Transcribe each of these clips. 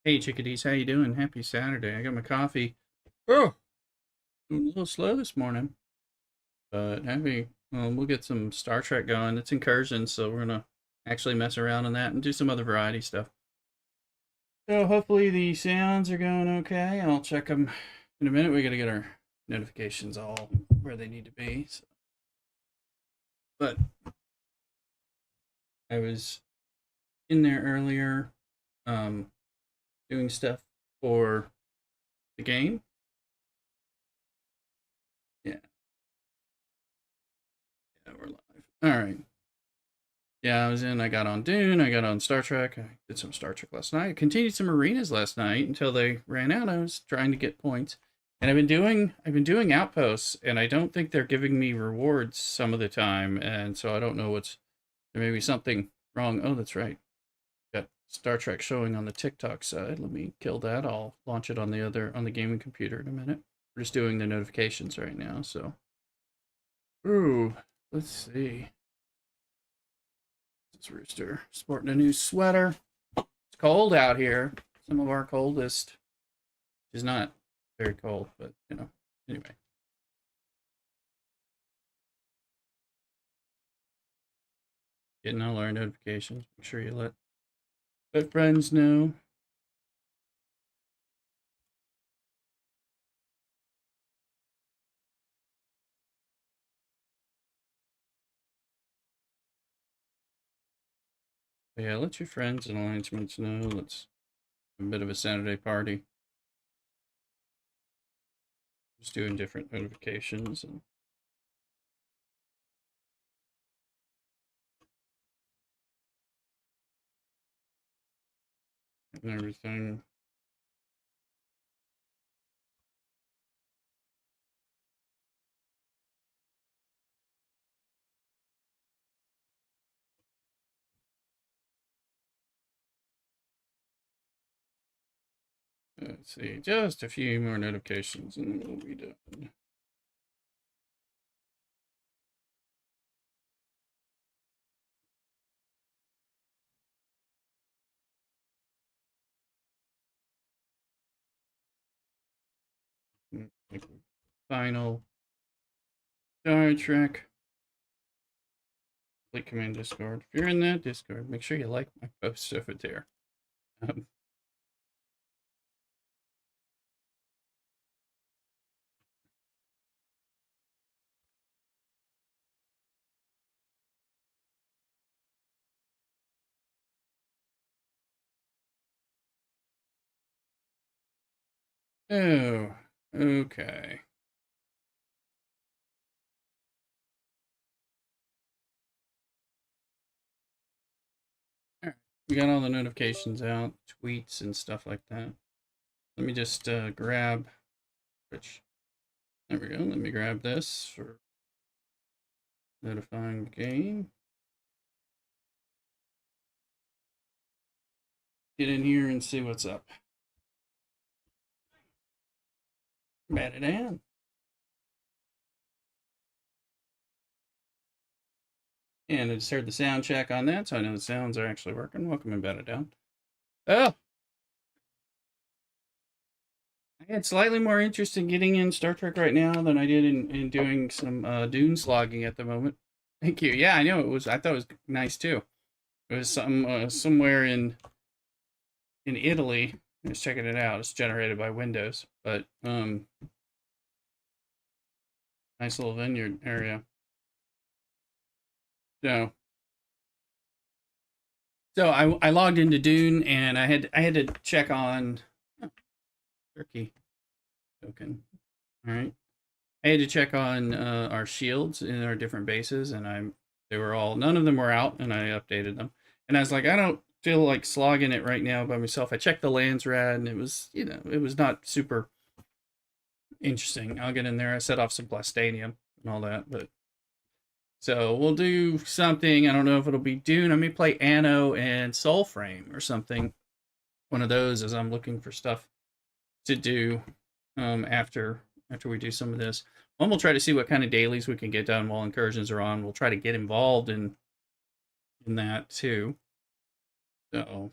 Hey chickadees, how you doing? Happy Saturday. I got my coffee. Oh, a little slow this morning, but happy. We'll get some Star Trek going. It's Incursions, so we're gonna actually mess around on that and do some other variety stuff. So hopefully the sounds are going okay. I'll check them in a minute. We gotta get our notifications all where they need to be. So. But I was in there earlier, um, doing stuff for the game. Yeah, yeah, we're live. All right. Yeah, I was in. I got on Dune. I got on Star Trek. I did some Star Trek last night. I continued some arenas last night until they ran out. I was trying to get points, and I've been doing outposts, and I don't think they're giving me rewards some of the time, and so I don't know what's there may be something wrong. Oh, that's right. Got Star Trek showing on the TikTok side. Let me kill that. I'll launch it on the gaming computer in a minute. We're just doing the notifications right now. So, ooh, let's see. This rooster sporting a new sweater. It's cold out here. Some of our coldest. It's not very cold, but Anyway, getting all our notifications. Make sure you let friends know. But yeah, let your friends and alliancements know. Let's have a bit of a Saturday party. Just doing different notifications and everything. Let's see, just a few more notifications and then we'll be done. Final Star Trek. Complete Command Discord. If you're in that Discord, make sure you like my posts over there. Um, oh, okay. All right. We got all the notifications out, tweets and stuff like that. Let me just grab which. There we go. Let me grab this for notifying the game. Get in here and see what's up. Bat it down. And I just heard the sound check on that, so I know the sounds are actually working. Welcome and bat it down. Oh, I had slightly more interest in getting in Star Trek right now than I did in doing some Dune slogging at the moment. Thank you. Yeah, I know it was. I thought it was nice too. It was somewhere in Italy. I was checking it out. It's generated by Windows, but nice little vineyard area. So I logged into Dune and I had to check on oh, Turkey token. All right. I had to check on our shields in our different bases, and they were all none of them were out, and I updated them. And I was like, I don't feel like slogging it right now by myself. I checked the lands rad, and it was not super interesting. I'll get in there. I set off some plastanium and all that, but so we'll do something. I don't know if it'll be Dune. I may play Anno and Soulframe or something. One of those as I'm looking for stuff to do after we do some of this. One, we'll try to see what kind of dailies we can get done while incursions are on. We'll try to get involved in that too. So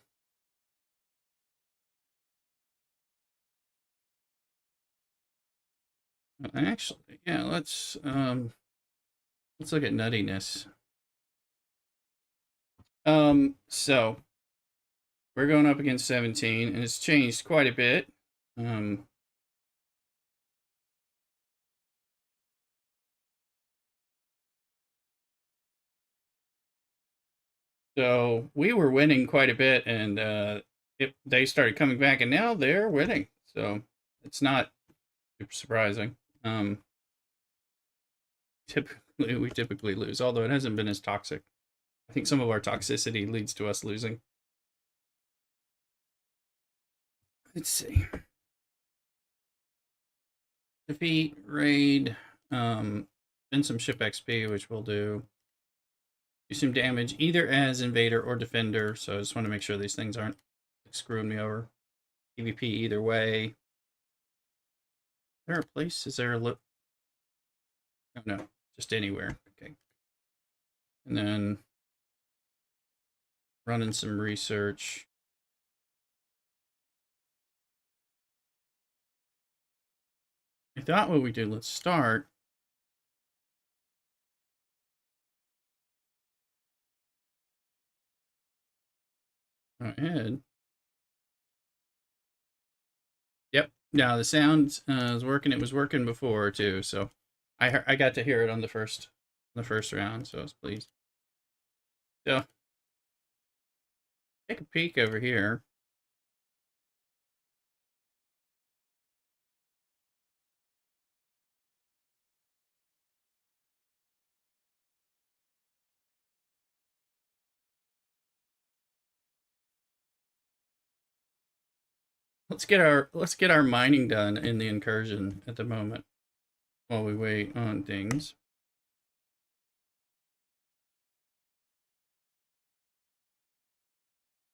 Actually, yeah, let's look at nuttiness. So we're going up against 17, and it's changed quite a bit. Um, so we were winning quite a bit, and they started coming back, and now they're winning. So it's not super surprising. Typically, we typically lose, although it hasn't been as toxic. I think some of our toxicity leads to us losing. Let's see. Defeat, raid, and some ship XP, which we'll do. Do some damage either as invader or defender. So I just want to make sure these things aren't screwing me over. PvP either way. Is there a place? Is there a look? Oh, no, just anywhere. Okay. And then running some research. I thought what we do, let's start. Go ahead. Yep. Now the sound is working. It was working before too, so I got to hear it on the first round, so I was pleased. So take a peek over here. Let's get our mining done in the incursion at the moment while we wait on things.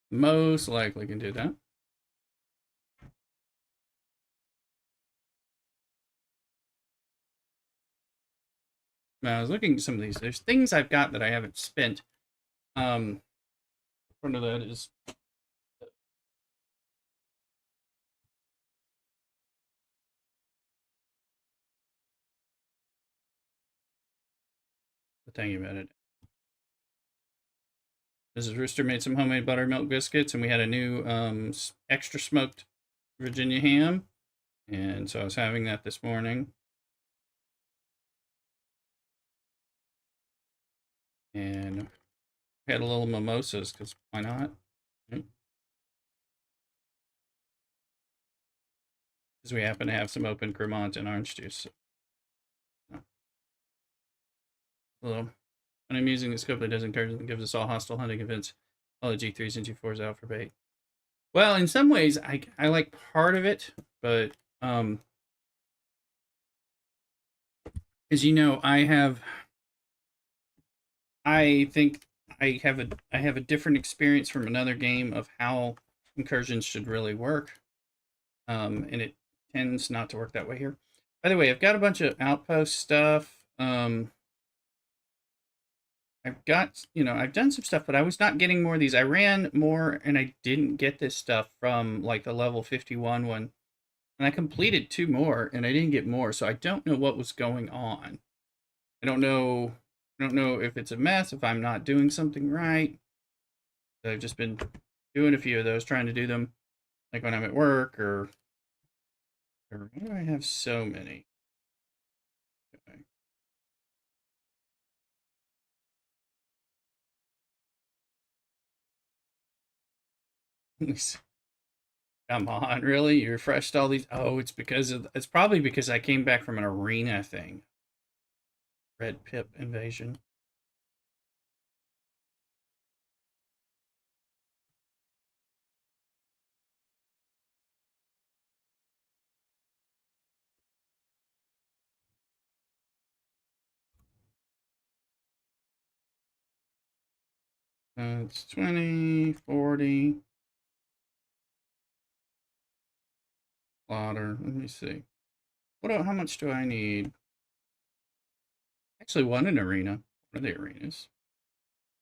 Most likely can do that. Now, I was looking at some of these. There's things I've got that I haven't spent. One of that is the thing about it. Mrs. Rooster made some homemade buttermilk biscuits, and we had a new extra smoked Virginia ham. And so I was having that this morning. And we had a little mimosas, because why not? Because we happen to have some open Cremant and orange juice. Although, when I'm using the scope that does Incursions and gives us all hostile hunting events, all the G3s and G4s out for bait. Well, in some ways, I like part of it, but as you know, I think I have a different experience from another game of how incursions should really work, and it tends not to work that way here. By the way, I've got a bunch of outpost stuff. I've got, I've done some stuff, but I was not getting more of these. I ran more, and I didn't get this stuff from like the level 51 one, and I completed 2 more, and I didn't get more. So I don't know what was going on. I don't know. I don't know if it's a mess, if I'm not doing something right. I've just been doing a few of those, trying to do them like when I'm at work or why do I have so many? Okay. Come on, really? You refreshed all these? Oh, it's probably because I came back from an arena thing. Red Pip invasion. It's 20, 40. Slaughter. Let me see. How much do I need? Actually, one an arena. One of the arenas.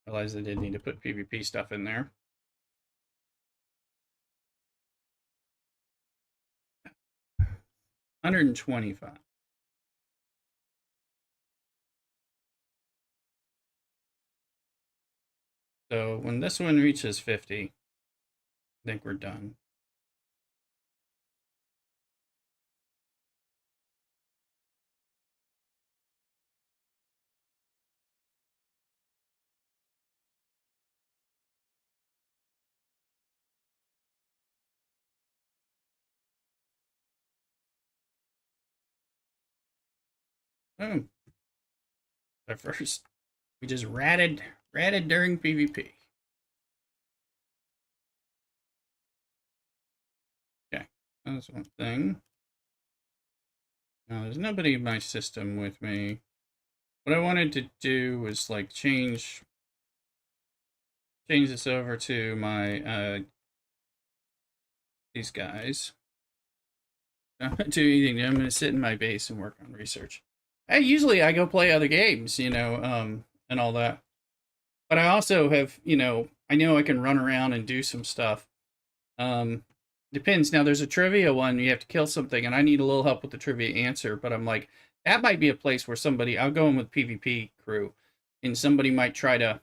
Realized I did need to put PvP stuff in there. $125. So when this one reaches 50, I think we're done. Boom. Our first, we just ratted during PvP. Okay, that's one thing. Now there's nobody in my system with me. What I wanted to do was like change this over to my these guys. I'm not doing anything. I'm gonna sit in my base and work on research. I go play other games, and all that. But I also have, I know I can run around and do some stuff. Um, Depends. Now there's a trivia one. You have to kill something, and I need a little help with the trivia answer. But I'm like, that might be a place where I'll go in with PvP crew, and somebody might try to.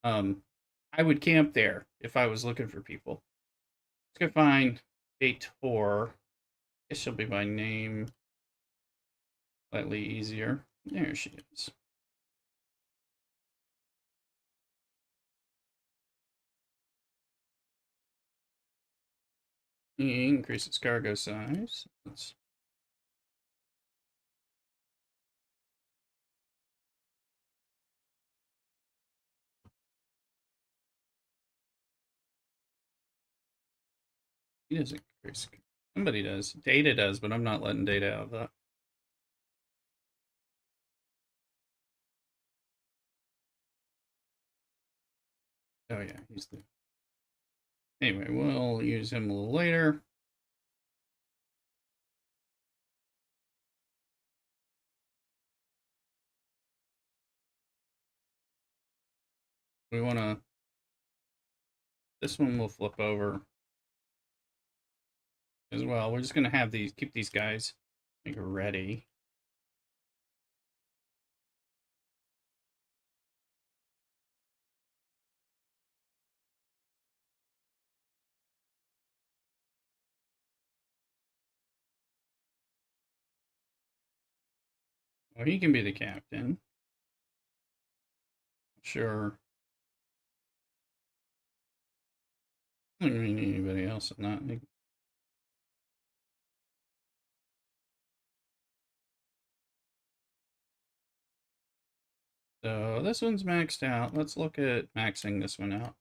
Um, I would camp there if I was looking for people. Let's go find a tour. Guess she'll be by name. Slightly easier. There she is. Increase its cargo size. Let's he doesn't increase. Somebody does. Data does, but I'm not letting data out of that. Oh yeah, he's the. Anyway, we'll use him a little later. We want to. This one will flip over as well. We're just gonna have these. Keep these guys like ready. Well, he can be the captain. Sure. I don't really need anybody else in that. So this one's maxed out. Let's look at maxing this one out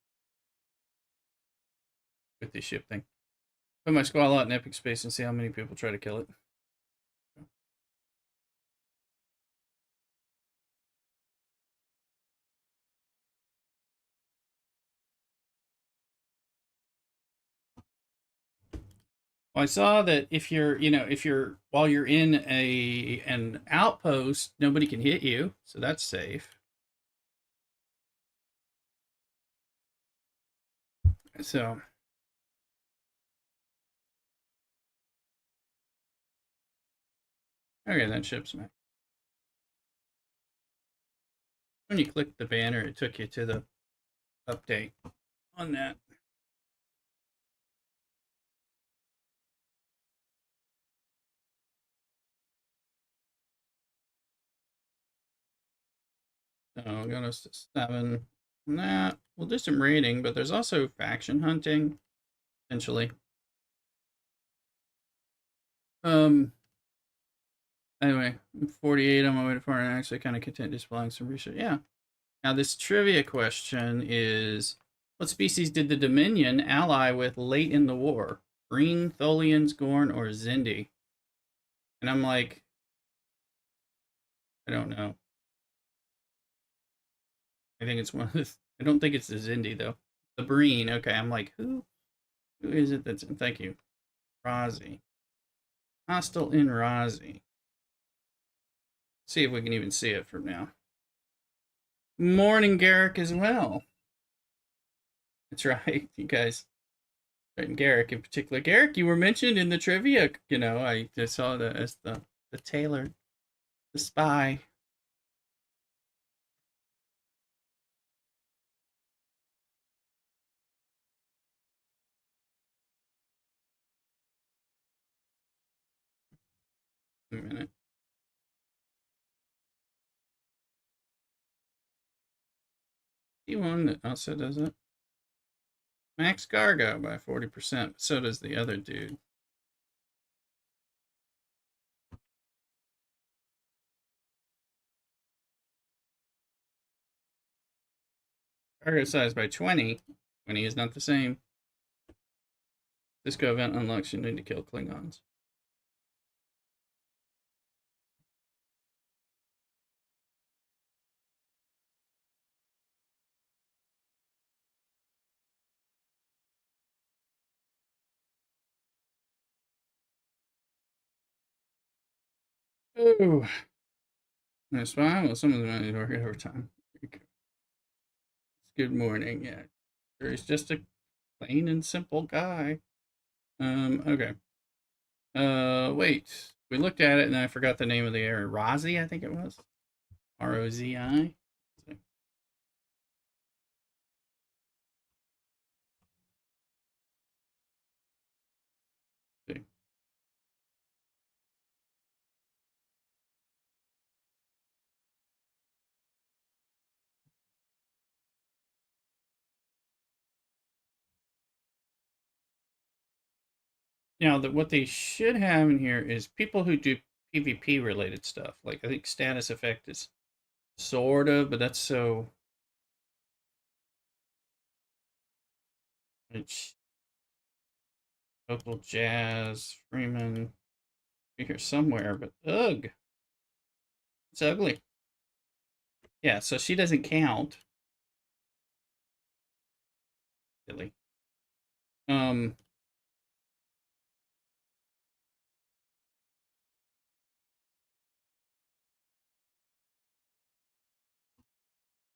with the ship thing. Put my squad out in epic space and see how many people try to kill it. Well, I saw that if you're while you're in an outpost, nobody can hit you, so that's safe. So okay, that ship's back. When you clicked the banner, it took you to the update on that. So I'll go to 7 on that. We'll do some raiding, but there's also faction hunting, essentially. Anyway, I'm 48 on my way to far and actually kind of content displaying some research. Yeah. Now this trivia question is, what species did the Dominion ally with late in the war? Green, Tholians, Gorn, or Zindi? And I'm like, I don't know. I think it's one of the. I don't think it's the Zindi though. The Breen. Okay, I'm like, who is it that's? Thank you, Razi. Hostile in Razi. See if we can even see it from now. Morning, Garrick, as well. That's right, you guys. And Garrick in particular. Garrick, you were mentioned in the trivia. I just saw that as the tailor, the spy. A minute. The one that also does it. Max Cargo by 40%. So does the other dude. Cargo size by 20. 20 is not the same. Disco event unlocks you need to kill Klingons. Oh, that's fine. Well, some of them need to work overtime. Good morning. Yeah, he's just a plain and simple guy. Okay. Wait. We looked at it and I forgot the name of the area. Rozi, I think it was. Rozi. Now, what they should have in here is people who do PvP related stuff. Like, I think status effect is sort of, but that's so. It's local jazz, Freeman. Be here somewhere, but ugh, it's ugly. Yeah, so she doesn't count. Really. Um,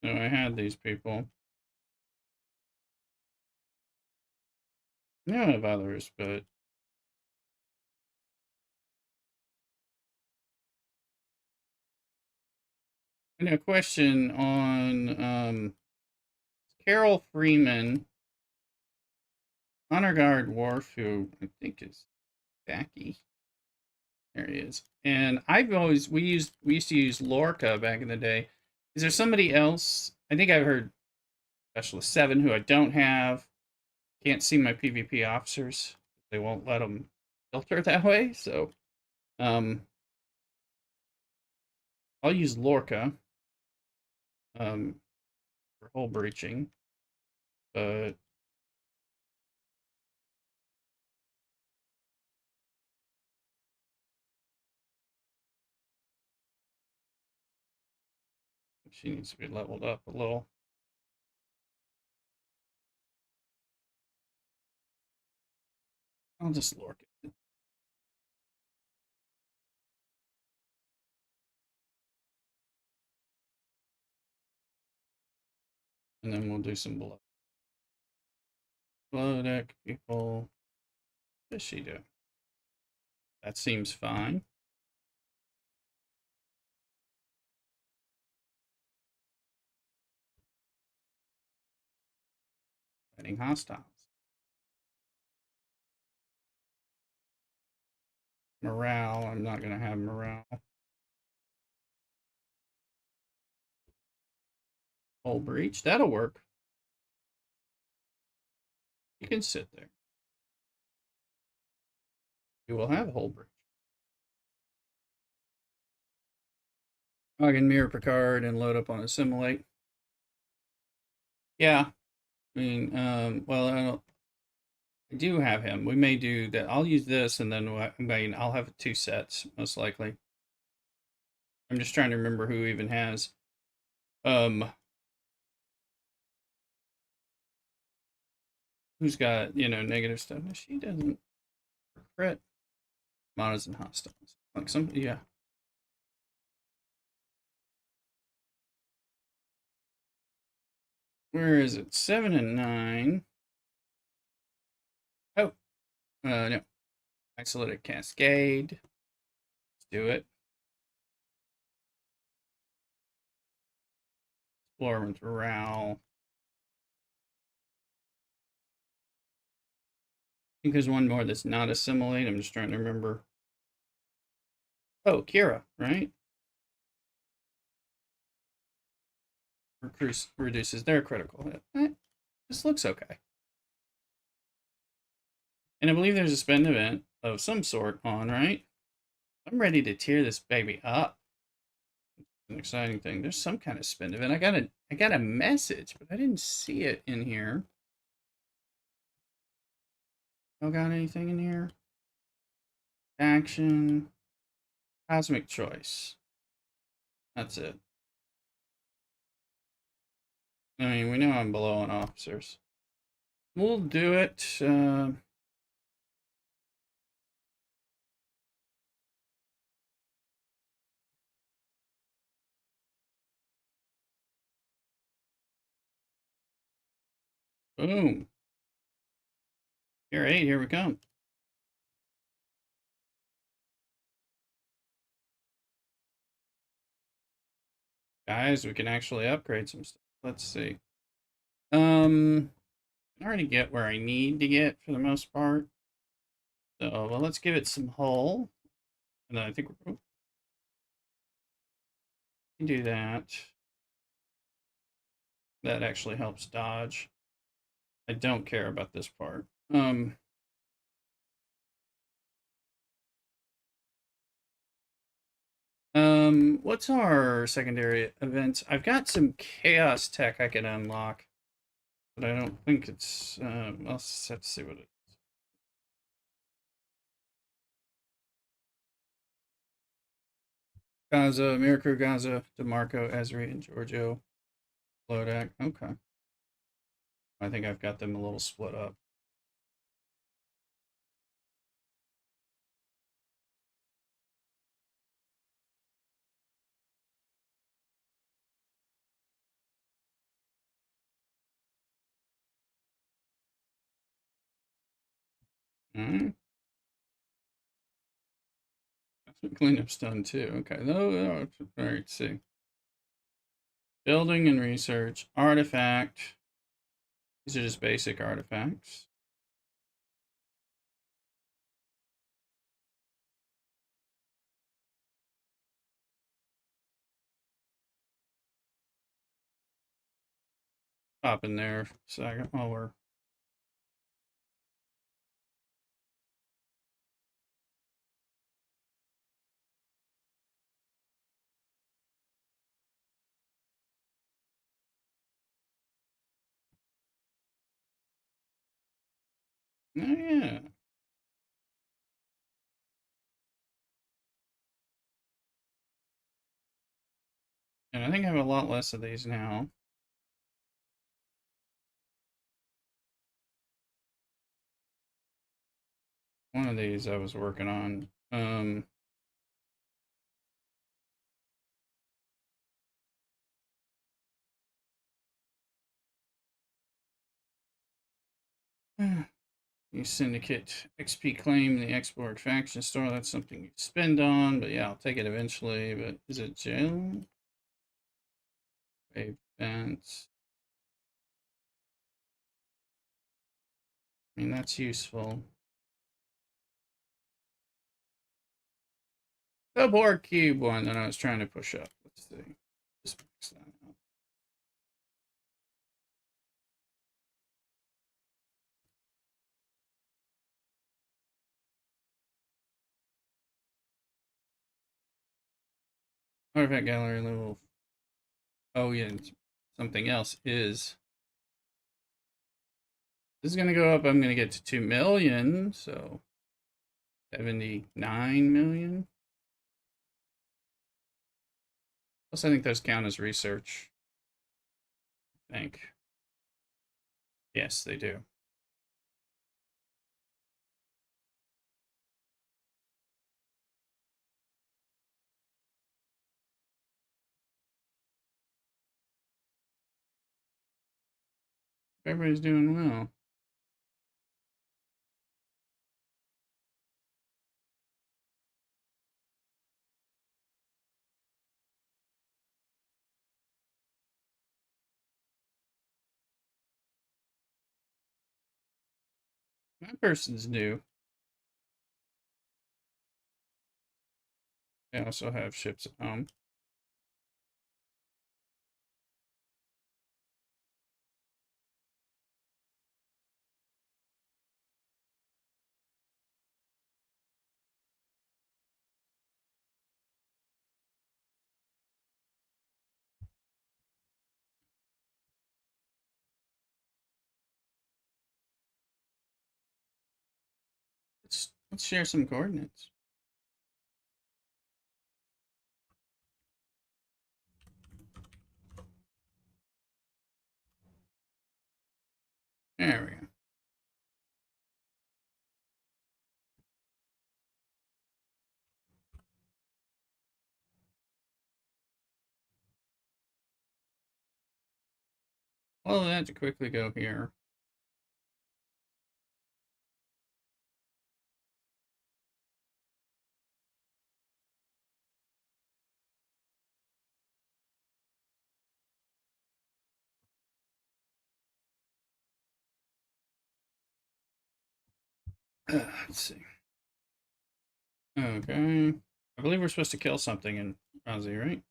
so I had these people. I have others, but I know a question on Carol Freeman, Honor Guard Wharf, who I think is Jackie. There he is. And we used to use Lorca back in the day. Is there somebody else? I think I've heard Specialist 7 who I don't have. Can't see my PvP officers. They won't let them filter that way. So um, I'll use Lorca um, for hull breaching. But she needs to be leveled up a little. I'll just Lorca. And then we'll do some below deck people. What does she do? That seems fine. Fighting hostiles. Morale. I'm not going to have morale. Hull breach. That'll work. You can sit there. You will have hull breach. I can mirror Picard and load up on assimilate. Yeah. I mean, well, I do have him. We may do that. I'll use this, and then I'll have 2 sets most likely. I'm just trying to remember who even has. Who's got negative stuff? No, she doesn't. Crit monos and hostiles. Like some, yeah. Where is it? 7 and 9. Oh, no. Isolated Cascade. Let's do it. Explore with Morale. I think there's one more that's not assimilate. I'm just trying to remember. Oh, Kira, right? Reduces their critical hit. This looks okay. And I believe there's a spend event of some sort on, right? I'm ready to tear this baby up. An exciting thing. There's some kind of spend event. I got a message, but I didn't see it in here. Y'all got anything in here? Action. Cosmic choice. That's it. I mean, we know I'm below on officers. We'll do it. Boom. Here 8, here we come. Guys, we can actually upgrade some stuff. Let's see. I already get where I need to get for the most part. So, well, let's give it some hull. And then I think we can do that. That actually helps dodge. I don't care about this part. What's our secondary events? I've got some chaos tech I can unlock, but I don't think it's, I'll just have to see what it is. Gaza, Mirko, Gaza, DeMarco, Esri, and Giorgio. Lodak. Okay. I think I've got them a little split up. Alright. Cleanup's done too. Okay. No, alright, see. Building and research. Artifact. These are just basic artifacts. Pop in there for a second while we're. Oh, yeah. And I think I have a lot less of these now. One of these I was working on. You syndicate XP claim the export faction store. That's something you spend on, but yeah, I'll take it eventually. But is it jail? Wave fence. I mean, that's useful. The board cube one that I was trying to push up. Let's see. Just max that out. Artifact gallery level. Oh yeah, something else is. This is gonna go up. I'm gonna get to 2 million. So 79 million. Plus, I think those count as research. I think. Yes, they do. Everybody's doing well. That person's new. They also have ships at home. Let's share some coordinates. There we go. Well, I have to quickly go here. Let's see. Okay. I believe we're supposed to kill something in Ozzy, right?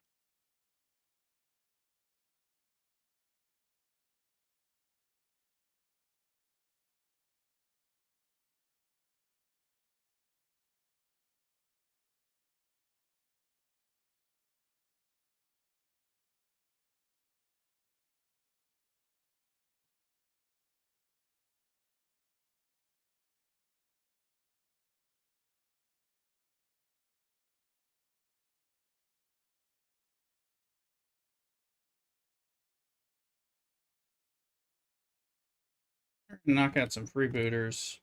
Knock out some freebooters.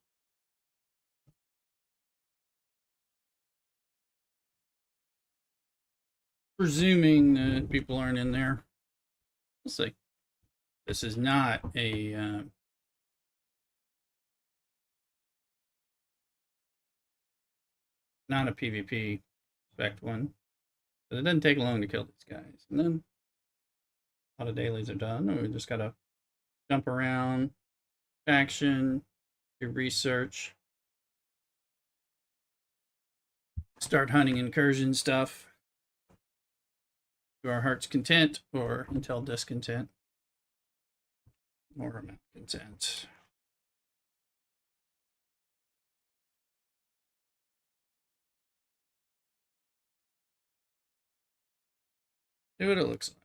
Presuming that people aren't in there. We'll see. This is not a not a PvP spec one. But it doesn't take long to kill these guys. And then a lot of dailies are done. We just gotta jump around, action, do research, start hunting incursion stuff to our heart's content or until discontent or malcontent. See what it looks like.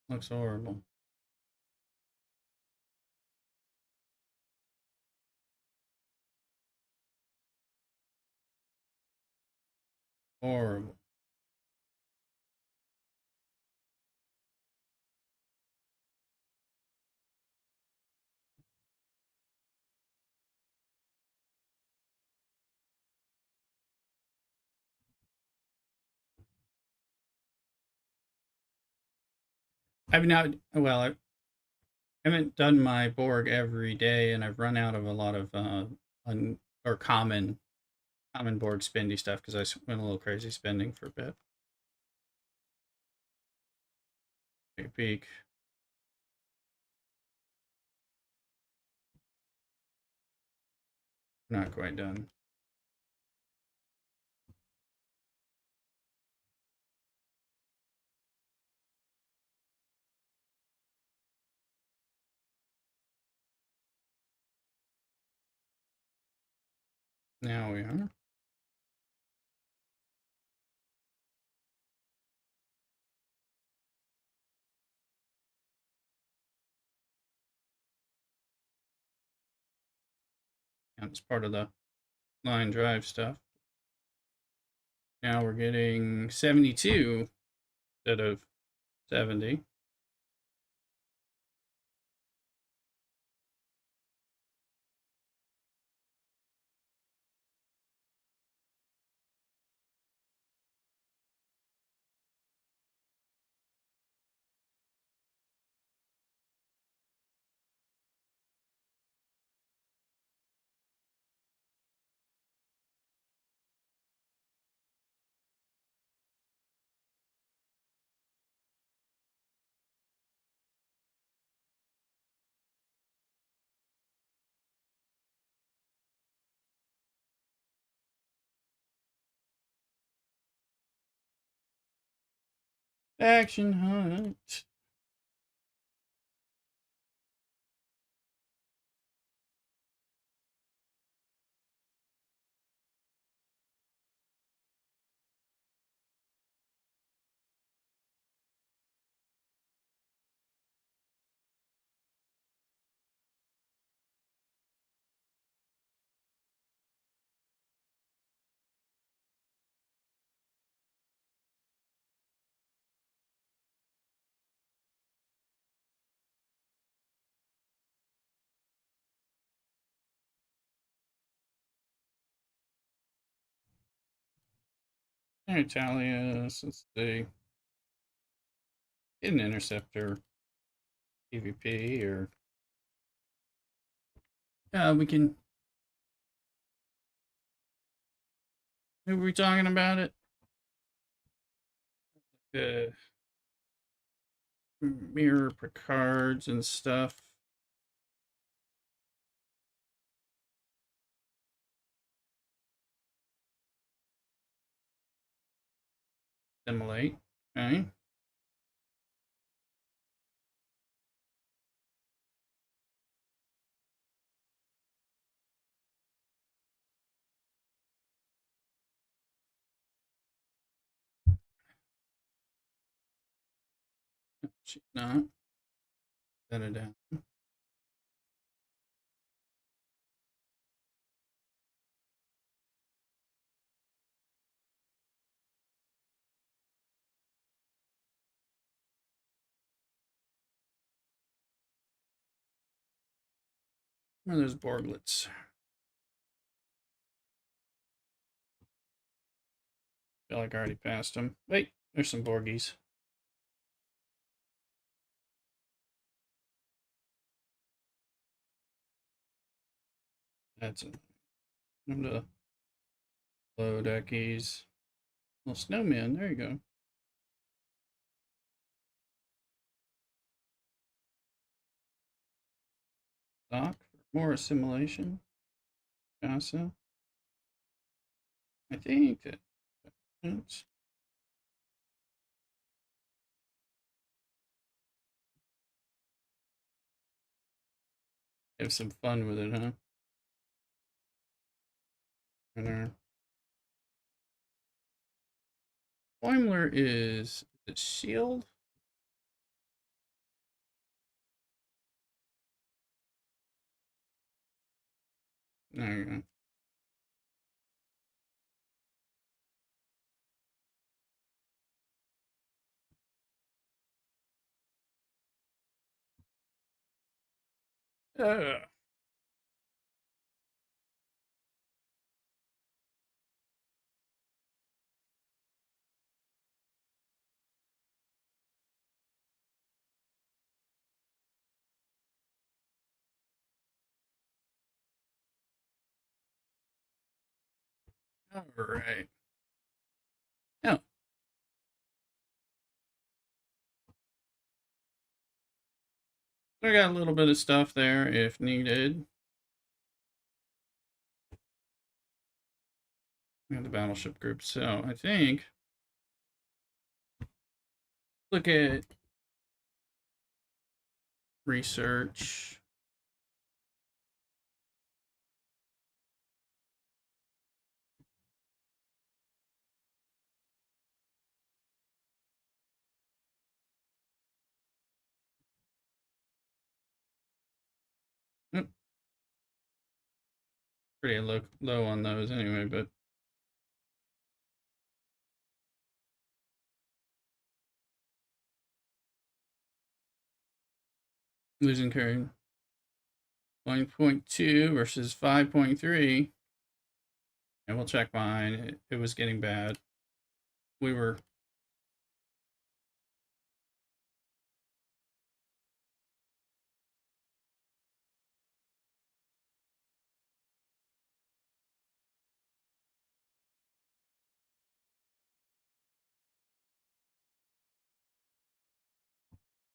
Looks horrible. Horrible. I've now, well, I haven't done my Borg every day, and I've run out of a lot of or common Borg spendy stuff because I went a little crazy spending for a bit. Take a peek. Not quite done. Now we are. And it's part of the line drive stuff. Now we're getting 72 instead of 70. Action hunt. All right, Talia. Let's see. Get an interceptor, PvP, or we can. Who are we talking about it? The mirror Picards and stuff. Assimilate. Okay. She's not. Set it down. Where are those Borglets? Feel like I already passed them. Wait, there's some Borgies. That's it. Them to low deckies. Little snowman. There you go. Dock for more assimilation. Casa. I think that's have some fun with it, huh? And Boimler is it shield? There you go. All right. Oh, I got a little bit of stuff there if needed. We have the battleship group, so I think look at research. Oop, pretty low on those anyway, but losing curve 1.2 versus 5.3. And we'll check mine. It was getting bad. We were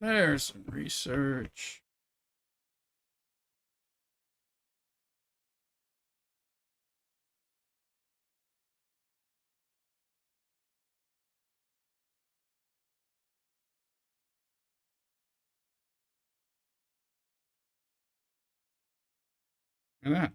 there's some research. Look at that.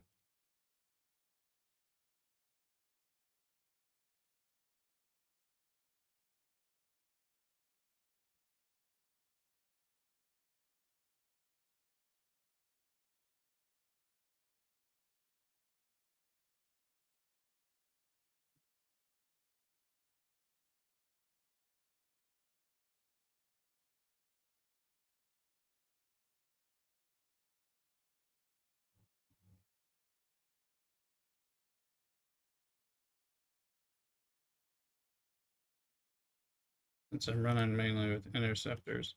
Since I'm running mainly with interceptors.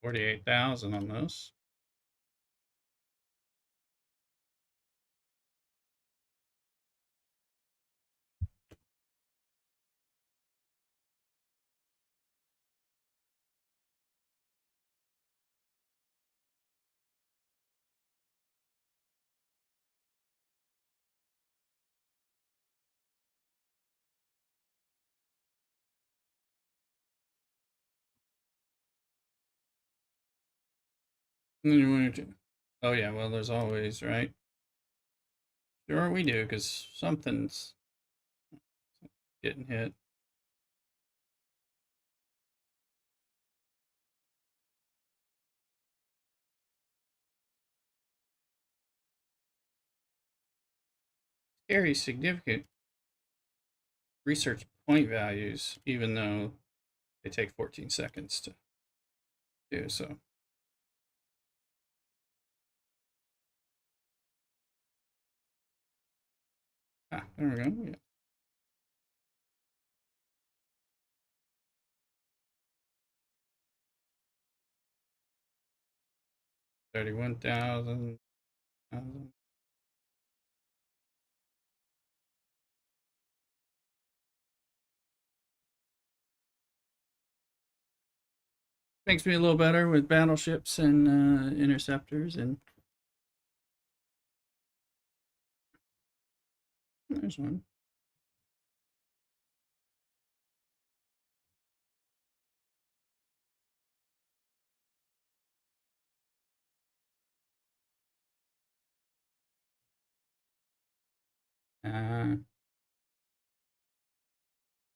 48,000 on this. And then you want to. Oh yeah, well there's always, right? Sure we do, because something's getting hit. Scary significant research point values, even though they take 14 seconds to do so. Ah, there we go. Yeah. 31,000. Makes me a little better with battleships and interceptors, and there's one. Uh,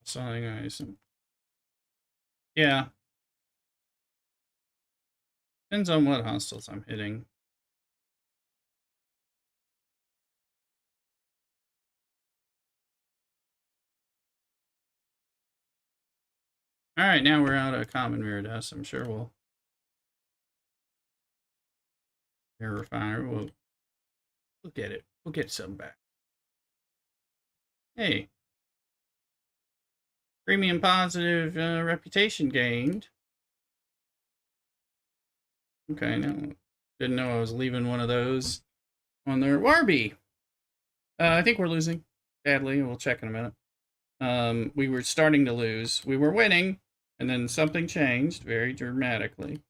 something nice. Yeah, depends on what hostiles I'm hitting. All right, now we're out of common mirror dust. I'm sure we'll air refiner. We'll get it. We'll get some back. Hey, premium positive reputation gained. Okay, no, didn't know I was leaving one of those on there. Warby, I think we're losing badly. We'll check in a minute. We were starting to lose. We were winning, and then something changed very dramatically.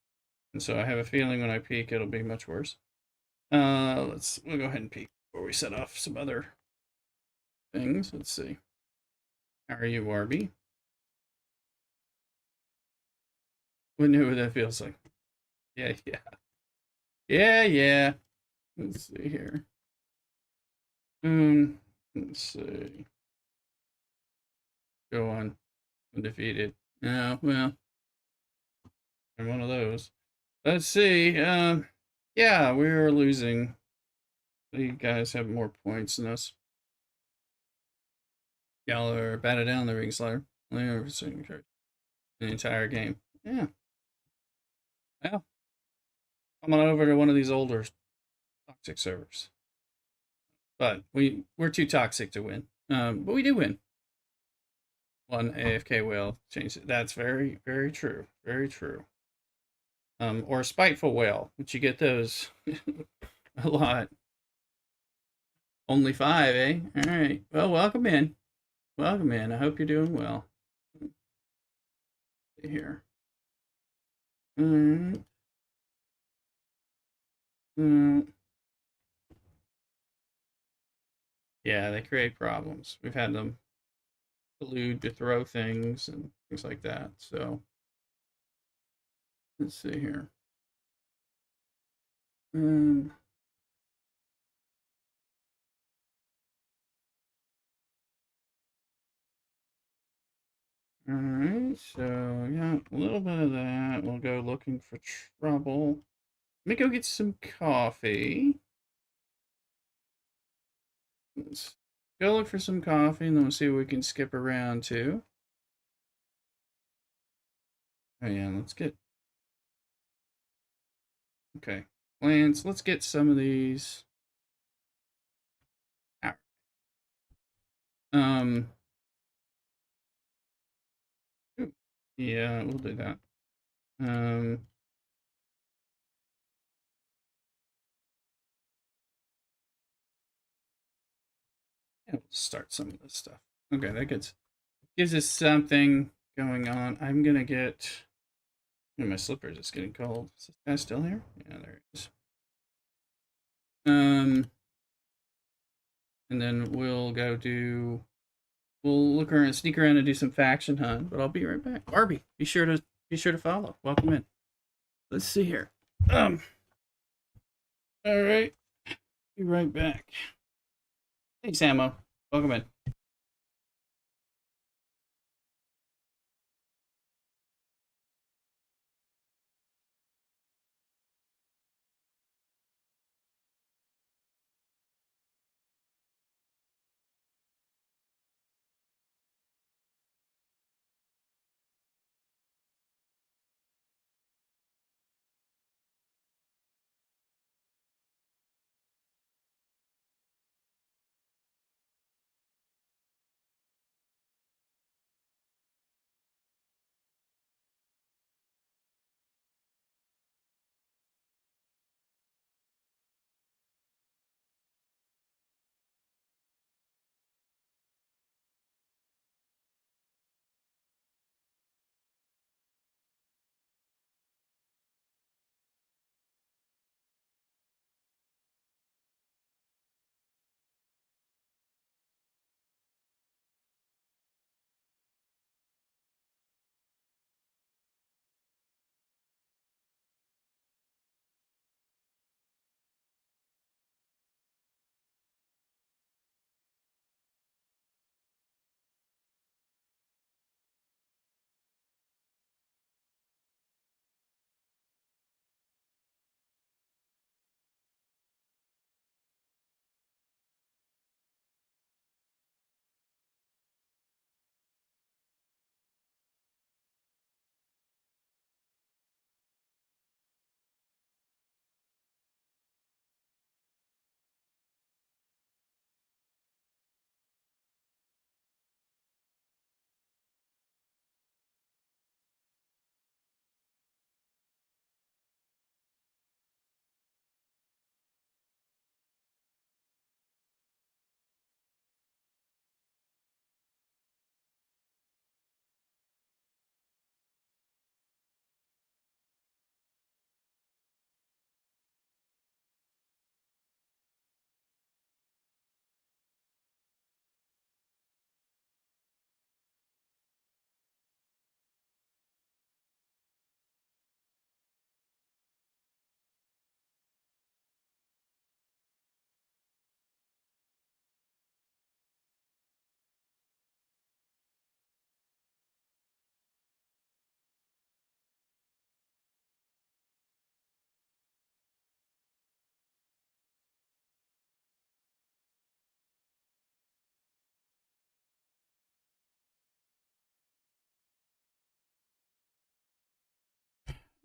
And so I have a feeling when I peek, it'll be much worse. We'll go ahead and peek before we set off some other things. Let's see. How are you, Warby? We know what that feels like. Yeah, yeah. Yeah, yeah. Let's see here. Let's see. Go on. Undefeated. Oh, well, I'm one of those. Let's see. Yeah, we're losing. You guys have more points than us. Y'all are batted down the ring slider. The entire game. Yeah. Well, I'm on over to one of these older toxic servers. But we're too toxic to win. But we do win. One AFK whale changed it. That's very, very true. Very true. Or a spiteful whale, which you get those a lot. Only 5, eh? All right. Well, welcome in. Welcome in. I hope you're doing well. Here. Mm, mm. Yeah, they create problems. We've had them collude to throw things and things like that. So Let's see here. All right, so yeah, a little bit of that. We'll go looking for trouble. Let me go get some coffee. Let's go look for some coffee, and then we'll see what we can skip around to. Oh yeah, let's get. Okay, plants. Let's get some of these. Out. Um. Ooh, yeah, we'll do that. Um. Yeah, we'll start some of this stuff. Okay, that gives us something going on. I'm gonna get. My slippers is getting cold. Is this guy still here? Yeah, there it is. And then we'll go do. We'll look around, sneak around, and do some faction hunt. But I'll be right back. Barbie, be sure to follow. Welcome in. Let's see here. Um. All right. Be right back. Hey, Samo. Welcome in.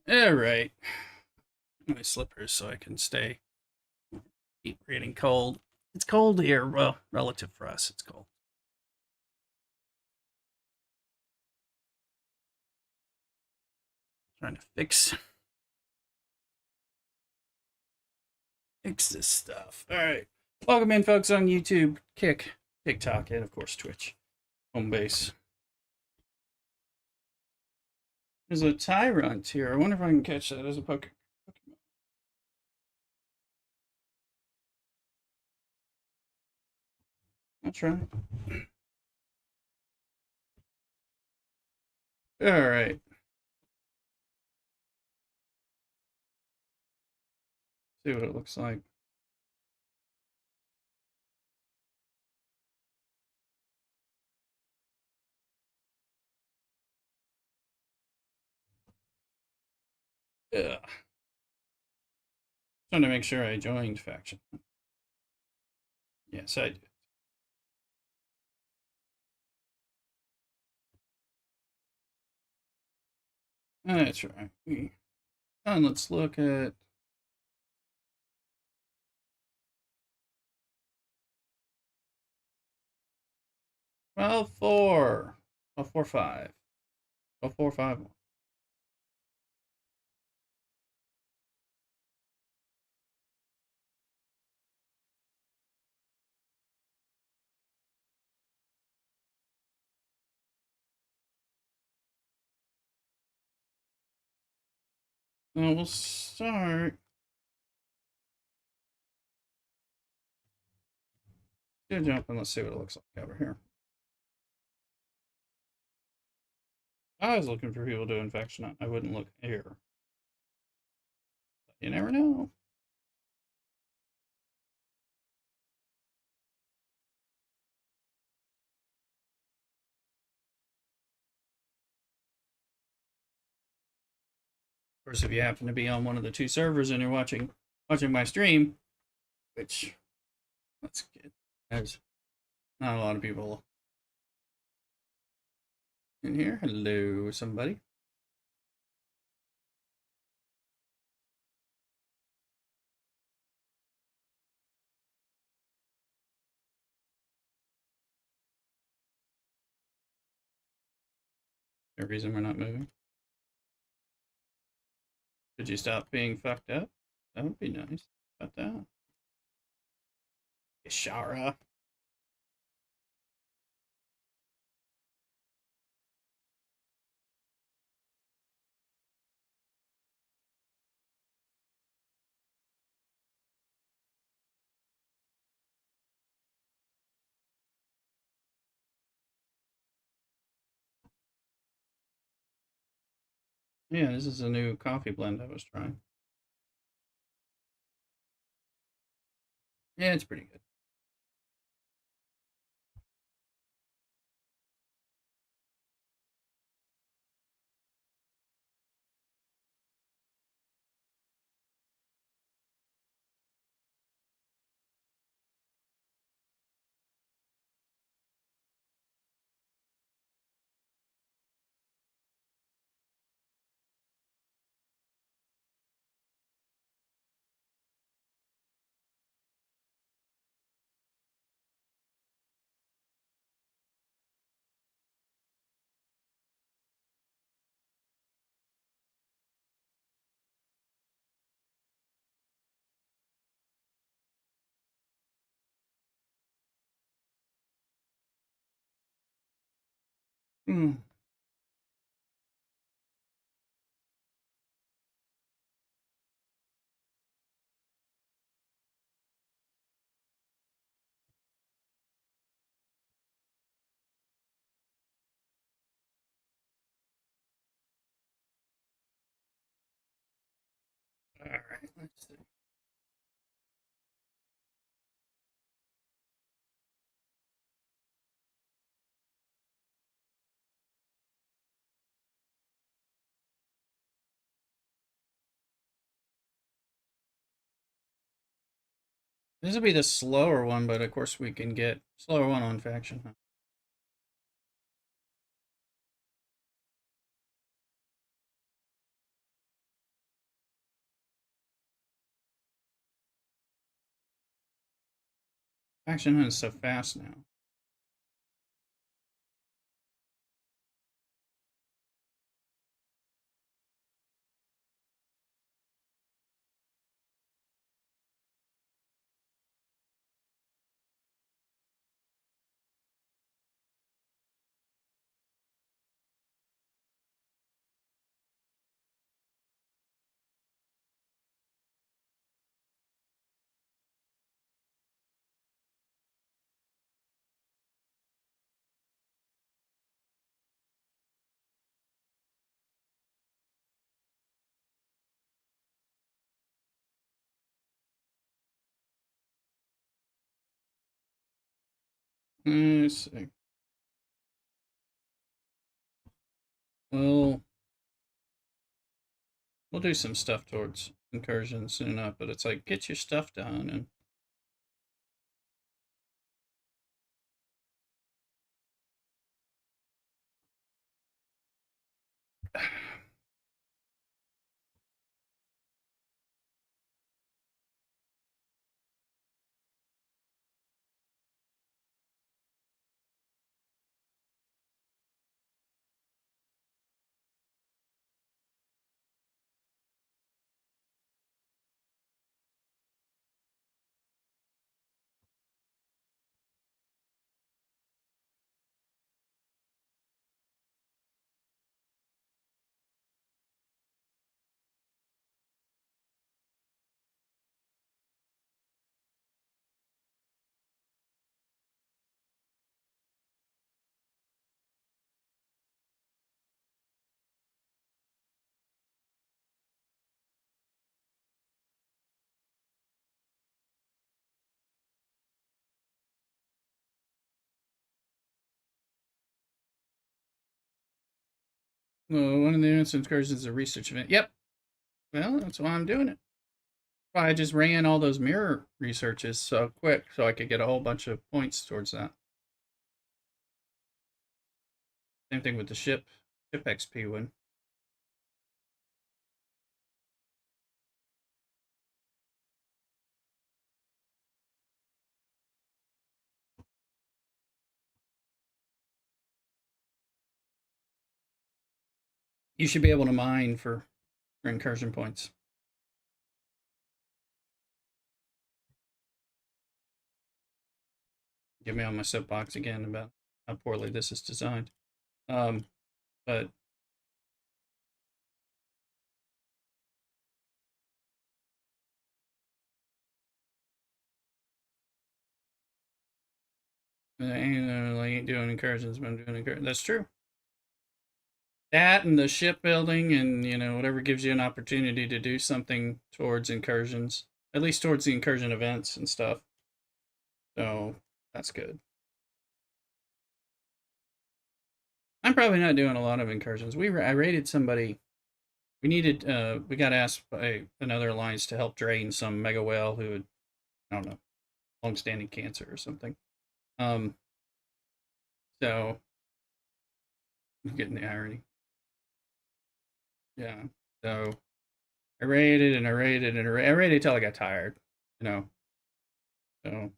All right. My slippers so I can keep getting cold. It's cold here. Well, relative for us, it's cold. Trying to fix this stuff. All right. Welcome in, folks, on YouTube, Kick, TikTok, and of course Twitch. Home base. There's a Tyrant here. I wonder if I can catch that as a Pokemon. I'll try. All right. See what it looks like. Yeah. Trying to make sure I joined faction. Yes, I did. That's right. And let's look at. Well, 4. Oh, 4, 5. Oh, 4, 5, 1. Now we'll start. Go jump and let's see what it looks like over here. I was looking for people doing faction. I wouldn't look here. But you never know. Of course, if you happen to be on one of the two servers and you're watching my stream, which that's good. There's not a lot of people in here. Hello, somebody. The reason we're not moving. Could you stop being fucked up? That would be nice. About that. Ishara. Yeah, this is a new coffee blend I was trying. Yeah, it's pretty good. Mm. All right, let's see. This will be the slower one, but of course we can get slower one on faction. Huh? Faction Hunt is so fast now. Let's see. Well, we'll do some stuff towards Incursions soon enough, but it's like, get your stuff done. And well, one of the events Incursions is a research event. Yep. Well, that's why I'm doing it. Why I just ran all those mirror researches so quick so I could get a whole bunch of points towards that. Same thing with the ship XP one. You should be able to mine for incursion points. Get me on my soapbox again about how poorly this is designed. But I ain't doing incursions, but I'm doing incursions. That's true. That and the shipbuilding and, whatever gives you an opportunity to do something towards incursions, at least towards the incursion events and stuff. So that's good. I'm probably not doing a lot of incursions. I raided somebody. We got asked by another alliance to help drain some mega whale who had, I don't know, long-standing cancer or something. So I'm getting the irony. Yeah. So I raided and I raided and I raided until I got tired, you know. So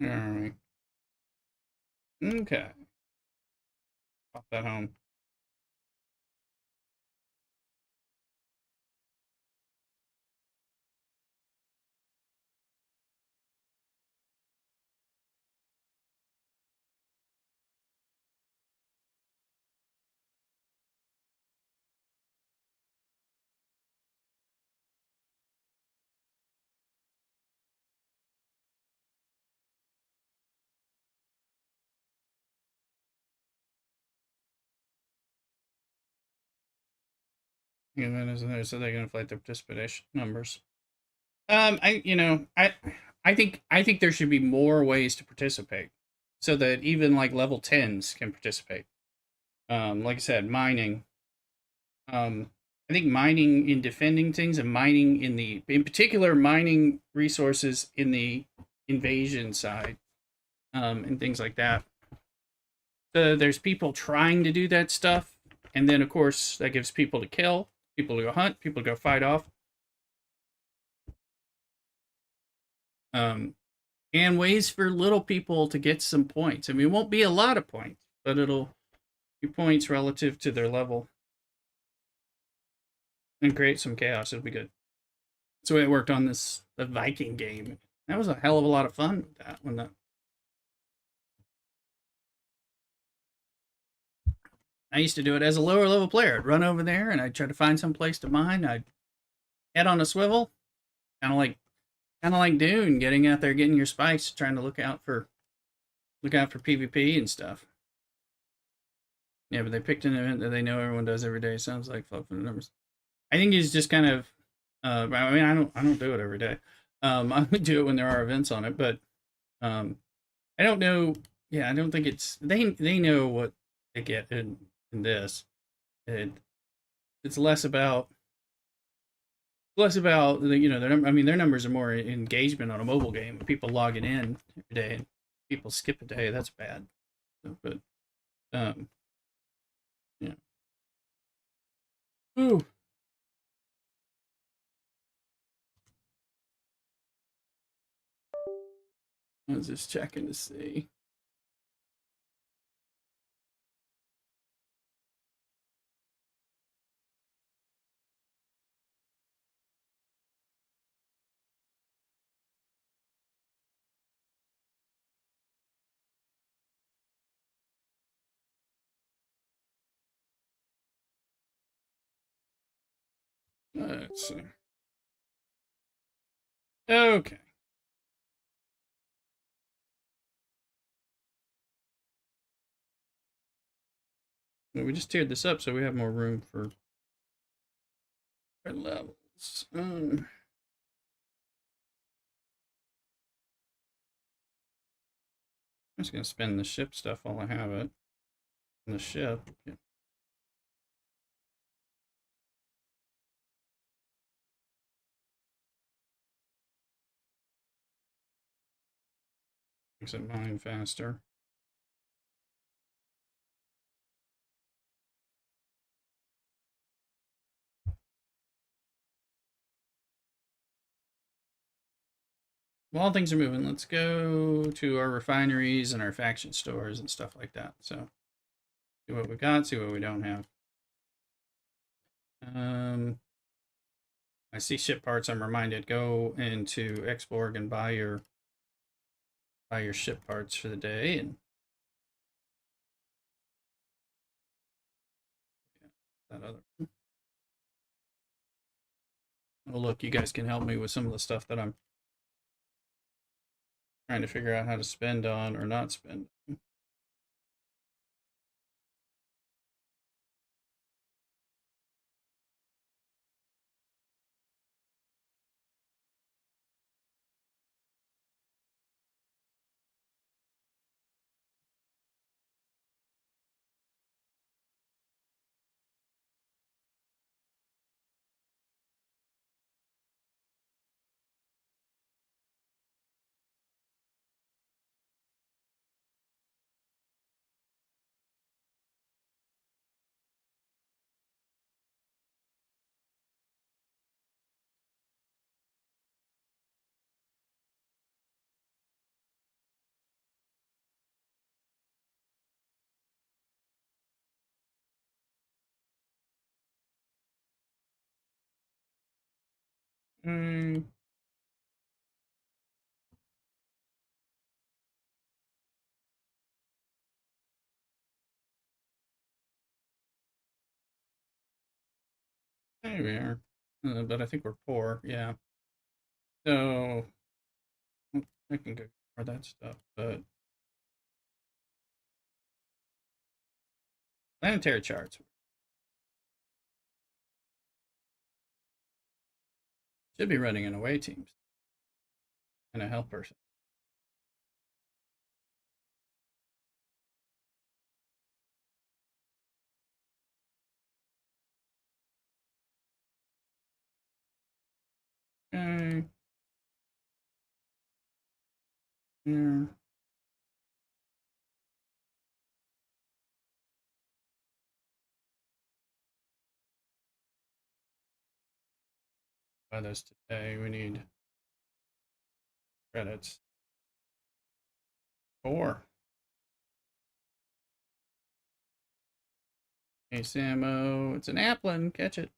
all right. Okay. Pop that home. So they're gonna inflate the participation numbers. I think there should be more ways to participate, so that even like level 10s can participate. Like I said, mining. I think mining in defending things and mining in particular, mining resources in the invasion side, and things like that. So there's people trying to do that stuff, and then of course that gives people to kill, people to go hunt, people to go fight off. Um, and ways for little people to get some points. I mean, it won't be a lot of points, but it'll be points relative to their level and create some chaos. It'll be good. That's the way it worked on the Viking game. That was a hell of a lot of fun with that when the I used to do it as a lower level player. I'd run over there and I'd try to find some place to mine. I'd head on a swivel, kind of like Dune, getting out there, getting your spice, trying to look out for PvP and stuff. Yeah, but they picked an event that they know everyone does every day. Sounds like fluff for the numbers. I think he's just kind of. I mean, I don't do it every day. I would do it when there are events on it, but I don't know. Yeah, I don't think it's they know what they get in this. It, it's less about the, their I mean their numbers are more engagement on a mobile game. People logging in every day and people skip a day. That's bad. But um, yeah. Ooh, I was just checking to see. Let's see. Okay. Well, we just tiered this up so we have more room for our levels. I'm just gonna spend the ship stuff while I have it. And the ship. Yeah. Makes it mine faster. While things are moving, let's go to our refineries and our faction stores and stuff like that. So, see what we got, see what we don't have. I see ship parts. I'm reminded, go into Exborg and buy your ship parts for the day. And that other. Oh, look, you guys can help me with some of the stuff that I'm trying to figure out how to spend on or not spend. Mm, there we are. But I think we're poor. Yeah. So I can go for that stuff. But planetary charts should be running in away teams and a help person. Okay. Yeah. By this today, we need credits. 4. Hey, Samo. It's an Applin. Catch it.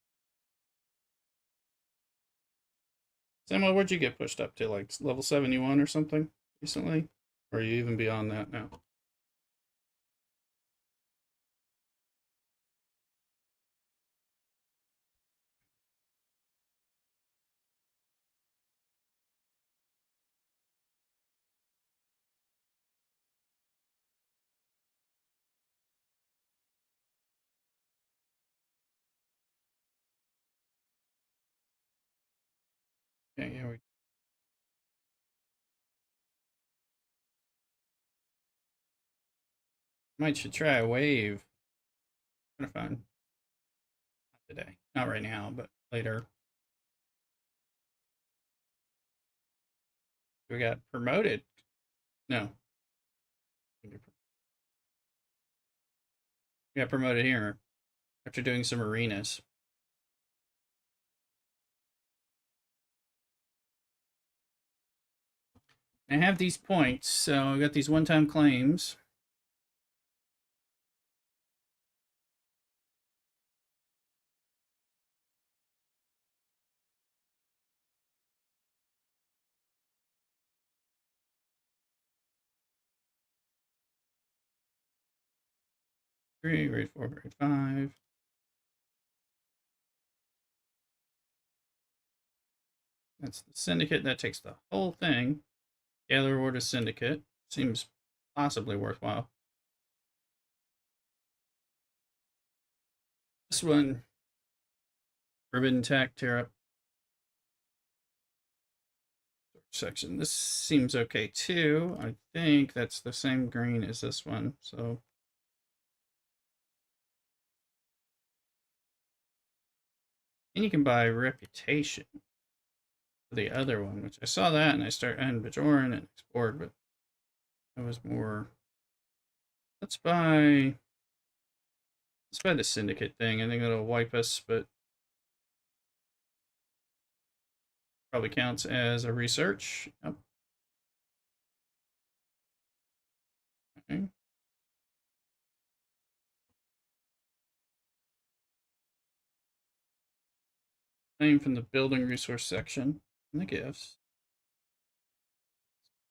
Samo, where'd you get pushed up to? Like level 71 or something recently? Or are you even beyond that now? Okay, yeah, we might should try a wave. Kind of fun. Not today. Not right now, but later. We got promoted. No. We got promoted here after doing some arenas. I have these points, so I got these one-time claims. Grade 4, grade 5. That's the syndicate. That takes the whole thing. Gather reward a syndicate. Seems possibly worthwhile. This one, Forbidden Tech, tear up section. This seems okay too. I think that's the same green as this one. So and you can buy reputation for the other one, which I saw that and I started and Bajoran and explored, but that was more. Let's buy the syndicate thing. I think it'll wipe us, but probably counts as a research. Yep. Okay. Name from the building resource section in the gifts.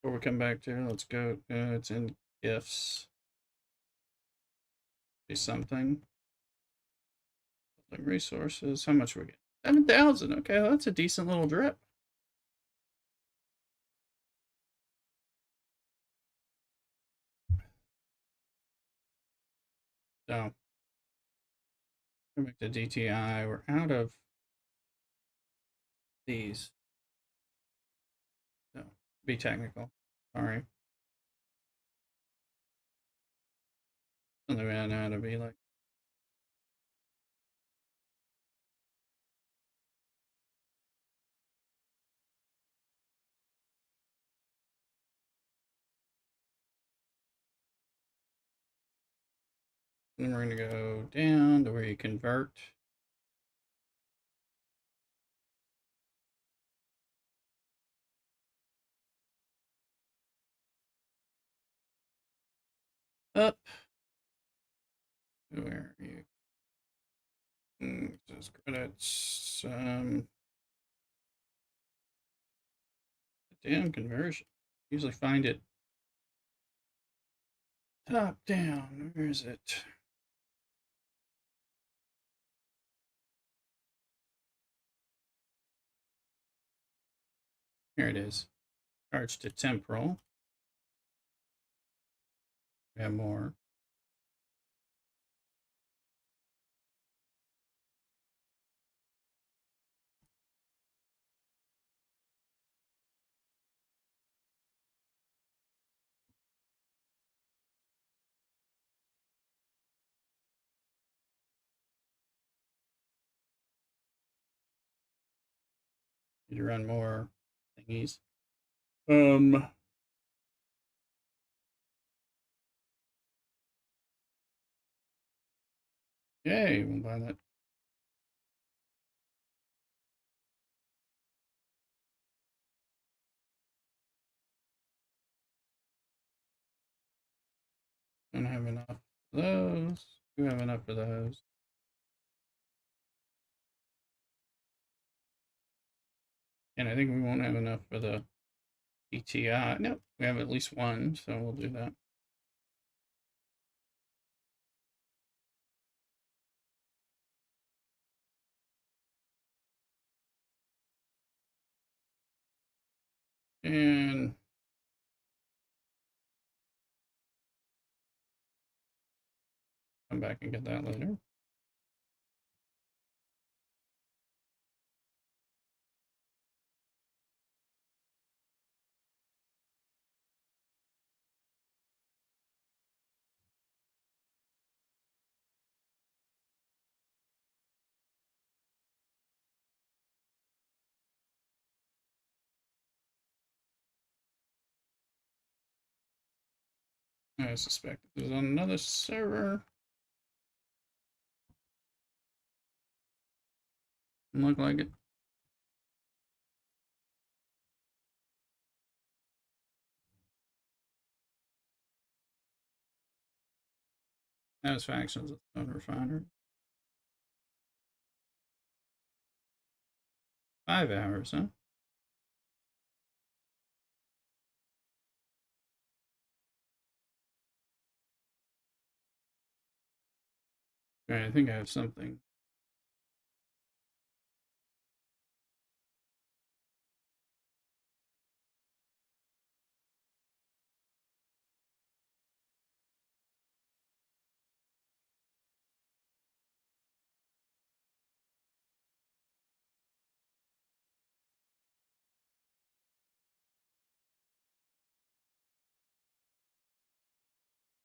Before we come back to, let's go. It's in gifts. Be something. Building resources. How much we get? 7,000. Okay, well, that's a decent little drip. So, go back to DTI. We're out of these. So, be technical. Sorry. Something we know how to be like. And we're going to go down to where you convert. Up. Where are you? Says credits. Damn conversion. Usually find it top down. Where is it? Here it is. Charge to temporal. We have more. Need to run more thingies. Yay, we'll buy that. Don't have enough of those. Do have enough of those. And I think we won't have enough for the ETI. Nope, we have at least one, so we'll do that. And come back and get that later. I suspect it was on another server. Look like it. That was factions of the refinery. 5 hours, huh? Okay, I think I have something.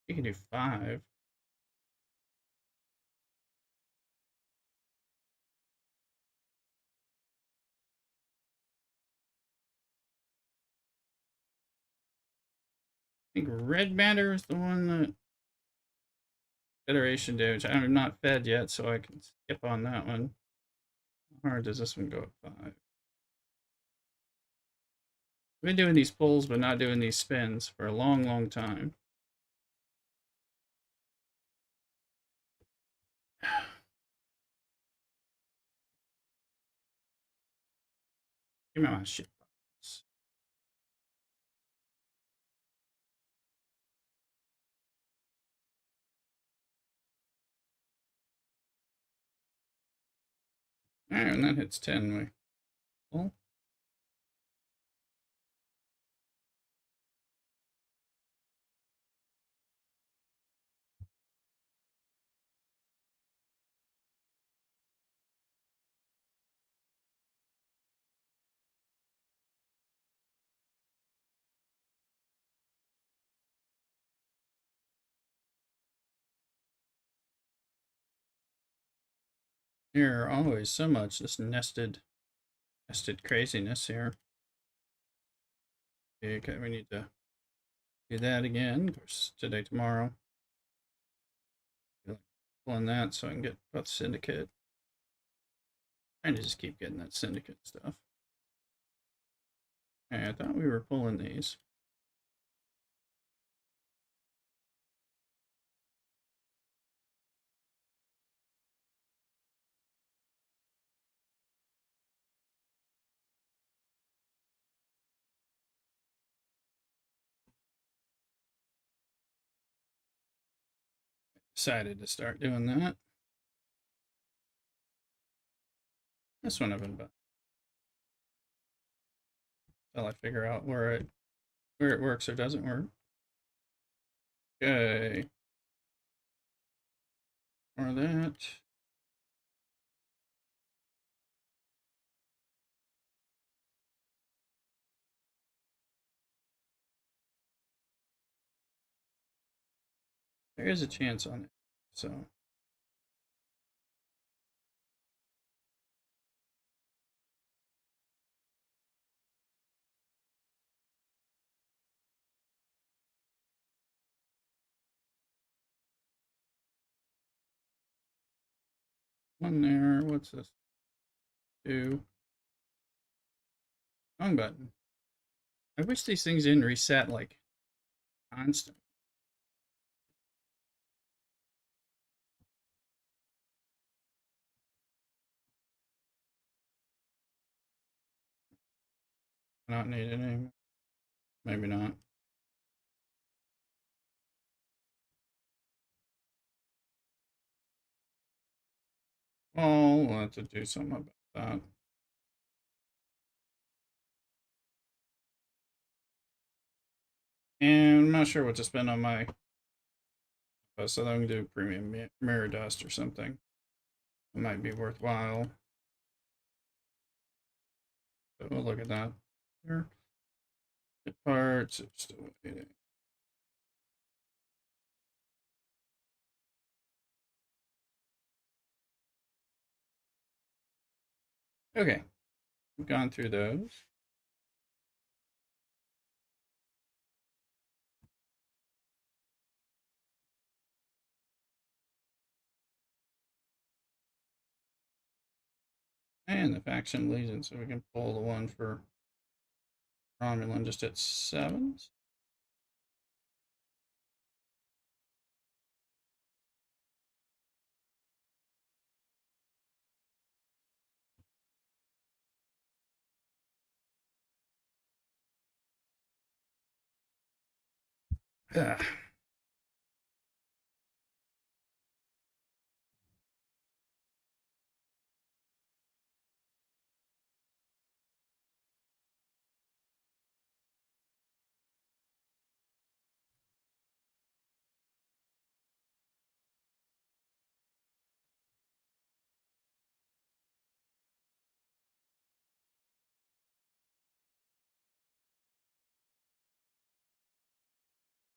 You can do 5. I think Red Banner is the one that Federation damage. I'm not fed yet, so I can skip on that one. How hard does this one go at 5? I've been doing these pulls, but not doing these spins for a long, long time. Give me my shit box. Alright, and that hits 10. We pull. Here, always so much this nested craziness here. Okay, we need to do that again. Of course, today, tomorrow. Pulling that so I can get both syndicate. Trying to just keep getting that syndicate stuff. Okay, I thought we were pulling these. Decided to start doing that. This one I've been about until I figure out where it works or doesn't work. Okay. Or that. There is a chance on it. So one there. What's this? 2. Wrong button. I wish these things didn't reset like constant. Not needed anymore. Maybe not. Oh, we'll have to do something about that. And I'm not sure what to spend on my. So I'm gonna do premium mirror dust or something. It might be worthwhile. So we'll look at that here. Hit parts. Still waiting. Okay, we've gone through those. And the faction allegiance, so we can pull the one for Romulan just at 7s. Ugh.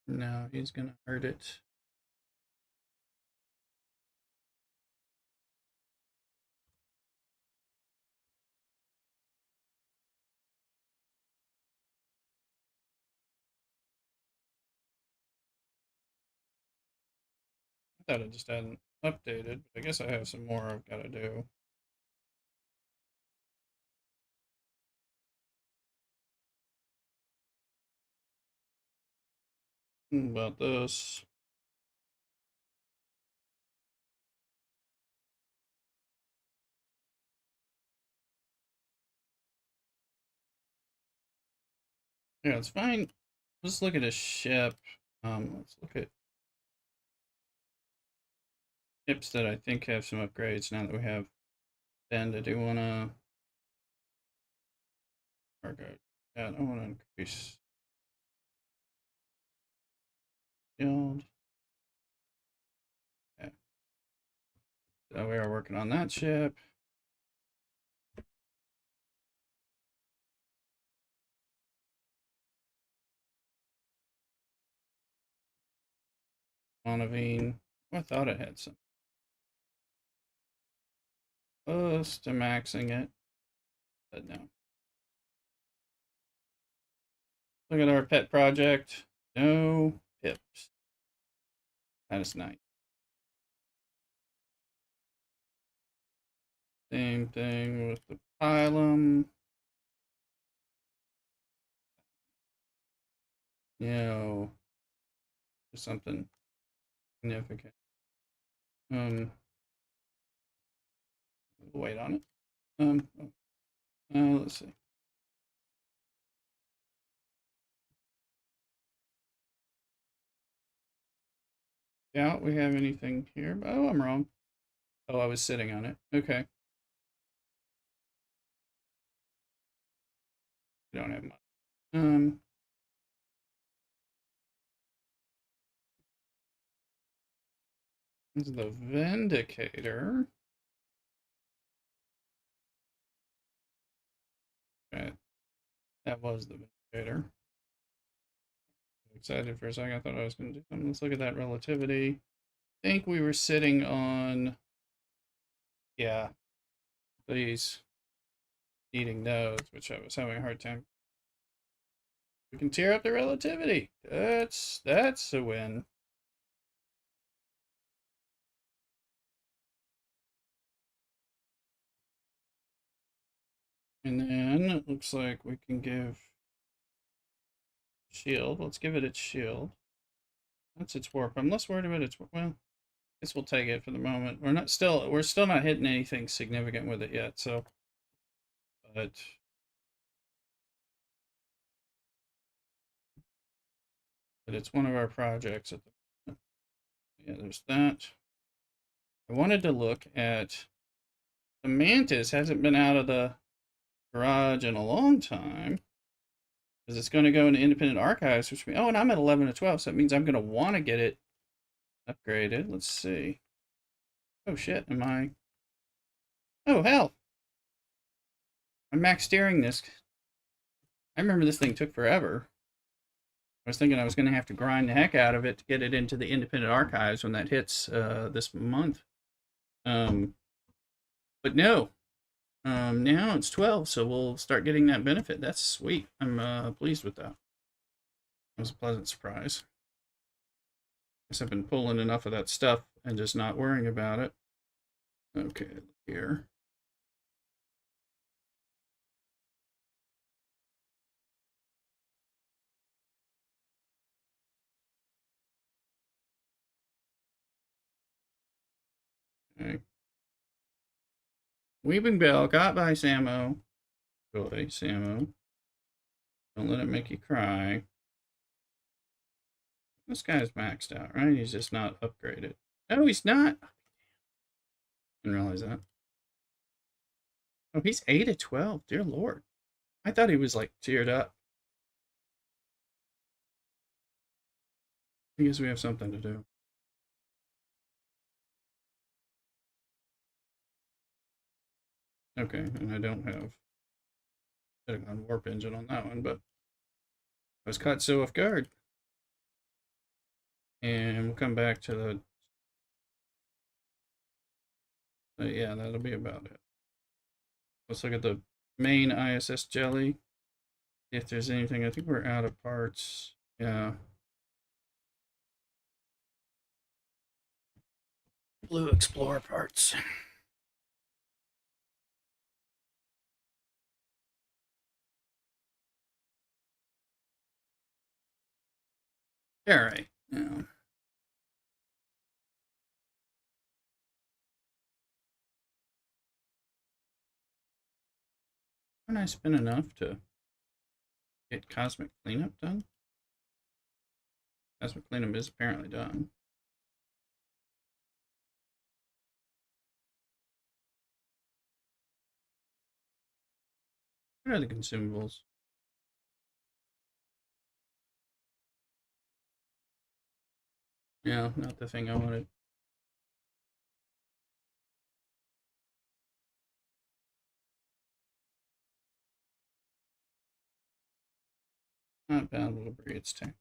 No, he's gonna hurt it. I thought it just hadn't updated, but I guess I have some more I've got to do. About this. Yeah, it's fine. Let's look at a ship. Let's look at ships that I think have some upgrades now that we have Ben. I do want to cargo. Yeah, I want to increase yield. Yeah. So we are working on that ship. Monavine. I thought it had some. Close to maxing it, but no. Look at our pet project. No pips. That is nice. Same thing with the pylum. Something significant. Wait on it. Let's see. Doubt we have anything here. Oh, I'm wrong. Oh, I was sitting on it. Okay. We don't have much. This is the Vindicator. Okay. That was the Vindicator. Excited for a second. I thought I was going to do something. Let's look at that relativity. I think we were sitting on, yeah, these eating nodes, which I was having a hard time. We can tear up the relativity. That's a win. And then it looks like we can give shield. Let's give it its shield. That's its warp. I'm less worried about its warp. Well, I guess we'll take it for the moment. We're still not hitting anything significant with it yet, so but it's one of our projects at the moment. Yeah, there's that. I wanted to look at the Mantis. Hasn't been out of the garage in a long time. Because it's going to go into independent archives, which means, oh, and I'm at 11 to 12, so that means I'm going to want to get it upgraded. Let's see. Oh shit, am I? Oh hell! I'm max steering this. I remember this thing took forever. I was thinking I was going to have to grind the heck out of it to get it into the independent archives when that hits this month. But no. Now it's 12, so we'll start getting that benefit. That's sweet. I'm pleased with that. It was a pleasant surprise. I guess I've been pulling enough of that stuff and just not worrying about it. Okay, here. Okay. Weeping Bell, got by Samo. Joy, Samo. Don't let it make you cry. This guy's maxed out, right? He's just not upgraded. Oh, he's not. Didn't realize that. Oh, he's 8 of 12. Dear Lord. I thought he was like tiered up. I guess we have something to do. Okay, and I don't have setting on Warp Engine on that one, but I was caught so off guard. And we'll come back to the. Yeah, that'll be about it. Let's look at the main ISS jelly. If there's anything, I think we're out of parts. Yeah. Blue Explorer parts. All right. Now, haven't I spent enough to get Cosmic Cleanup done? Cosmic Cleanup is apparently done. What are the consumables? Yeah, not the thing I wanted. Not bound to breed its tech.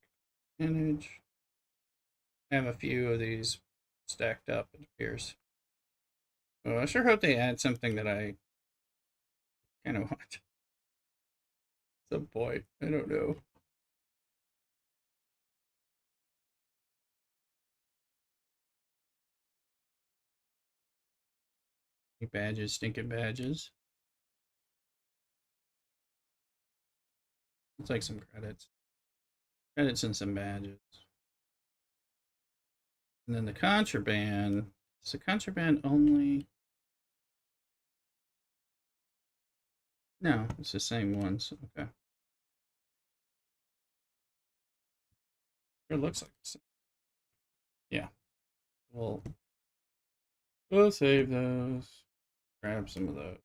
Manage. I have a few of these stacked up, it appears. Oh, I sure hope they add something that I kind of want. Some point. I don't know. Badges, stinking badges. Let's take some credits. Credits and some badges. And then the contraband. Is the contraband only? No, it's the same ones. Okay. It looks like the same. Yeah. We'll save those. Grab some of those.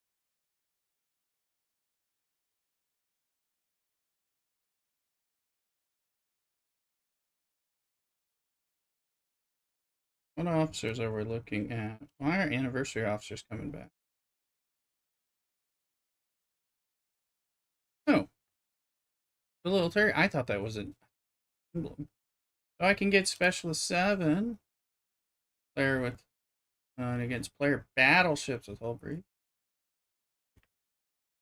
What officers are we looking at? Why are anniversary officers coming back? Oh, the little Terry. I thought that was an emblem. So I can get specialist 7. Player with against player battleships with hull breach.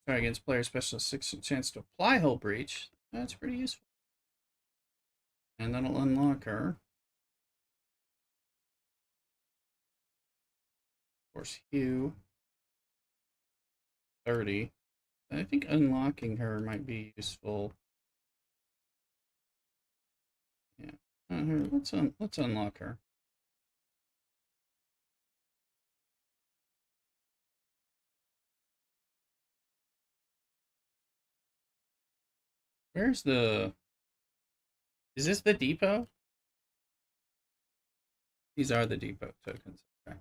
Try against player specialist 6 chance to apply hull breach. That's pretty useful. And that'll unlock her. Of course, Hugh. 30. I think unlocking her might be useful. Yeah. Let's unlock her. Where's the? Is this the depot? These are the depot tokens. Okay.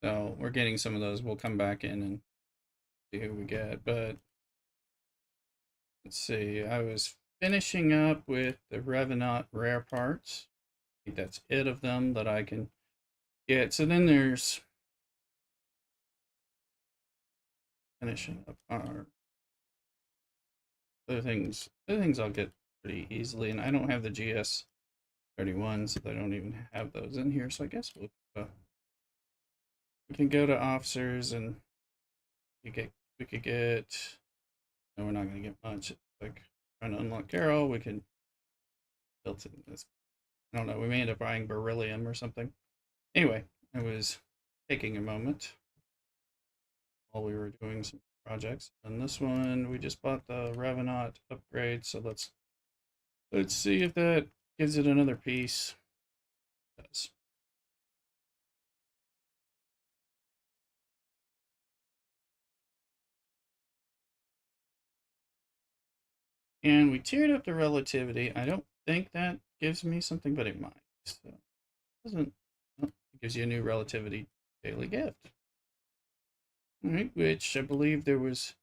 So we're getting some of those. We'll come back in and see who we get. But let's see. I was finishing up with the Revenant rare parts. I think that's it of them that I can get. So then there's finishing up our other things. Other things I'll get pretty easily, and I don't have the GS 31s. So I don't even have those in here. So I guess we can go to officers and we could get. No, we're not gonna get much. Like trying to unlock Carol, we can build in this. I don't know. We may end up buying beryllium or something. Anyway, I was taking a moment while we were doing some projects. And this one, we just bought the Revenant upgrade. So let's see if that gives it another piece. It does. And we tiered up the relativity. I don't think that gives me something, but it might. So it doesn't. Oh, it gives you a new relativity daily gift. All right, which I believe there was.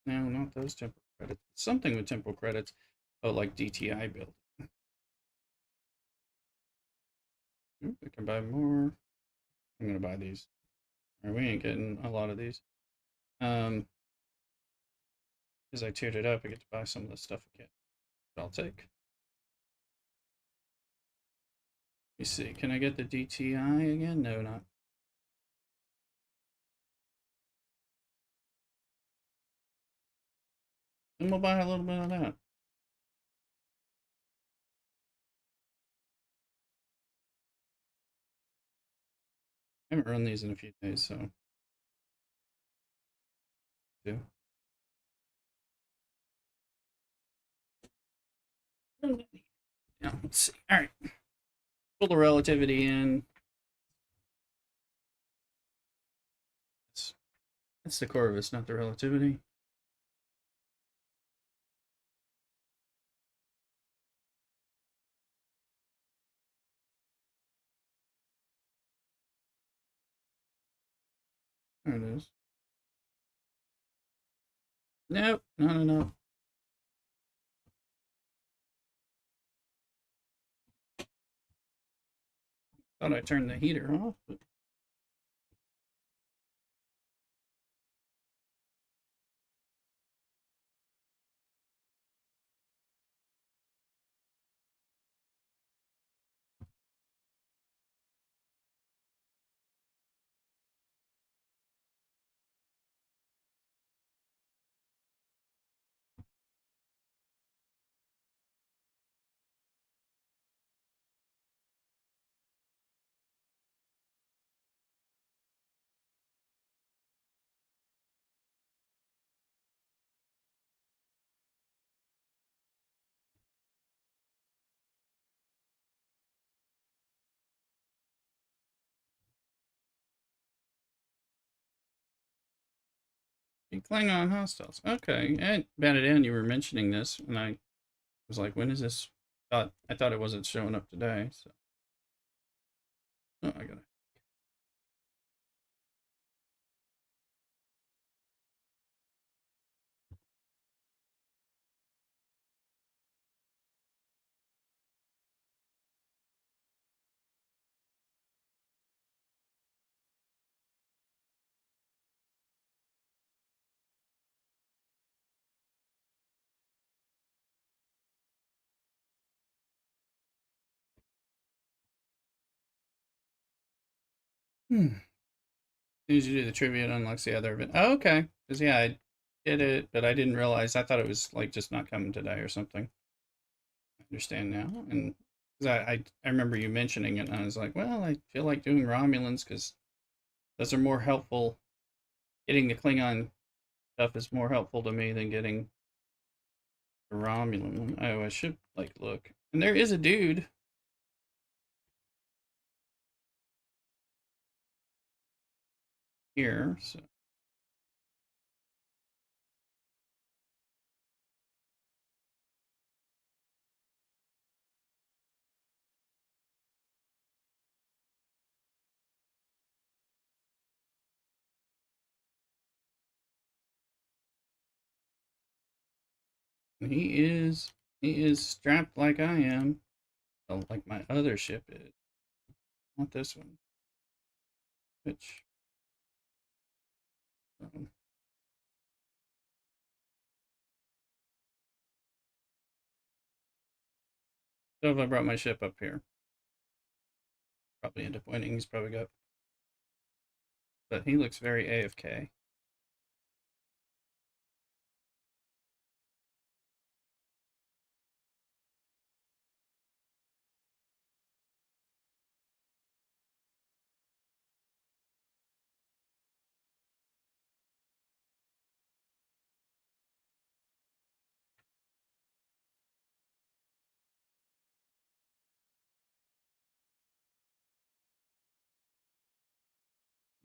No, not those temporal credits. Something with temporal credits. Oh, like DTI build. Ooh, I can buy more. I'm gonna buy these. Or we ain't getting a lot of these. Because I tiered it up, I get to buy some of this stuff again. But I'll take. Let me see. Can I get the DTI again? No, not. Then we'll buy a little bit of that. I haven't run these in a few days, so. Yeah. Yeah, let's see. All right. Pull the relativity in. That's, that's the Corvus, not the relativity. There it is. Nope, not enough. Thought I turned the heater off, but Klingon hostiles. Okay, and Banadin, you were mentioning this, and I was like, when is this? I thought it wasn't showing up today. So, oh, I got it. Hmm. As soon as you do the trivia, it unlocks the other event. Oh, okay. Because yeah, I did it, but I didn't realize. I thought it was like just not coming today or something. I understand now, and because I remember you mentioning it, and I was like, well, I feel like doing Romulans because those are more helpful. Getting the Klingon stuff is more helpful to me than getting the Romulan one. Oh, I should like look. And there is a dude here, so he is strapped like I am, like my other ship is. Not this one. Which um, so if I brought my ship up here, probably end up winning. He's probably got, but he looks very AFK.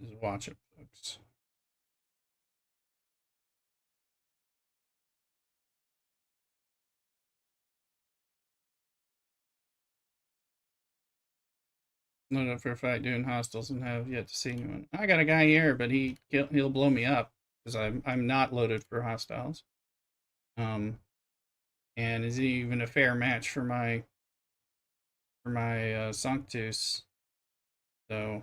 Just watch it, folks. Load up for a fight doing hostiles and have yet to see anyone. I got a guy here, but he'll blow me up because I'm not loaded for hostiles. And is he even a fair match for my Sanctus? So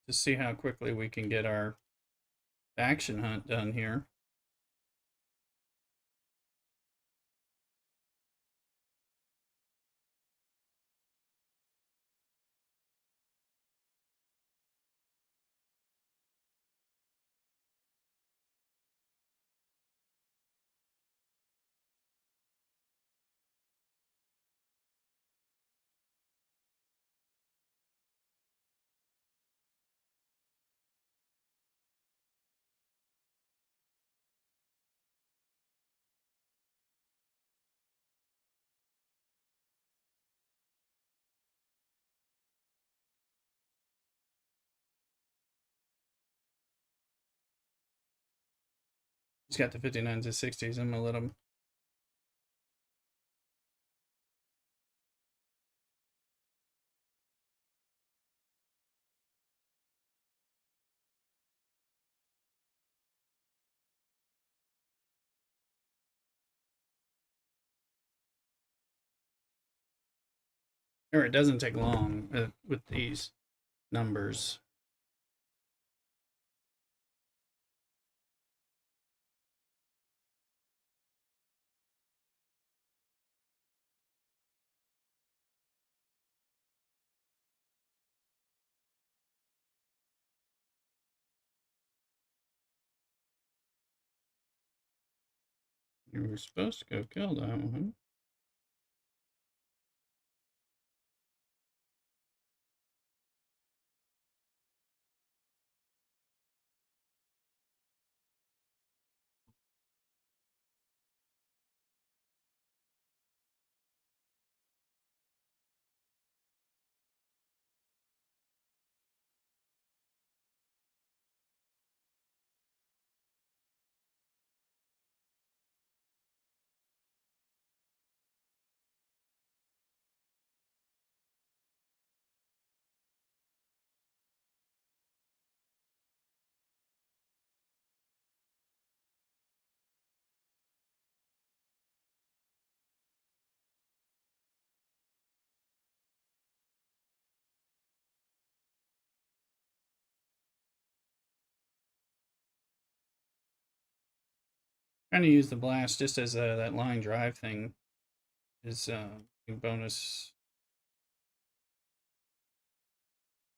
to see how quickly we can get our action hunt done here. He's got the 59s and 60s. I'm gonna let him. Or it doesn't take long with these numbers. You were supposed to go kill that one. Trying to use the blast just as that line drive thing is bonus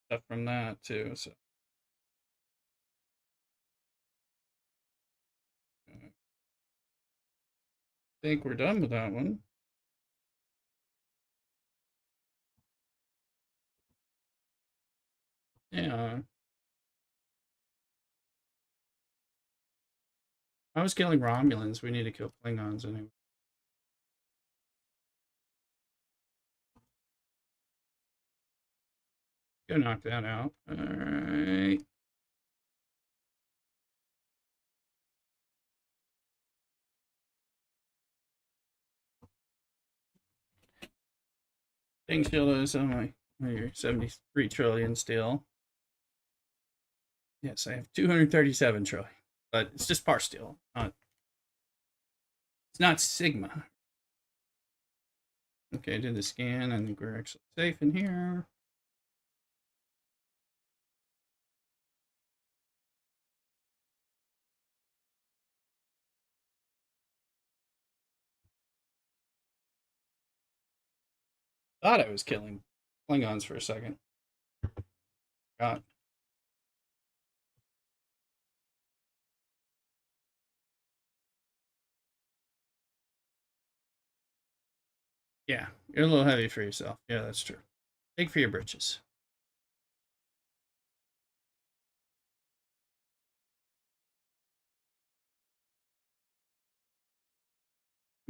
stuff from that too. So I think we're done with that one. Yeah, I was killing Romulans. We need to kill Klingons anyway. Go knock that out. All right. Thing shield is on my 73 trillion still. Yes, I have 237 trillion, but it's just par steel. It's not sigma. Okay, I did the scan. I think we're actually safe in here. Thought I was killing Klingons for a second. God. Yeah, you're a little heavy for yourself. Yeah, that's true. Big for your britches.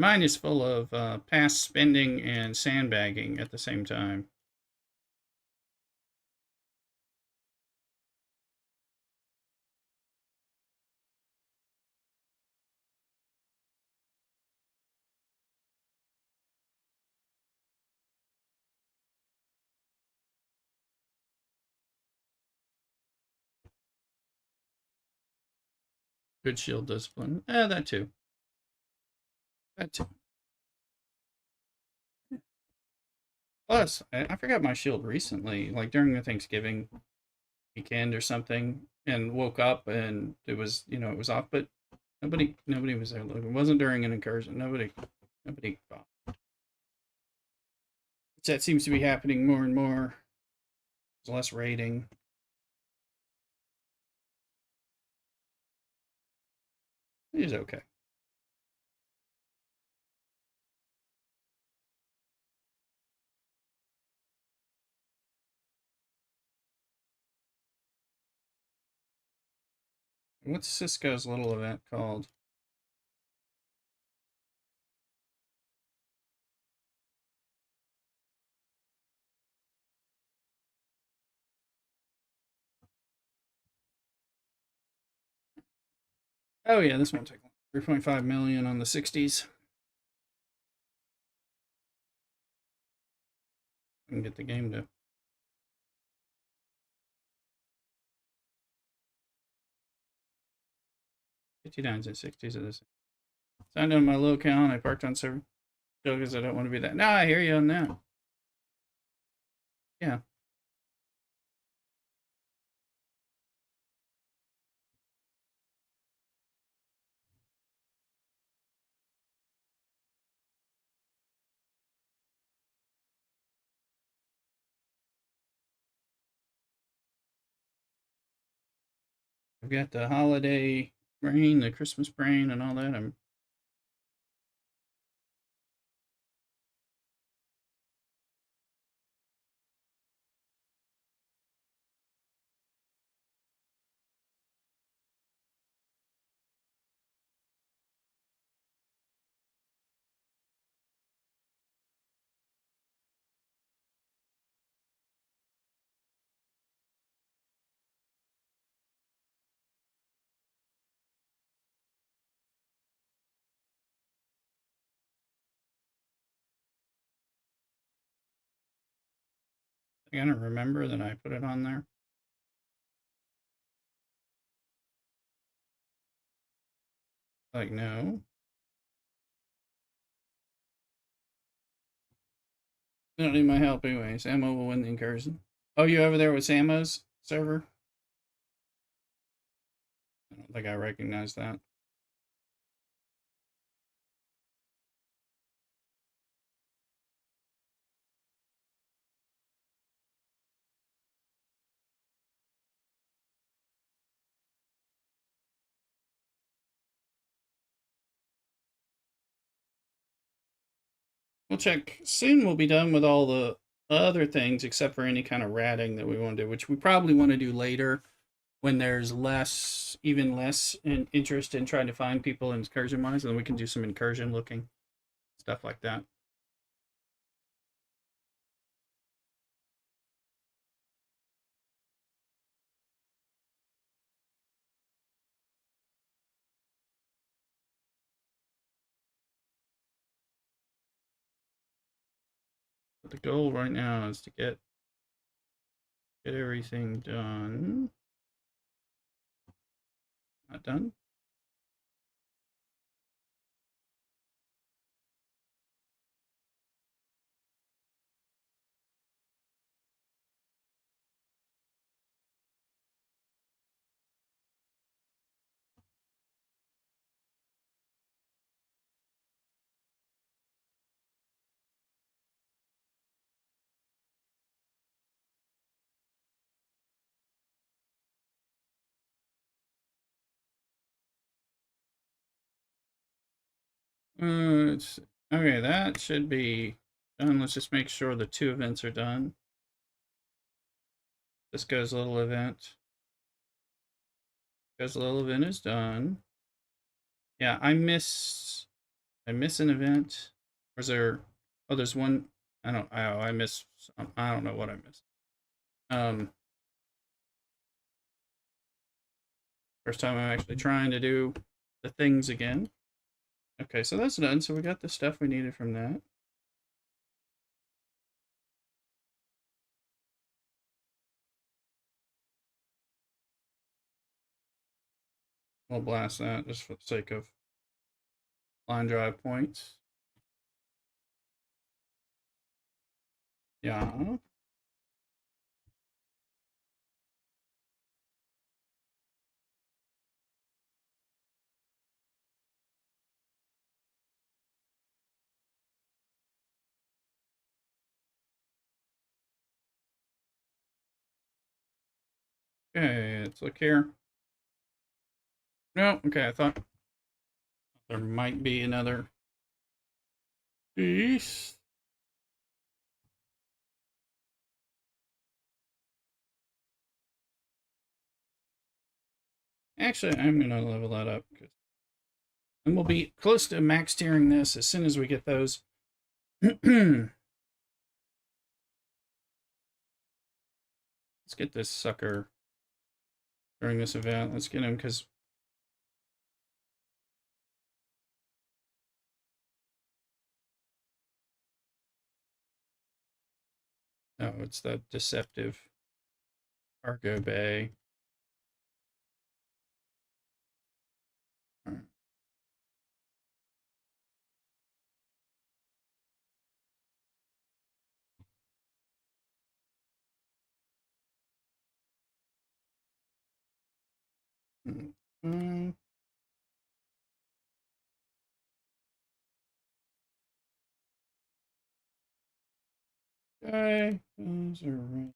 Mine is full of past spending and sandbagging at the same time. Good shield discipline. That too. That too. Plus, I forgot my shield recently, like during the Thanksgiving weekend or something, and woke up and it was, it was off, but nobody was there. It wasn't during an incursion. Nobody. That seems to be happening more and more. There's less raiding. It is okay. What's Cisco's little event called? Oh yeah, this won't take long. 3.5 million on the 60s. I can get the game to 59s and 60s of this. Signed on my low count. I parked on server because I don't want to be that. No, I hear you on that. Yeah. I've got the holiday brain, the Christmas brain, and all that. I gotta remember that I put it on there. Like, no. You don't need my help anyways. Ammo will win the incursion. Oh, you over there with Sammo's server? I don't think I recognize that. We'll check. Soon we'll be done with all the other things except for any kind of ratting that we want to do, which we probably want to do later when there's even less interest in trying to find people in incursion mines, and then we can do some incursion looking stuff like that. But the goal right now is to get everything done. Not done. It's okay. That should be done. Let's just make sure the 2 events are done. This goes little event. Goes little event is done. Yeah, I missed I miss an event? Or is there? Oh, there's one. I missed. I don't know what I missed. Um, First time I'm actually trying to do the things again. Okay, so that's done. So we got the stuff we needed from that. We'll blast that just for the sake of line drive points. Yeah. Okay, let's look here. No, okay, I thought there might be another piece. Actually, I'm going to level that up. And we'll be close to max tiering this as soon as we get those. Let's get this sucker during this event. Let's get him because... Oh, it's that deceptive cargo bay. Mm, okay, those are right.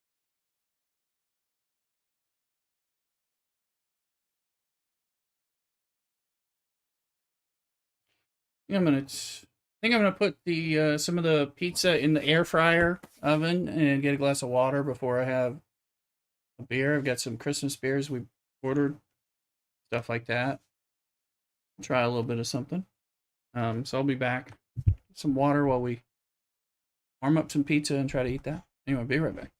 Yeah, I think I'm gonna put the some of the pizza in the air fryer oven and get a glass of water before I have a beer. I've got some Christmas beers we ordered, stuff like that. Try a little bit of something. So I'll be back. Some water while we warm up some pizza and try to eat that. Anyway, be right back.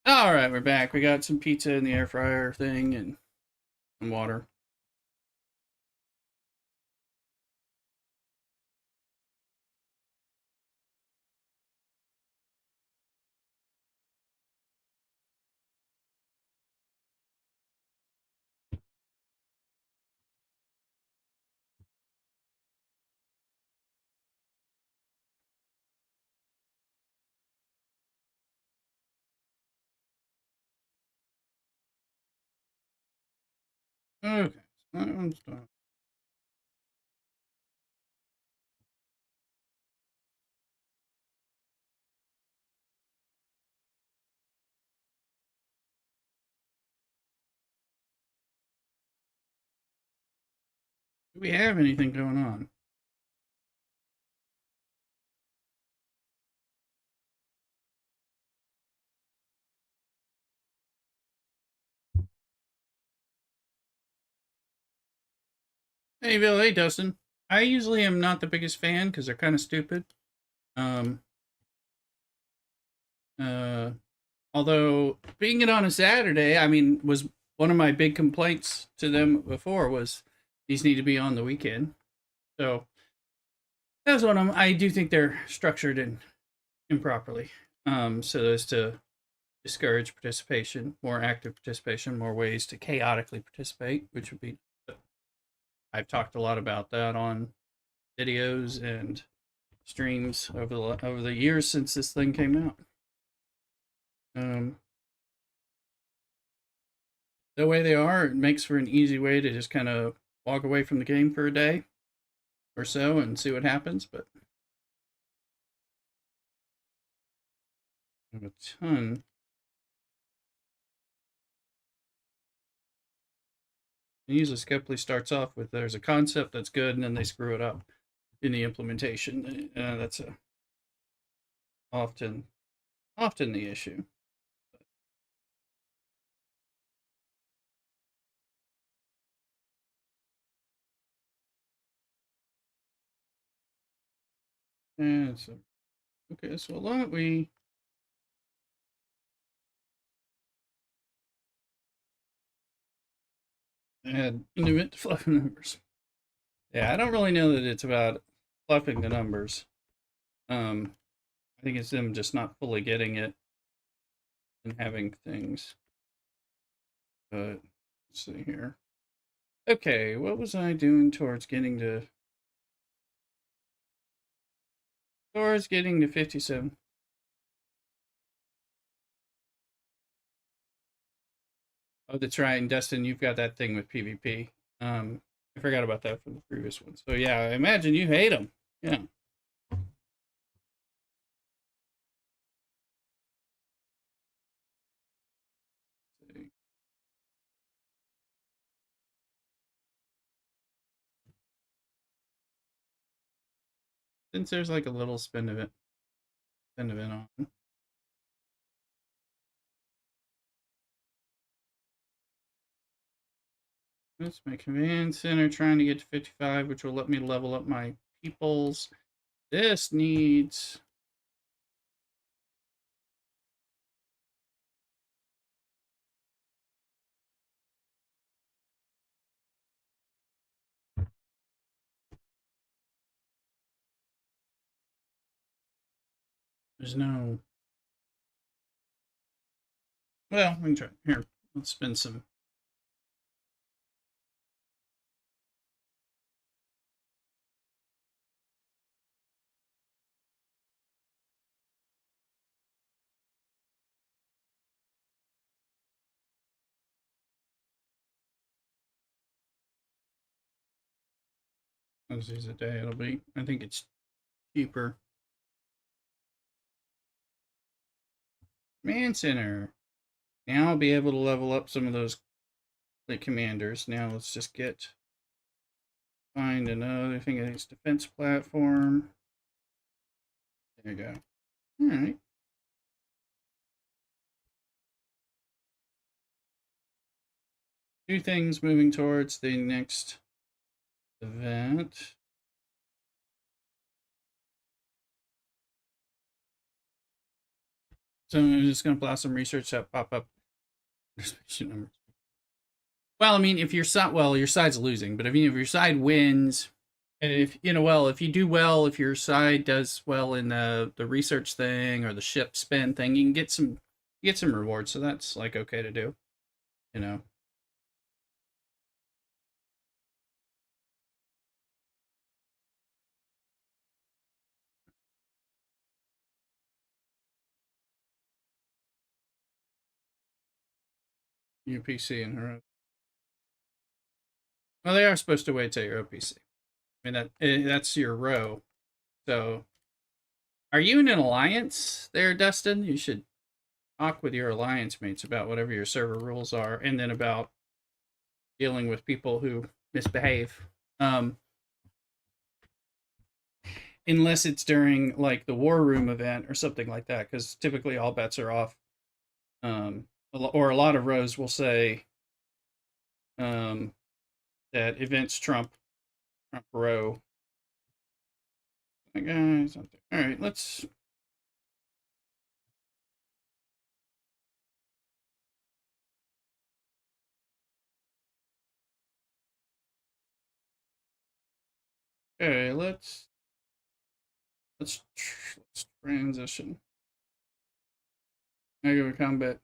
All right, we're back. We got some pizza in the air fryer thing and some water. Okay, so that one's done. Do we have anything going on? Hey, Bill. Hey, Dustin. I usually am not the biggest fan because they're kind of stupid. Um, uh, Although being it on a Saturday, I mean, was one of my big complaints to them before was these need to be on the weekend. So that's one of them. I do think they're structured and improperly, so as to discourage participation, more active participation, more ways to chaotically participate, which would be. I've talked a lot about that on videos and streams over the years since this thing came out. Um, the way they are, it makes for an easy way to just kind of walk away from the game for a day or so and see what happens. But I have a ton. It usually Skepley starts off with there's a concept that's good and then they screw it up in the implementation. That's often often the issue. And so, okay, so why don't we add an event to fluffing numbers? Yeah, I don't really know that it's about fluffing the numbers. Um, I think it's them just not fully getting it and having things. But let's see here. Okay, what was I doing towards getting to 57? Oh, that's right. And Dustin, you've got that thing with PvP. I forgot about that from the previous one. So yeah, I imagine you hate them. Yeah. Since there's like a little spin of it on. That's my command center trying to get to 55, which will let me level up my peoples. This needs. There's no. Well, we can try. Here, let's spin some. As these a day it'll be. I think it's cheaper. Command center. Now I'll be able to level up some of those commanders. Now let's just find another thing. I think it's defense platform. There you go. All right. Two things moving towards the next event. So I'm just going to plow some research that pop up. Well, I mean, if your side, well, your side's losing, but if your side wins, and if if you do well, if your side does well in the research thing or the ship spend thing, you can get some rewards. So that's like okay to do, you know. UPC and her. Well, they are supposed to wait till your OPC. I mean that's your row. So, are you in an alliance there, Dustin? You should talk with your alliance mates about whatever your server rules are, and then about dealing with people who misbehave. Unless it's during like the war room event or something like that, because typically all bets are off. Or a lot of rows will say um, that events trump row. Guys, all right, let's. Okay, let's transition. Negative combat.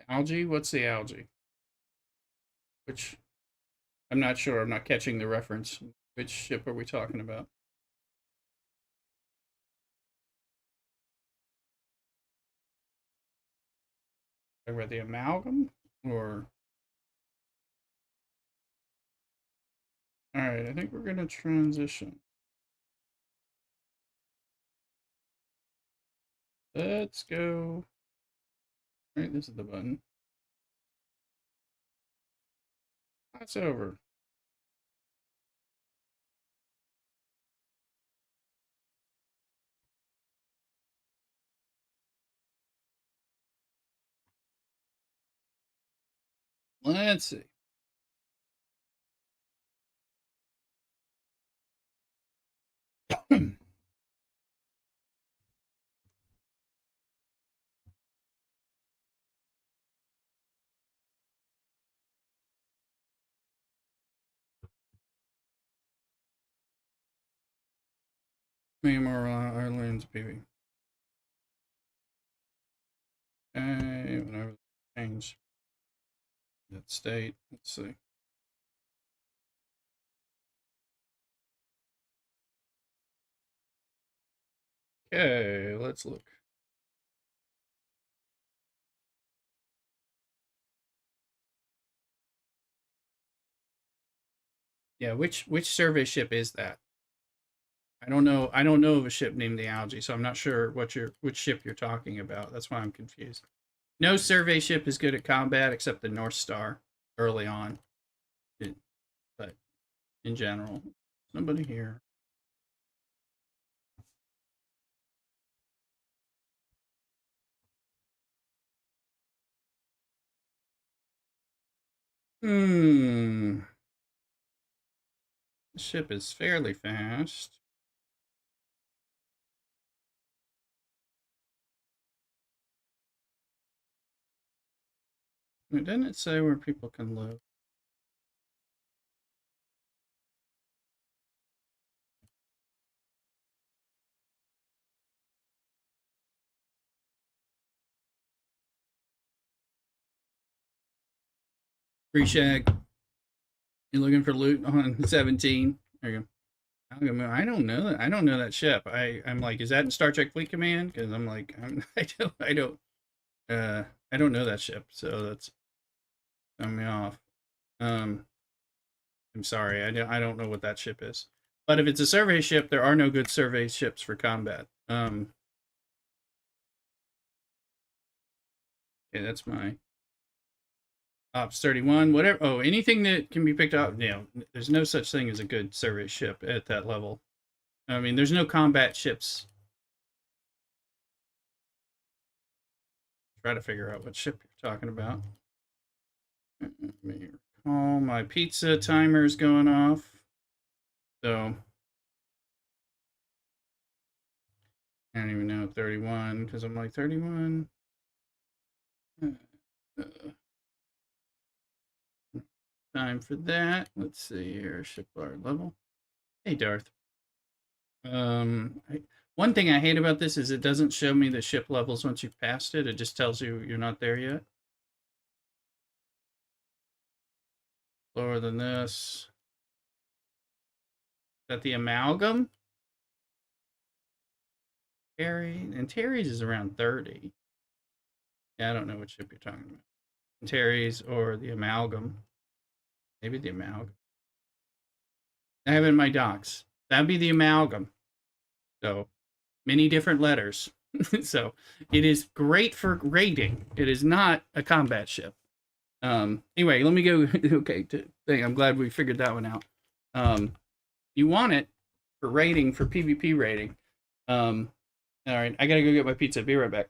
Algae? What's the algae? Which I'm not sure. I'm not catching the reference. Which ship are we talking about? Talking about the amalgam? Or alright, I think we're gonna transition. Let's go. Alright, this is the button. That's over. Let's see. More Ireland's PV. Okay, whatever. Change that state. Let's see. Okay, let's look. Yeah, which survey ship is that? I don't know. I don't know of a ship named the Algae, so I'm not sure which ship you're talking about. That's why I'm confused. No survey ship is good at combat except the North Star early on. But in general, somebody here. Hmm. The ship is fairly fast. Didn't it say where people can live? Free shag. You're looking for loot on 17. There you go. I don't know that. I don't know that ship. I'm like, is that in Star Trek Fleet Command? Because I'm like, I don't know that ship. So that's throwing me off. Um, I'm sorry. I don't know what that ship is. But if it's a survey ship, there are no good survey ships for combat. Okay, that's my Ops 31. Whatever. Oh, anything that can be picked up. There's no such thing as a good survey ship at that level. I mean, there's no combat ships. Try to figure out what ship you're talking about. Let me recall. My pizza timer's going off. So I don't even know, 31, because I'm like 31. Time for that. Let's see here, shipyard level. Hey, Darth. One thing I hate about this is it doesn't show me the ship levels once you've passed it. It just tells you you're not there yet. Lower than this. Is that the amalgam? Terry, and Terry's is around 30. Yeah, I don't know what ship you're talking about. Terry's or the amalgam. Maybe the amalgam. I have it in my docs. That'd be the amalgam. So many different letters. So it is great for raiding. It is not a combat ship. Anyway, let me go. Okay, I'm glad we figured that one out. You want it for raiding, for PvP raiding. All right, I gotta go get my pizza. Be right back.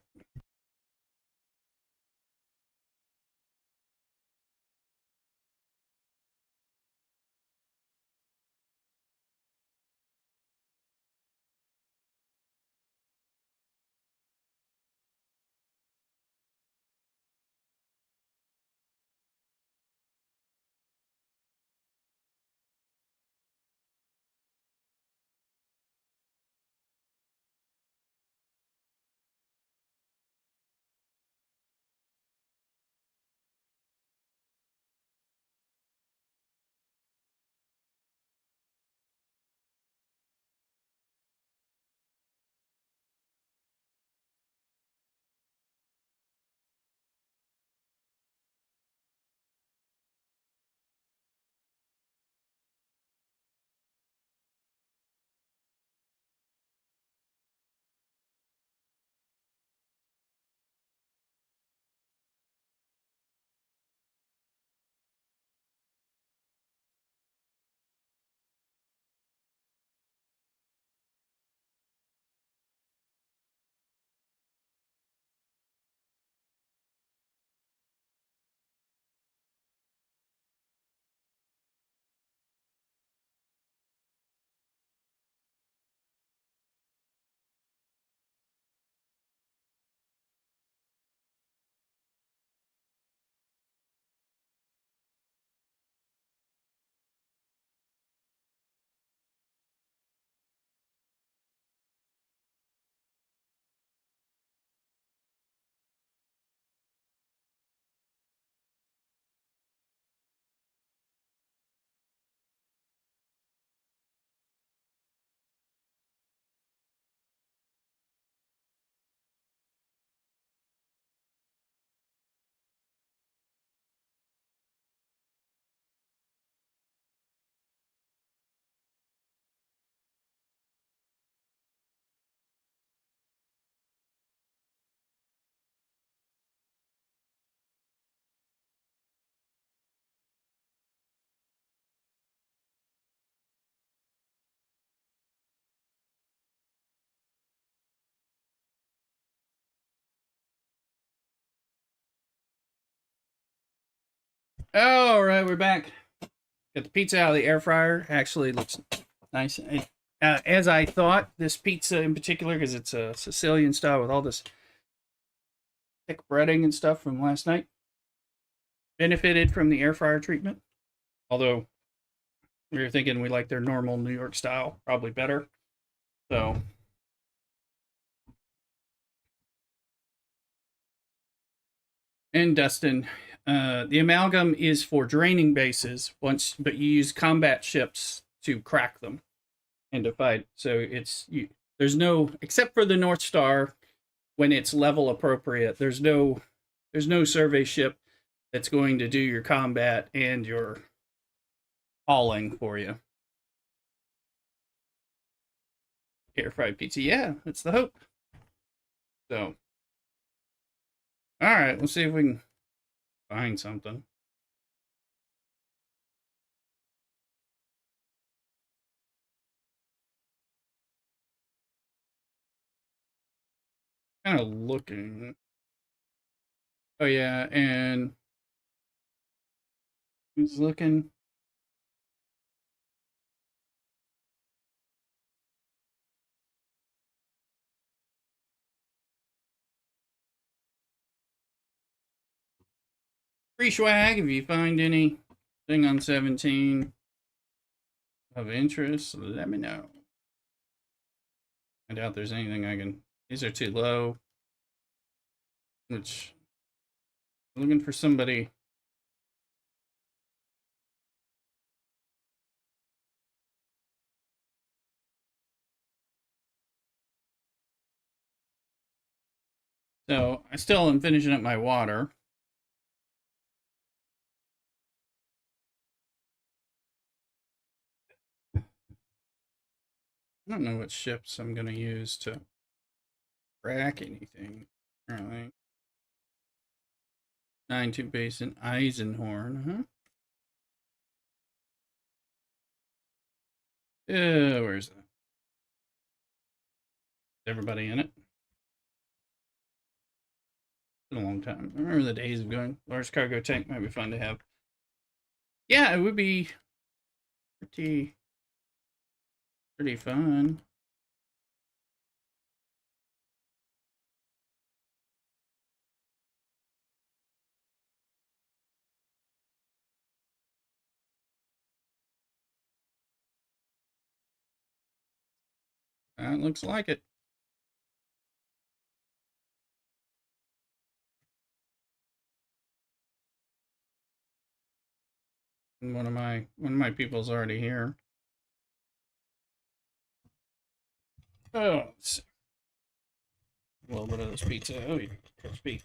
All right, we're back. Got the pizza out of the air fryer. Actually, looks nice. As I thought, this pizza in particular, because it's a Sicilian style with all this thick breading and stuff from last night, benefited from the air fryer treatment. Although we were thinking we like their normal New York style probably better. So, and Dustin, the amalgam is for draining bases once, but you use combat ships to crack them and to fight. So there's no, except for the North Star when it's level appropriate. There's no survey ship that's going to do your combat and your hauling for you. Air fried pizza, yeah, that's the hope. So, all right, let's see if we can find something. Kind of looking. Oh yeah, and who's looking? Free swag if you find anything on 17 of interest, let me know. I doubt there's anything I can. These are too low. Which, looking for somebody. So I still am finishing up my water. I don't know what ships I'm going to use to crack anything. Apparently. 9-2 basin Eisenhorn, huh? Where's that? Is everybody in it? It's been a long time. I remember the days of going. Large cargo tank might be fun to have. Yeah, it would be pretty fun. It looks like it. And one of my people's already here. Oh, let's see. A little bit of this pizza. Oh, crispy.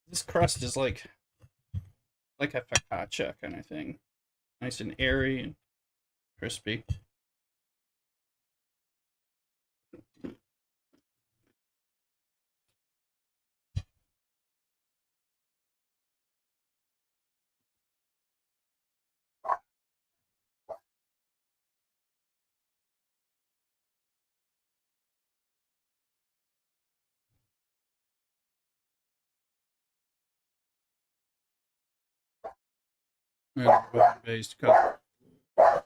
This crust is like a focaccia kind of thing. Nice and airy and crispy. Based color. I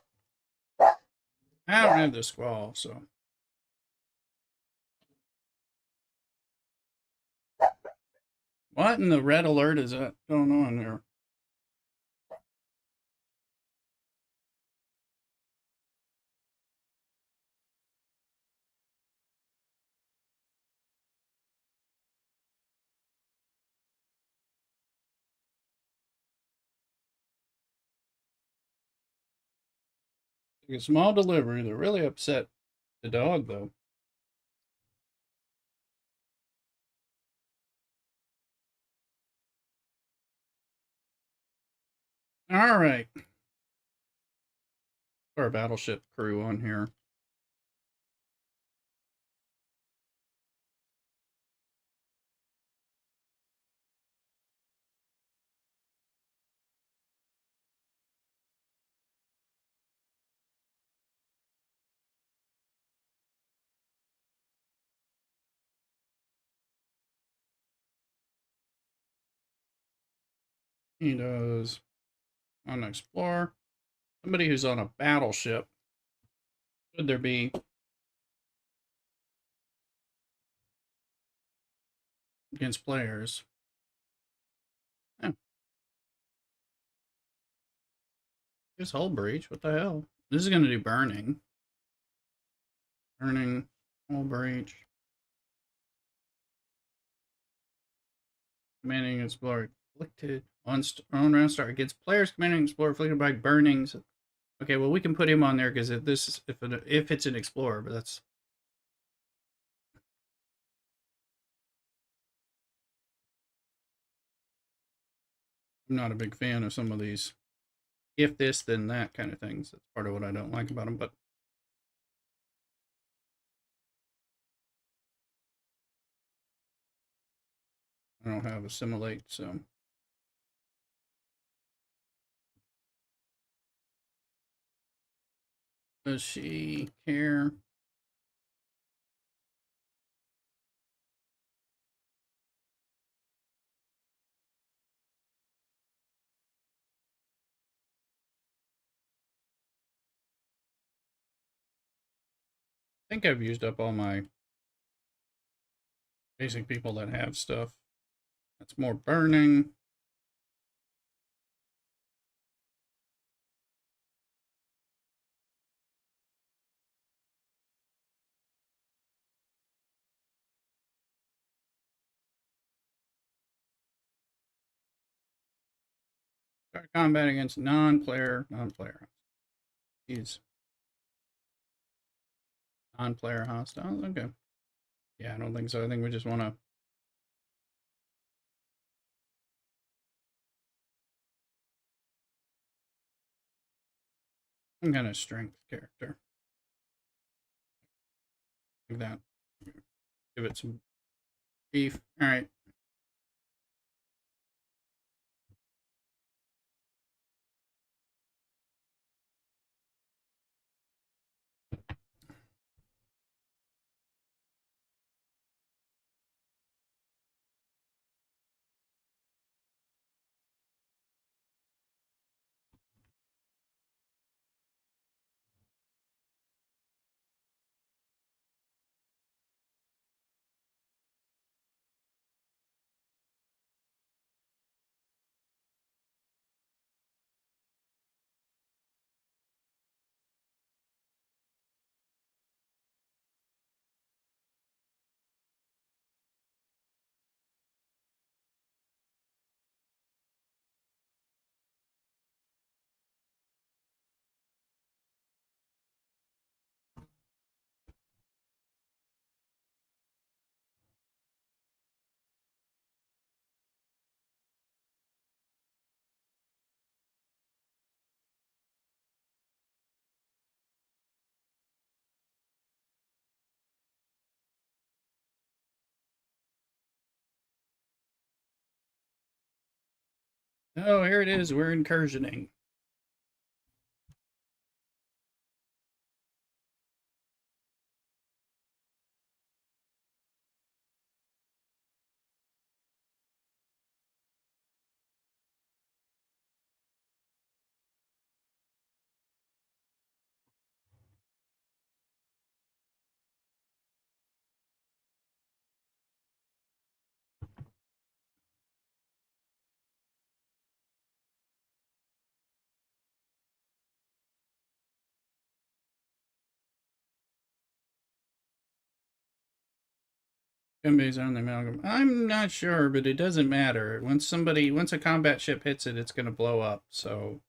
don't have the squall, so. What in the red alert is that going on there? A small delivery. They're really upset the dog, though. All right. Our battleship crew on here. He does on an explorer. Somebody who's on a battleship. Should there be against players? Oh, here's hull breach. What the hell? This is going to do burning. Burning, hull breach. Commanding explorer afflicted on own round start against players. Commanding explorer afflicted by burnings. Okay, well we can put him on there because if it's an explorer, but that's. I'm not a big fan of some of these if this then that kind of things. That's part of what I don't like about them. But I don't have assimilate, so. Does she care? I think I've used up all my basic people that have stuff. That's more burning. Combat against non-player. These non-player hostiles. Okay. Yeah, I don't think so. I think we just want to. Some kind of strength character. Like that. Give it some beef. All right. Oh, here it is. We're incursioning. Combos on the amalgam. I'm not sure, but it doesn't matter. Once a combat ship hits it, it's going to blow up. So,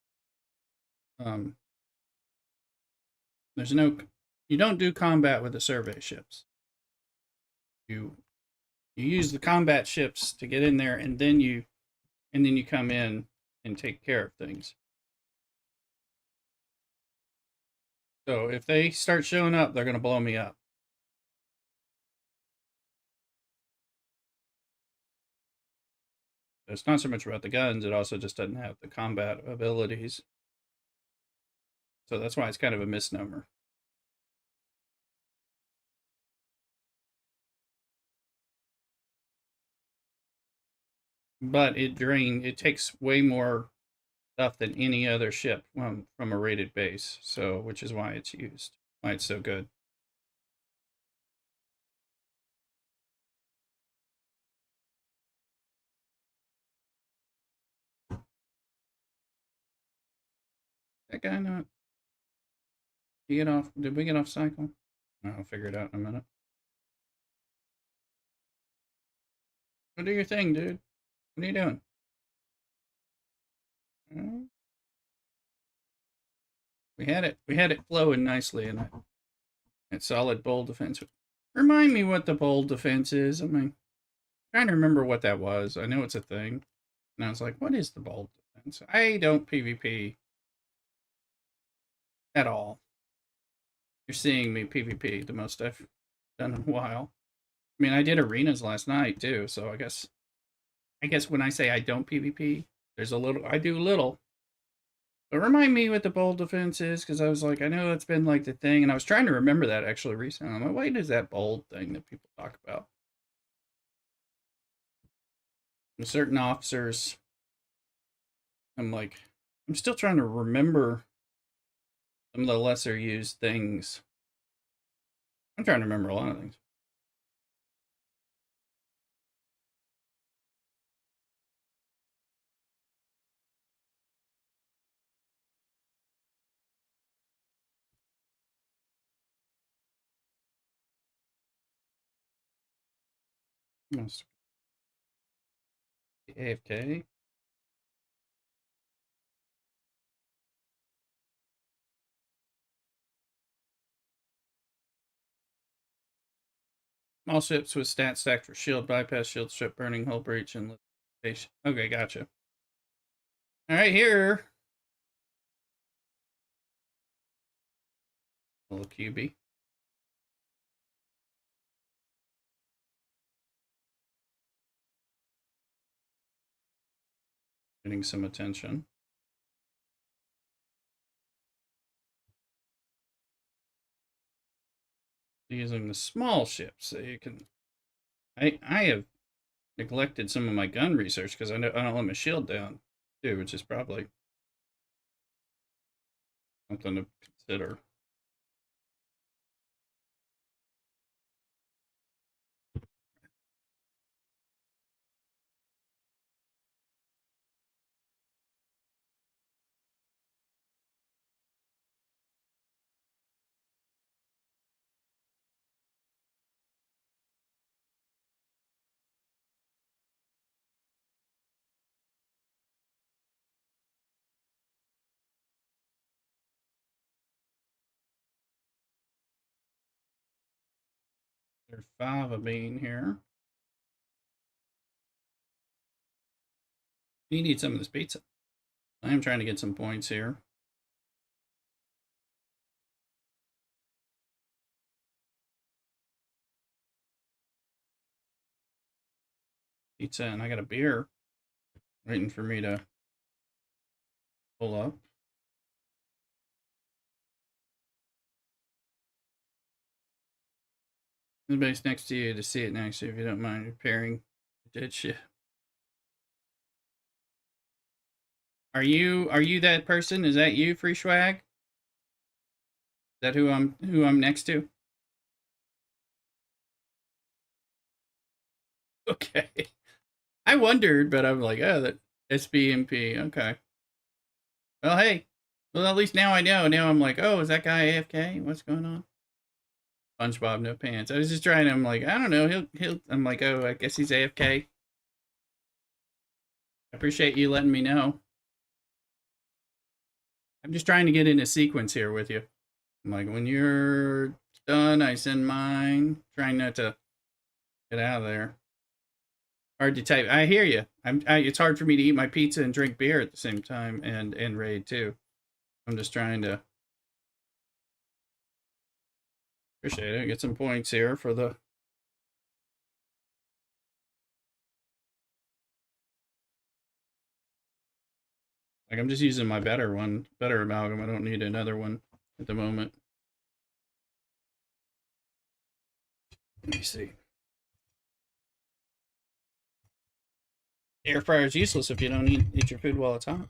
um, there's no, you don't do combat with the survey ships. You use the combat ships to get in there, and then you come in and take care of things. So if they start showing up, they're going to blow me up. It's not so much about the guns; it also just doesn't have the combat abilities. So that's why it's kind of a misnomer. But it takes way more stuff than any other ship from a rated base. So which is why it's used, why it's so good. That guy not. You get off? Did we get off cycle? I'll figure it out in a minute. Go do your thing, dude. What are you doing? We had it. We had it flowing nicely, and that solid bold defense. Remind me what the bold defense is. I mean, trying to remember what that was. I know it's a thing, and I was like, "What is the bold defense?" I don't PvP at all. You're seeing me PvP the most I've done in a while. I mean, I did arenas last night too, so I guess when I say I don't PvP, there's a little. I do little. But remind me what the bold defense is, because I was like, I know it's been like the thing, and I was trying to remember that actually recently. I'm like, what is that bold thing that people talk about? And certain officers, I'm like, I'm still trying to remember some of the lesser used things. I'm trying to remember a lot of things. AFK. Small ships with stats stacked for shield bypass, shield strip, burning, hull breach, and limitation. Okay, gotcha. All right, here. A little QB. Getting some attention. Using the small ships so you can. I have neglected some of my gun research because I don't let my shield down too, which is probably something to consider. There's 5 of being here. You need some of this pizza. I am trying to get some points here. Pizza, and I got a beer waiting for me to pull up. Anybody's next to you to see it next to you if you don't mind repairing the dead shit. Are you that person? Is that you, Free Swag? Is that who I'm next to? Okay. I wondered, but I'm like, oh, that SBMP. Okay. Well, hey. Well, at least now I know. Now I'm like, oh, is that guy AFK? What's going on? SpongeBob, no pants. I was just trying. I'm like, I don't know. He'll. I'm like, oh, I guess he's AFK. I appreciate you letting me know. I'm just trying to get in a sequence here with you. I'm like, when you're done, I send mine. Trying not to get out of there. Hard to type. I hear you. It's hard for me to eat my pizza and drink beer at the same time, and raid too. I'm just trying to. Appreciate it. Get some points here for the. Like, I'm just using my better amalgam. I don't need another one at the moment. Let me see. Air fryer is useless if you don't eat your food while it's hot.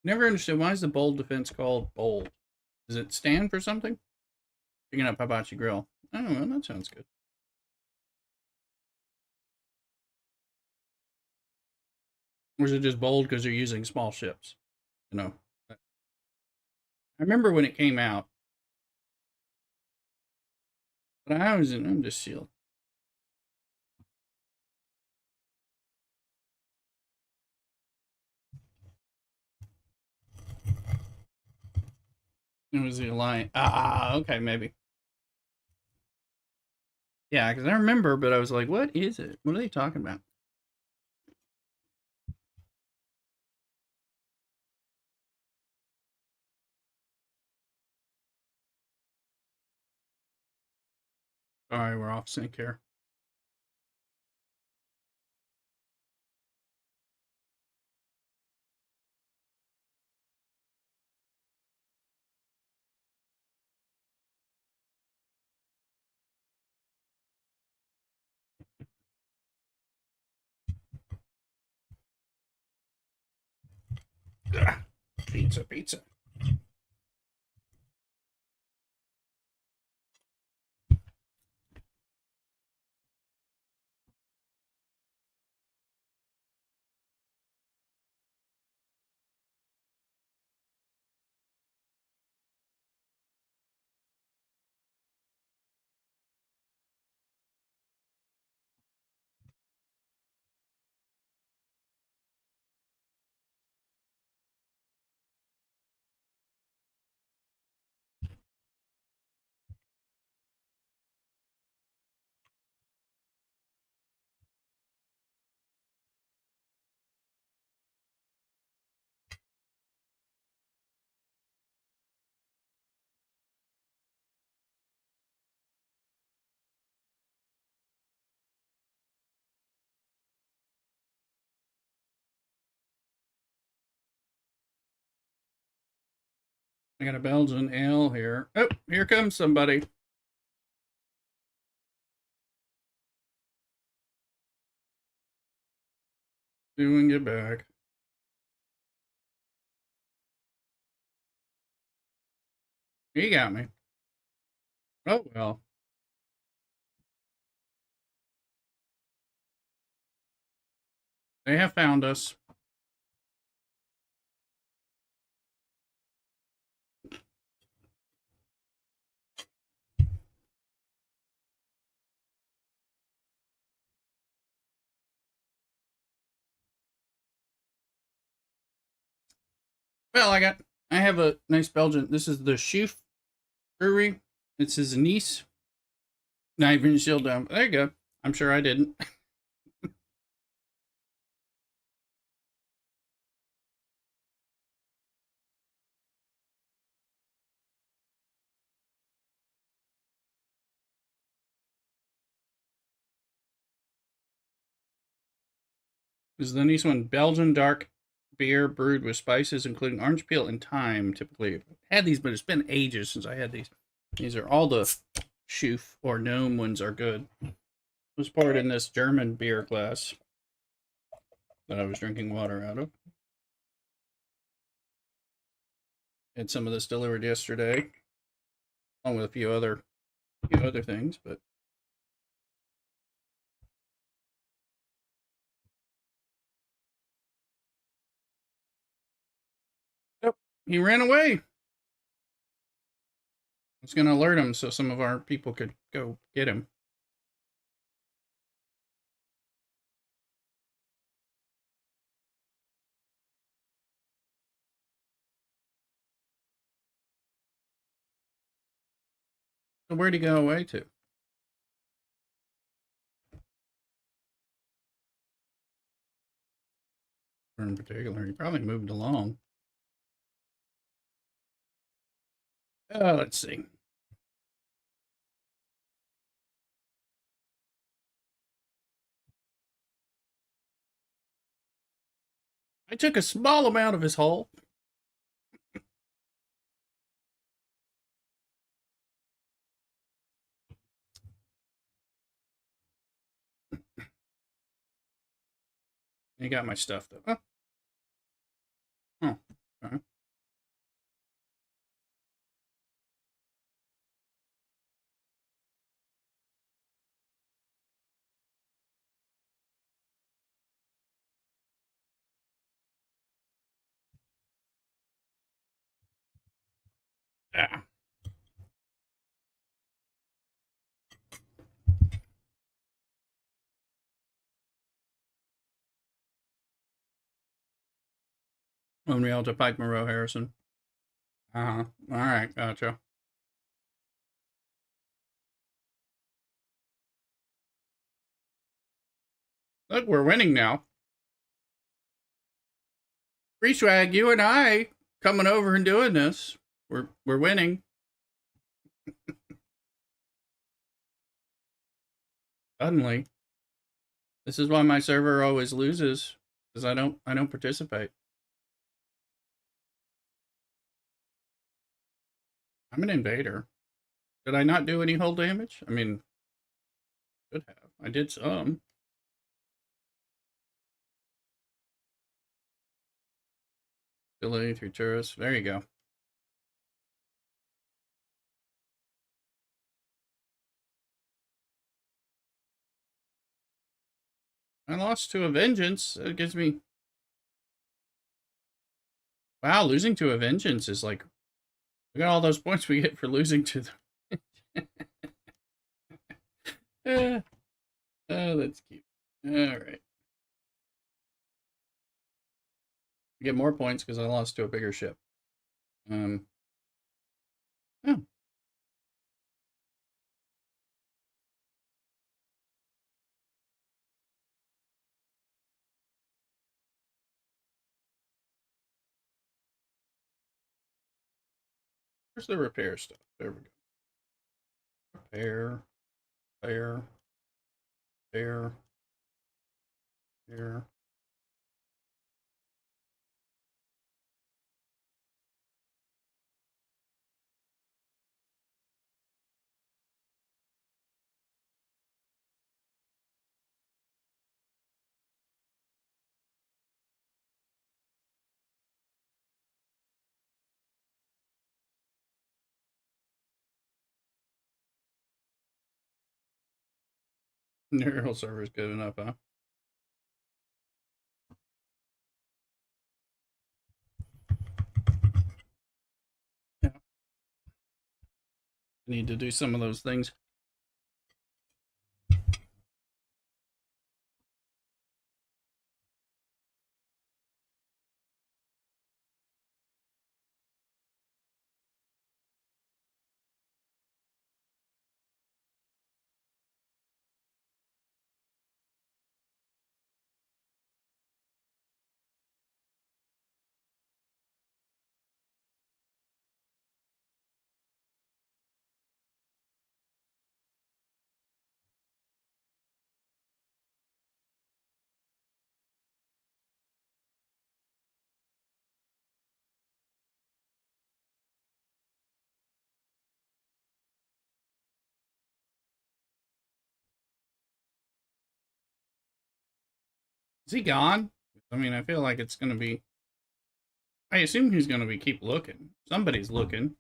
Never understood why is the bold defense called bold? Does it stand for something? Picking up hibachi grill. I don't know. That sounds good. Or is it just bold because they're using small ships? You know. I remember when it came out, but I'm just shield. It was the Alliance. Okay, maybe. Yeah, because I remember, but I was like, what is it? What are they talking about? All right, we're off sync here. Pizza, pizza. I got a Belgian ale here. Oh, here comes somebody. Doing get back. He got me. Oh well. They have found us. Well, I have a nice Belgian. This is the Schoof Brewery. It's his niece. Not even sealed down. There you go. I'm sure I didn't. This is the nice one. Belgian dark beer brewed with spices, including orange peel and thyme. Typically, I've had these, but it's been ages since I had these. These are all the Schoof or Gnome ones are good. It was poured in this German beer glass that I was drinking water out of. Had some of this delivered yesterday, along with a few other things. But yep, he ran away. I was going to alert him so some of our people could go get him. So where'd he go away to? In particular, he probably moved along. Let's see. I took a small amount of his hull. He got my stuff though. Oh, okay. Ah. O'Neill to Pike Monroe Harrison. Uh huh. All right, gotcha. Look, we're winning now. Reswag, you and I coming over and doing this. We're winning. Suddenly. This is why my server always loses. Because I don't participate. I'm an invader. Did I not do any hull damage? I mean, could have. I did some. Ability through tourists. There you go. I lost to a vengeance. It gives me. Wow, losing to a vengeance is like. Look at all those points we get for losing to the. Oh, that's cute. All right. I get more points because I lost to a bigger ship. Oh, where's the repair stuff? There we go. Repair, repair, repair, repair. Neural server is good enough, huh? Yeah. I need to do some of those things. Is he gone? I mean, I feel like it's going to be. I assume he's going to be keep looking. Somebody's looking.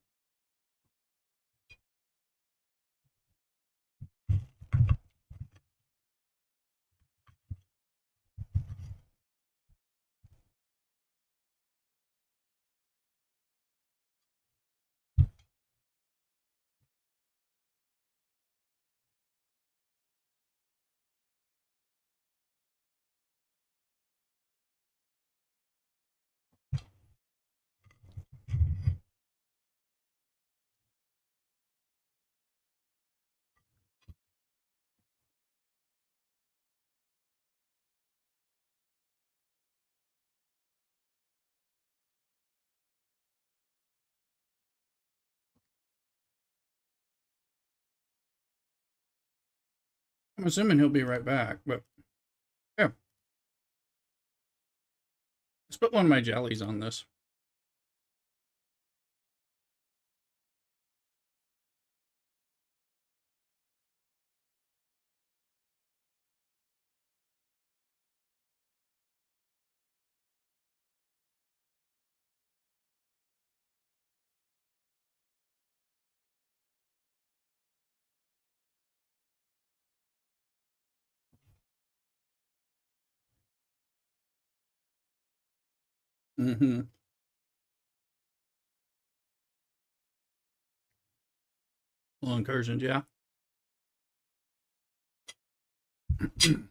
I'm assuming he'll be right back, but yeah. Let's put one of my jellies on this. Mm-hmm. Little incursions, yeah. I'm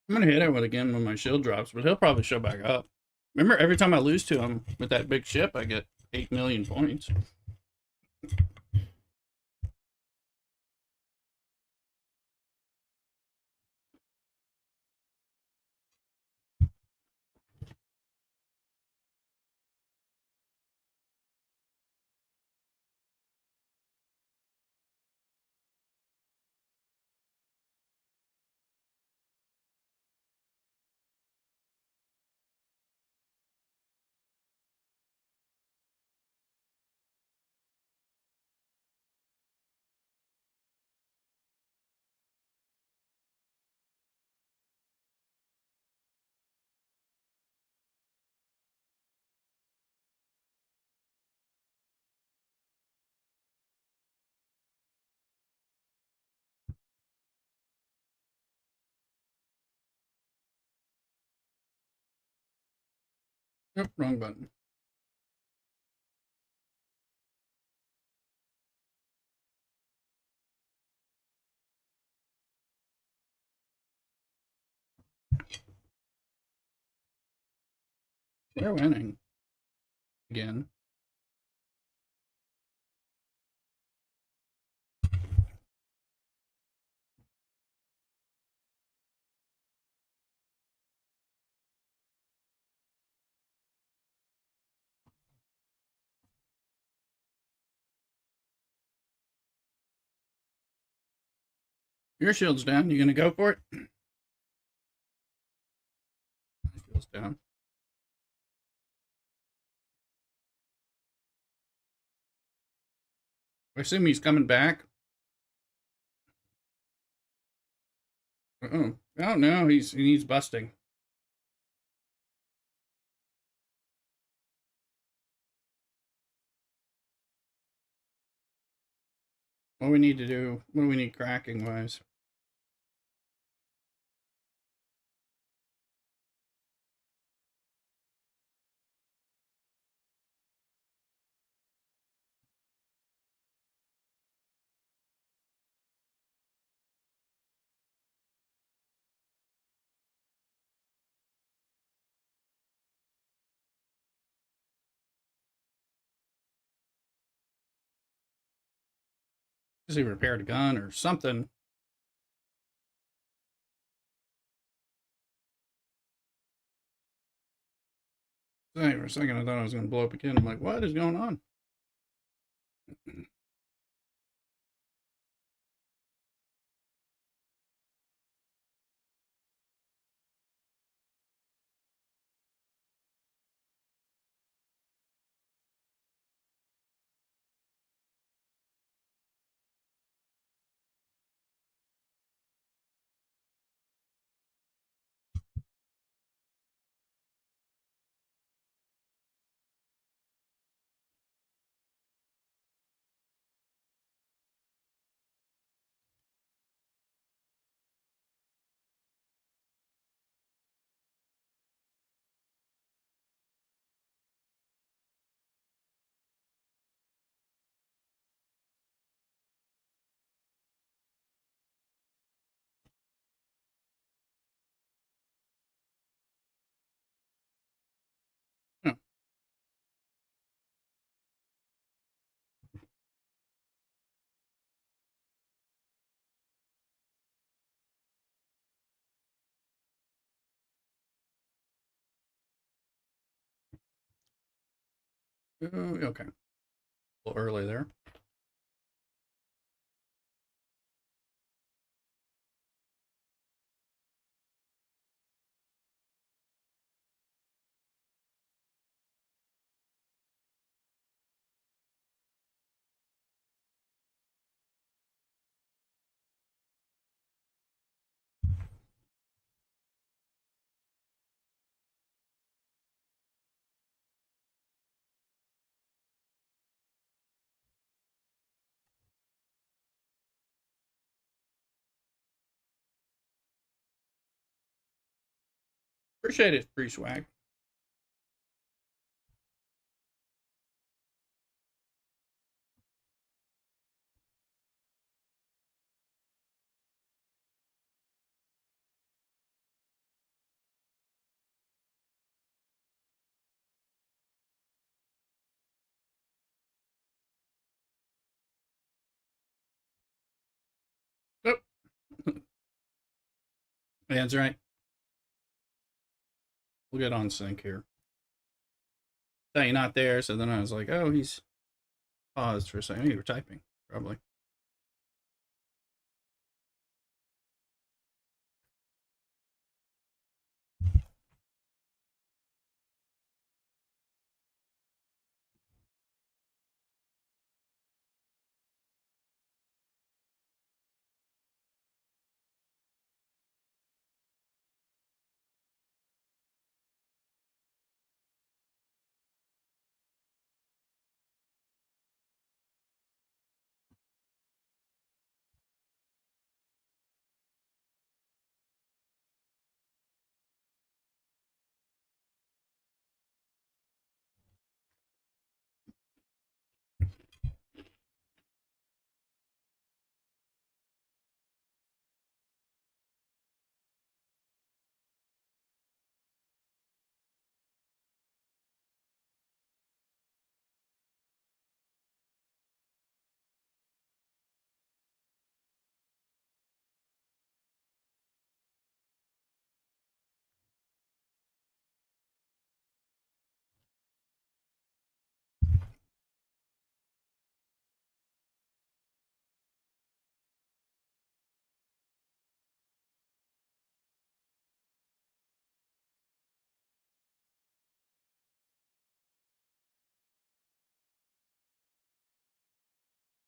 gonna hit it with again when my shield drops, but he'll probably show back up. Remember, every time I lose to him with that big ship, I get 8 million points. Nope, wrong button. They're winning again. Your shield's down. You gonna go for it? My shield's down. I assume he's coming back. Oh, oh no, he needs busting. What do we need to do? What do we need cracking wise? Does he repaired a gun or something? Hey, for a second, I thought I was going to blow up again. I'm like, what is going on? Oh, okay. A little early there. Appreciate it, free swag. Oh, that's right. We'll get on sync here. Thought you're not there, so then I was like, oh, he's paused for a second. You were typing, probably.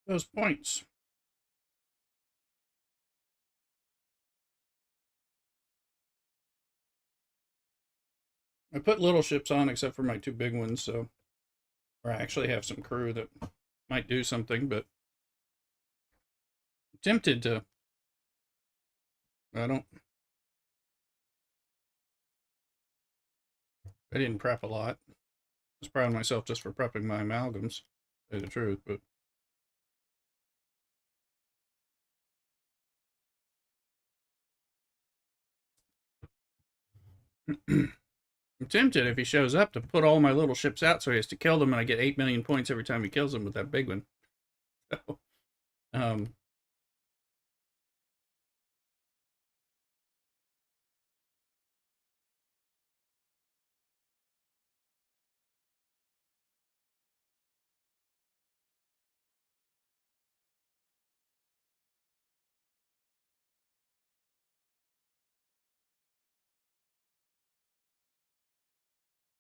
those points. I put little ships on except for my two big ones, so or I actually have some crew that might do something, but I'm tempted to. I don't. I didn't prep a lot. I was proud of myself just for prepping my amalgams, to tell you the truth, but I'm tempted if he shows up to put all my little ships out so he has to kill them and I get 8 million points every time he kills them with that big one. So, um,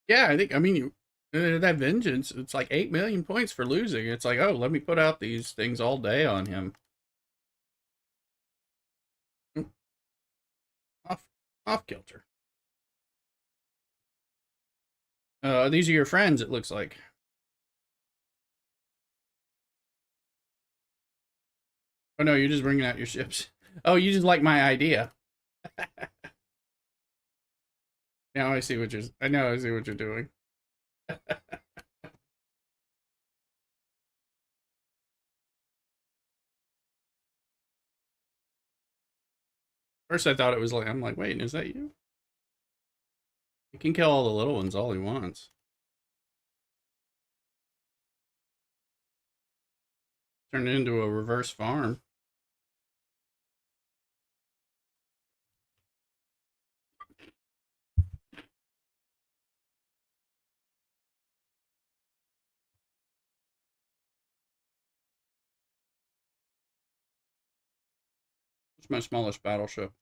yeah, I think, I mean, that vengeance, it's like 8 million points for losing. It's like, oh, let me put out these things all day on him. Off, off kilter. These are your friends, it looks like. Oh no, you're just bringing out your ships. Oh, you just like my idea. Now I see what you're. I know I see what you're doing. First, I thought it was like I'm like, wait, is that you? He can kill all the little ones all he wants. Turn it into a reverse farm. It's my smallest battleship.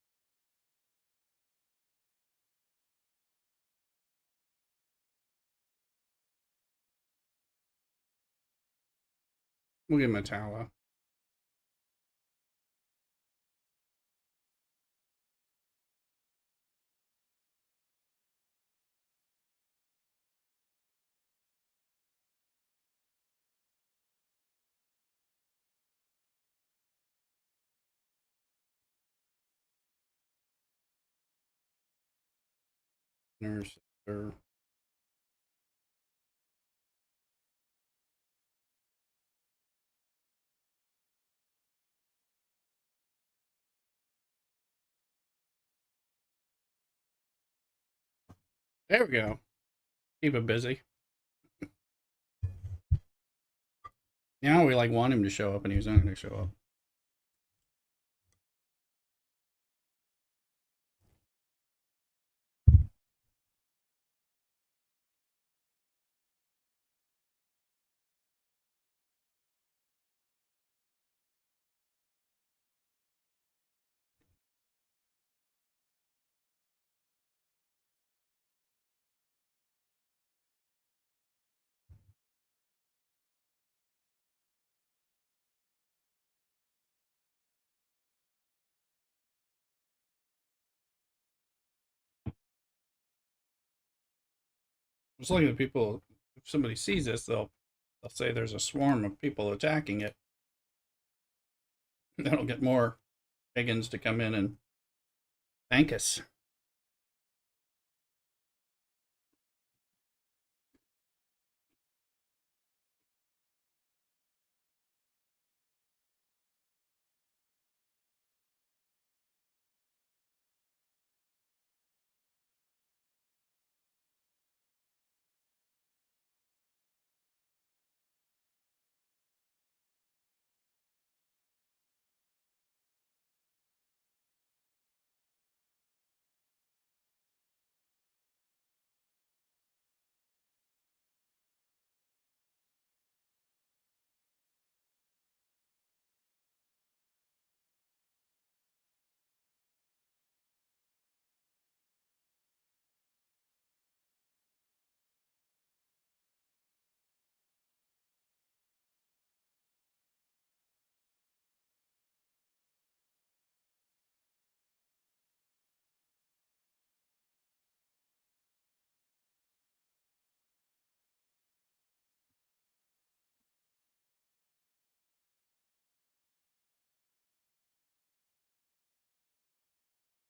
We'll give him a Tala. There's there. There we go. Keep him busy. Now we like want him to show up, and he's not going to show up. Just looking at people. If somebody sees this, they'll say there's a swarm of people attacking it. That'll get more pagans to come in and thank us.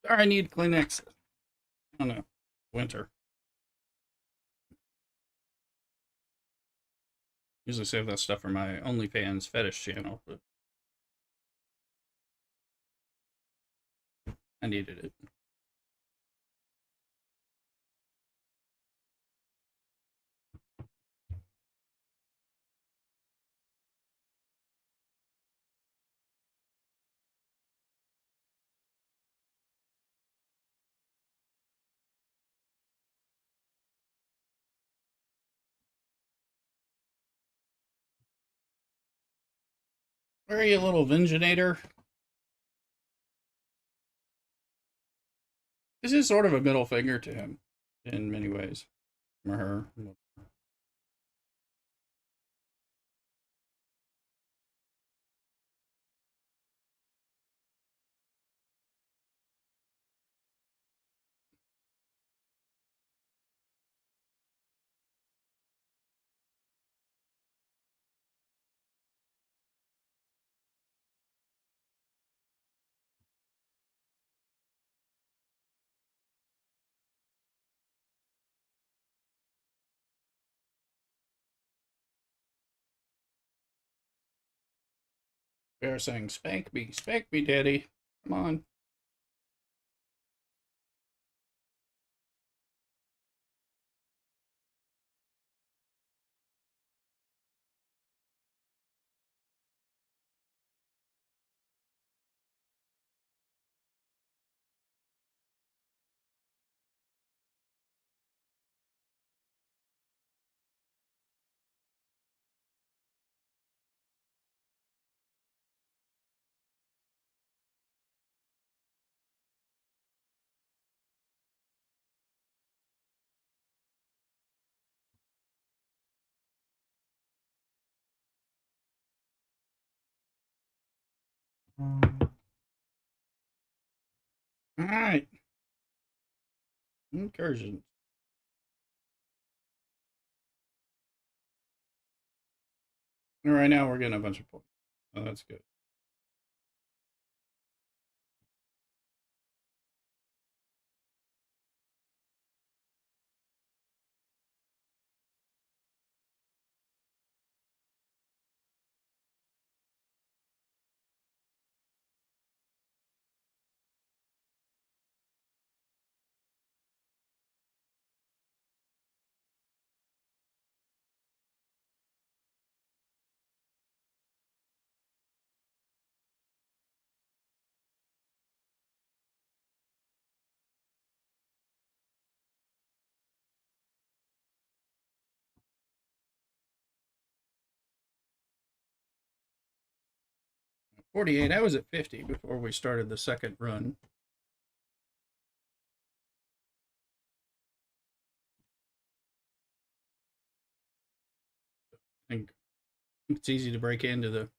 Sorry, I need Kleenex. Oh no, winter. Usually save that stuff for my OnlyFans fetish channel, but I needed it. Where are you, little Vinginator? This is sort of a middle finger to him in many ways. Or her. 'Bear saying, spank me, daddy. Come on. All right. Incursions. And right now we're getting a bunch of points. Oh, that's good. – 48. I was at 50 before we started the second run. I think it's easy to break into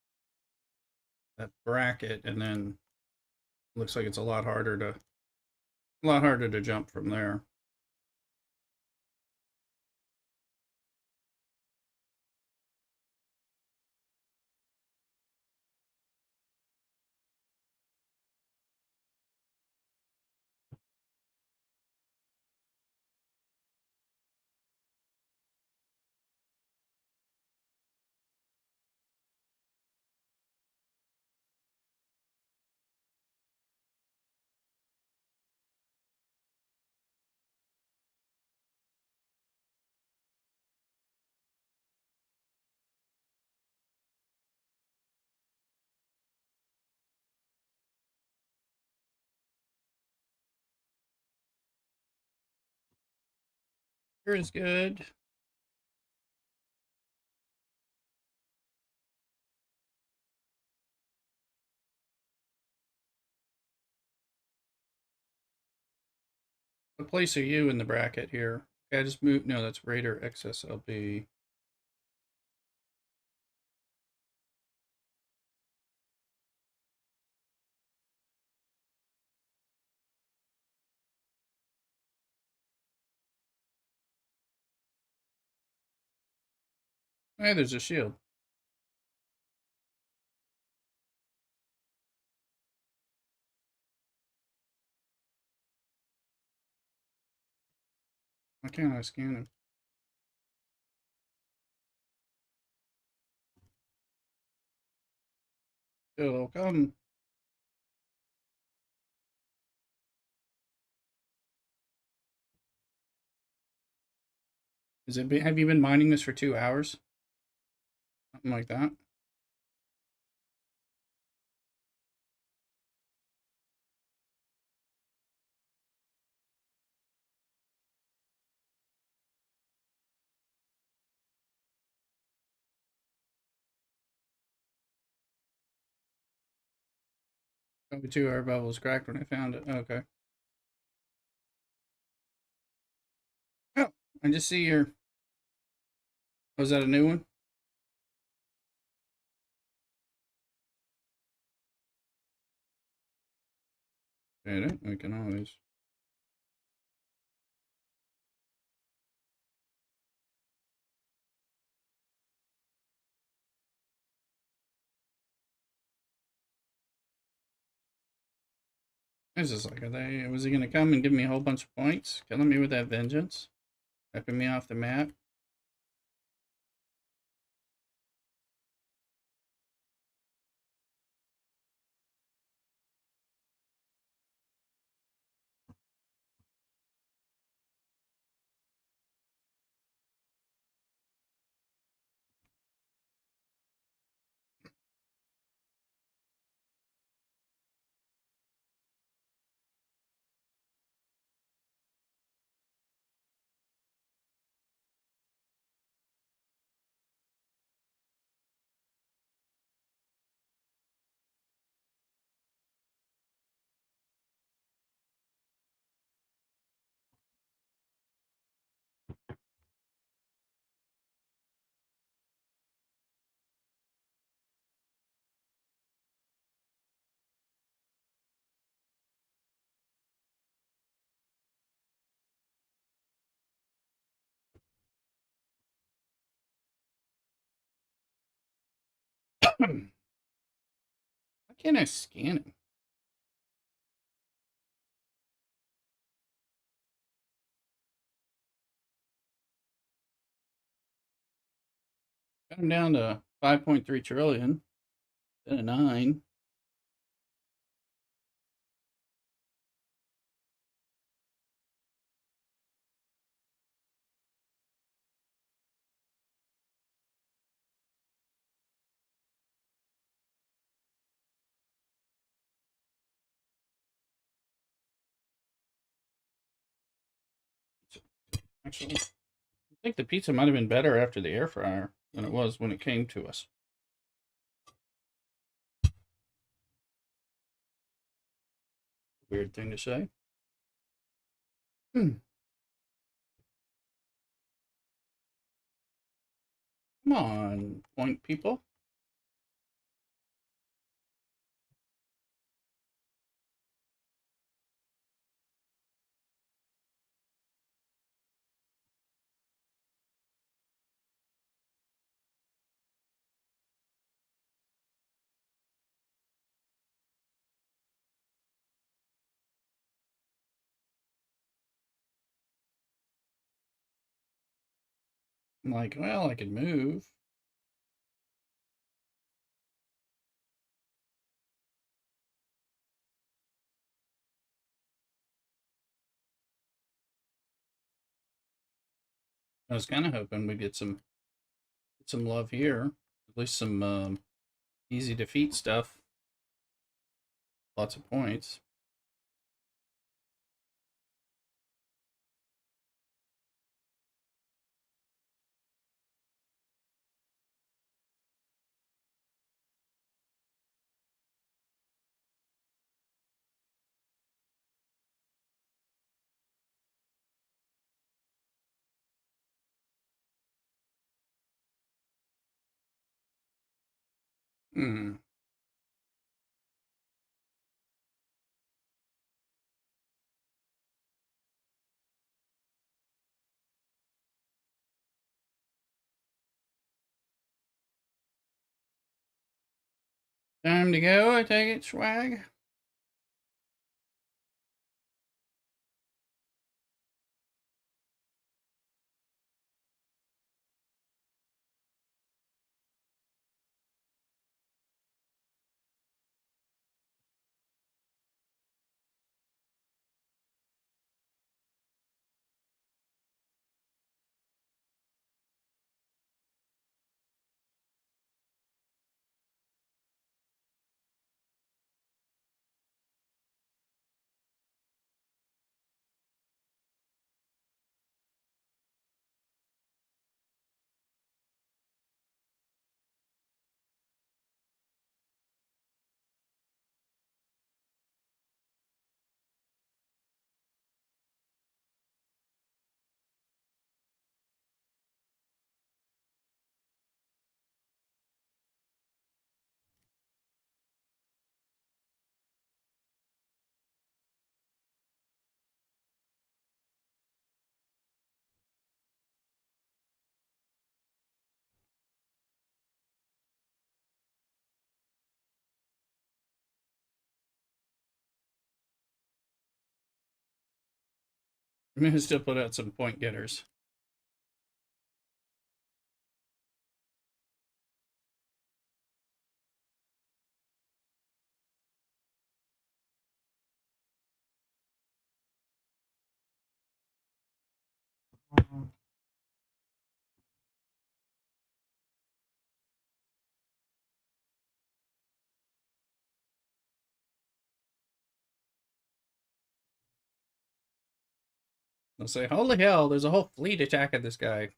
that bracket, and then looks like it's a lot harder to jump from there. Here is good. What place are you in the bracket here? Okay, I just moved. No, that's Raider XSLB. Hey, there's a shield. Why can't I scan him? It'll come. Have you been mining this for 2 hours? Something like that? Probably 2 hour bubbles cracked when I found it. Okay. Oh, I just see your. Was that a new one? Did we can always. This is like, was he gonna come and give me a whole bunch of points? Killing me with that vengeance? Ripping me off the map? Why can't I scan him? Got him down to 5.3 trillion. Instead of 9. Actually, I think the pizza might have been better after the air fryer than it was when it came to us. Weird thing to say. Come on, point people. I'm like, well, I could move. I was kind of hoping we'd get some love here. At least some easy defeat stuff. Lots of points. Hmm. Time to go, I take it, swag. I'm gonna still put out some point getters. They'll say, holy hell, there's a whole fleet attacking this guy.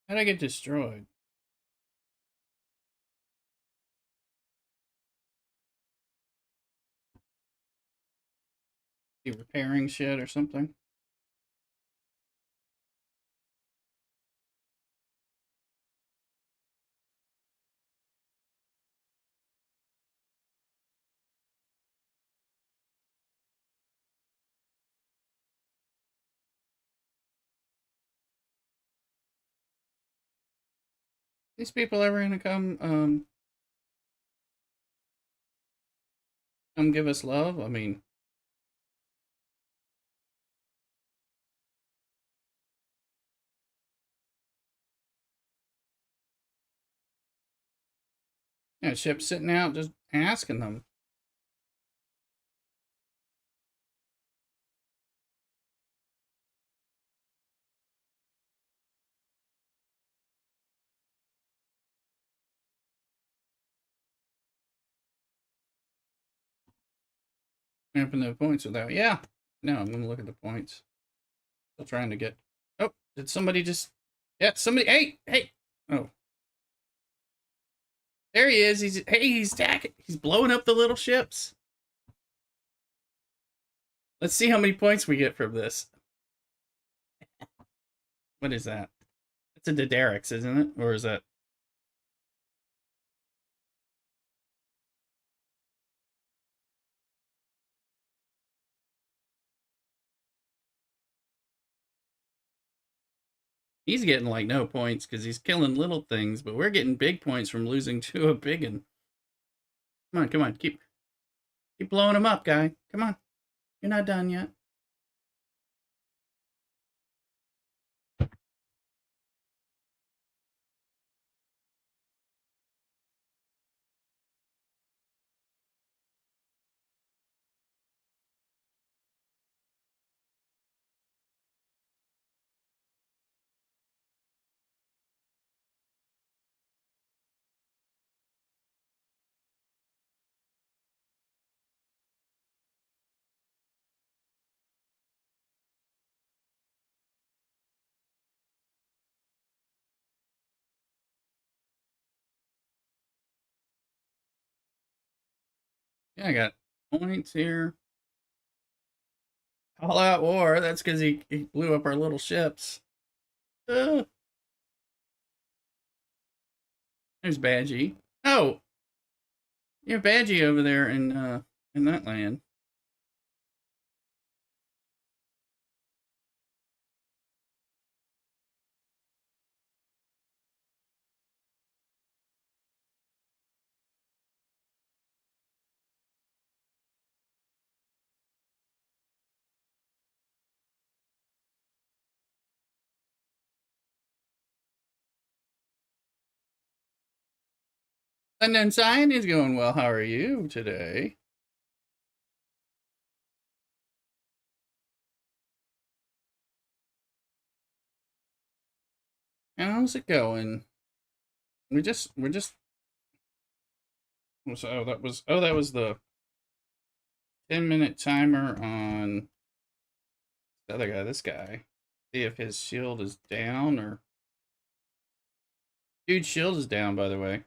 How'd I get destroyed? You repairing shit or something? These people ever gonna come give us love? I mean, yeah, ship sitting out just asking them. Mapping the points without. Yeah. No, I'm gonna look at the points. Still trying to get. Oh, did somebody just? Yeah, somebody. Hey, hey. Oh, there he is. He's attacking. He's blowing up the little ships. Let's see how many points we get from this. What is that? It's a Diderix, isn't it? Or is that? He's getting like no points because he's killing little things, but we're getting big points from losing to a big one. Come on, keep blowing him up, guy. Come on, you're not done yet. Yeah, I got points here. All out war. That's because he blew up our little ships. Uh, there's Badgie. Oh, you have Badgie over there in that land. London Sign is going well. How are you today? How's it going? We're just that was the 10-minute timer on the other guy, this guy. See if his shield is down or dude's shield is down, by the way.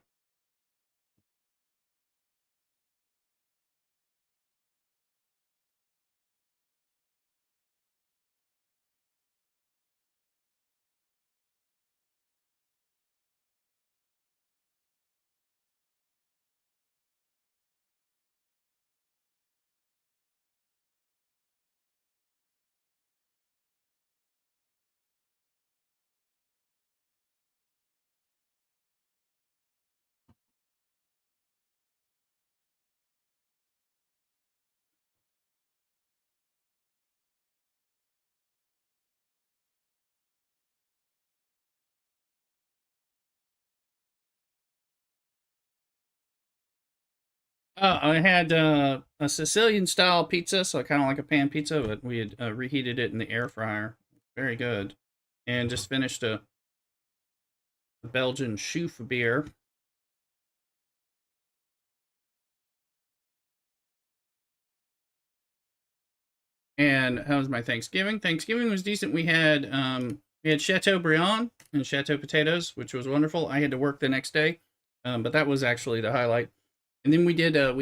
I had a Sicilian style pizza, so kind of like a pan pizza, but we had reheated it in the air fryer. Very good. And just finished a Belgian Schoof beer. And how was my Thanksgiving? Thanksgiving was decent. We had Chateaubriand and Chateau potatoes, which was wonderful. I had to work the next day, but that was actually the highlight. And then we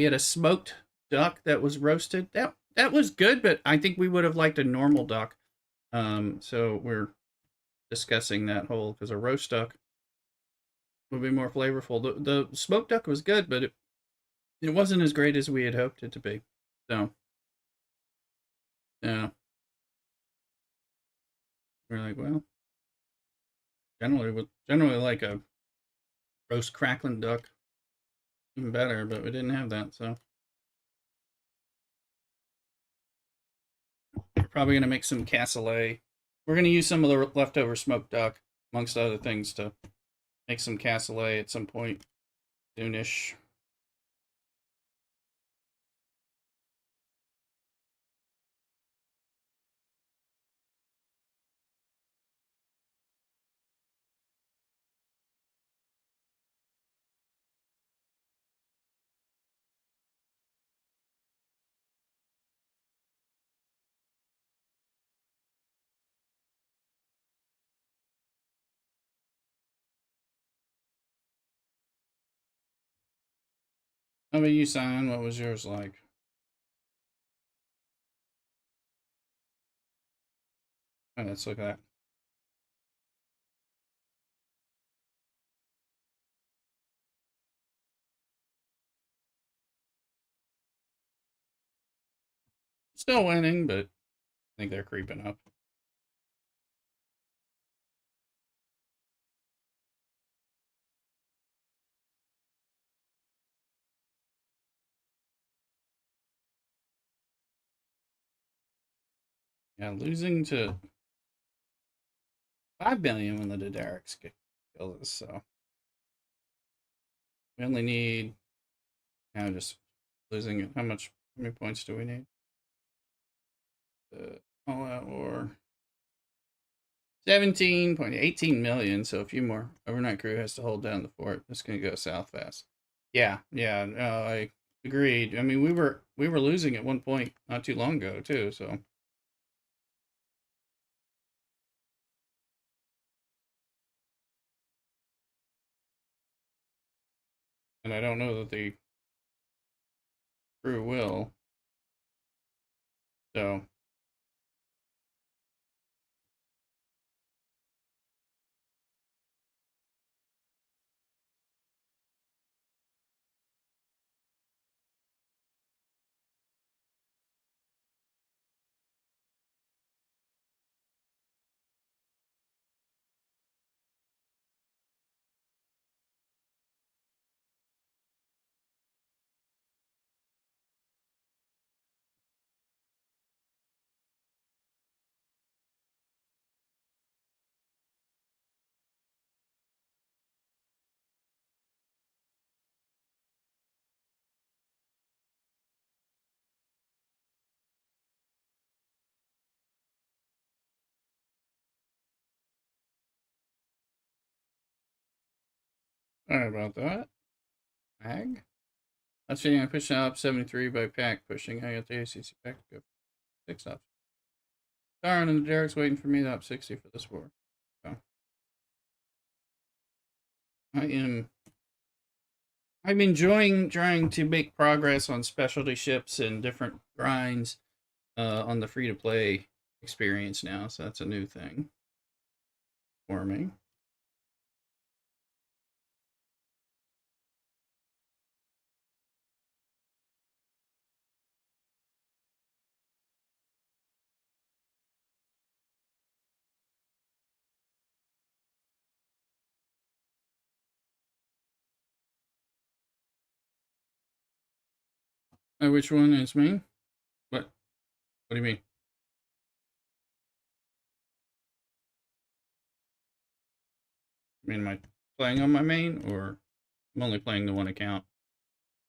had a smoked duck that was roasted. That was good, but I think we would have liked a normal duck. So we're discussing that whole because a roast duck would be more flavorful. The smoked duck was good, but it wasn't as great as we had hoped it to be. So yeah, we're like, well, generally like a roast crackling duck even better, but we didn't have that, so we're probably gonna make some cassoulet. We're gonna use some of the leftover smoked duck, amongst other things, to make some cassoulet at some point soonish. How about you, Simon? What was yours like? Oh, let's look at that. Still winning, but I think they're creeping up. Yeah, losing to 5 billion when the Derek's kill us, so we only need just losing it. How many points do we need? All out war. 17.18 million, so a few more. Overnight crew has to hold down the fort. It's gonna go south fast. Yeah, yeah, no, I agreed. I mean, we were losing at one point not too long ago too, so and I don't know that the crew will. So Sorry about that. Ag. That's feeding. I pushed up 73 by pack pushing. I got the ACC pack to go 6 up. Darn, and the Derek's waiting for me to up 60 for this war. So I'm enjoying trying to make progress on specialty ships and different grinds on the free to play experience now. So that's a new thing for me. Which one is me? What? What do you mean? I mean, am I playing on my main, or I'm only playing the one account?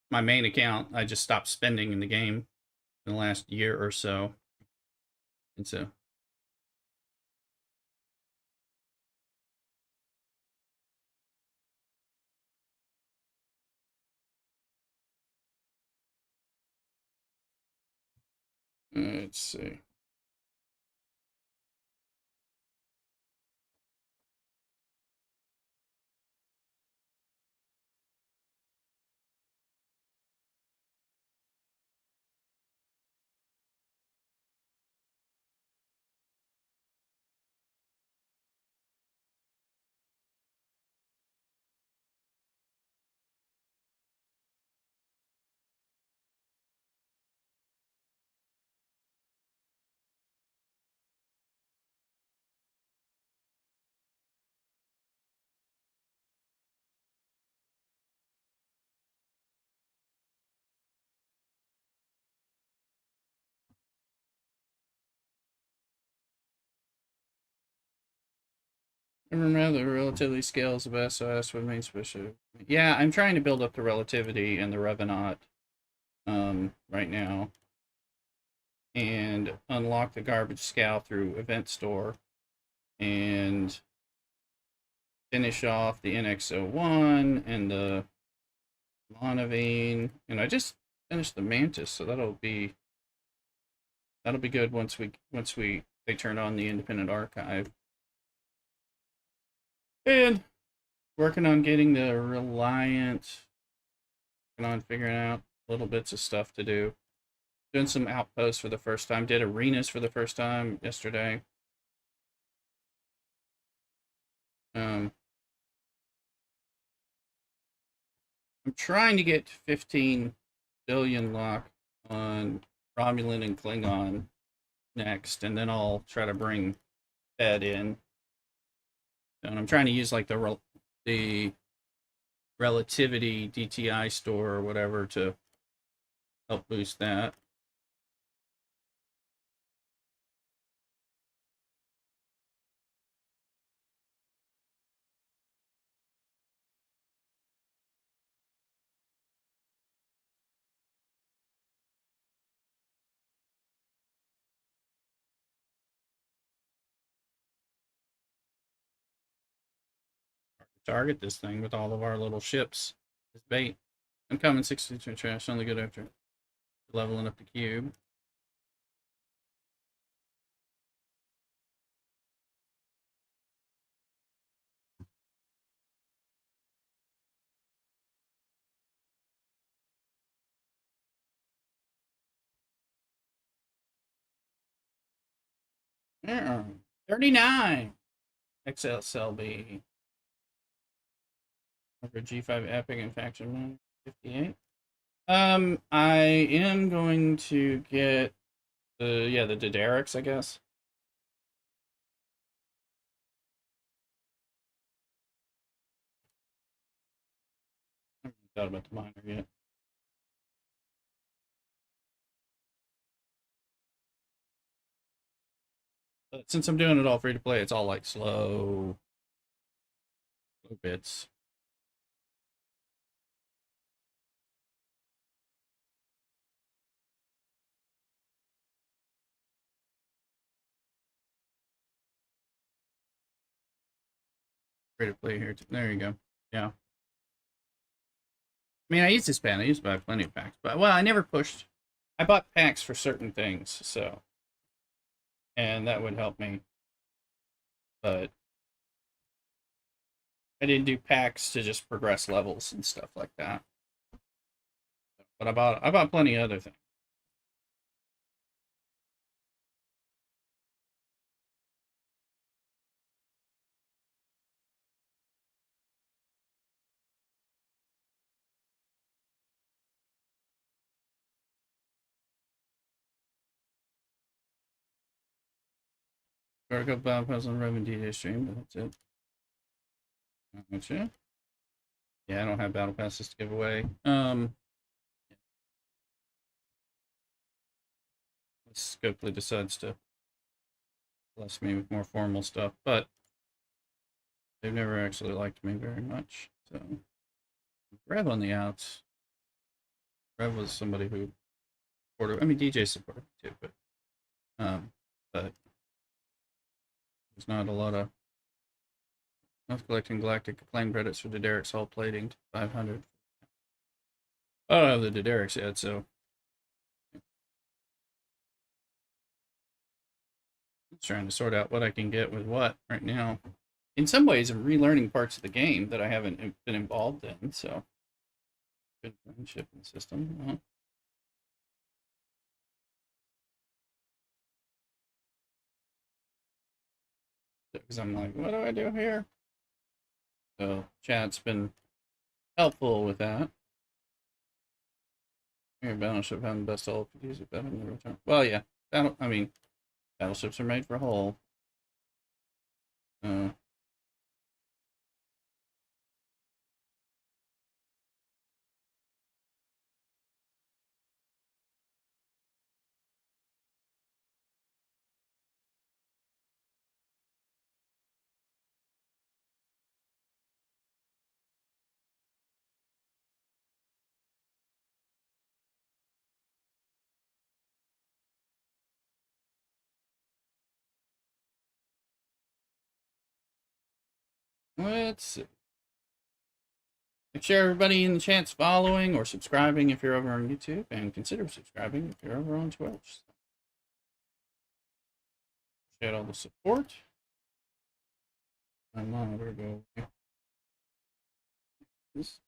My main account, I just stopped spending in the game in the last year or so, and so let's see. Remember the relativity scale is the best, so that's what main special. Yeah, I'm trying to build up the relativity and the Revenant right now, and unlock the garbage scow through event store, and finish off the NX01 and the Monavine, and I just finished the Mantis, so that'll be good once we they turn on the independent archive. And working on getting the Reliant, working on figuring out little bits of stuff to do. Doing some outposts for the first time. Did arenas for the first time yesterday. Um, I'm trying to get 15 billion lock on Romulan and Klingon next, and then I'll try to bring Fed in. And I'm trying to use like the relativity DTI store or whatever to help boost that. Target this thing with all of our little ships as bait. I'm coming 62 trash, only good after leveling up the cube. Yeah, 39 XSLB over G5 Epic and Faction 58. I am going to get the Dederics, I guess. I haven't thought about the miner yet. But since I'm doing it all free to play, it's all like slow bits. Free to play here. There you go. Yeah. I mean, I used to spend. I used to buy plenty of packs, but well, I never pushed. I bought packs for certain things, so and that would help me. But I didn't do packs to just progress levels and stuff like that. But I bought plenty of other things. Got a couple battle passes on Revenue DJ stream, but that's it. Gotcha. Yeah, I don't have battle passes to give away. Scopely decides to bless me with more formal stuff, but they've never actually liked me very much. So Rev on the outs. Rev was somebody who supported. I mean, DJ supported me too, but there's not a lot of. Not collecting galactic acclaim credits for Derek's hull plating to 500. I don't have the Derek's yet, so I'm trying to sort out what I can get with what right now. In some ways, I'm relearning parts of the game that I haven't been involved in. So, good friendship in the system. Because I'm like, what do I do here? So, chat's been helpful with that. Your battleship having the best hull could use it better in the return. Well, yeah, I mean, battleships are made for hull. Uh, let's see. Make sure everybody in the chat's following or subscribing if you're over on YouTube, and consider subscribing if you're over on Twitch. Appreciate all the support. My monitor go away. This.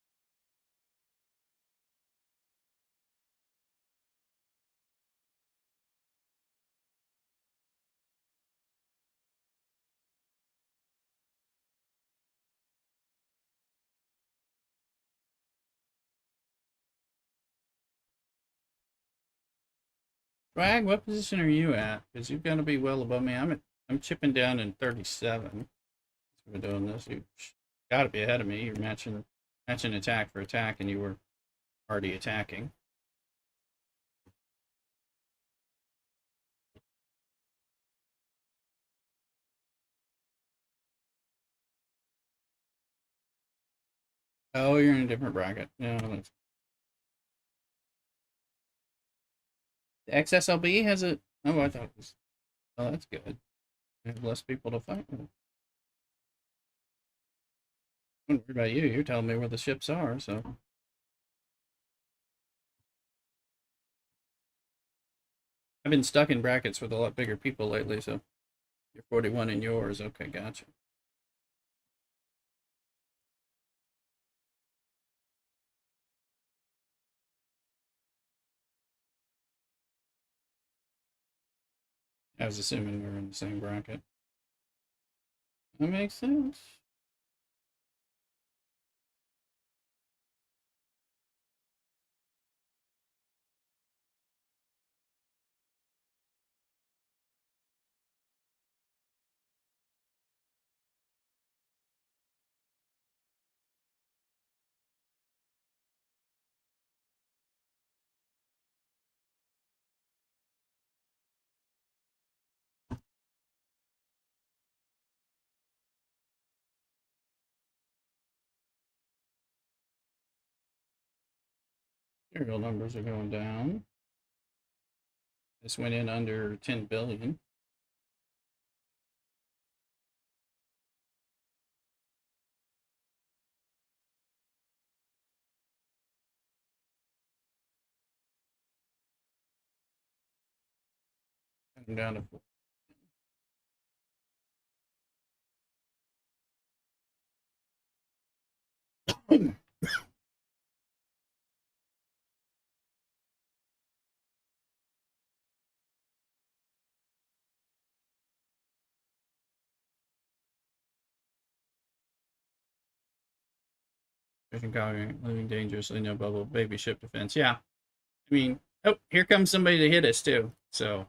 Swag, what position are you at? Because you've got to be well above me. I'm chipping down in 37. We're doing this. You got to be ahead of me. You're matching attack for attack, and you were already attacking. Oh, you're in a different bracket. No, the XSLB has it. Oh, I thought it was. Oh, that's good. They have less people to fight with. I don't worry about you. You're telling me where the ships are, so. I've been stuck in brackets with a lot bigger people lately, so you're 41 in yours. Okay, gotcha. I was assuming we were in the same bracket. That makes sense. Serial numbers are going down. This went in under 10 billion. I'm down to 4. Living dangerously, no bubble, baby ship defense. Yeah. I mean, oh, here comes somebody to hit us too. So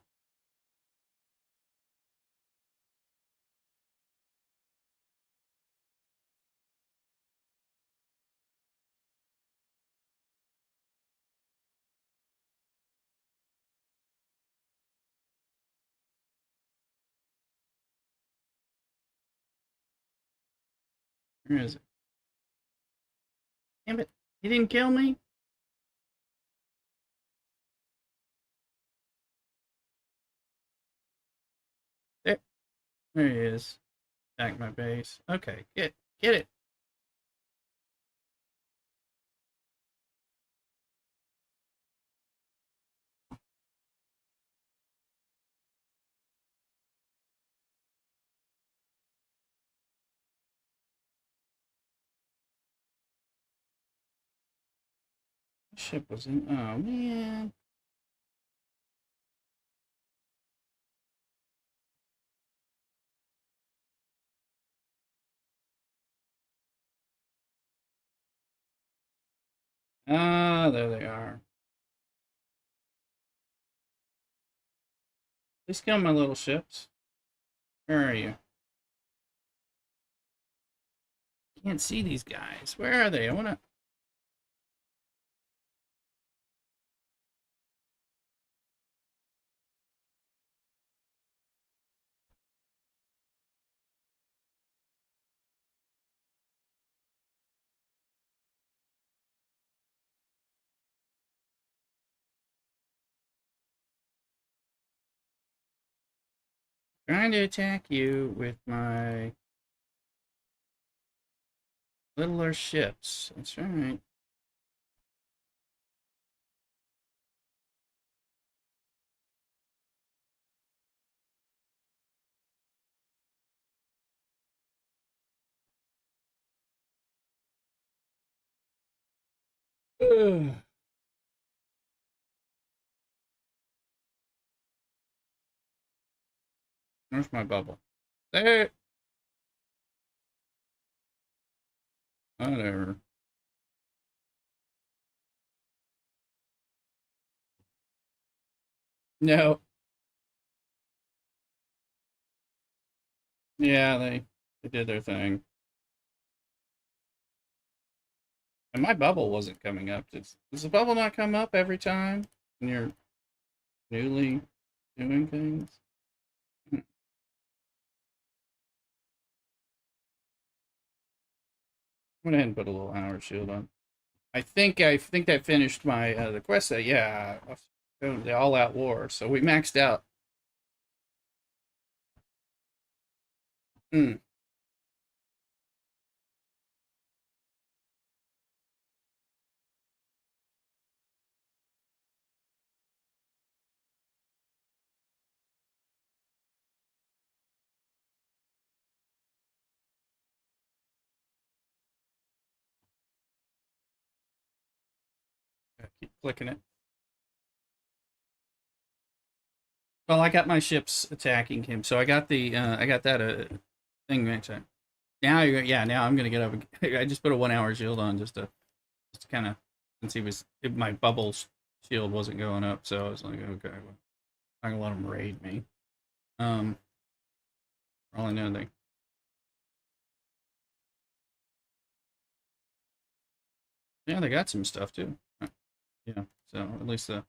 where is it? Damn it! He didn't kill me. There, there he is. Back my base. Okay, get it. The ship was in. Oh man. Ah, there they are. Please kill my little ships. Where are you? Can't see these guys. Where are they? I wanna. Trying to attack you with my littler ships. That's right. Ugh. Where's my bubble? There. Whatever. No. Yeah, they did their thing. And my bubble wasn't coming up. Does the bubble not come up every time when you're newly doing things? Hmm. I'm gonna go ahead and put a little hour shield on. I think I finished my the quest. Yeah, the all out war. So we maxed out. Hmm. Keep clicking it. Well, I got my ships attacking him, so I got that thing next time. Now you're yeah. Now I'm gonna get up. I just put a 1 hour shield on just to kind of since he was my bubble shield wasn't going up, so I was like, okay, well, I'm not gonna let him raid me. Um, for all I know, they yeah they got some stuff too. Yeah, so at least uh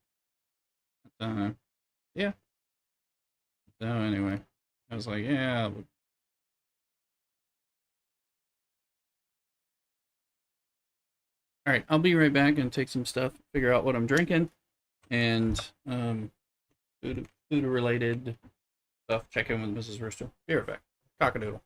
yeah. So anyway, I was like, yeah. All right, I'll be right back and take some stuff, figure out what I'm drinking, and food related stuff. Check in with Mrs. Rooster. Be right back. Cockadoodle.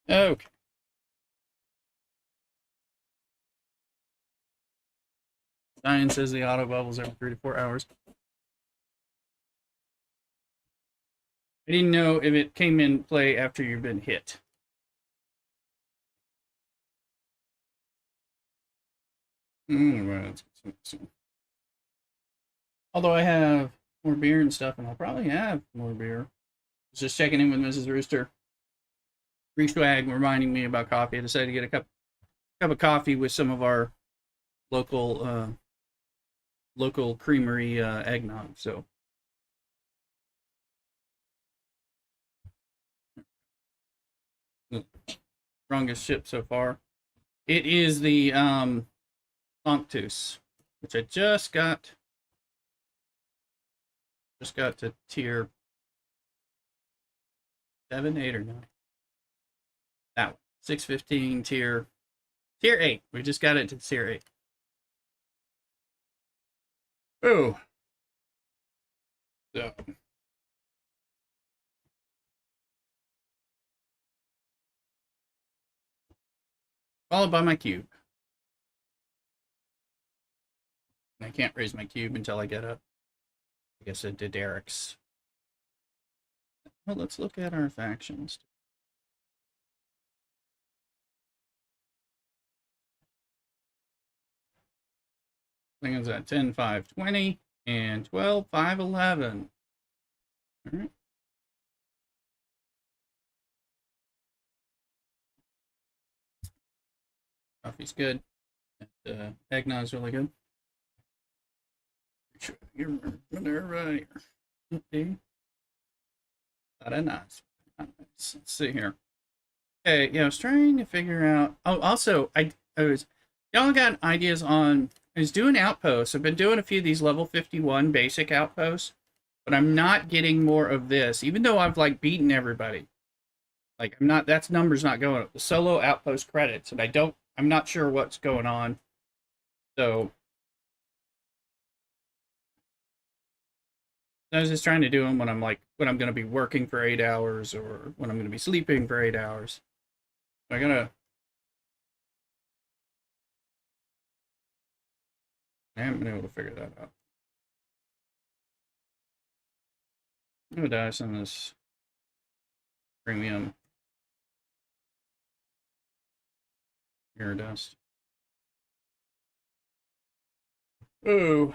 Okay. Diane says the auto bubbles every 3 to 4 hours. I didn't know if it came in play after you've been hit. Although I have more beer and stuff, and I'll probably have more beer. I was just checking in with Mrs. Rooster. Reshwag reminding me about coffee. I decided to get a cup of coffee with some of our local creamery eggnog. So the strongest ship so far. It is the Sanctus, which I just got to tier 7, 8, or 9. That one. 615 tier 8. We just got it to tier 8. Oh. So followed by my cube. I can't raise my cube until I get up. I guess it did Derek's. Well, let's look at our factions. I think it's at 10, 5, 20, and 12, 5, 11. All right. Coffee's good. Eggnog's really good. You're right here. Okay. Nice. Let's see here. Okay, yeah, I was trying to figure out. Oh, also, I was. Y'all got ideas on? I was doing outposts. I've been doing a few of these level 51 basic outposts, but I'm not getting more of this, even though I've like beaten everybody. Like I'm not. That's numbers not going up. The solo outpost credits, and I'm not sure what's going on. So I was just trying to do them when I'm going to be working for 8 hours or when I'm going to be sleeping for 8 hours. I haven't been able to figure that out. I'm going to dice on this premium Iridust. Oh.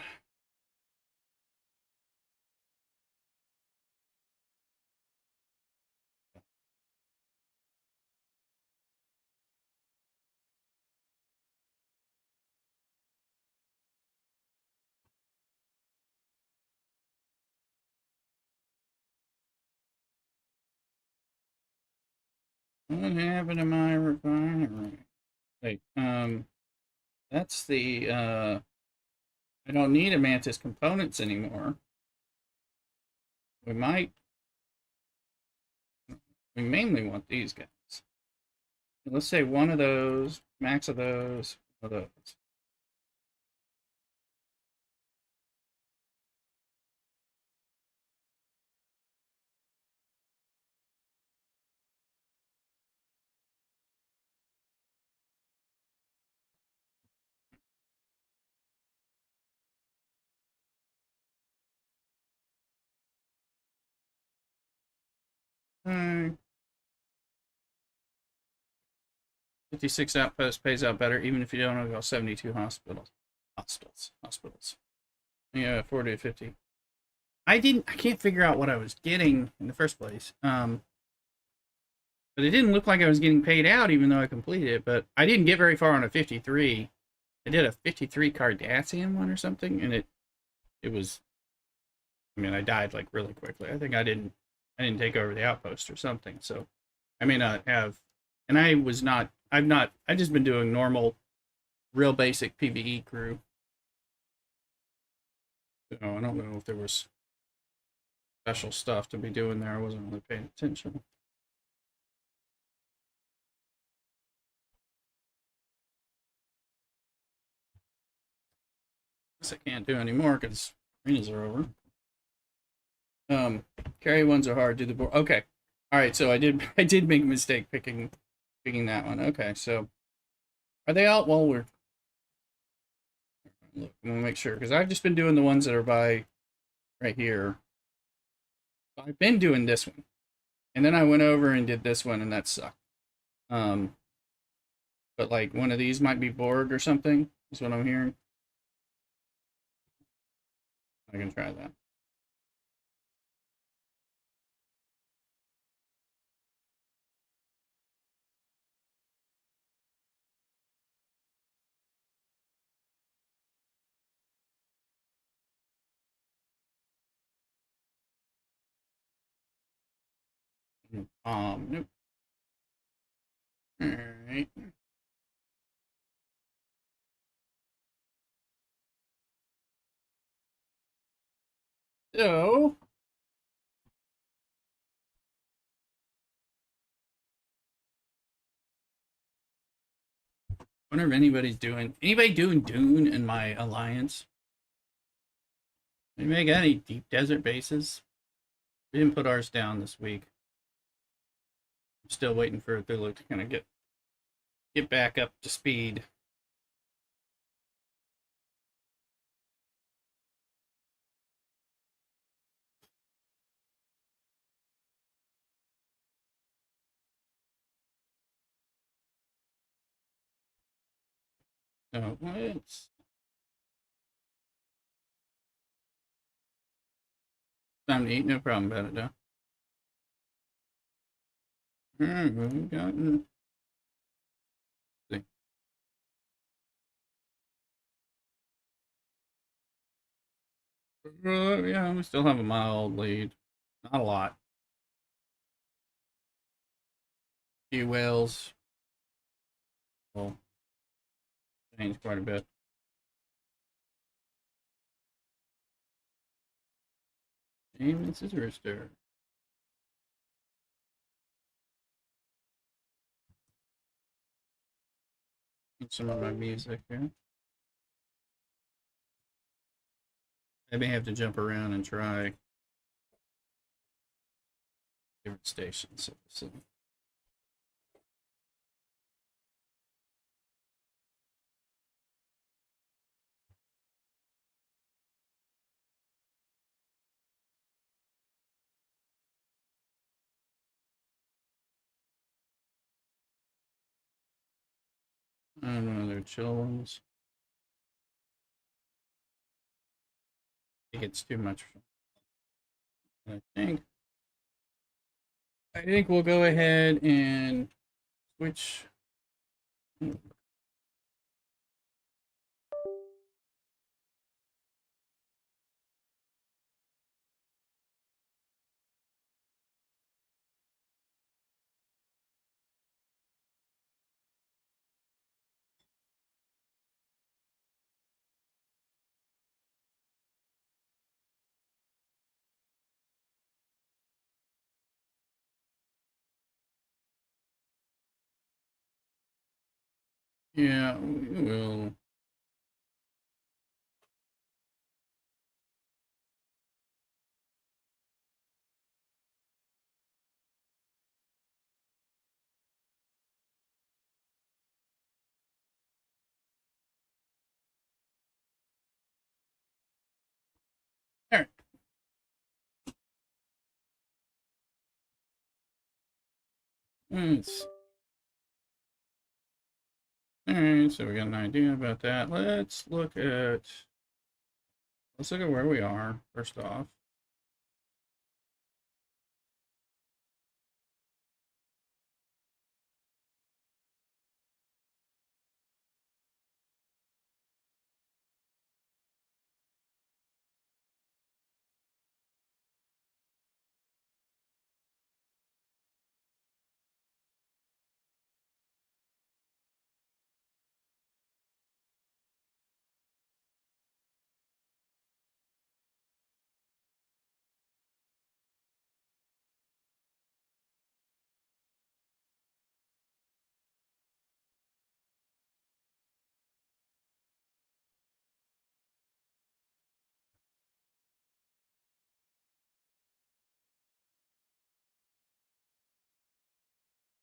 What happened to my refinery? Wait, that's the, I don't need a Mantis components anymore. We mainly want these guys. Let's say one of those, max of those, one of those. Alright. 56 outpost pays out better, even if you don't go 72 hospitals. Yeah, 40 to 50. I can't figure out what I was getting in the first place. But it didn't look like I was getting paid out, even though I completed it. But I didn't get very far on a 53. I did a 53 Cardassian one or something, and it was. I mean, I died like really quickly. I think I didn't take over the outpost or something. So I may not have. And I've just been doing normal, real basic PvE crew. So I don't know if there was special stuff to be doing there. I wasn't really paying attention. Guess I can't do anymore because arenas are over. Carry ones are hard. Do the board. Okay. All right. So I did make a mistake picking Picking that one. Okay, so are they out while we're look? I'm gonna make sure because I've just been doing the ones that are by right here. I've been doing this one, and then I went over and did this one, and that sucked. Um, but like one of these might be Borg or something. Is what I'm hearing. I can try that. Nope. All right. So, wonder if anybody doing Dune in my alliance. Anybody got any deep desert bases? We didn't put ours down this week. I'm still waiting for Cthulhu to kind of get back up to speed. So it's time to eat. No problem about it, though. What we got? See. Yeah, we still have a mild lead. Not a lot. A few whales. Well, changed quite a bit. And this is Rooster. Some of my music here. I may have to jump around and try different stations. So. I don't know, they're chill ones. I think it's too much. I think. I think we'll go ahead and switch. Yeah, we will. All right. Let's, all right, so we got an idea about that. Let's look at where we are first off.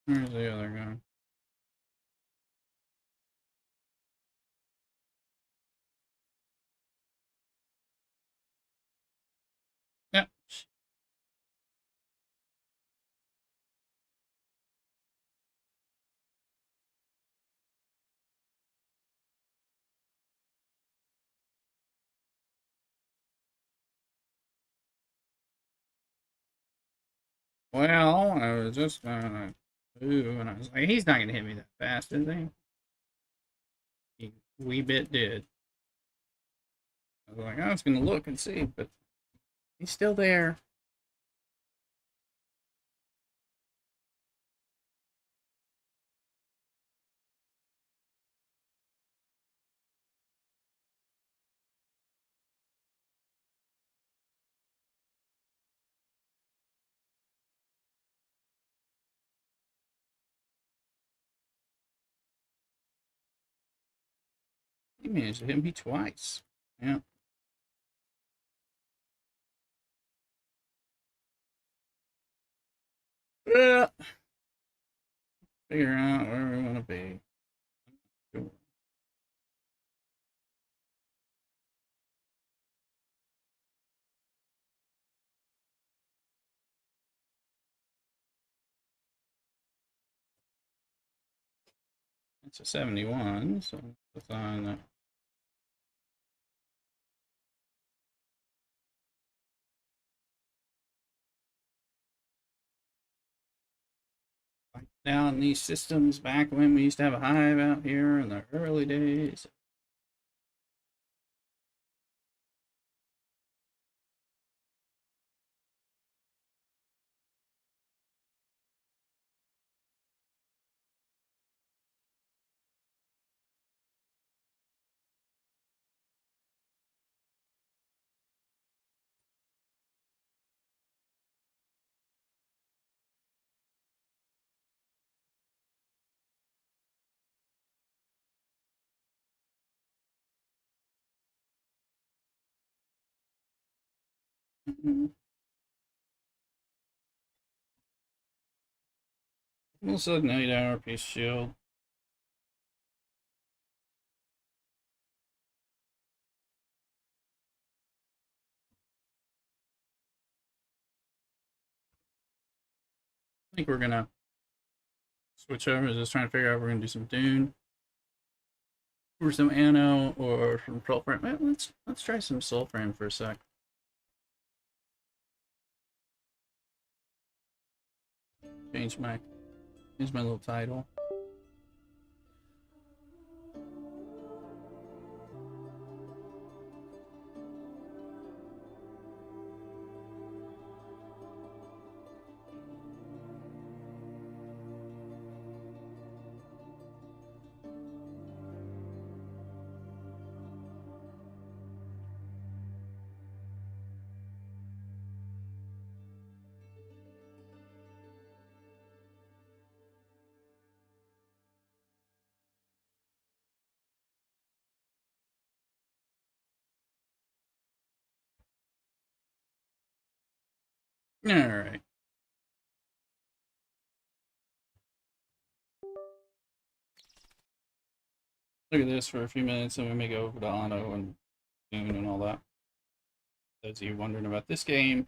Where's the other guy? Well, I was just gonna ooh, and I was like, he's not gonna hit me that fast, is he? He wee bit did. I was like, I was gonna look and see, but he's still there. He managed to hit me twice. Yeah. Yeah. Figure out where we want to be. Cool. It's a 71, so it's on the down these systems back when we used to have a hive out here in the early days. Mhm. Also, an 8-hour piece shield. I think we're gonna switch over. Just trying to figure out if we're gonna do some Dune or some Anno or some Pearl Frame. Let's try some Soul Frame for a sec. Change my little title. All right. Look at this for a few minutes, and we may go over to Anno and Dune and all that. Those of you wondering about this game,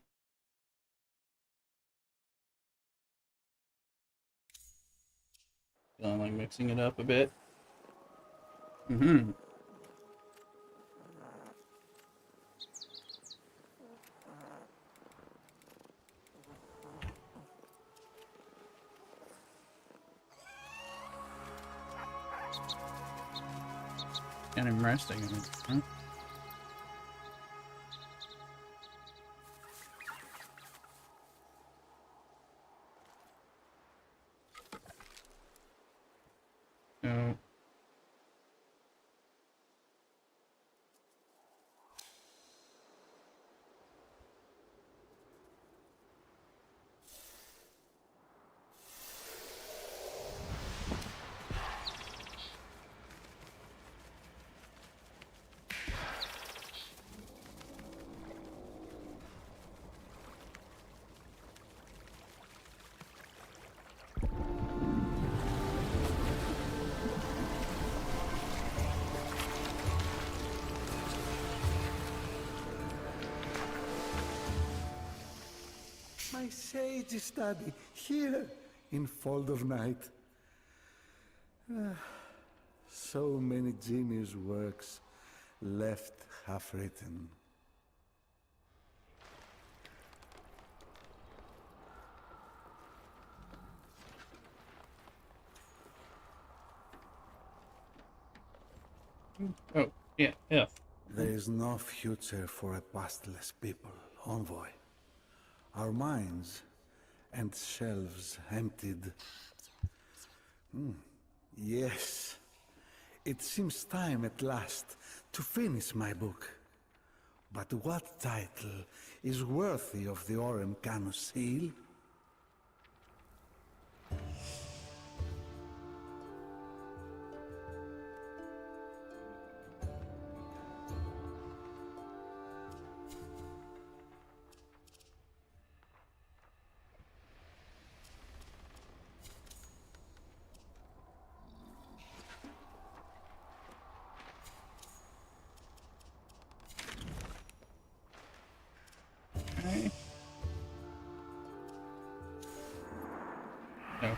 feeling like mixing it up a bit. Mm-hmm. And I'm resting. Huh? So, My sage study here in Fold of Night. So many genius works left half written. Oh, yeah, F. There is no future for a pastless people, Envoy. Our minds and shelves emptied. Yes, it seems time at last to finish my book. But what title is worthy of the Orem Canus seal? Okay. No.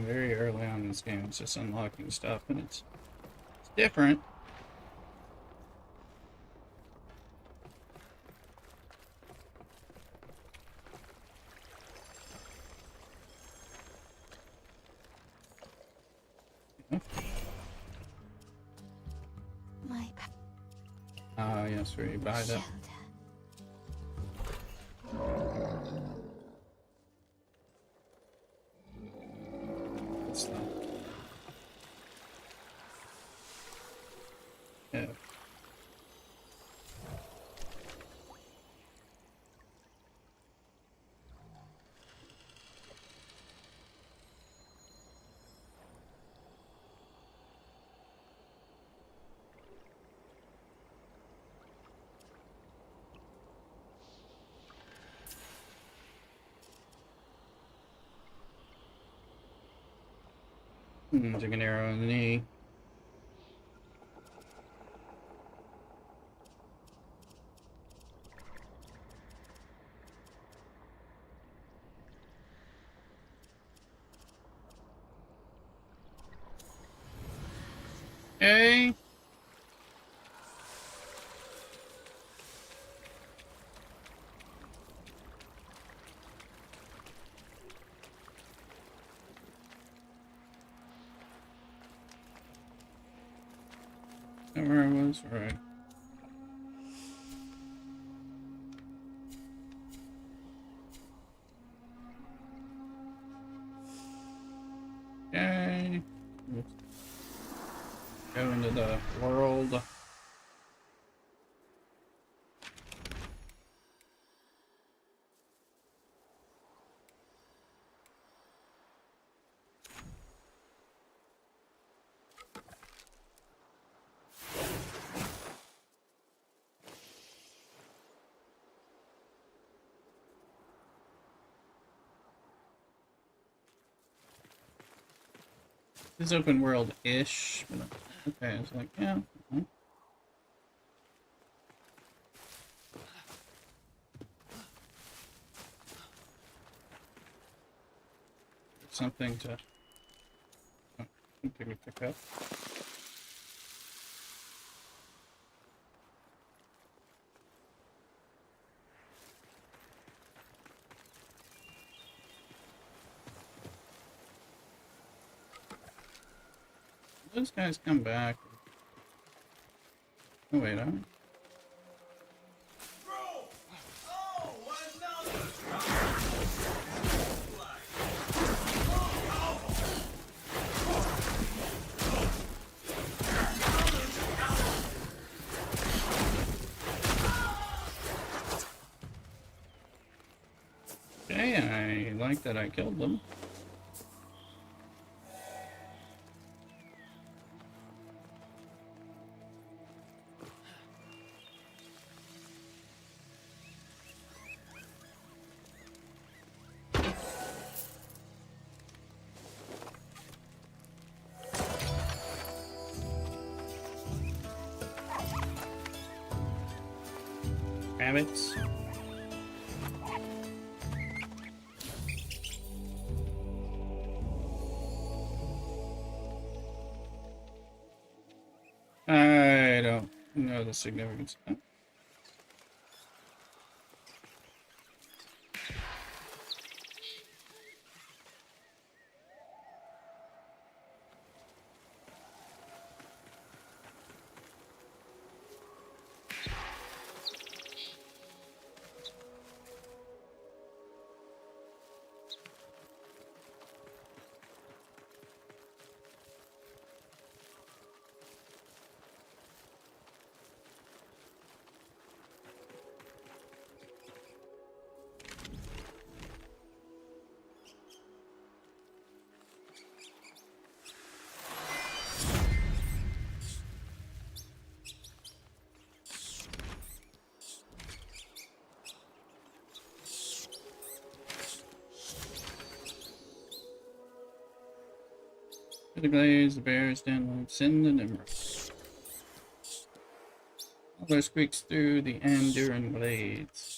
Very early on in this game, it's just unlocking stuff, and it's different. My Ah, yes, where you buy that. shelter. What's that? Yeah. Take an arrow in the knee. Okay. Is that where I was? Alright. Okay. Let's go into the world. This is open world-ish. Okay, it's like, yeah. Something to pick up. Those guys come back. Oh wait, I. Okay, I like that I killed them. rabbits. I don't know the significance of that. The glaze, the bears download, send the number. All squeaks through the Anduran glades.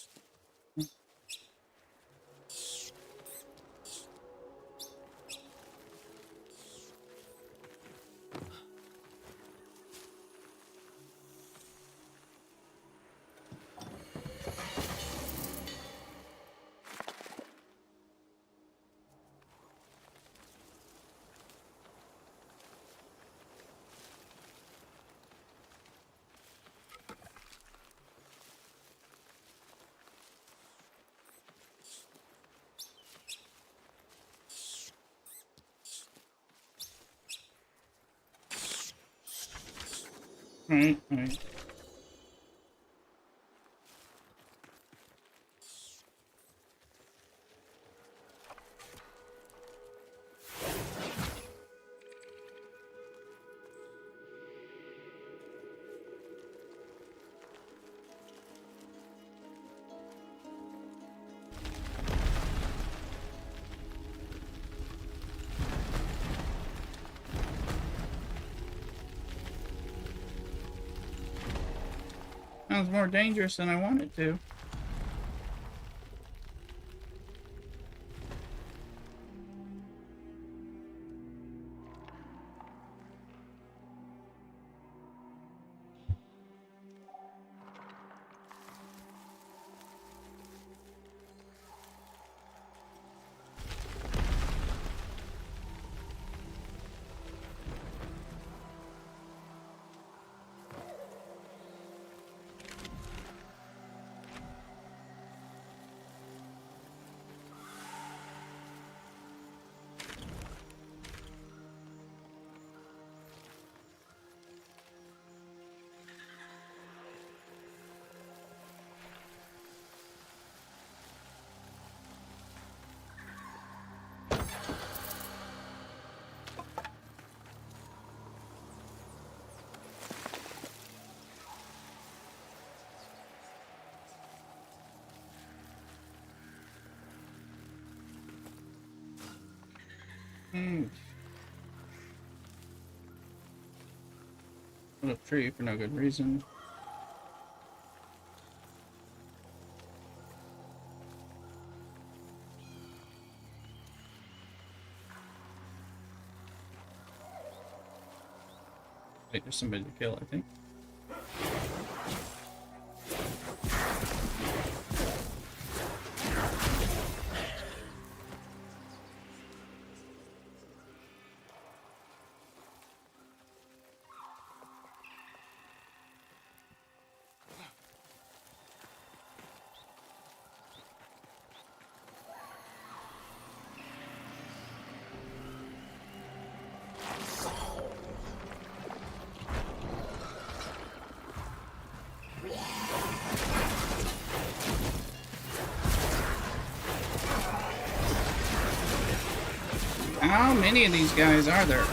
Right. Sounds more dangerous than I want it to. Put up tree for no good reason. Wait, there's somebody to kill, I think. How many of these guys are there?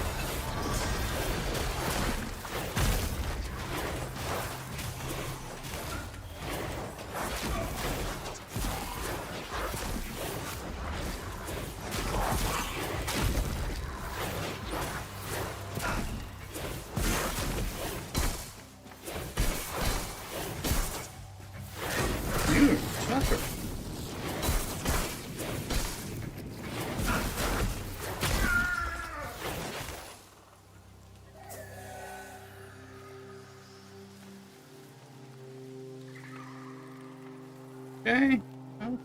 Okay. Oh.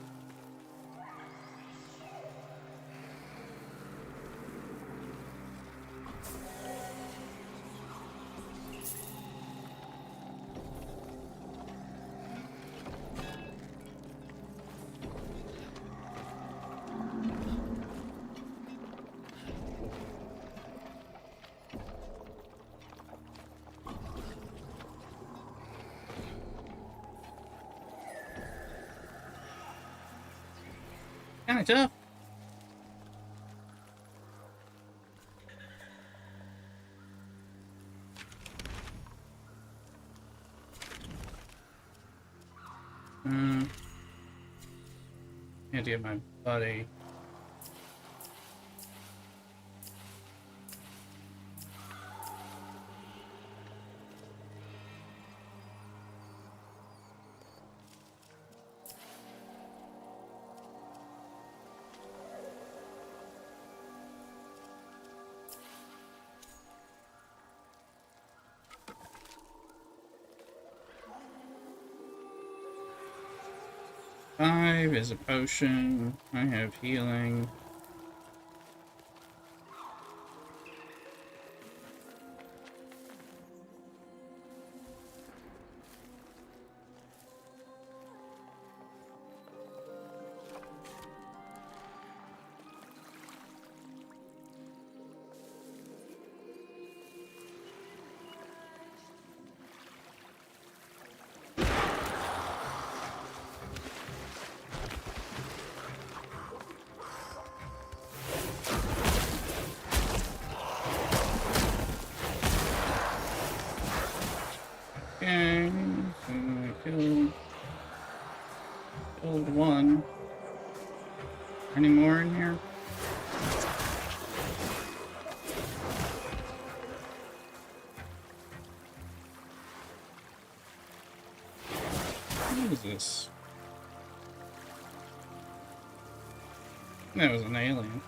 Kind of tough. Had to get my buddy. Five is a potion. I have healing. Okay, so I killed one. Any more in here? What is this? That was an alien.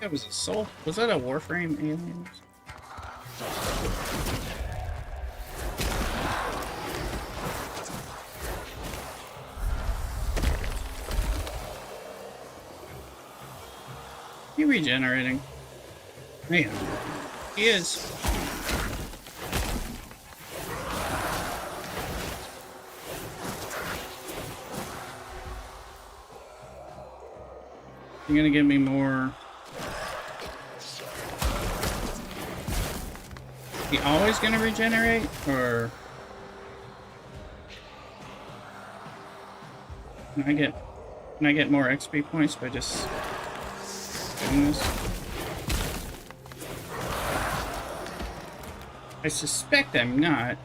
That was a soul. Was that a Warframe alien? He regenerating. Man, he is. You gonna give me more? He always gonna regenerate, or can I get more XP points by just doing this? I suspect I'm not.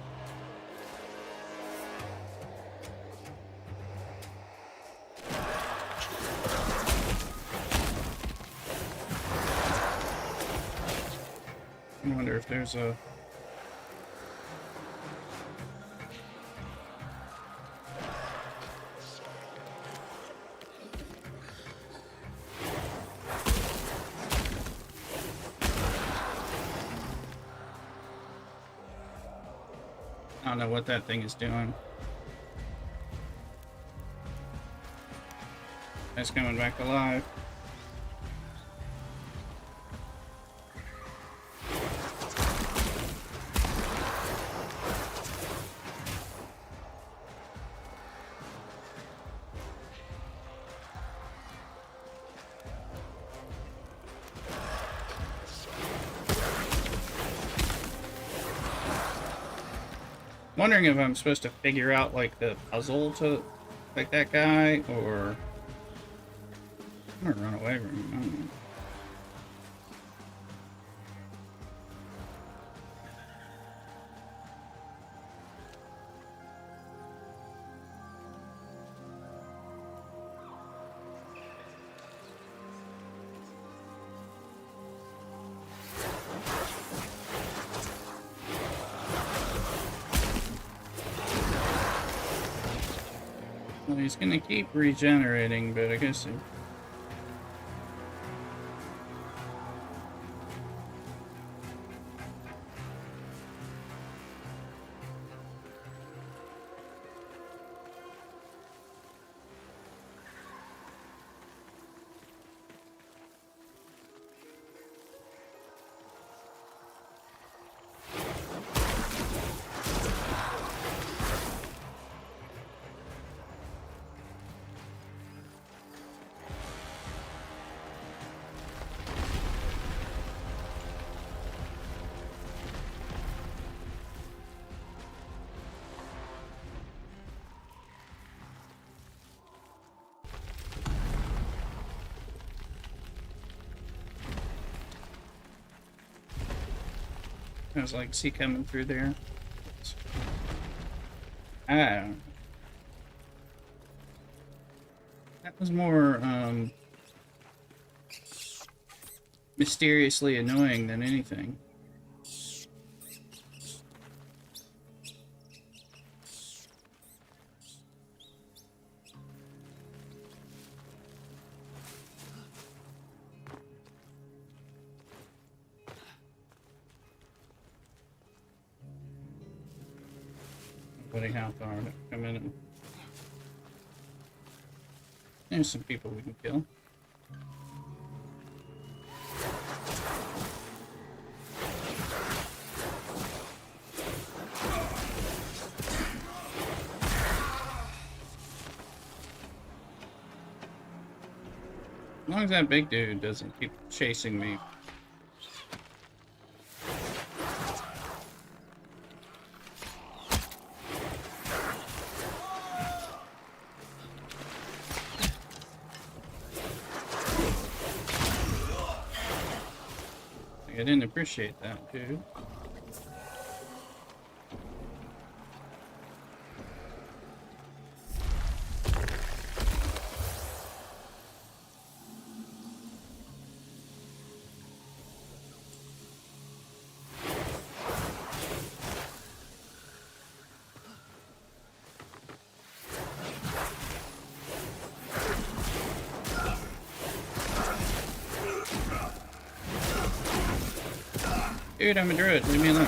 I wonder if there's a... I don't know what that thing is doing. It's coming back alive. Wondering if I'm supposed to figure out like the puzzle to fight that guy, or I'm gonna run away from him. I don't know. Well, he's gonna keep regenerating, but I guess he... I was like, see coming through there. I don't know. That was more mysteriously annoying than anything. Nobody how far to come in and there's some people we can kill. As long as that big dude doesn't keep chasing me. I didn't appreciate that, dude. Dude, I'm a druid. Leave me alone.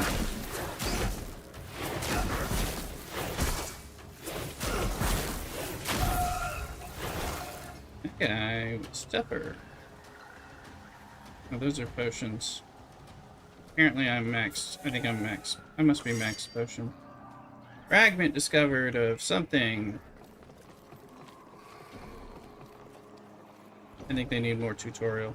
That guy was stuffer. Oh, those are potions. Apparently I'm maxed. I think I'm maxed. I must be maxed potion. Fragment discovered of something. I think they need more tutorial.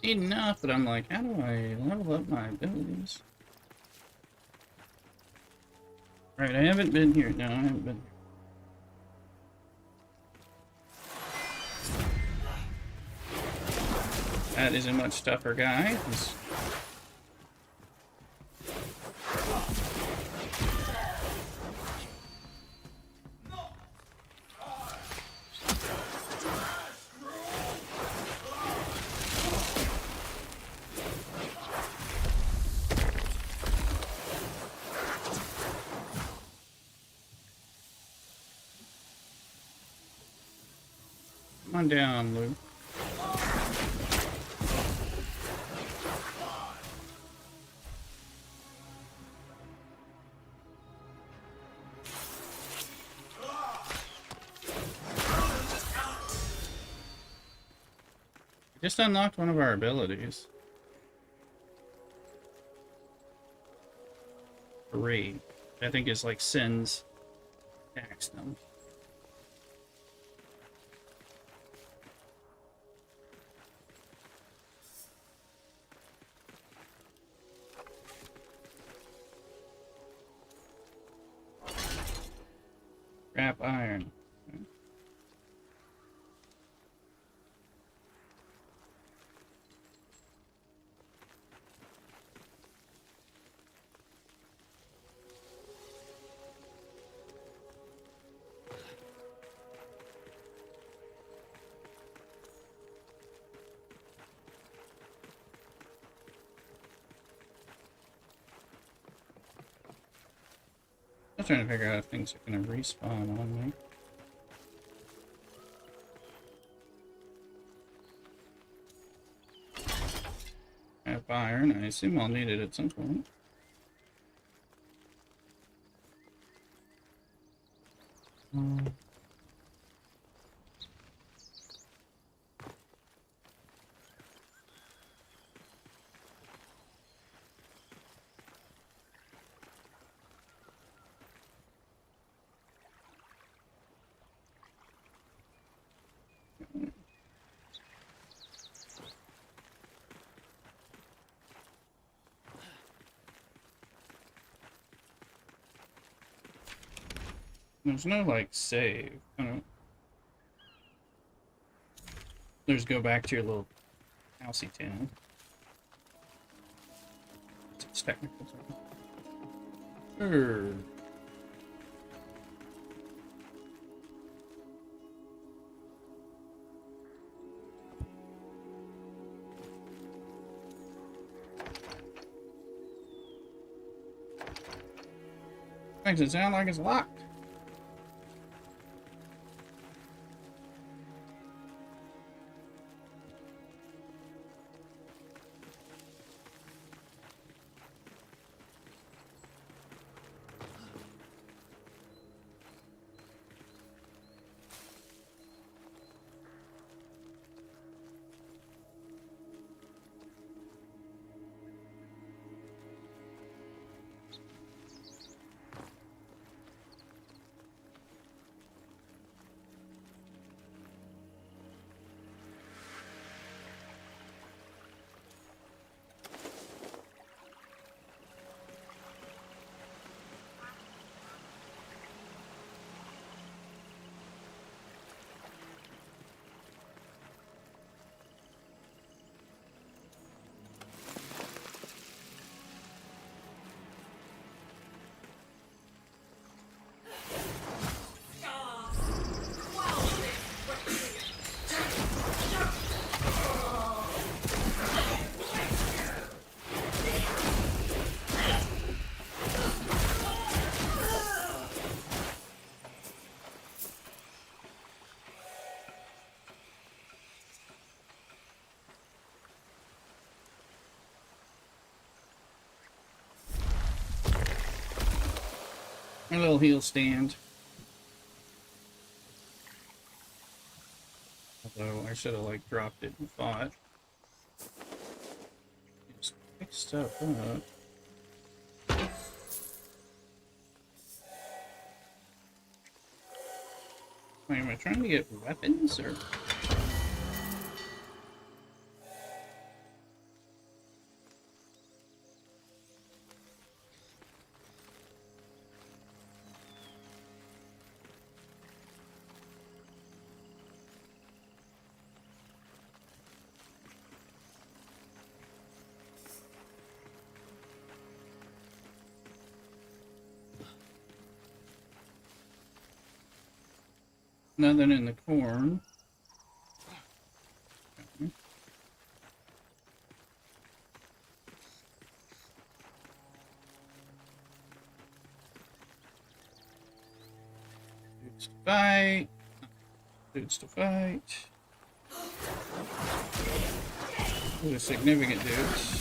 Enough, but I'm like, how do I level up my abilities? Alright, I haven't been here. No, I haven't been. That is a much tougher guy. He's... Come on down, Luke. We just unlocked one of our abilities. 3. I think is like Sin's Axedom. Scrap iron. Okay. I'm trying to figure out if things are going to respawn on me. I have iron. I assume I'll need it at some point. There's no, like, save. I don't... There's go back to your little housey town. It's technical term. Sure. Makes it sound like it's locked. A little heel stand. Although I should have like dropped it and fought. Just pick stuff up. Wait, am I trying to get weapons or? Nothing in the corn. Okay. Dudes to fight. Dudes to fight. Ooh, significant dudes.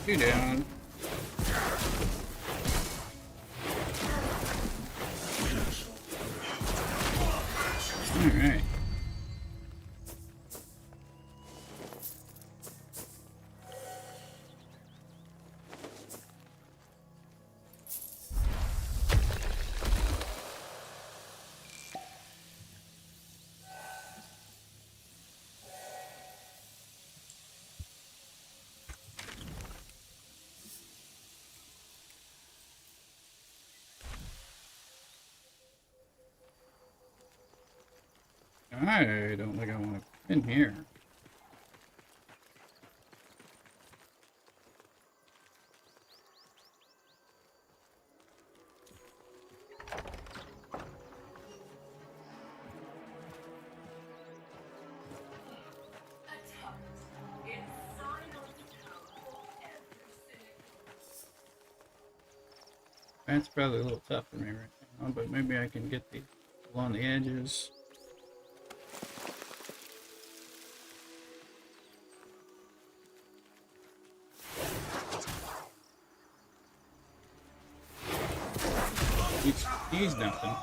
Two down. Alright. I don't think I want to come in here. That's probably a little tough for me right now, but maybe I can get the along the edges. He's nothing.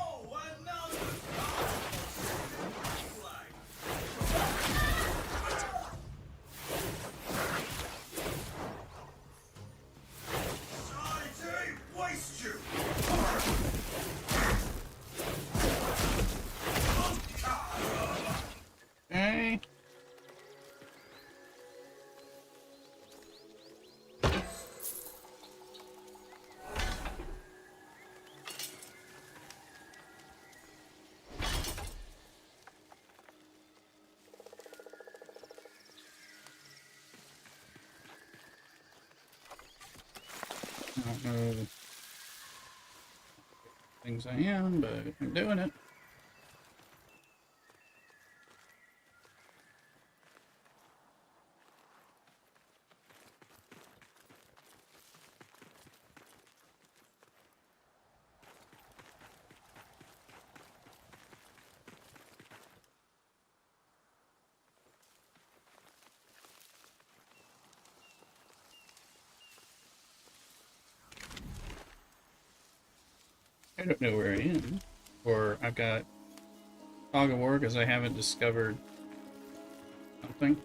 Okay. I don't know things I am, but I'm doing it. I don't know where I am, or I've got fog of war because I haven't discovered something.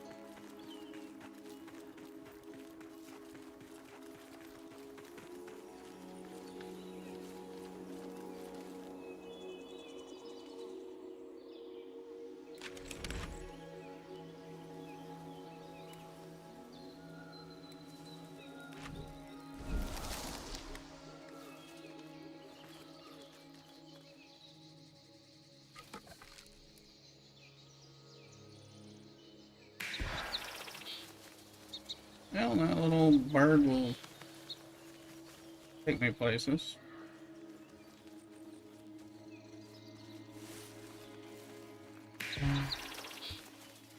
Well, that little bird will take me places.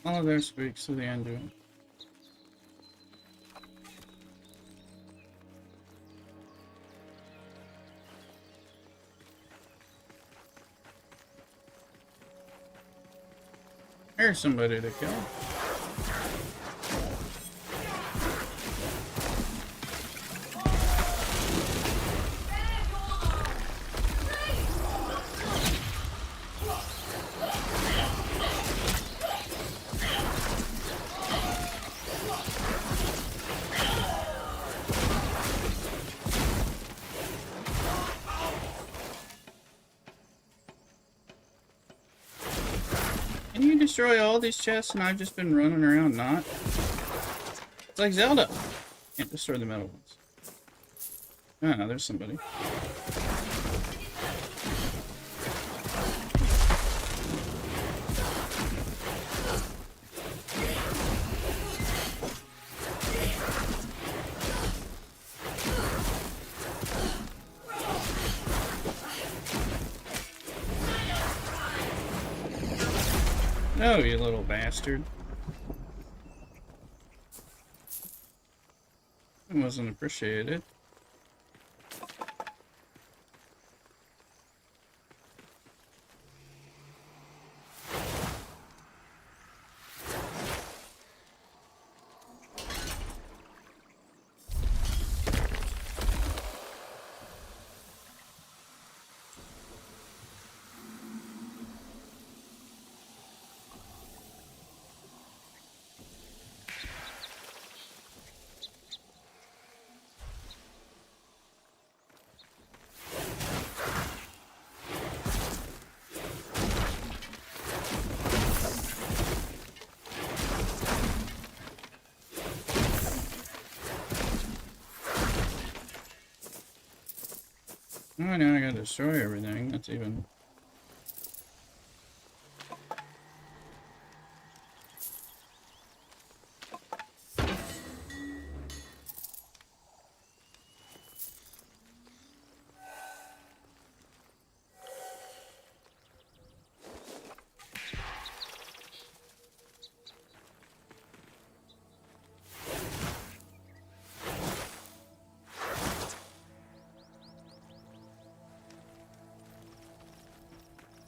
All of that speaks to the Anduin. There's somebody to kill. Can you destroy all these chests and I've just been running around not? It's like Zelda. Can't destroy the metal ones. Ah, no, there's somebody. Oh, you little bastard. It wasn't appreciated. Oh, now I gotta destroy everything. That's even...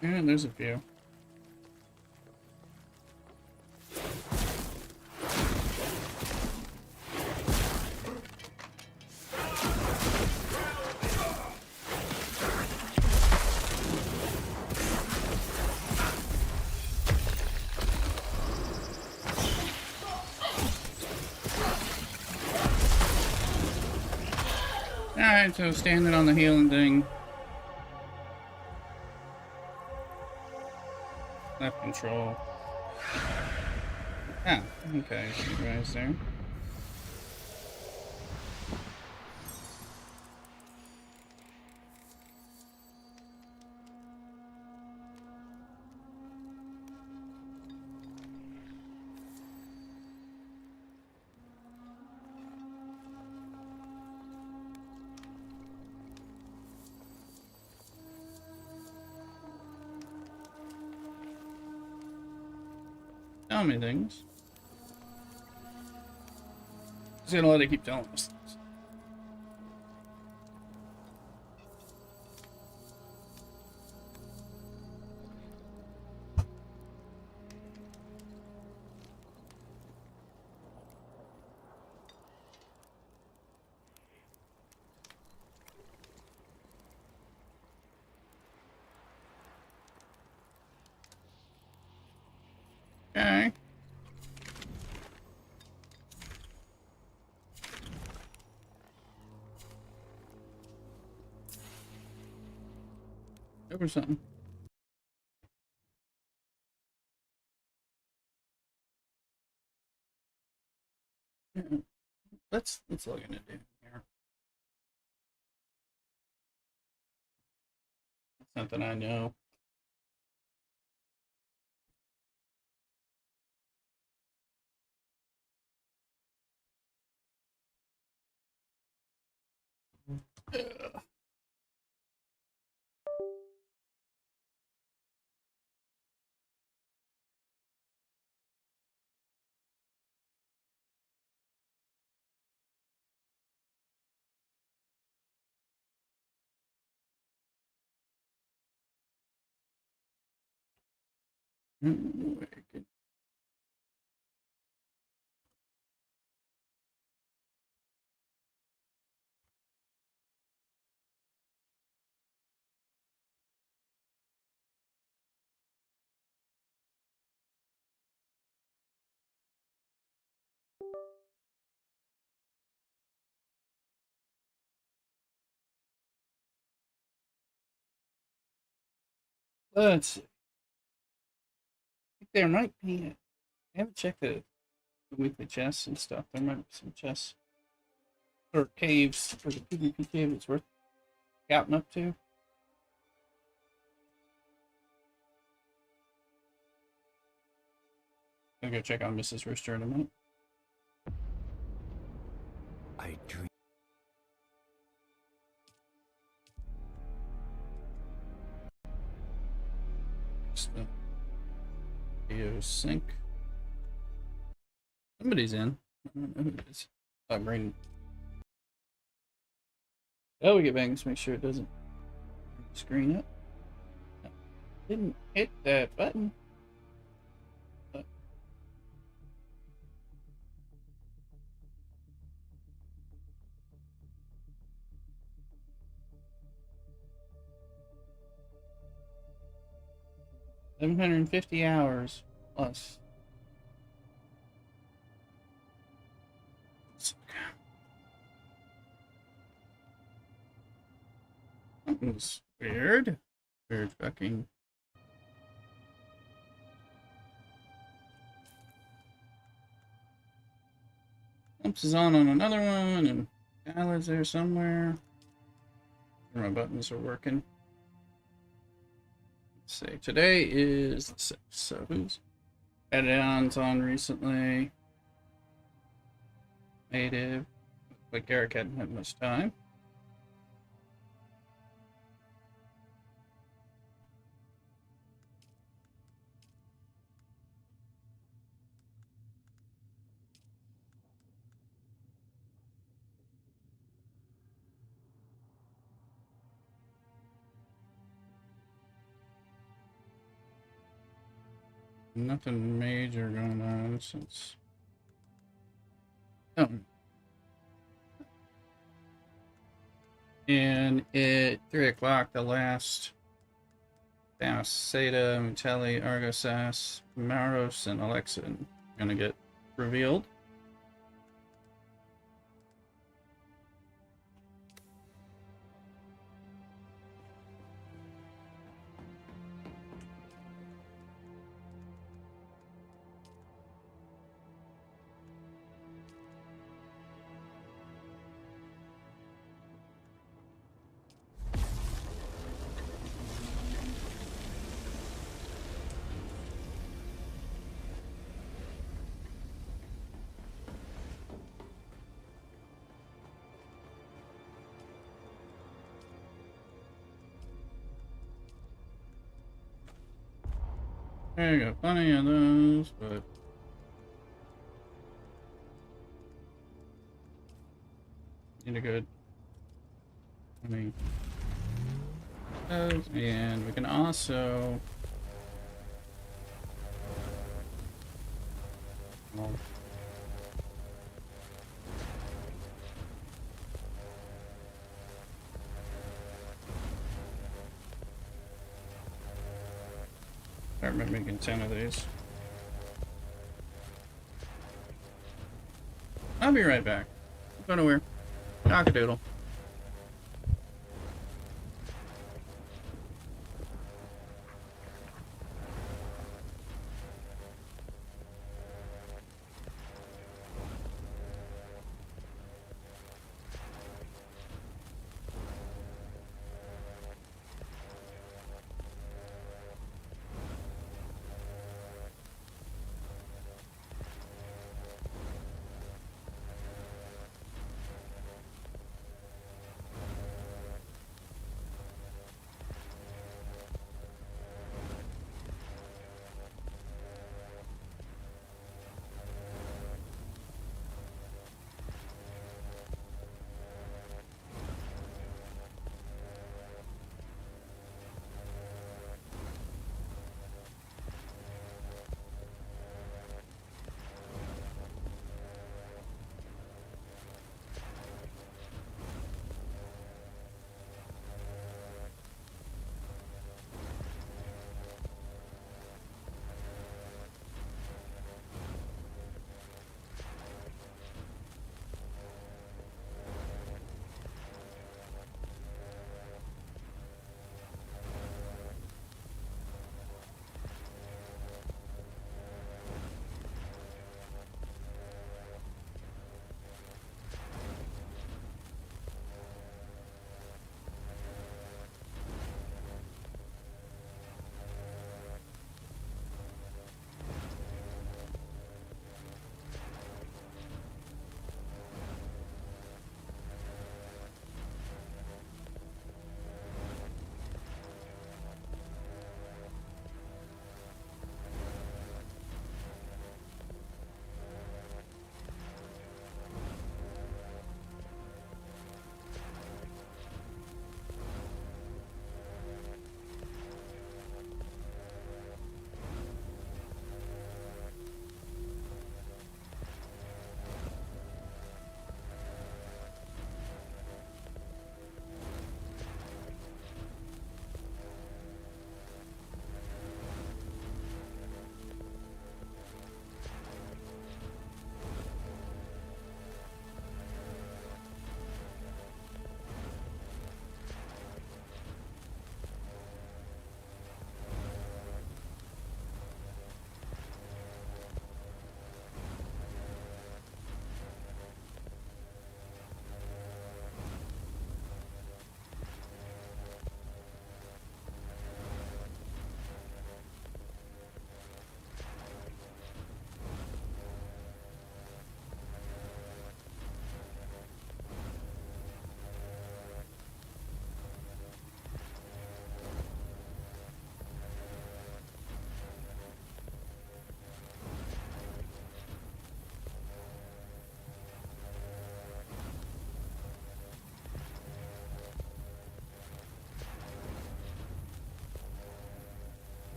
Yeah, there's a few. Alright, so standing on the healing thing. Left control. Ah, okay, see you guys there. Tell me things. Just gonna let it keep telling us things. Okay. Over something. Yeah. Let's look into it here. Something I know. Ugh. Let's see. I think there might be. I haven't checked the weekly chests and stuff. There might be some chests or caves for the PvP cave it's worth scouting up to. I'll go check on Mrs. Rooster in a minute. I dream. Just the video sync. Somebody's in. I don't know who it is. I'm reading. Oh, we get back. Let's make sure it doesn't screen up. Didn't hit that button. 750 hours plus. Something's weird. Weird fucking. Pumps is on another one, and Kyla's there somewhere. My buttons are working. Let's see. Today is the 6th, so who's add-ons on recently? Native. Like Eric hadn't had much time. Nothing major going on since. Oh. And at 3 o'clock, the last Thanos, Seda, Mutelli, Argosas, Maros, and Alexa are gonna get revealed. I got plenty of those, but need a good 20 those, and we can also well, start making 10 of these. I'll be right back. Go nowhere. Cock-a-doodle.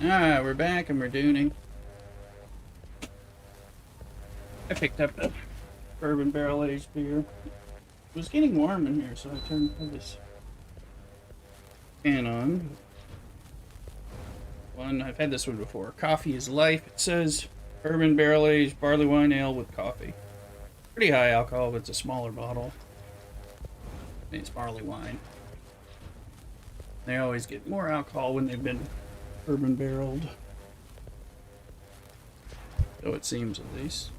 Alright, we're back and we're dooning. I picked up the bourbon barrel aged beer. It was getting warm in here, so I turned this fan on. I've had this one before. Coffee is life. It says bourbon barrel aged barley wine ale with coffee. Pretty high alcohol, but it's a smaller bottle. It's barley wine. They always get more alcohol when they've been bourbon barreled. So it seems, at least.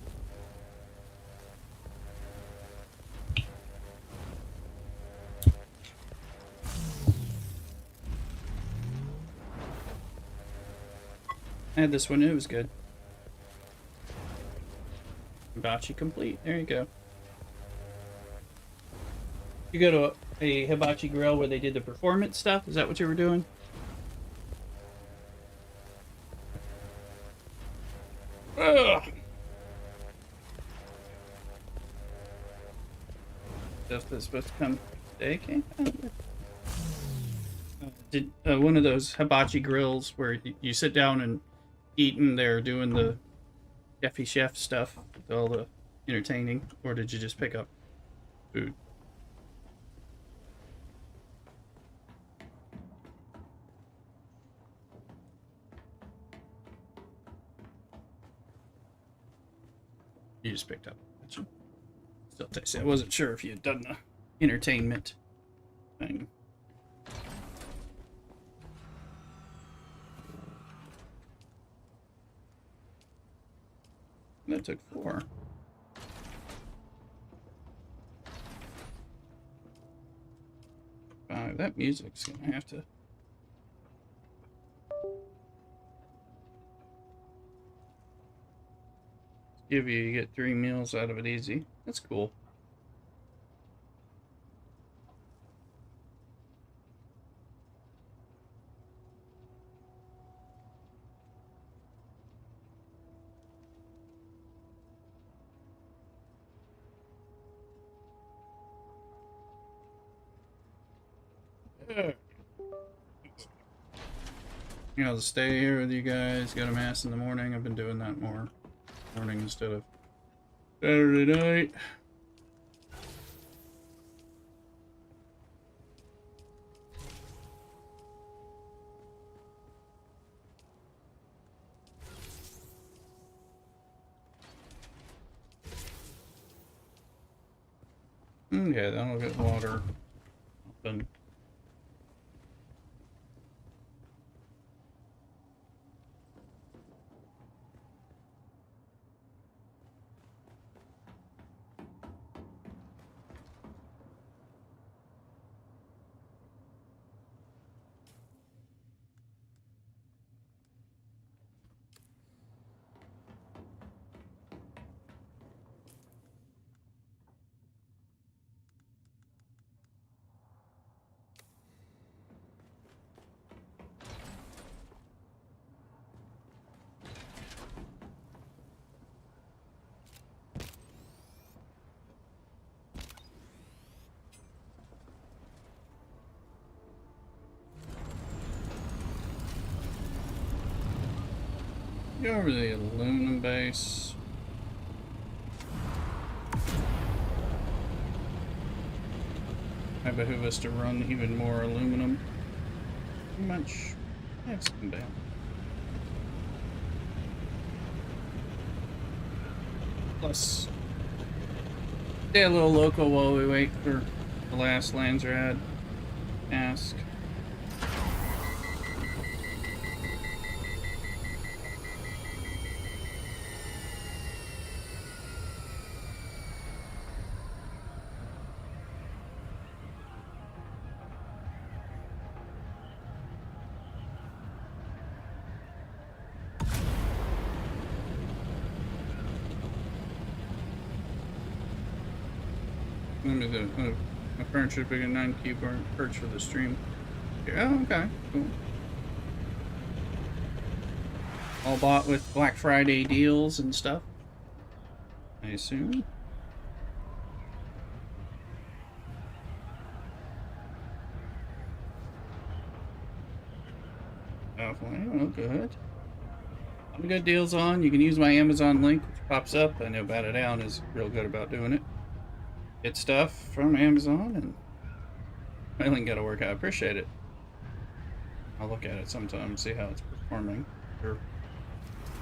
I had this one, it was good. Hibachi complete. There you go. You go to a hibachi grill where they did the performance stuff? Is that what you were doing? Ugh. Stuff that's supposed to come today came out. Did one of those hibachi grills where you sit down and eat and they're doing the chef stuff with all the entertaining, or did you just pick up food? You just picked up. Gotcha. Still tasty. I wasn't sure if you had done the entertainment thing. That took 4. That music's gonna have to you get 3 meals out of it easy. That's cool. You know, to stay here with you guys, go to mass in the morning. I've been doing that more morning instead of Saturday night. Yeah, then I'll get water. Open. Go over to the aluminum base. Might behoove us to run even more aluminum. Pretty much. That's come down. Plus, stay a little local while we wait for the last Landsrad task. My parents should pick a 9 cube perch for the stream. Oh, okay, cool. All bought with Black Friday deals and stuff, I assume. Definitely. Oh, good. Some good deals on. You can use my Amazon link, which pops up. I know Bat It Out is real good about doing it. Get stuff from Amazon, and my link got to work out. I appreciate it. I'll look at it sometime, see how it's performing. Sure.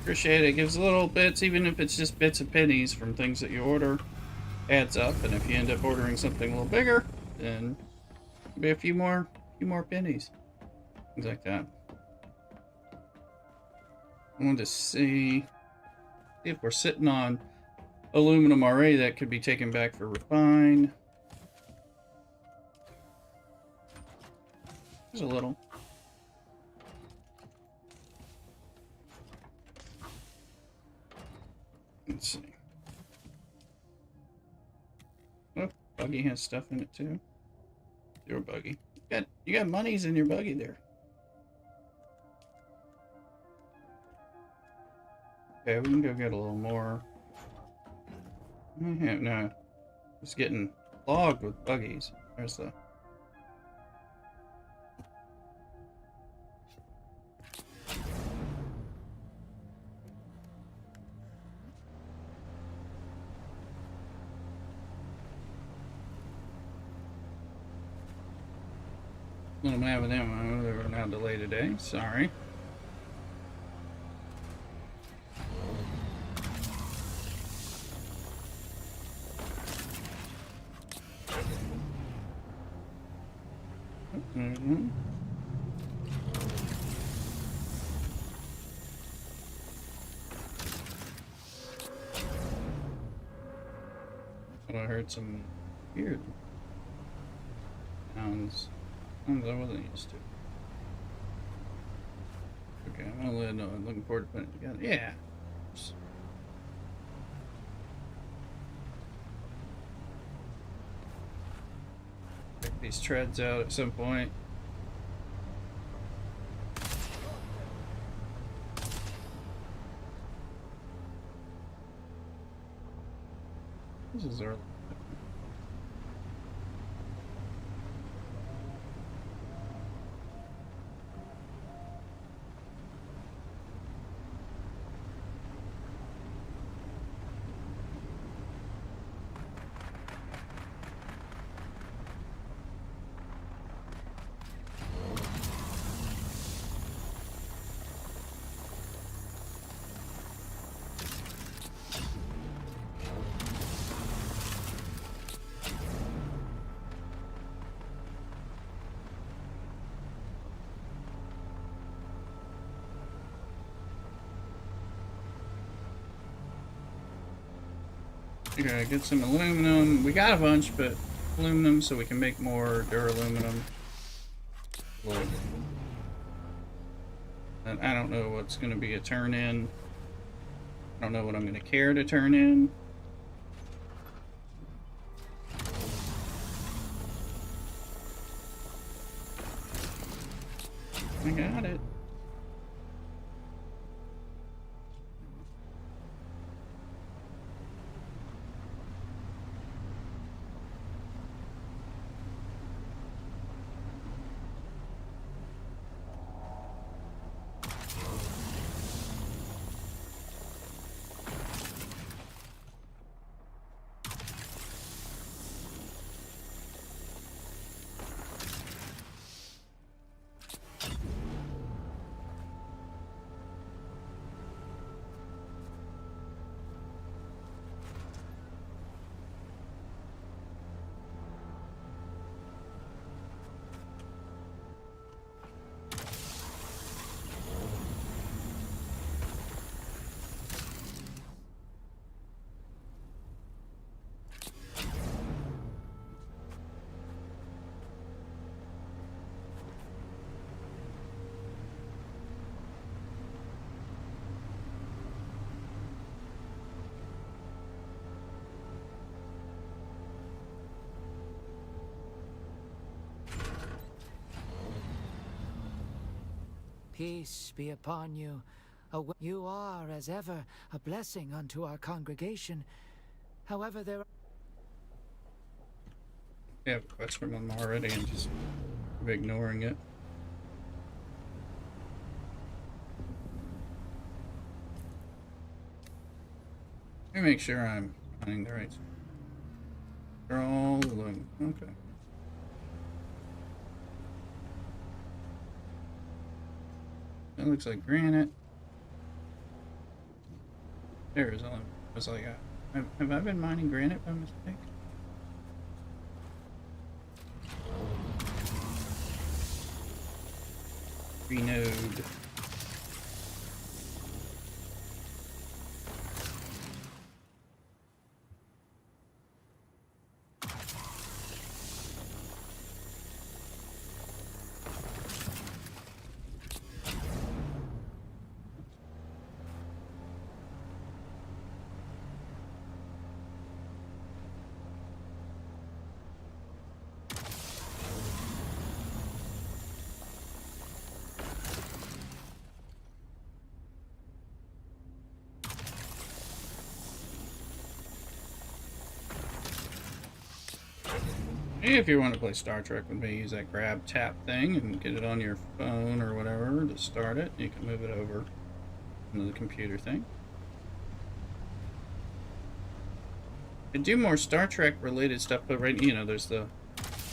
Appreciate it. It gives little bits, even if it's just bits of pennies from things that you order. Adds up, and if you end up ordering something a little bigger, then it'll be a few more pennies. Things like that. I wanted to see if we're sitting on aluminum already that could be taken back for refine. There's a little. Let's see. Oh, buggy has stuff in it too. Your buggy. You got monies in your buggy there. Okay, we can go get a little more. No, it's getting clogged with buggies. There's the. Little mad with them. They were now delayed today. Sorry. Mm-hmm. But I heard some weird sounds I wasn't used to. Okay, I'm looking forward to putting it together. Yeah. Check these treads out at some point. This is early. Okay, get some aluminum. We got a bunch, but aluminum so we can make more duraluminum. And I don't know what's going to be a turn in. I don't know what I'm going to care to turn in. I got it. Peace be upon you. You are, as ever, a blessing unto our congregation. However, there are... Yeah, I have a quest from them already and just ignoring it. Let me make sure I'm finding the right. Control, okay. That looks like granite. There's all that's all I got. Have I been mining granite by mistake? Renode. If you want to play Star Trek with me, use that grab tap thing and get it on your phone or whatever to start it. You can move it over into the computer thing. I do more Star Trek related stuff, but right, you know, there's the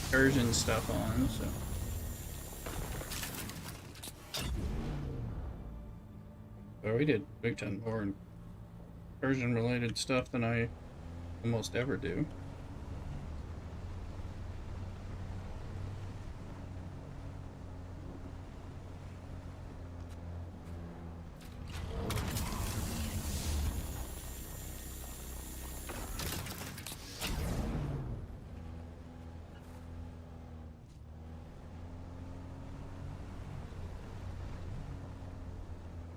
Incursions stuff on, so. But we did big ton more Incursion related stuff than I almost ever do.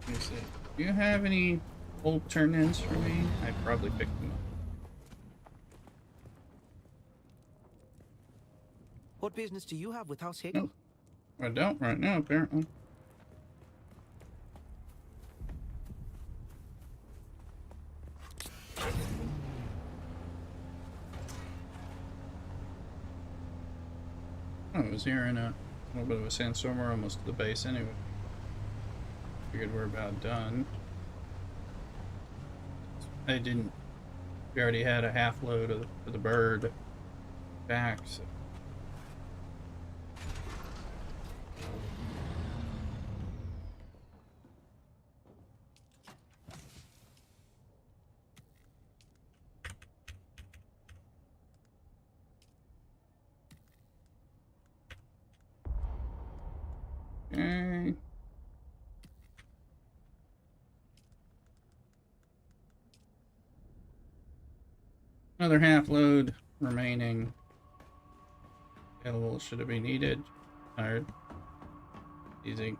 Let me see. Do you have any old turn-ins for me? I probably picked them up. What business do you have with House Hickel? No, I don't right now, apparently. Oh, it was here in a little bit of a sandstorm. We're almost to the base anyway. Figured we're about done. I didn't. We already had a half load of the bird back, so. Okay. Another half load remaining. Available should it be needed. Tired. Easy.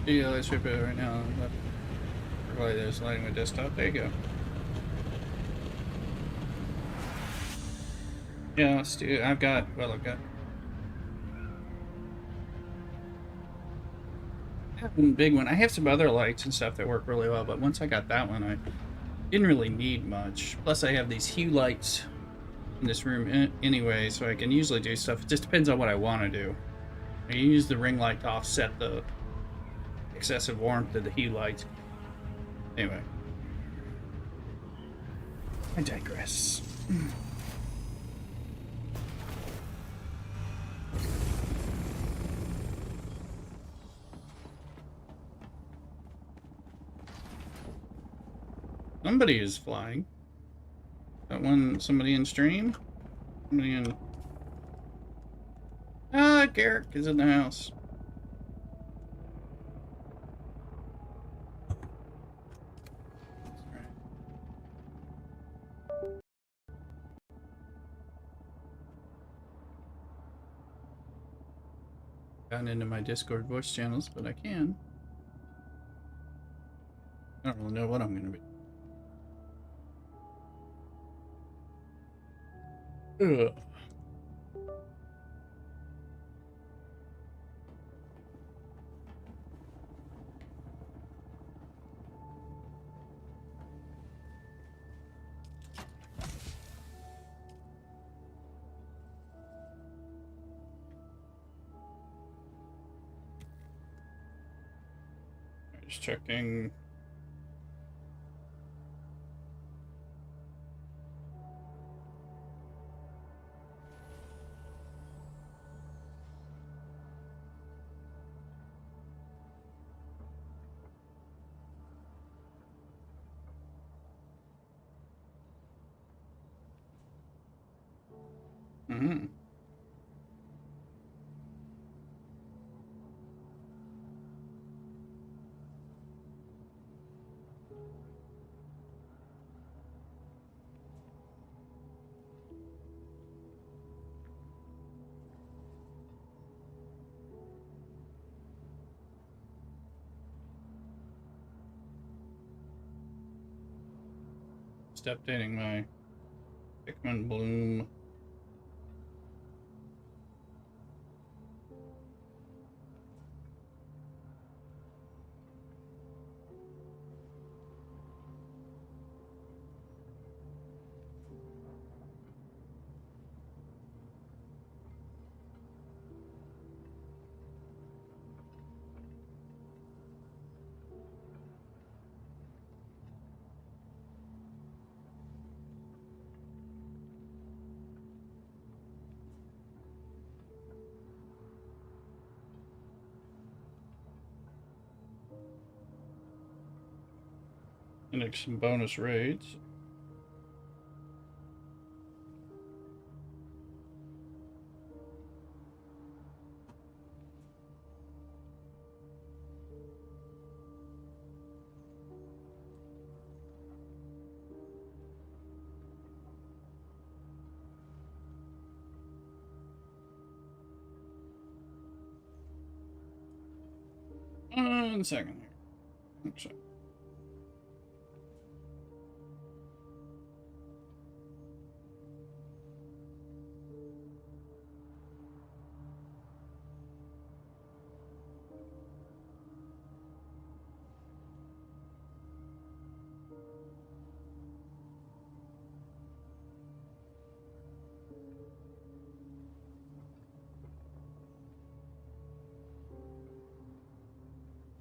Yeah, let's ship it right now. Probably there's lighting my desktop. There you go. Yeah, let's do it. I've got one big one. I have some other lights and stuff that work really well, but once I got that one, I didn't really need much. Plus, I have these hue lights in this room anyway, so I can usually do stuff. It just depends on what I want to do. I can use the ring light to offset the excessive warmth of the hue lights. Anyway, I digress. Somebody is flying. Oh, somebody in stream? Somebody in... Ah, Garrick is in the house. Gotten into my Discord voice channels, but I can. I don't really know what I'm gonna be. Ugh. Just checking. Mm-hmm. Just updating my Pikmin Bloom. And some bonus raids. One second here. Oops.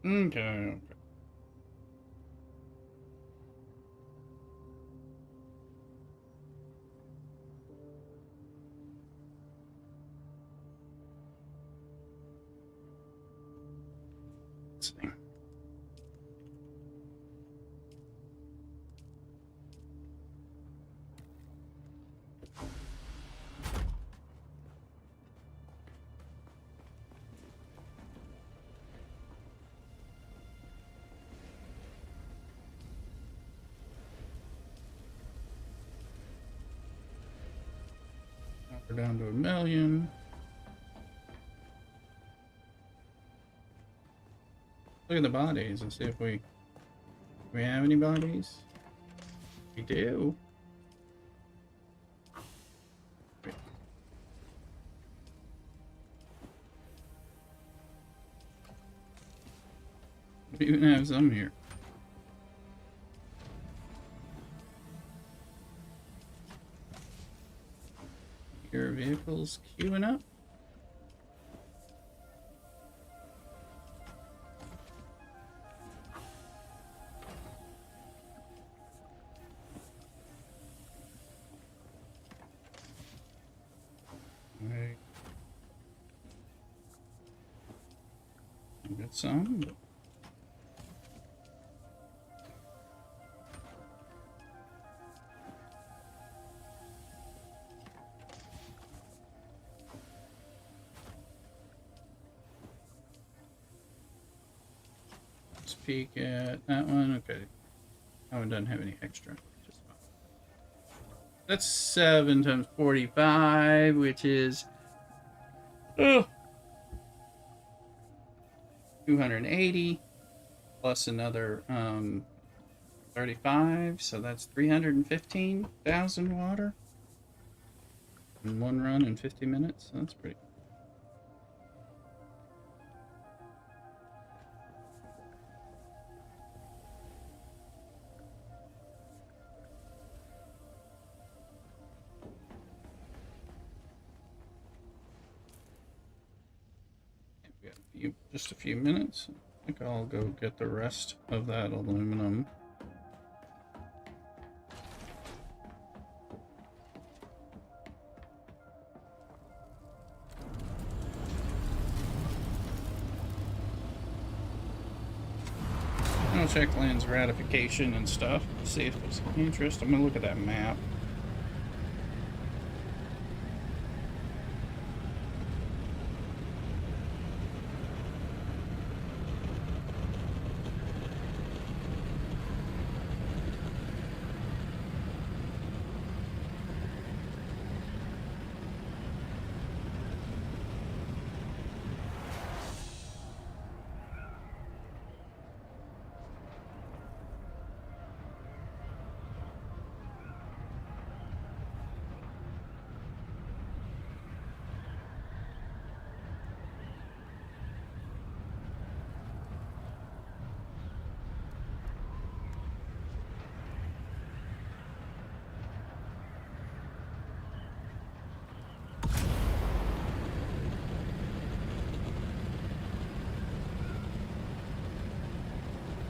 Okay. Let's see. Now we're down to 1 million. Look at the bodies and see if we have any bodies. We do. We even have some here. Your vehicles queuing up. Right. Got some. But... Let's peek at that one. Okay. That one doesn't have any extra. Just fine. That's 7 times 45, which is 280 plus another 35, so that's 315,000 water in one run in 50 minutes. So that's pretty. We got just a few minutes. I think I'll go get the rest of that aluminum. I'll check land's ratification and stuff, see if there's any interest. I'm gonna look at that map.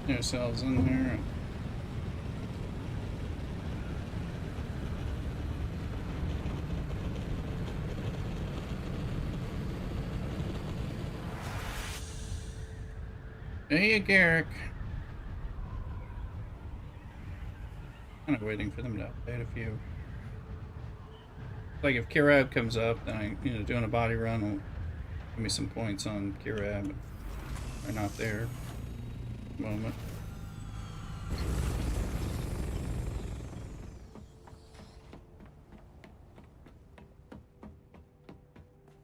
Ourselves in there. Hey, Garrick. Kind of waiting for them to update a few. Like if Kirab comes up, then I, doing a body run will give me some points on Kirab. They're not there. Moment.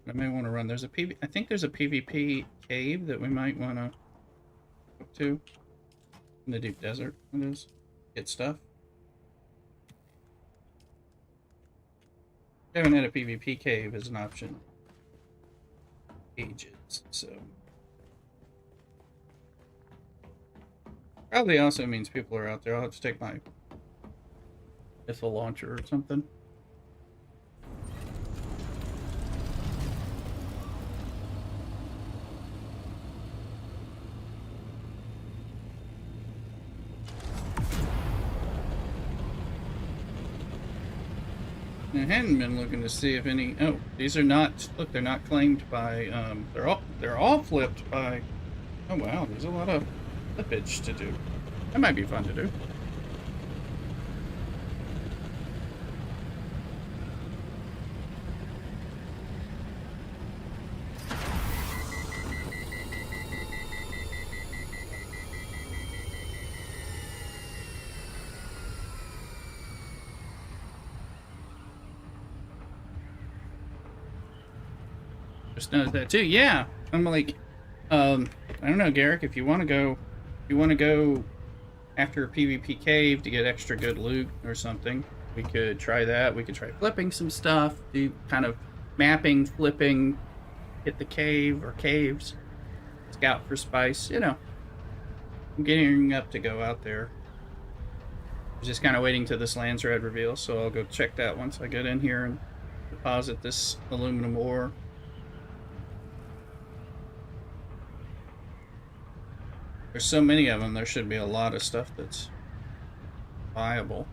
I may want to run. There's a I think there's a PvP cave that we might want to go to in the deep desert. It is. Get stuff. Haven't had a PvP cave as an option. Ages, so. Probably also means people are out there. I'll have to take my missile launcher or something. I hadn't been looking to see if any. Oh, these are not. Look, they're not claimed by. They're all flipped by. Oh wow, there's a lot of flippage to do. That might be fun to do. Just noticed that too. Yeah, I'm like, I don't know, Garrick. If you want to go after a PvP cave to get extra good loot or something, we could try that. We could try flipping some stuff, do kind of mapping, flipping, hit the cave or caves, scout for spice. I'm getting up to go out there. I'm just kind of waiting till this land's red reveal, so I'll go check that once I get in here and deposit this aluminum ore. There's so many of them, there should be a lot of stuff that's viable.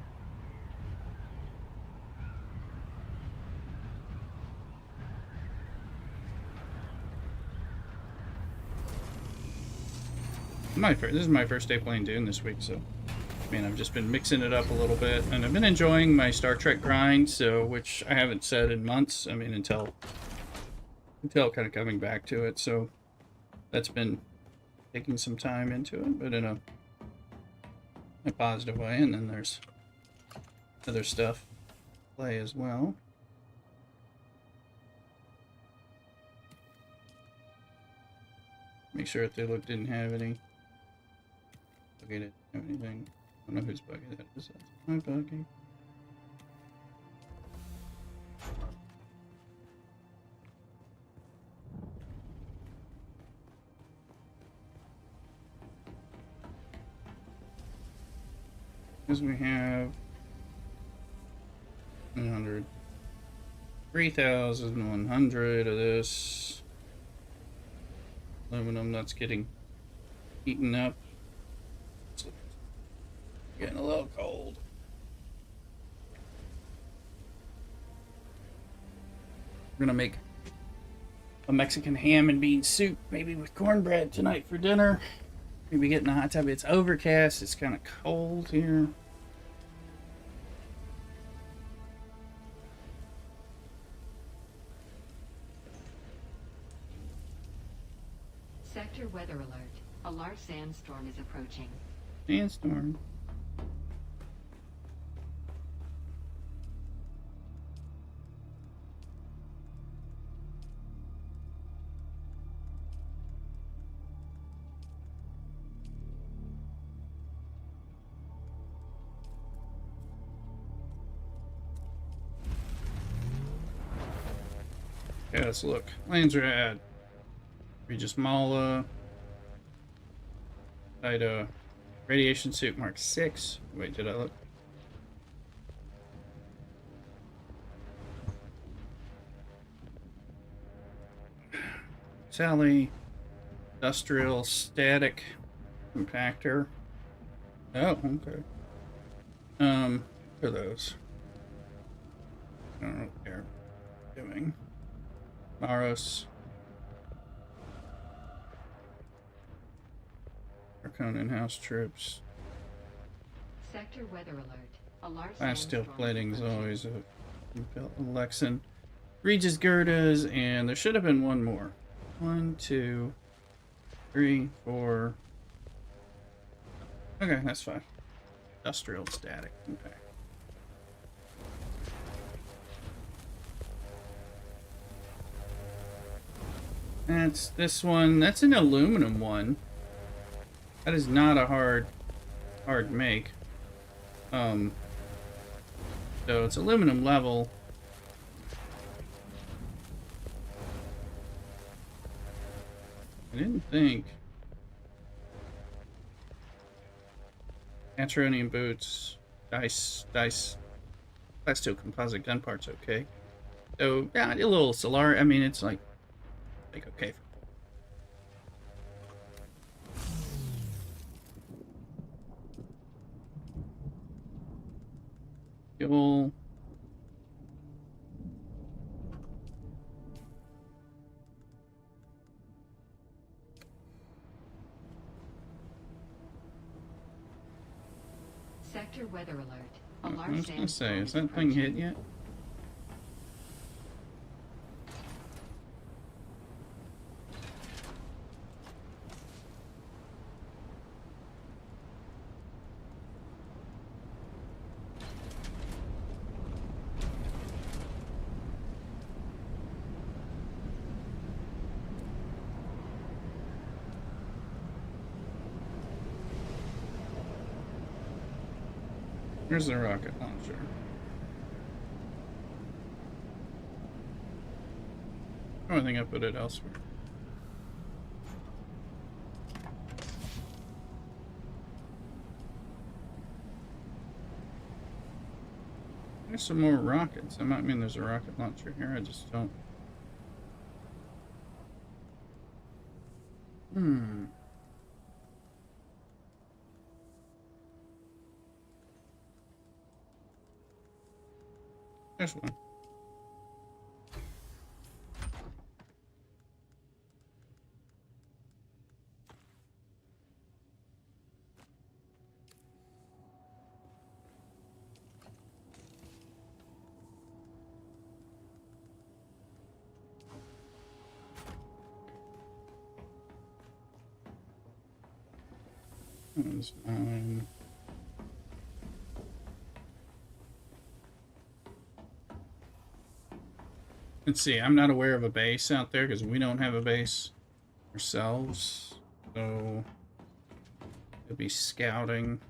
This is my first day playing Dune this week, so I mean, I've just been mixing it up a little bit, and I've been enjoying my Star Trek grind, so which I haven't said in months. I mean, until kind of coming back to it, so that's been taking some time into it, but in a positive way. And then there's other stuff to play as well. Make sure if they didn't have any. Okay, didn't have anything. I don't know whose buggy that is. That's my buggy. Because we have 100, 3,100 of this aluminum that's getting eaten up. It's getting a little cold. We're gonna make a Mexican ham and bean soup, maybe with cornbread tonight for dinner. Maybe get in the hot tub. It's overcast. It's kind of cold here. Sector weather alert. A large sandstorm is approaching. Sandstorm. Okay, let's look. Lands rad. Regis Mala. Ida. Radiation suit Mark 6. Wait, did I look? Sally. Industrial static compactor. Oh, okay. What are those? I don't know what they're doing. Maros. Arconan house troops. Sector weather alert. A large Last steel sandstorm plating is approaching. always a Lexan. Regis Gerdas, and there should have been one more. 1, 2, 3, 4. Okay, that's fine. Industrial static impact. That's this one. That's an aluminum one. That is not a hard make. So it's aluminum level. I didn't think. Antironium boots, dice, class 2 composite gun parts, okay. So yeah, a little solar. I mean, it's like okay. Fuel. Sector weather alert. A I large was gonna say, sandstorm is that thing hit approaching. yet? Here's the rocket launcher. Oh, I think I put it elsewhere. There's some more rockets. I might mean there's a rocket launcher here. I just don't. There's one. That's 9. Let's see. I'm not aware of a base out there because we don't have a base ourselves. So it'll be scouting.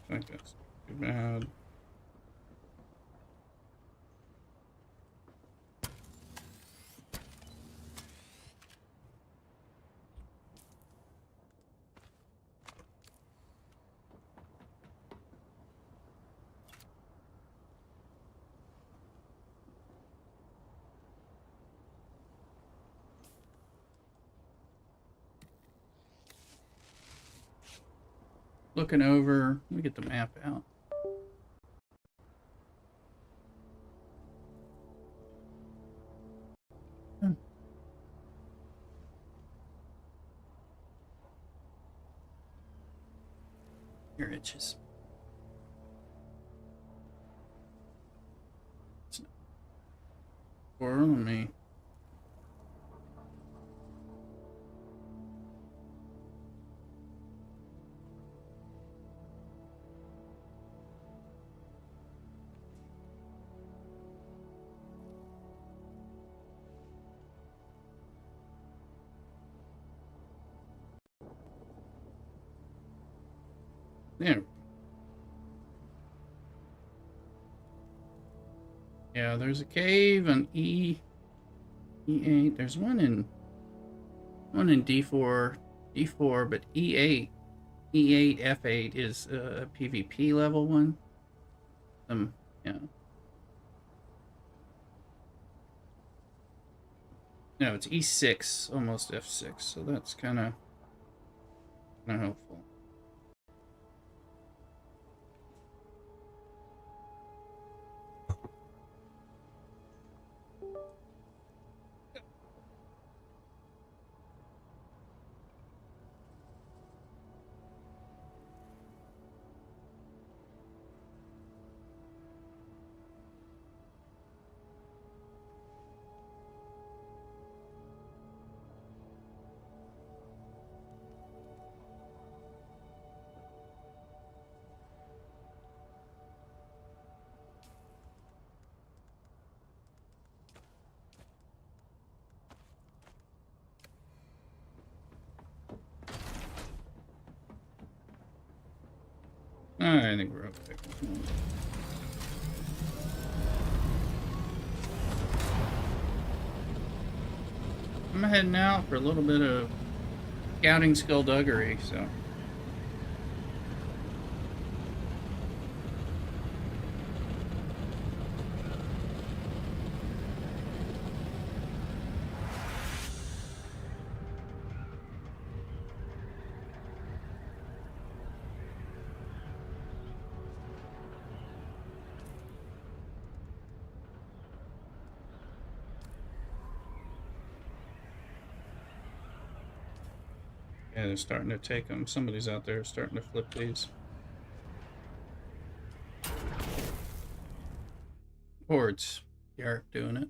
I think that's too bad. Looking over, let me get the map out. Your itches. Or let me. There. Yeah, there's a cave on E8. There's one in D4, but E8 F8 is a PvP level one. Yeah. No, it's E6, almost F6, so that's kind of helpful. I think we're okay. I'm heading out for a little bit of scouting skullduggery, so. Yeah, they're starting to take them. Somebody's out there starting to flip these. Or it's Yarp doing it.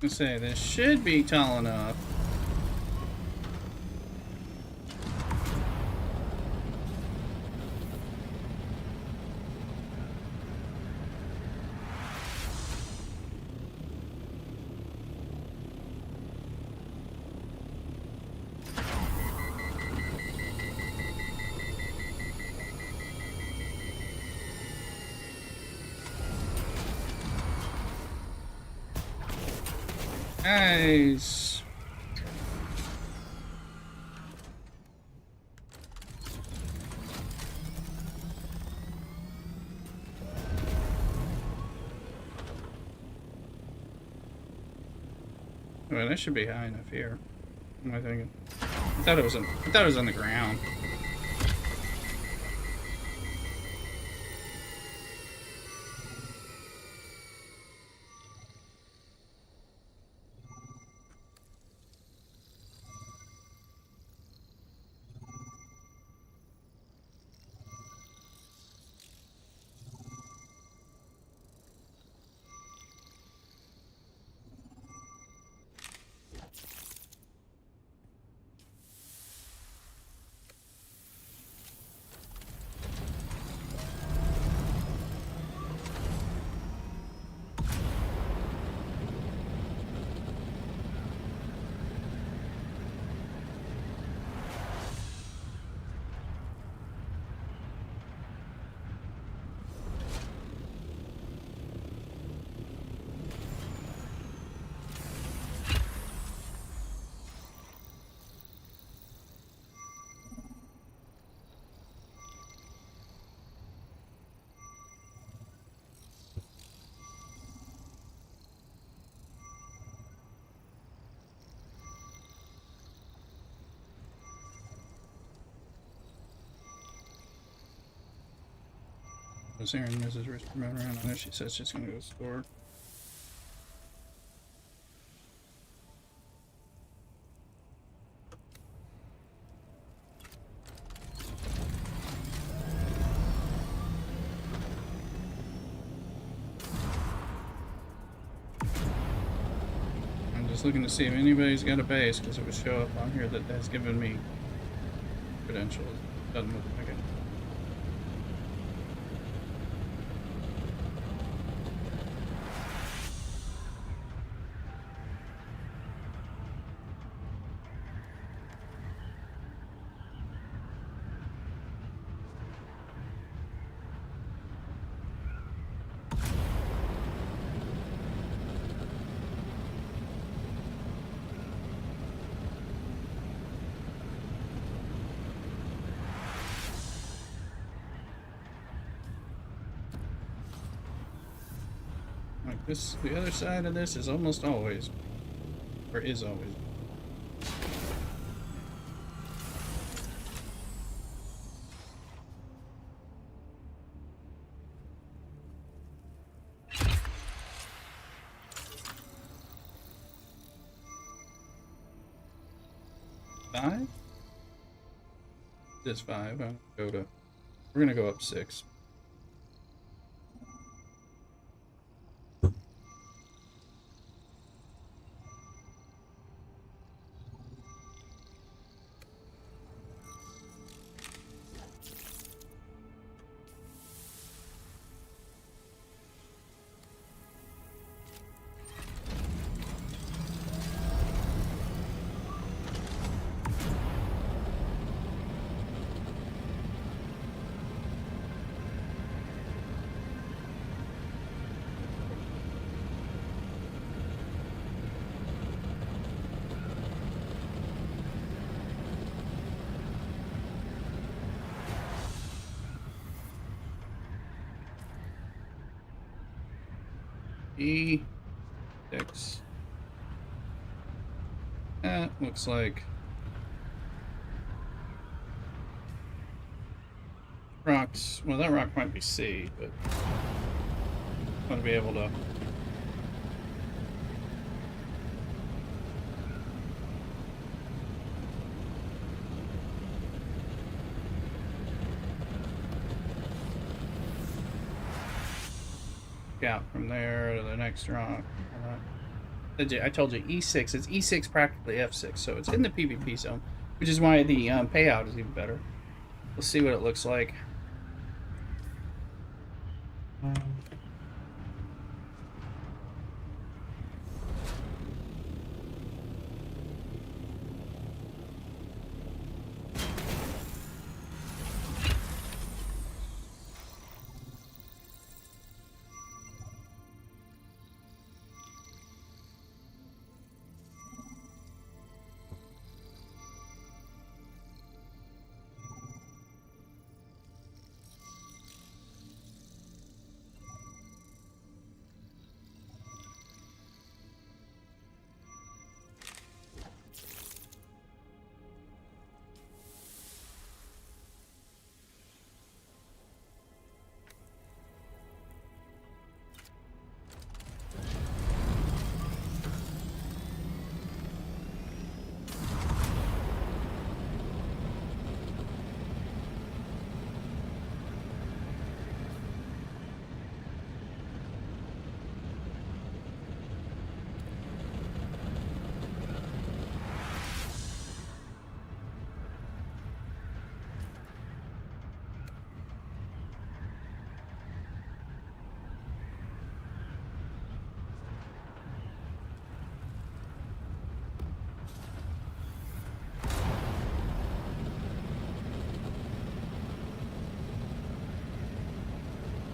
Let's say this should be tall enough. Nice. Well, that should be high enough here. What am I thinking? I thought it was on the ground. Was Aaron Mrs. Rich promote around? I know she says she's gonna go to the store. I'm just looking to see if anybody's got a base because it would show up on here that has given me credentials. Doesn't look like it. Like this, the other side of this is almost always, or is always. Five? This 5. We're gonna go up 6. E6. That looks like rocks. Well, that rock might be C, but I want to be able to. Out from there to the next rock. All right. I told you E6. It's E6 practically F6, so it's in the PvP zone, which is why the payout is even better. Let's see what it looks like.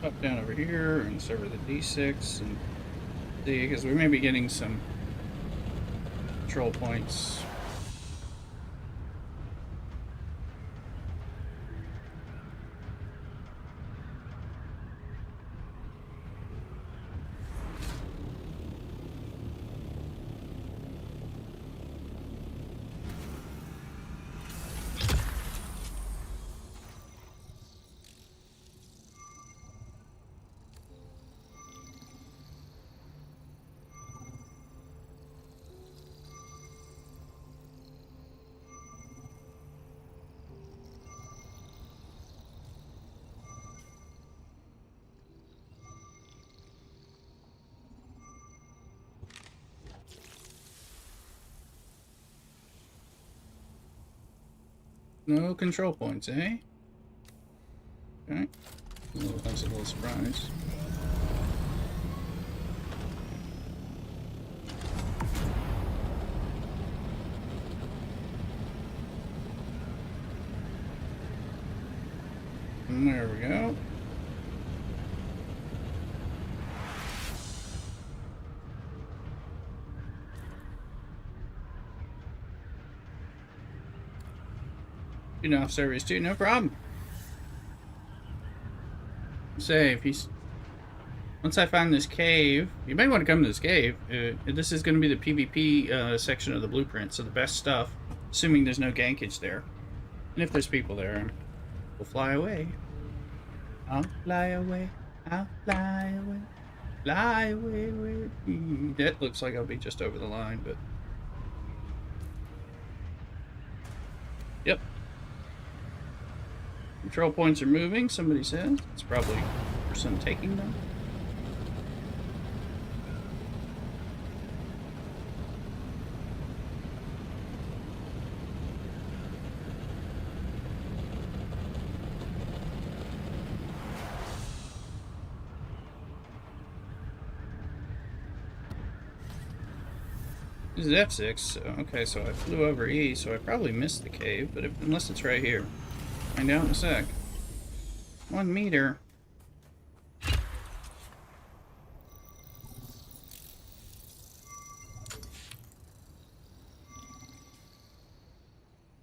Up, down over here, and start with the D6, and see, because we may be getting some control points. No control points, eh? Okay. That's a little surprise. And there we go. Off service too, no problem. Save. Once I find this cave, you may want to come to this cave. This is going to be the PvP section of the blueprint, so the best stuff, assuming there's no gankage there. And if there's people there, we'll fly away. I'll fly away. I'll fly away. Fly away with me. That looks like I'll be just over the line, but... Yep. Control points are moving, somebody says. It's probably for some taking them. This is F6, so, okay, so I flew over E, so I probably missed the cave, but unless it's right here. Find out in a sec. 1 meter.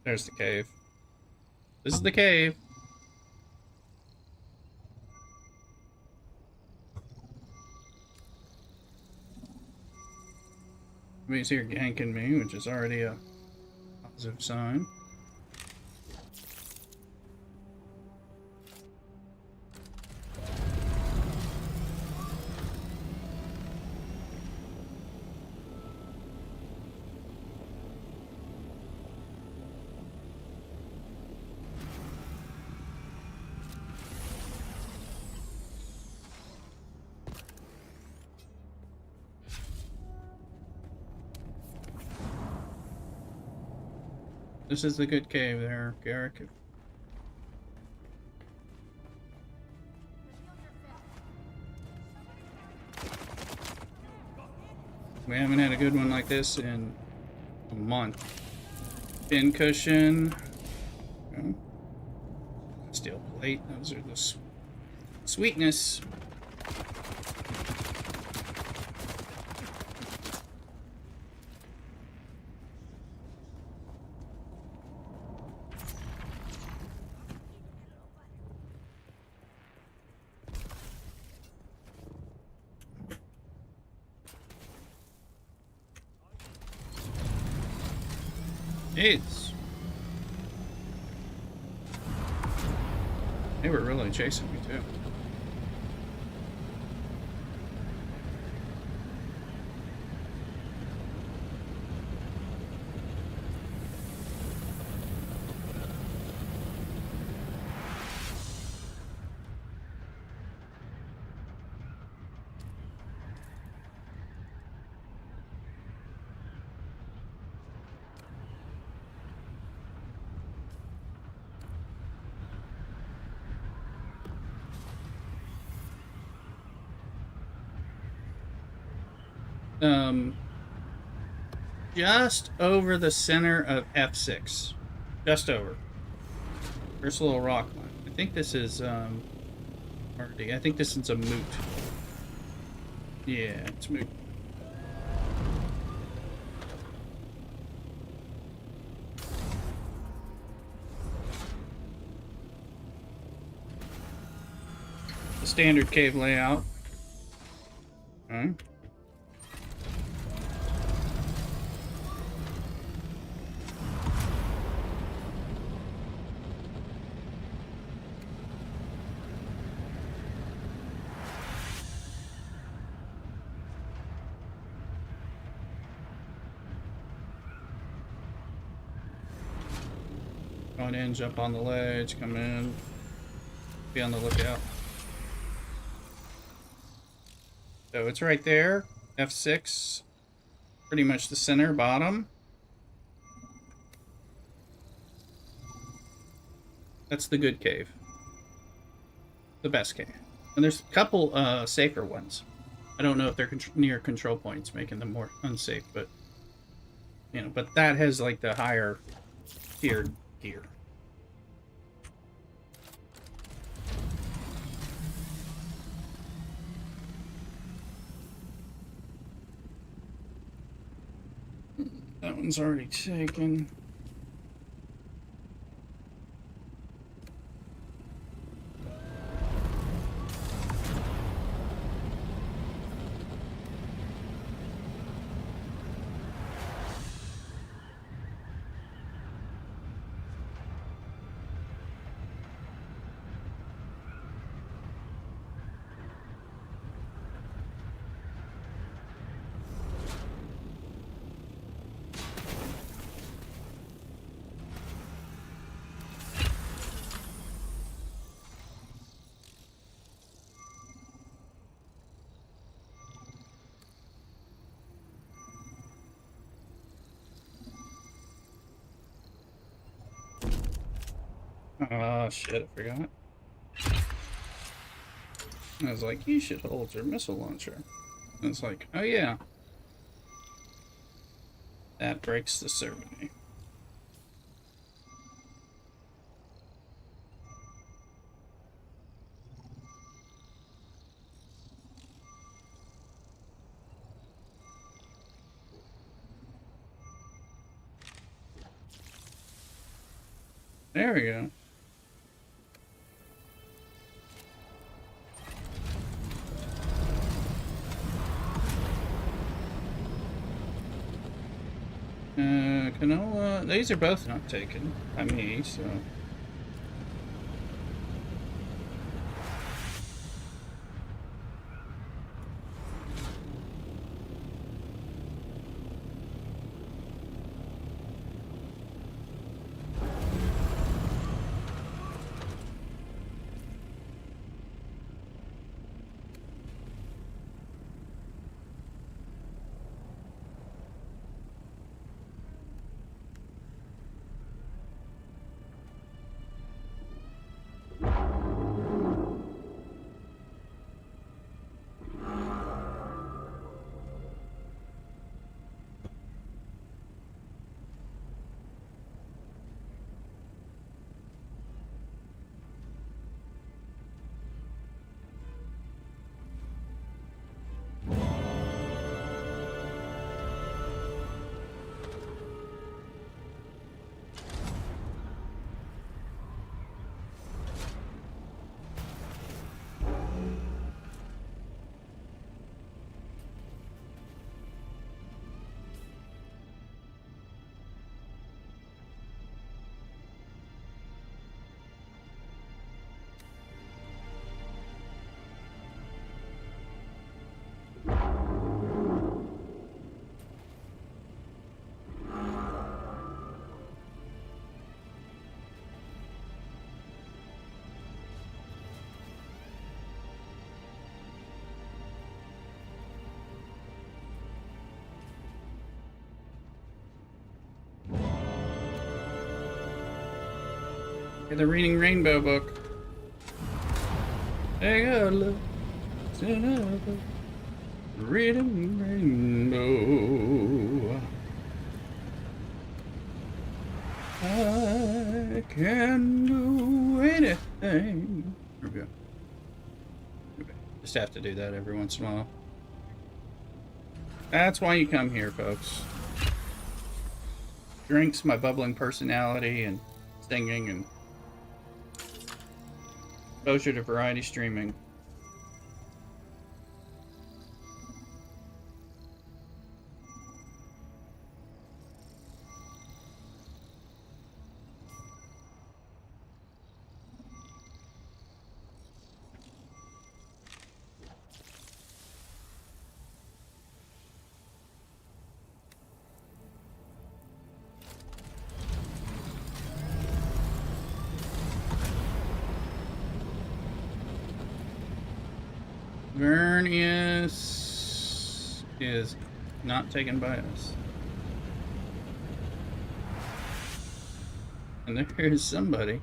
There's the cave. This is the cave. Somebody's here ganking me, which is already a positive sign. This is the good cave there, Garrick. We haven't had a good one like this in a month. Incursion. Okay. Steel plate. Those are the sweetness. Jeez. They were really chasing me too. Just over the center of F6. Just over. First little rock line. I think this is, RD. I think this is a moot. Yeah, it's moot. The standard cave layout. Okay. Going in, jump on the ledge, come in, be on the lookout. So it's right there, F6, pretty much the center, bottom. That's the good cave. The best cave. And there's a couple safer ones. I don't know if they're near control points, making them more unsafe, but you know, but that has like the higher tiered gear. That one's already taken. Oh shit, I forgot. I was like, you should hold your missile launcher. And it's like, oh yeah. That breaks the survey. There we go. Canola, these are both not taken by me, so. Get the Reading Rainbow book. There you go, look. Reading Rainbow. I can do anything. There we go. Just have to do that every once in a while. That's why you come here, folks. Drinks my bubbling personality and singing and exposure to variety streaming. Vernius is not taken by us. And there is somebody.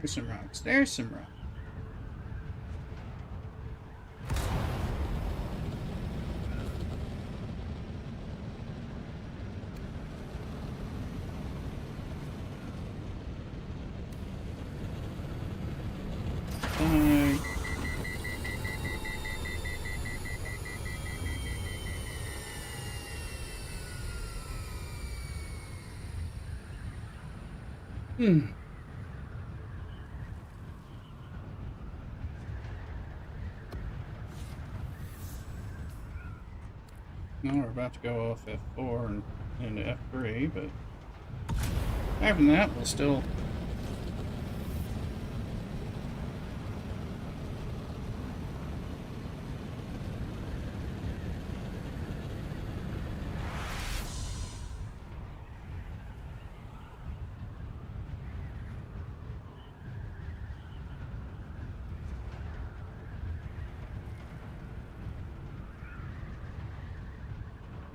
There's some rocks. There's some rocks. Now we're about to go off F4 and into F3, but after that, we'll still.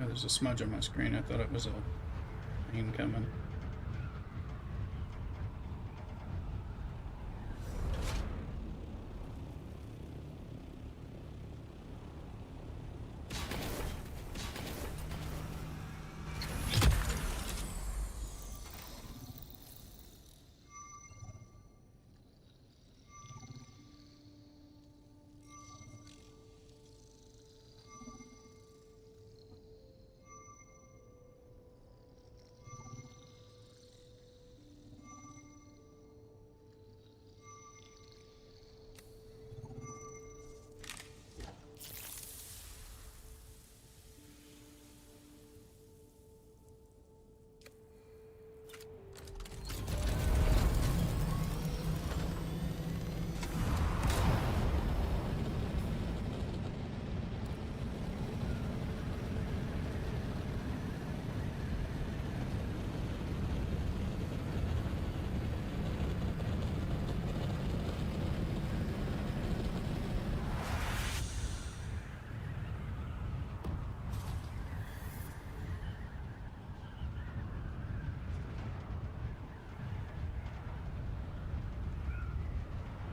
Oh, there's a smudge on my screen. I thought it was a rain coming.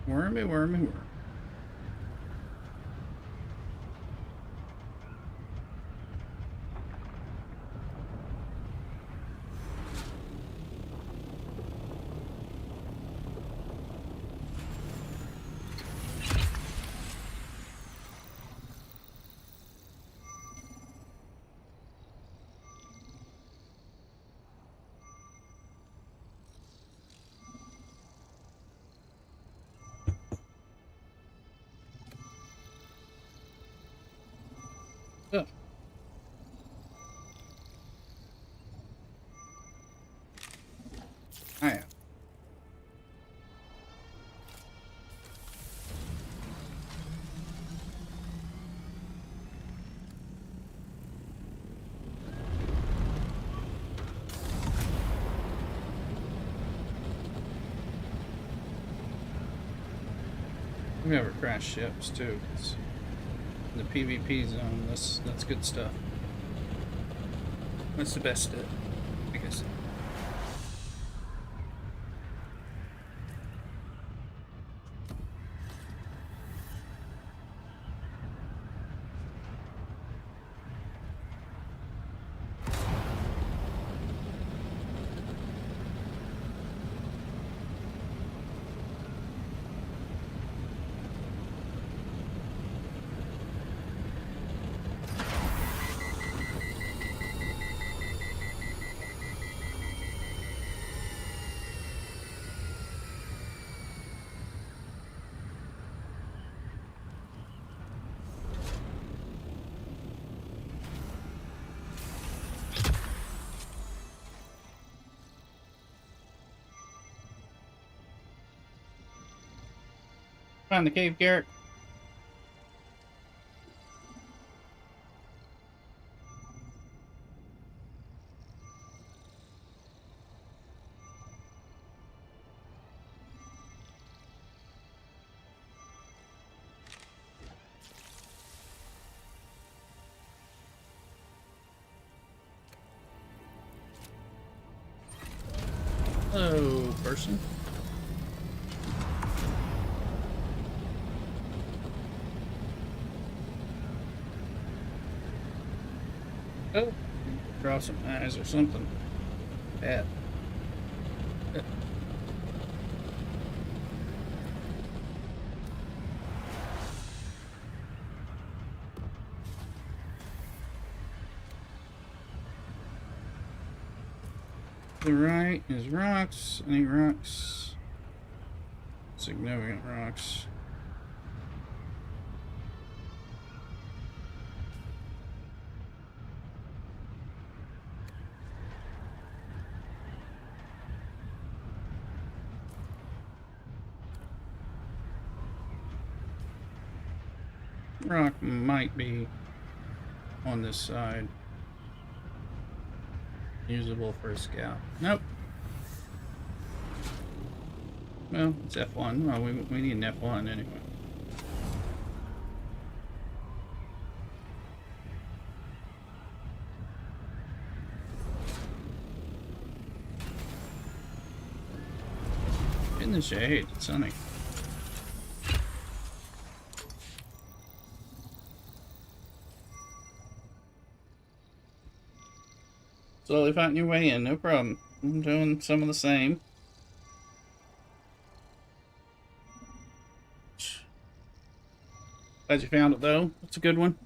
Wormy, wormy, wormy. Oh. Hiya. We never crash ships too. 'Cause in the PvP zone, that's good stuff. What's the best I guess. Find the cave, Garrett. Hello, person. Oh, draw some eyes or something. Bad. The right is rocks. Any rocks? Significant rocks. Rock might be on this side. Usable for a scout. Nope. Well, it's F1. Well, we need an F1 anyway. In the shade, it's sunny. Slowly fighting your way in, no problem. I'm doing some of the same. Glad you found it though. It's a good one.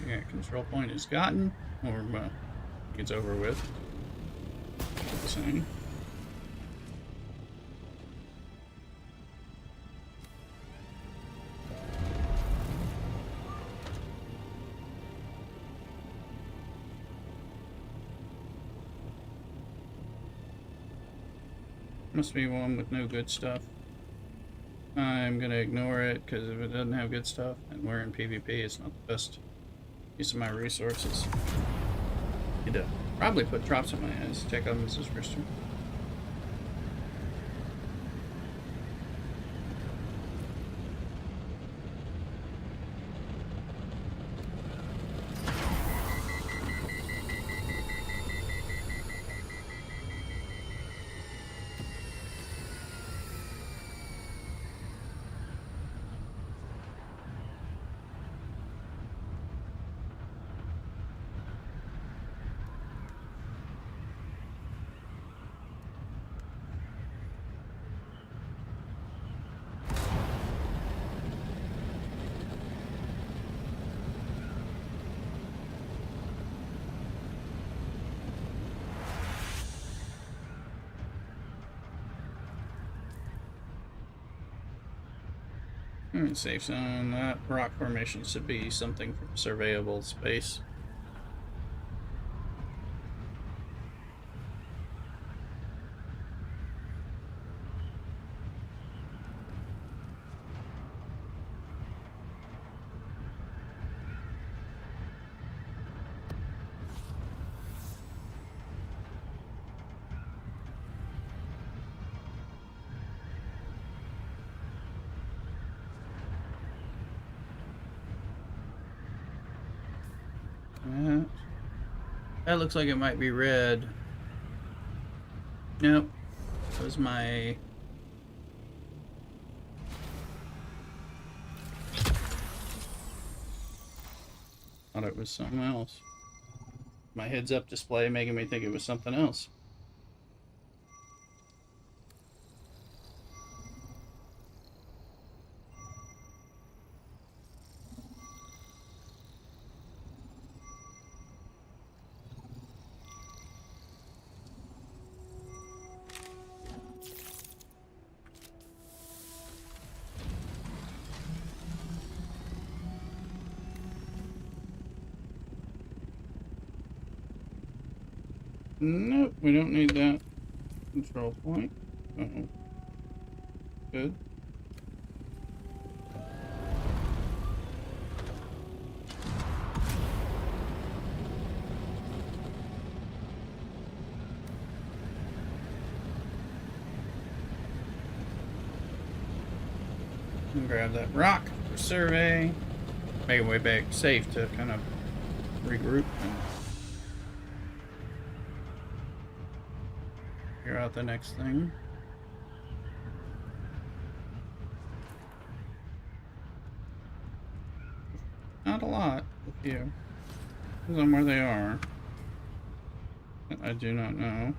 Yeah, control point is gotten, or gets over with. Same. Must be one with no good stuff. I'm gonna ignore it because if it doesn't have good stuff and we're in PvP, it's not the best use of my resources. Get up. Probably put drops in my eyes. Check out Mrs. Brewster. Safe zone. That rock formation should be something from surveyable space. That looks like it might be red. Nope. That was my... Thought it was something else. My heads-up display making me think it was something else. Nope, we don't need that control point. Uh-oh. Good. And grab that rock for survey. Make our way back safe to kind of regroup and figure out the next thing. Not a lot, a few. Depends on where they are. I do not know.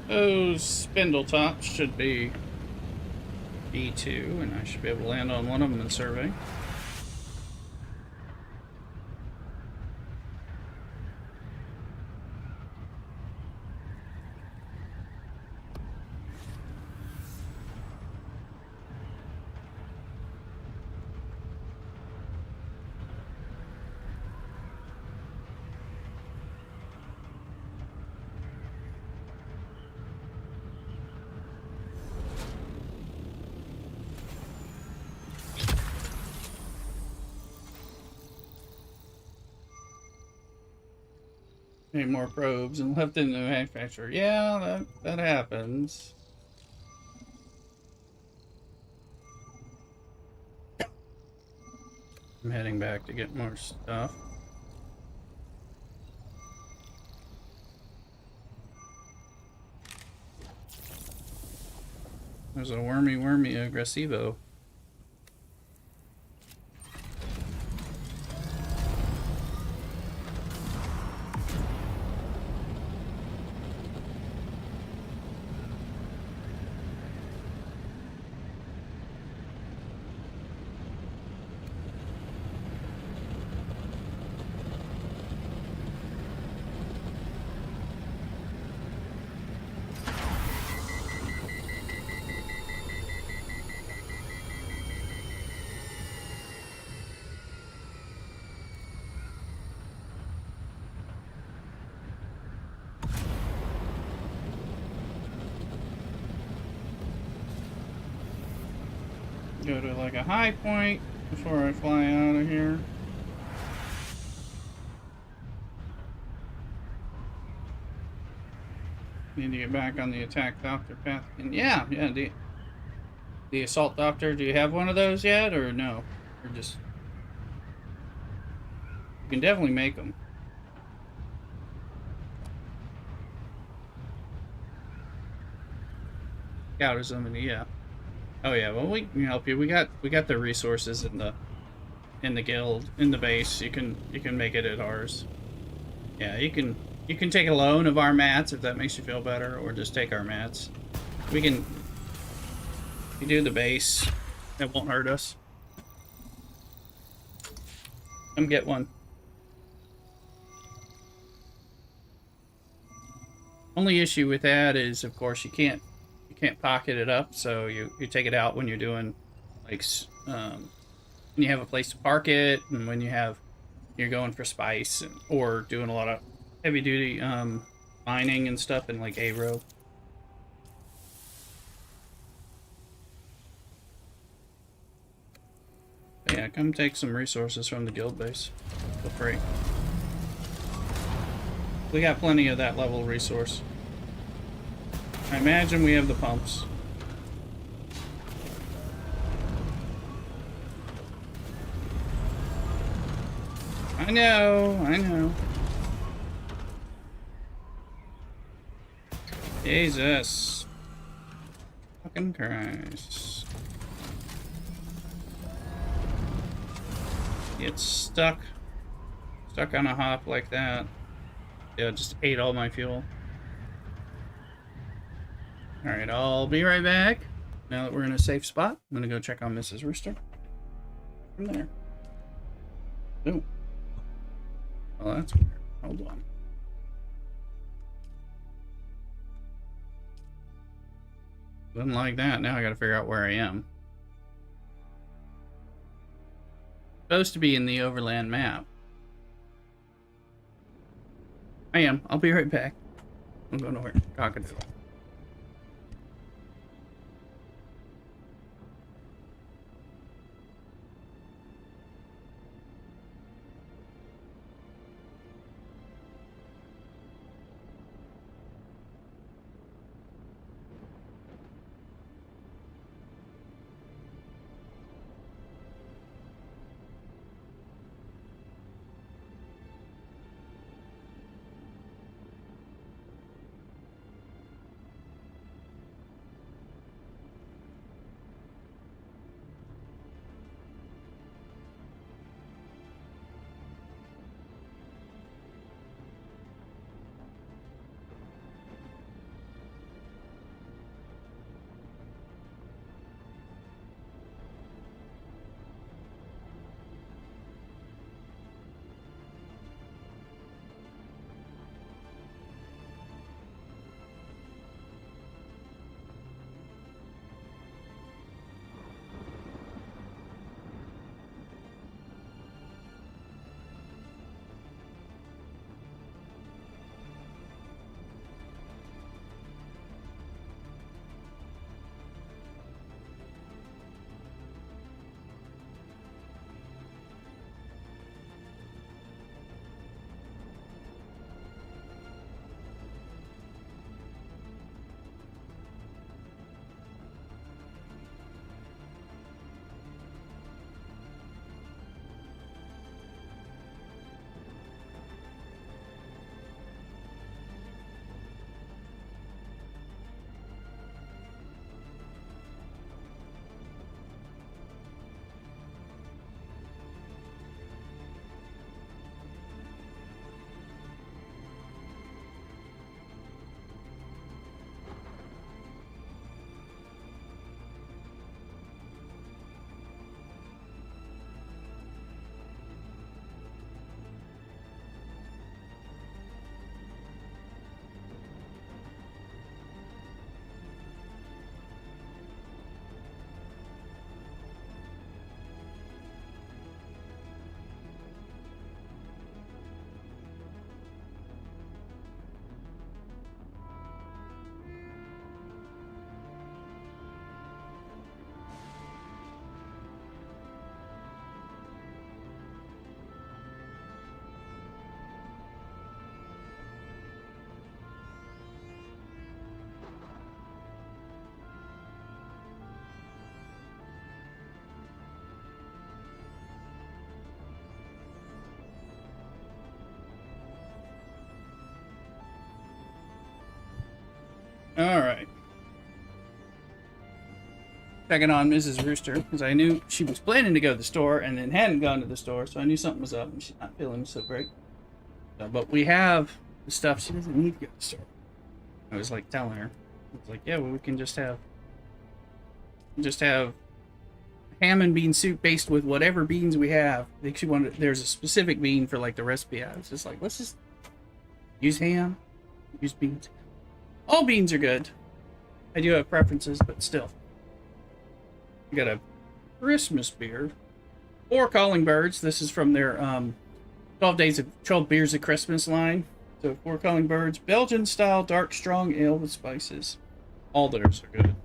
Those spindle tops should be B2, and I should be able to land on one of them and survey. Need more probes and left in the manufacturer. Yeah, that happens. I'm heading back to get more stuff. There's a wormy aggressivo. Go to like a high point before I fly out of here. Need to get back on the attack doctor path. And yeah, the assault doctor. Do you have one of those yet, or no? Or just you can definitely make them. Scout or somebody, yeah. Oh yeah, well we can help you. We got the resources in the guild, in the base. You can make it at ours. Yeah, you can take a loan of our mats if that makes you feel better, or just take our mats. We can you do the base. It won't hurt us. Come get one. Only issue with that is, of course, you can't pocket it up, so you take it out when you're doing like when you have a place to park it, and when you're going for spice, or doing a lot of heavy duty mining and stuff in like A-row. Yeah, come take some resources from the guild base. Feel free. We got plenty of that level resource. I imagine we have the pumps. I know. Jesus. Fucking Christ. Get stuck on a hop like that. Yeah, just ate all my fuel. Alright, I'll be right back. Now that we're in a safe spot, I'm gonna go check on Mrs. Rooster. From there. Ooh. Oh, that's weird. Hold on. Didn't like that. Now I gotta figure out where I am. Supposed to be in the overland map. I am. I'll be right back. I'm going nowhere. Cockadoodle. All right. Checking on Mrs. Rooster because I knew she was planning to go to the store and then hadn't gone to the store, so I knew something was up and she's not feeling so great. So, but we have the stuff. She doesn't need to go to the store. I was like telling her, I was like, yeah, well, we can just have ham and bean soup based with whatever beans we have. I think she wanted. There's a specific bean for like the recipe. I was just like, let's just use ham, use beans. All beans are good. I do have preferences, but still. We got a Christmas beer. 4 Calling Birds. This is from their 12 Beers of Christmas line. So 4 Calling Birds. Belgian style dark strong ale with spices. All theirs are good.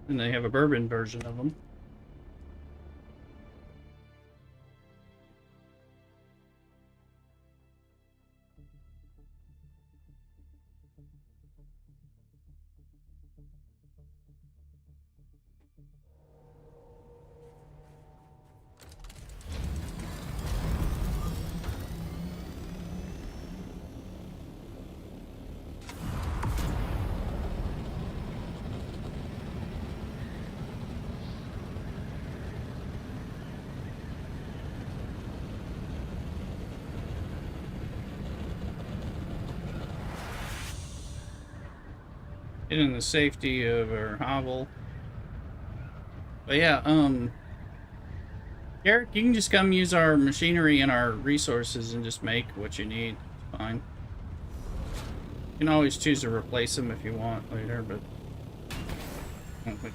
And they have a bourbon version of them. In the safety of our hovel. But yeah, Garrick, you can just come use our machinery and our resources and just make what you need. It's fine. You can always choose to replace them if you want later, but I think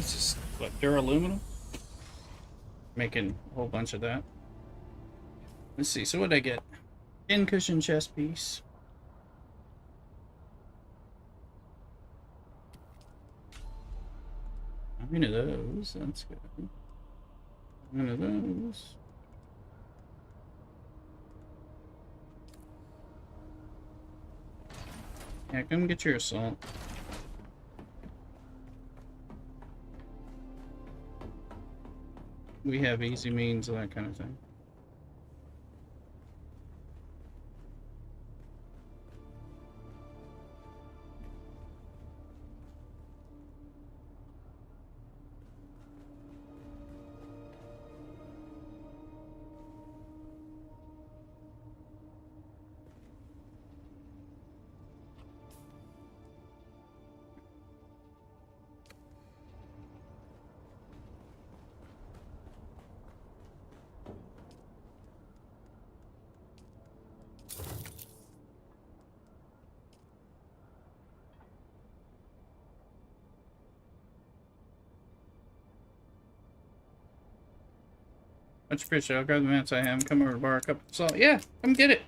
it's just what, duraluminum? Making a whole bunch of that. Let's see, so what did I get? Incursion chest piece. One of those, that's good. One of those. Yeah, come get your assault. We have easy means of that kind of thing. Much appreciated. I'll grab the mats I have. Come over to bar a cup of salt. Yeah, come get it.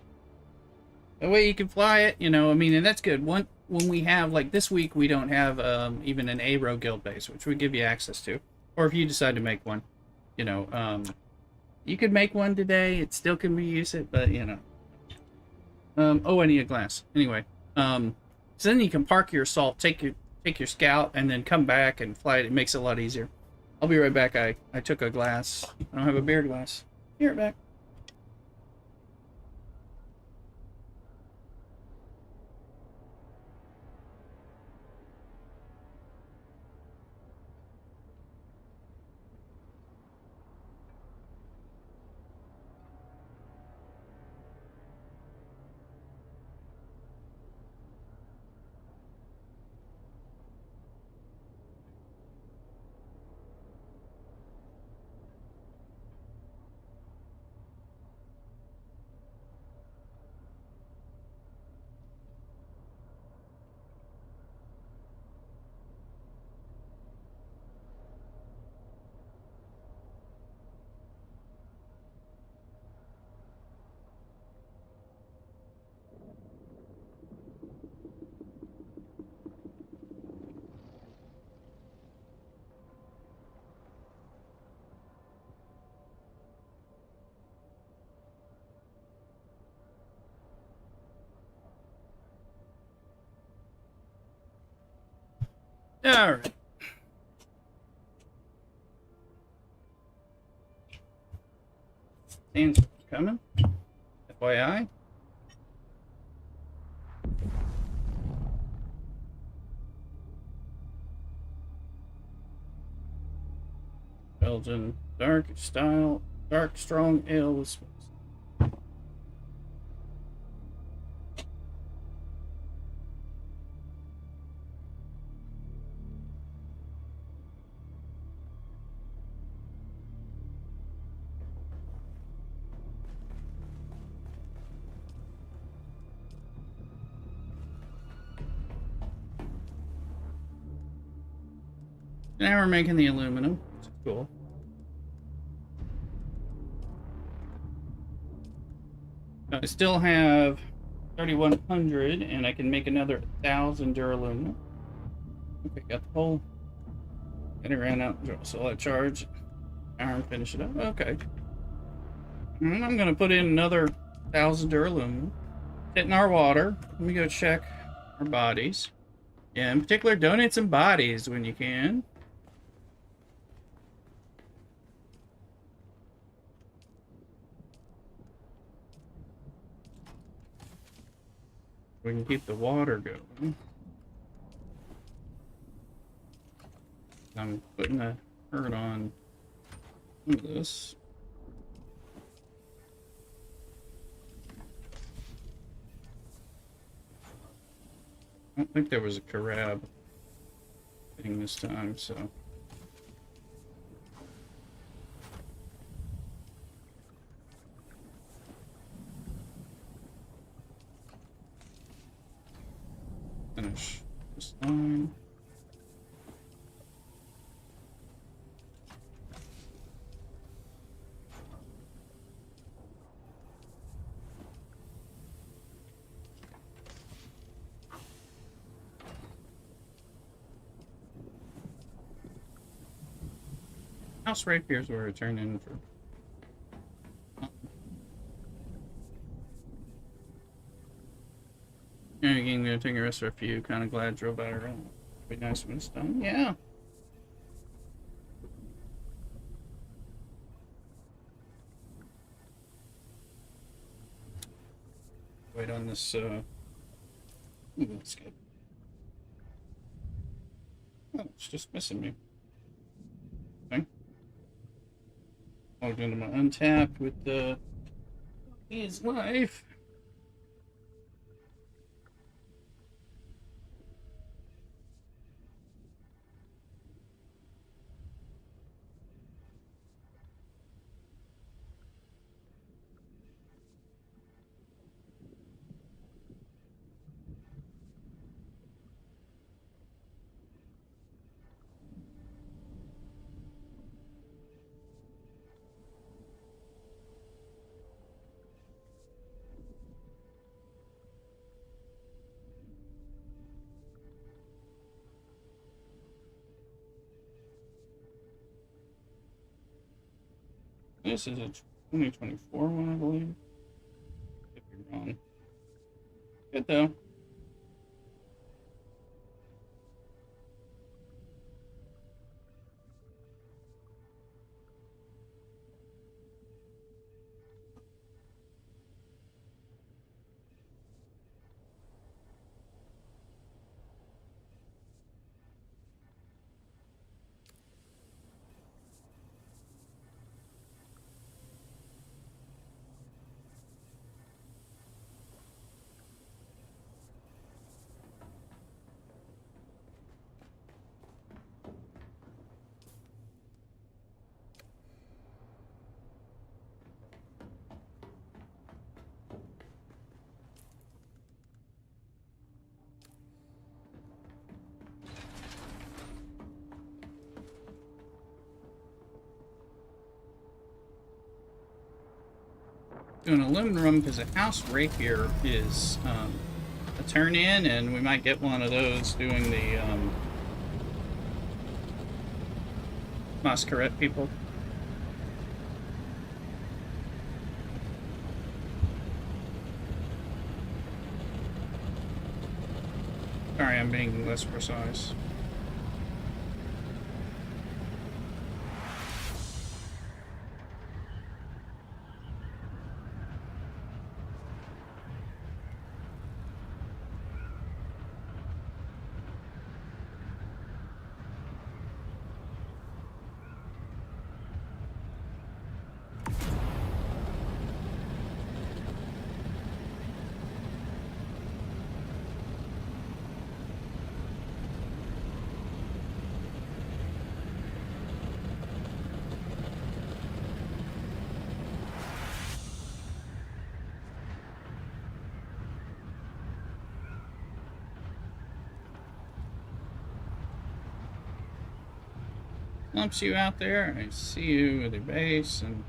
That way you can fly it, you know. I mean, and that's good. When we have, like this week, we don't have even an A-Row guild base, which would give you access to. Or if you decide to make one, you know, you could make one today. It still can reuse it, but you know. Oh, I need a glass. Anyway, so then you can park your assault, take your scout, and then come back and fly it. It makes it a lot easier. I'll be right back. I took a glass. I don't have a beer glass. Be right back. All right. Stands coming. FYI. Belgian dark style, dark strong ale with spice. Now we're making the aluminum, which is cool. I still have 3,100, and I can make another 1,000 duralumin. Okay, got the whole. And it ran out, so I charge. Iron, finish it up. Okay. And I'm gonna put in another 1,000 duralumin. Hitting our water. Let me go check our bodies. Yeah, in particular, donate some bodies when you can. We can keep the water going. I'm putting the herd on this. I don't think there was a Carab thing this time, so. Finish this line. House rapiers were returned in for. Yeah, again, gonna take a rest for a few. Kind of glad drove out around. Be nice when it's done. Yeah. Wait on this. Ooh, that's good. Oh, it's just missing me. Okay. Logged into my untapped with his life. This is a 2024 one, I believe. Could be wrong. Good though. Doing aluminum because a house rapier is a turn in, and we might get one of those doing the Masquerade people. Sorry, I'm being less precise. clumps you out there. I see you with your base and.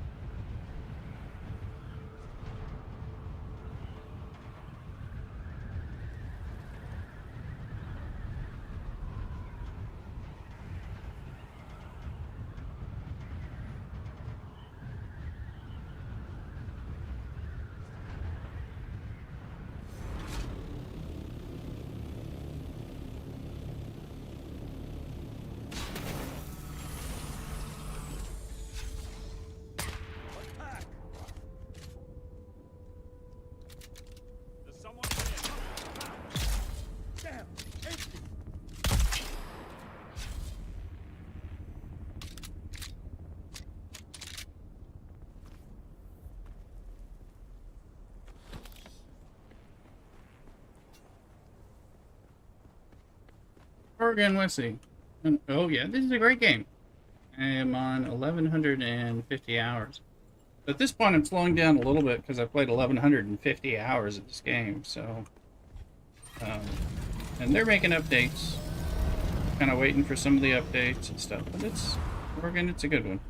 Again, let's see. Oh yeah, this is a great game. I am on 1150 hours. But at this point, I'm slowing down a little bit because I played 1150 hours of this game. So, and they're making updates. Kind of waiting for some of the updates and stuff. But it's working. It's a good one.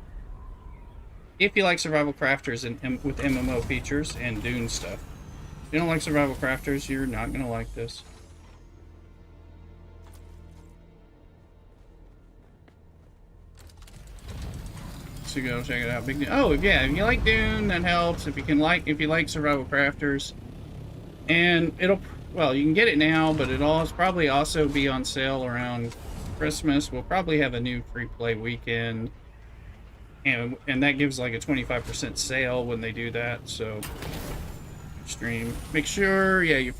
If you like survival crafters and with MMO features and Dune stuff, if you don't like survival crafters, you're not gonna like this. So go check it out. Big. Oh yeah, if you like Dune, that helps. If you like survival crafters, and well, you can get it now, but it'll probably also be on sale around Christmas. We'll probably have a new free play weekend, and that gives like a 25% sale when they do that. So stream. Make sure you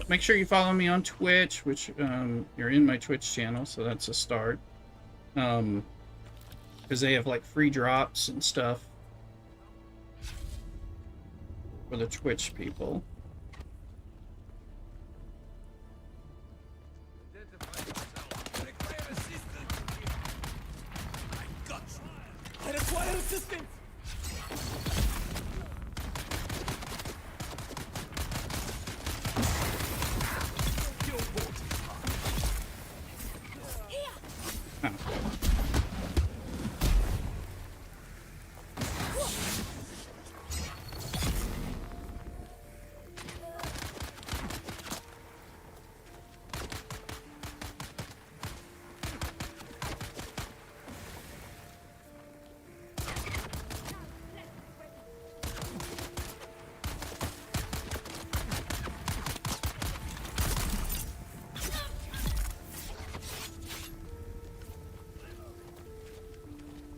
follow me on Twitch, which you're in my Twitch channel, so that's a start. Because they have like free drops and stuff for the Twitch people. I require assistance!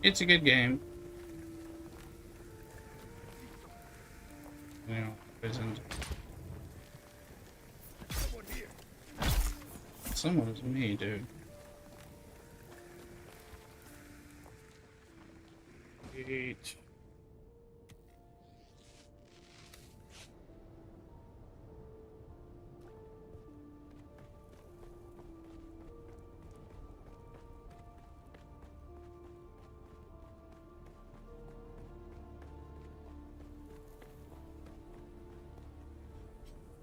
It's a good game. You know, isn't. Someone is me, dude. Eight.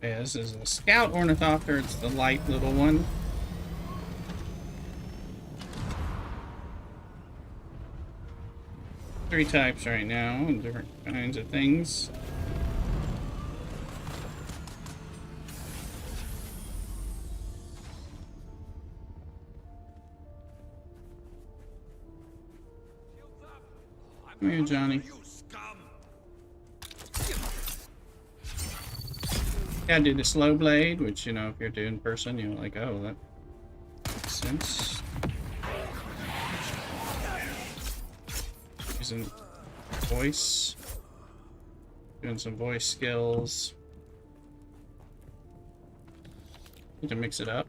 Yeah, this is a scout ornithopter. It's the light little one. Three types right now, different kinds of things. Come here, Johnny. Gotta do the slow blade, which, you know, if you're doing person, you're like, oh, that makes sense. Using voice. Doing some voice skills. Need to mix it up.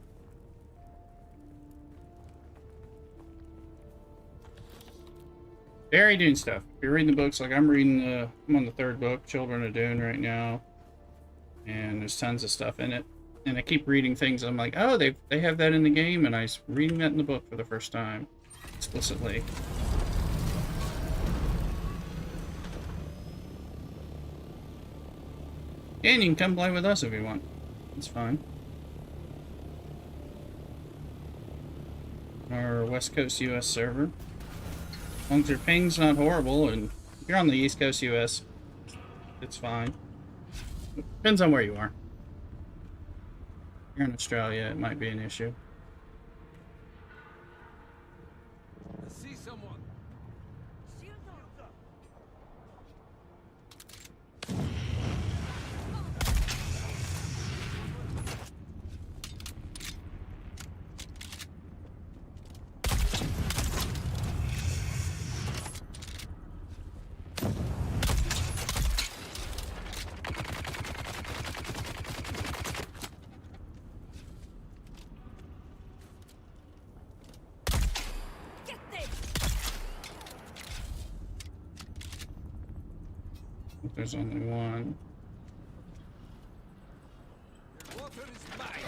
Very Dune stuff. If you're reading the books, like I'm reading I'm on the third book, Children of Dune right now. And there's tons of stuff in it. And I keep reading things, I'm like, oh, they have that in the game, and I'm reading that in the book for the first time. Explicitly. And you can come play with us if you want. It's fine. Our West Coast US server. long as your ping's not horrible, and if you're on the East Coast US, it's fine. Depends on where you are. If you're in Australia, it might be an issue. I see someone. There's only one. Your water is mine.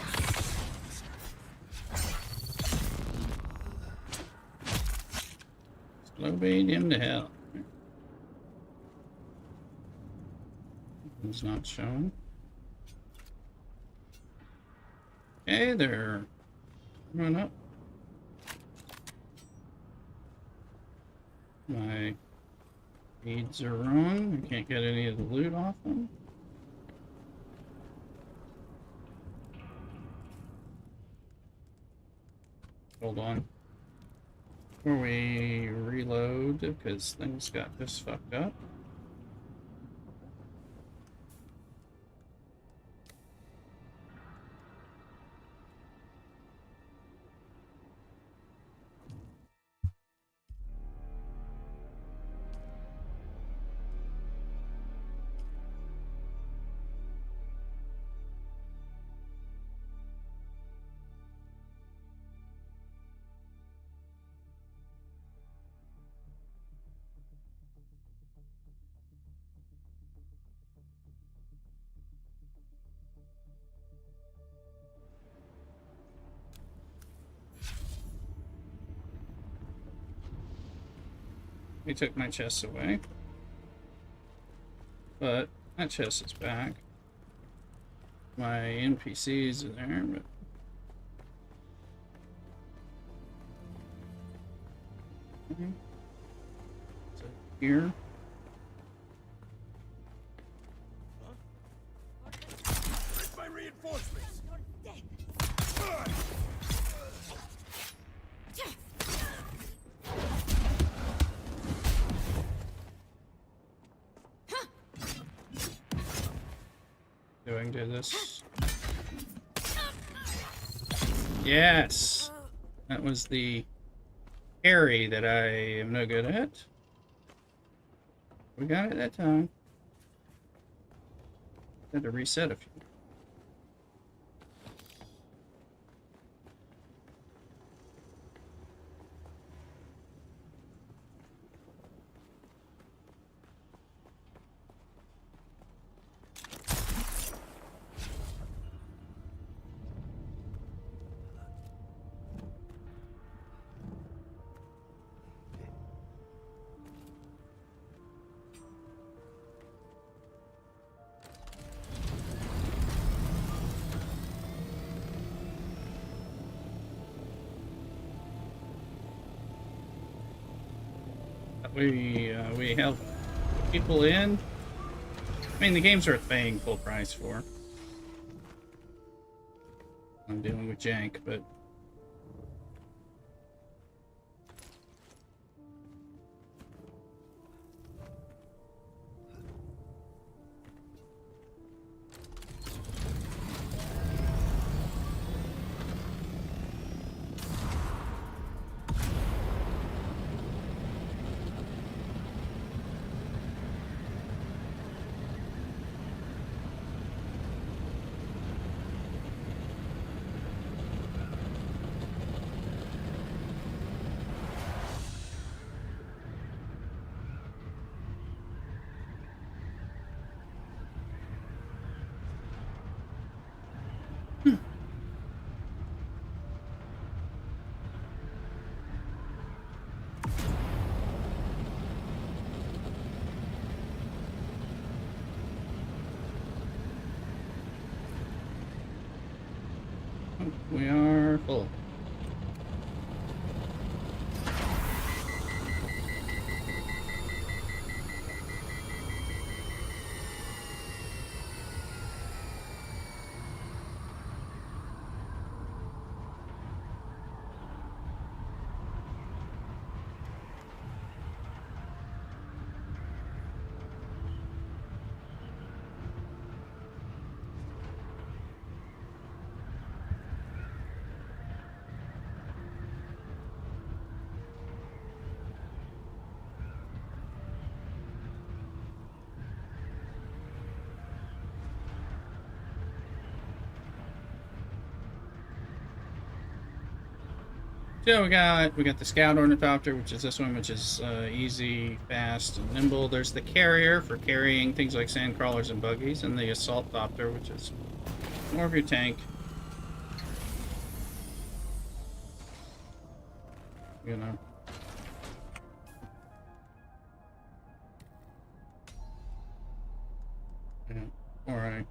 Slow bait him to hell. It's not shown. Okay, they're run up. My feeds are wrong. I can't get any of the loot off them. Hold on. Before we reload, because things got just fucked up. They took my chest away. But that chest is back. My NPCs are there, but so here. Where's my reinforcements? Doing to this. Yes! That was the parry that I am no good at. We got it that time. Had to reset a few. We help people in. I mean, the game's worth paying full price for. I'm dealing with jank, but we are full. So we got the scout ornithopter, which is this one, which is easy, fast, and nimble. There's the carrier for carrying things like sand crawlers and buggies, and the assault thopter, which is more of your tank. You know. Yeah. All right.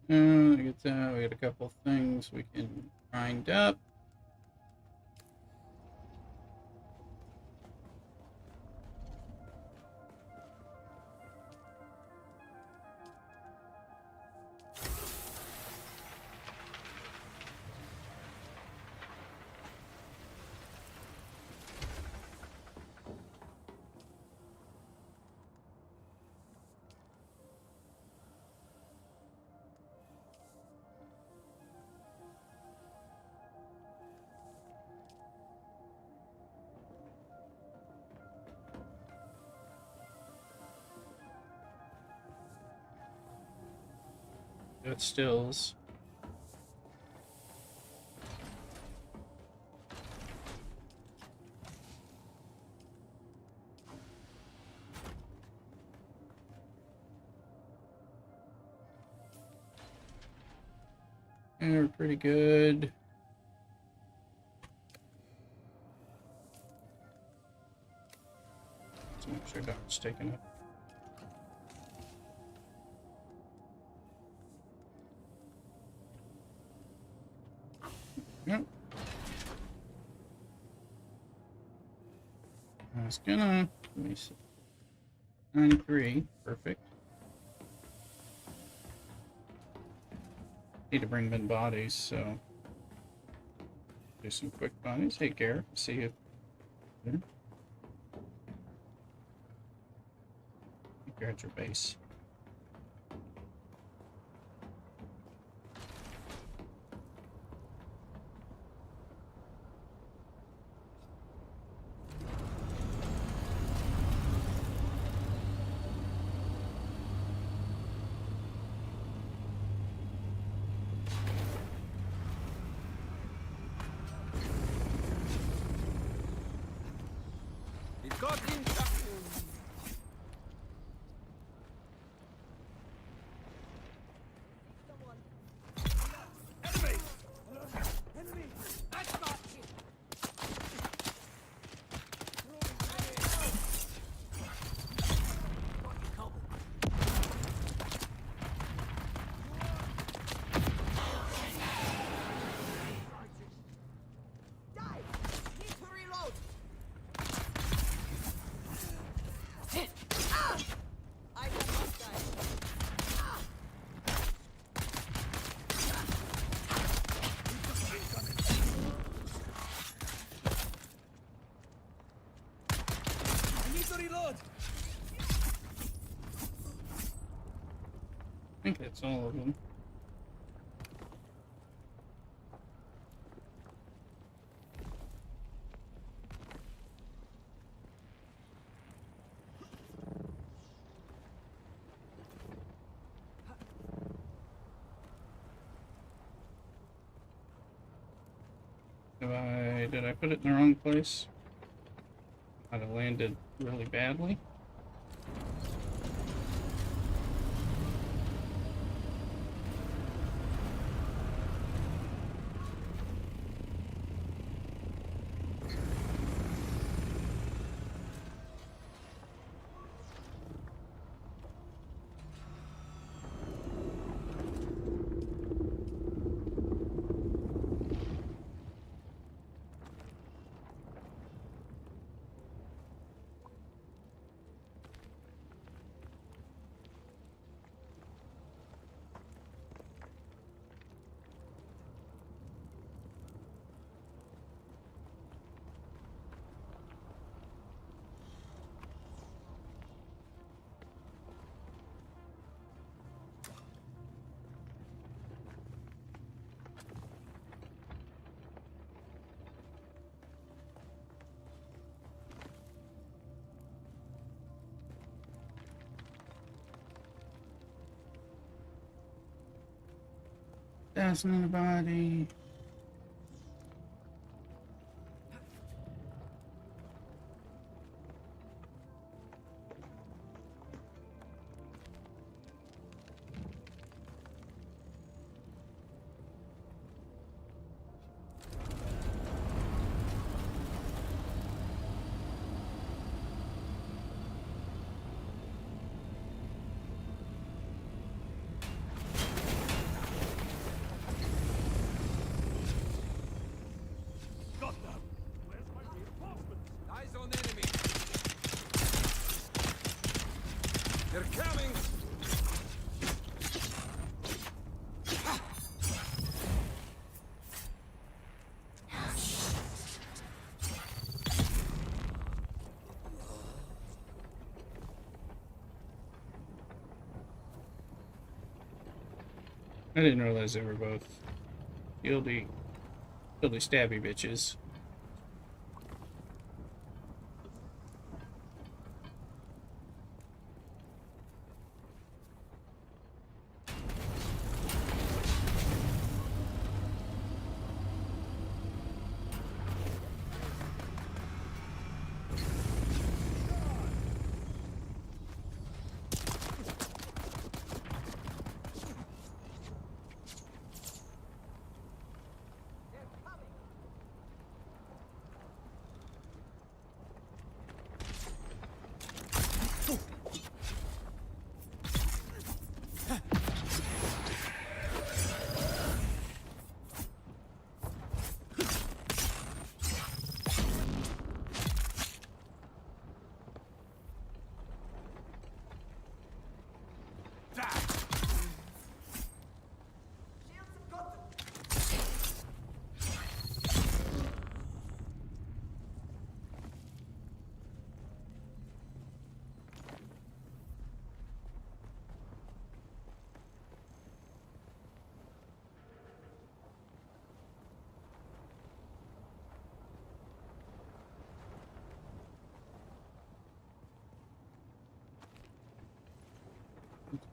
I get that. We got a couple things we can grind up. Got stills. And we're pretty good. Let's make sure Doc's taken up. Yep. I was gonna, let me see. 93, perfect. Need to bring in bodies, so do some quick bodies. Hey, Garrett, see you there. You're at your base. I think that's all of them. Did I put it in the wrong place? I'd have landed really badly. That's not a body. Got them. Where's my reinforcements? Eyes on enemy. They're coming. I didn't realize they were both fieldy stabby bitches.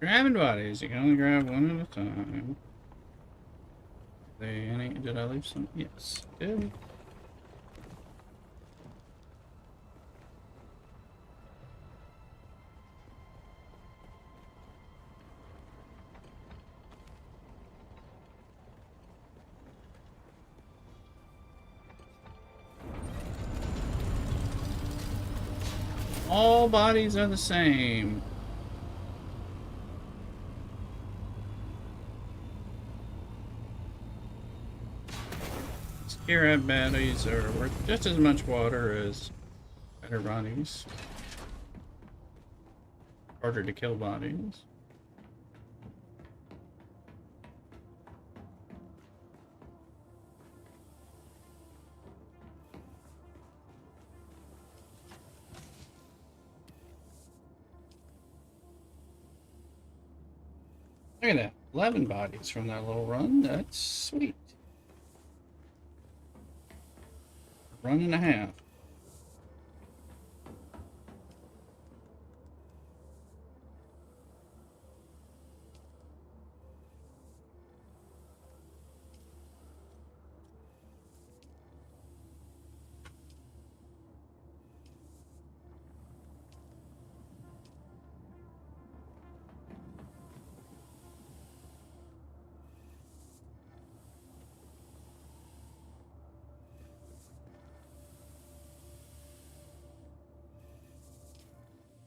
Grabbing bodies, you can only grab one at a time. Did I leave some? Yes, I did. All bodies are the same. Scarab bodies are worth just as much water as better bodies. Harder to kill bodies. Look at that. 11 bodies from that little run. That's sweet. Run and a half.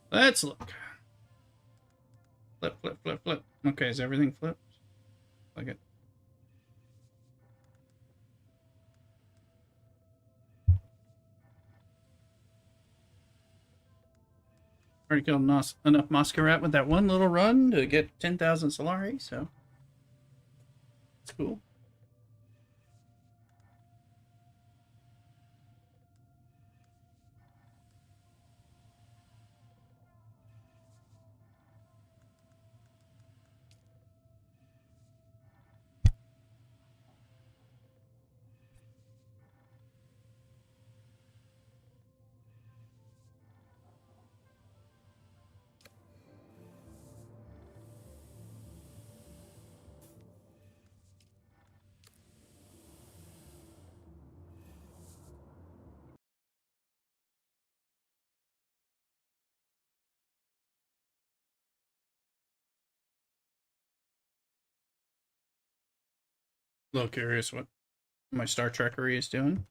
Let's look. Flip, flip, flip, flip. Okay, is everything flipped? Like it. Already killed enough Masquerade with that one little run to get 10,000 Solari, so it's cool. A little curious what my Star Trekery is doing.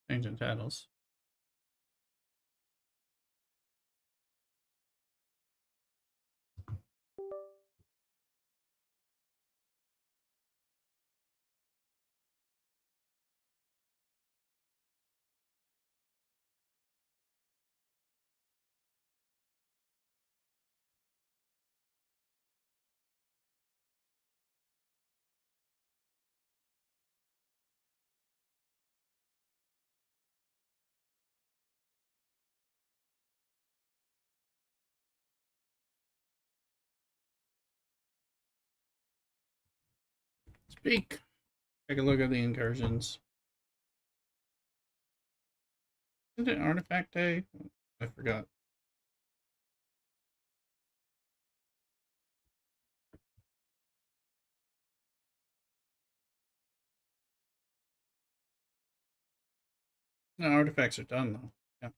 Changing titles. Speak. Take a look at the incursions. Isn't it Artifact Day? I forgot. No, artifacts are done though. Yeah.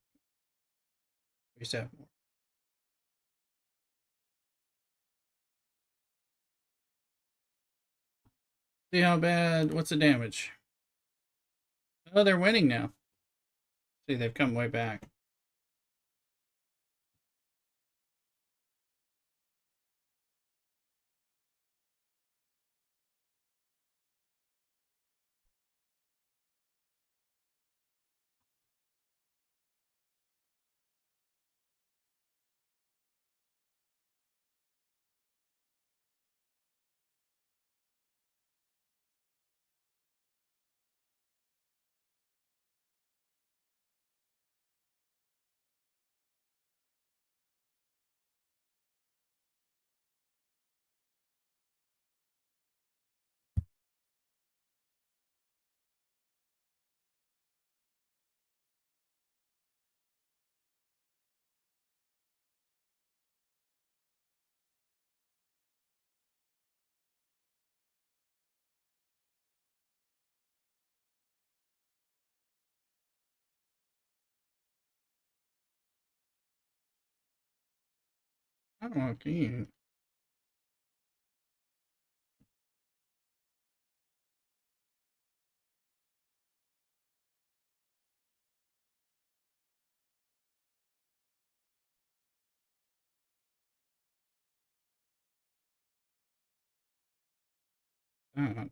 We used to have more. See how bad. What's the damage? Oh, they're winning now. See, they've come way back. I don't know. Can you? I don't know.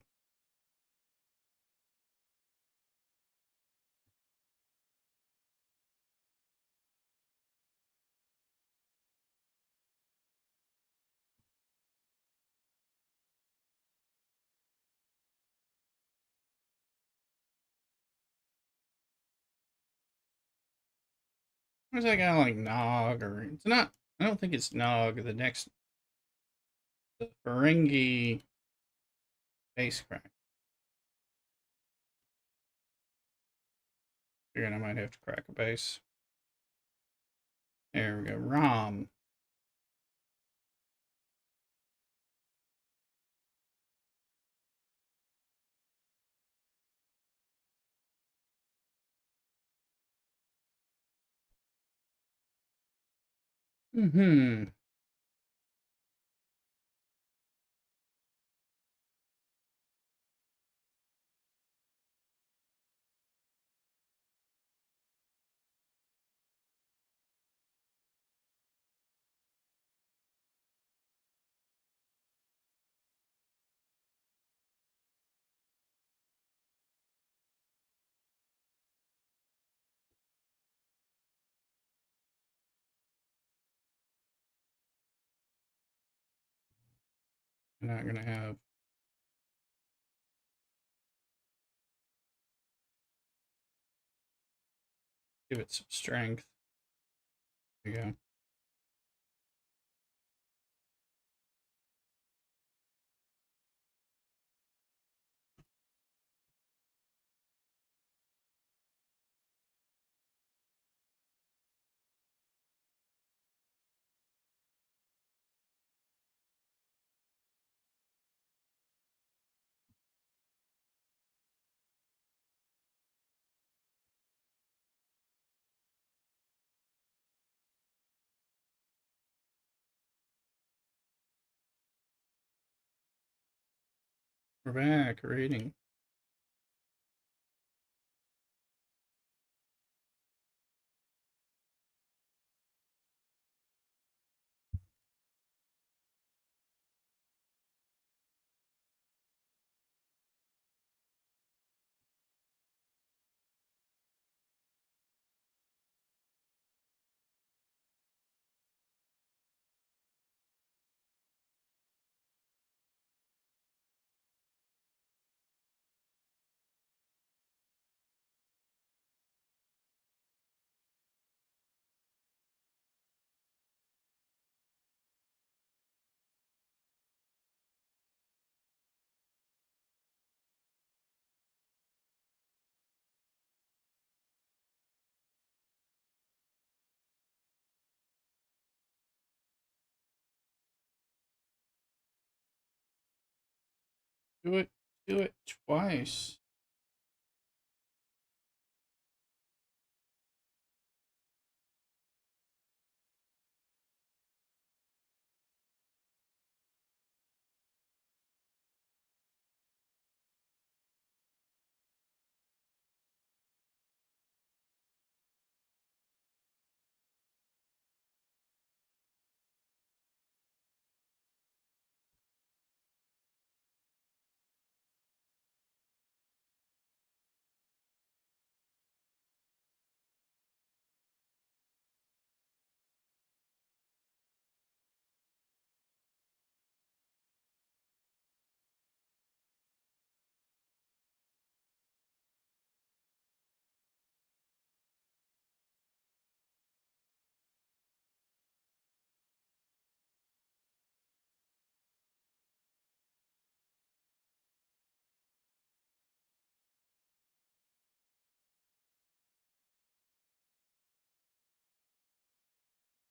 Where's that guy like Nog or it's not? I don't think it's Nog. The next, the Ferengi base crack. Figuring I might have to crack a base. There we go. Rom. Mm-hmm. We're not gonna have. Give it some strength. There you go. We're back rating. Do it twice.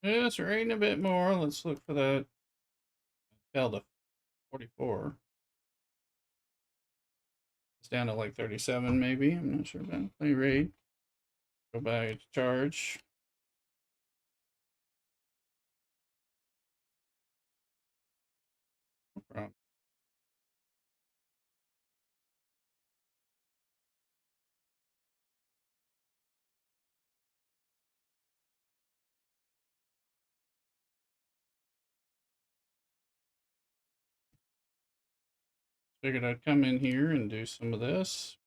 Just rating a bit more. Let's look for that. Fell to 44. It's down to like 37 maybe. I'm not sure about play rate. Go back to charge. No problem. Figured I'd come in here and do some of this.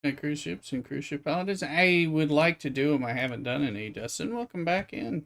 And cruise ships and cruise ship paladins. I would like to do them. I haven't done any. Dustin, welcome back in.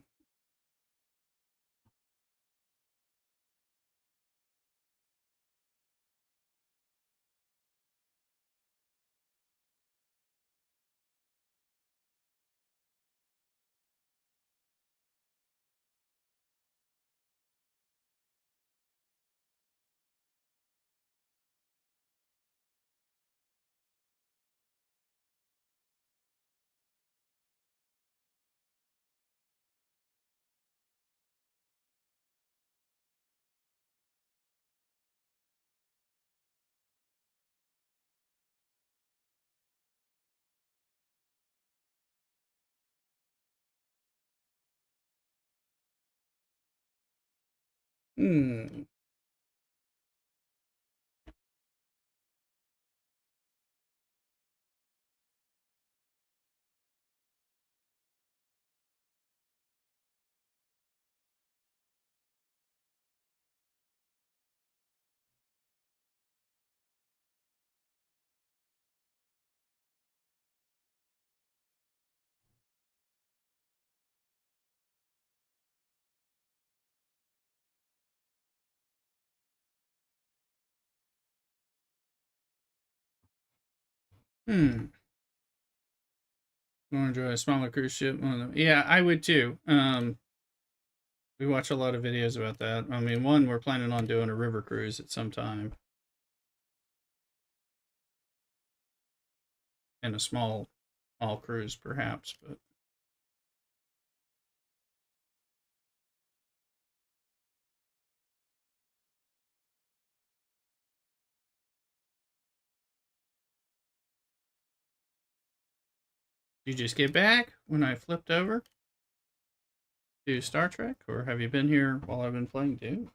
Hmm. Hmm. You want to enjoy a smaller cruise ship? Yeah, I would too. We watch a lot of videos about that. I mean, one, we're planning on doing a river cruise at some time. And a small cruise perhaps, but you just get back when I flipped over. to Star Trek, or have you been here while I've been playing Dune?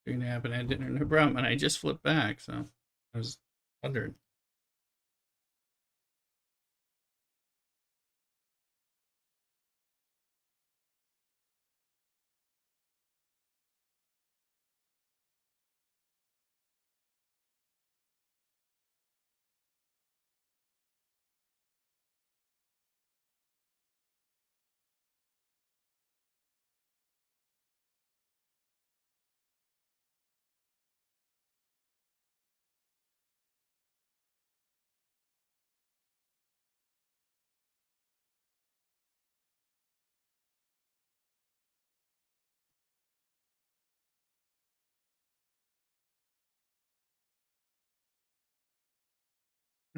Dune happened. I had dinner in Hebron, and I just flipped back, so I was wondering.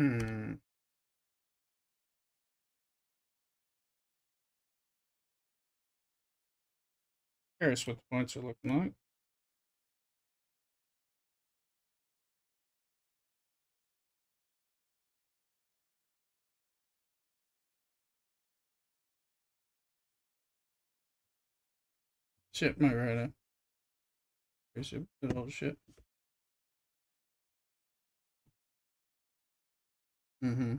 Hmm. Curious what the points are looking like. Ship my right up. Here's a good old ship. Mm-hmm.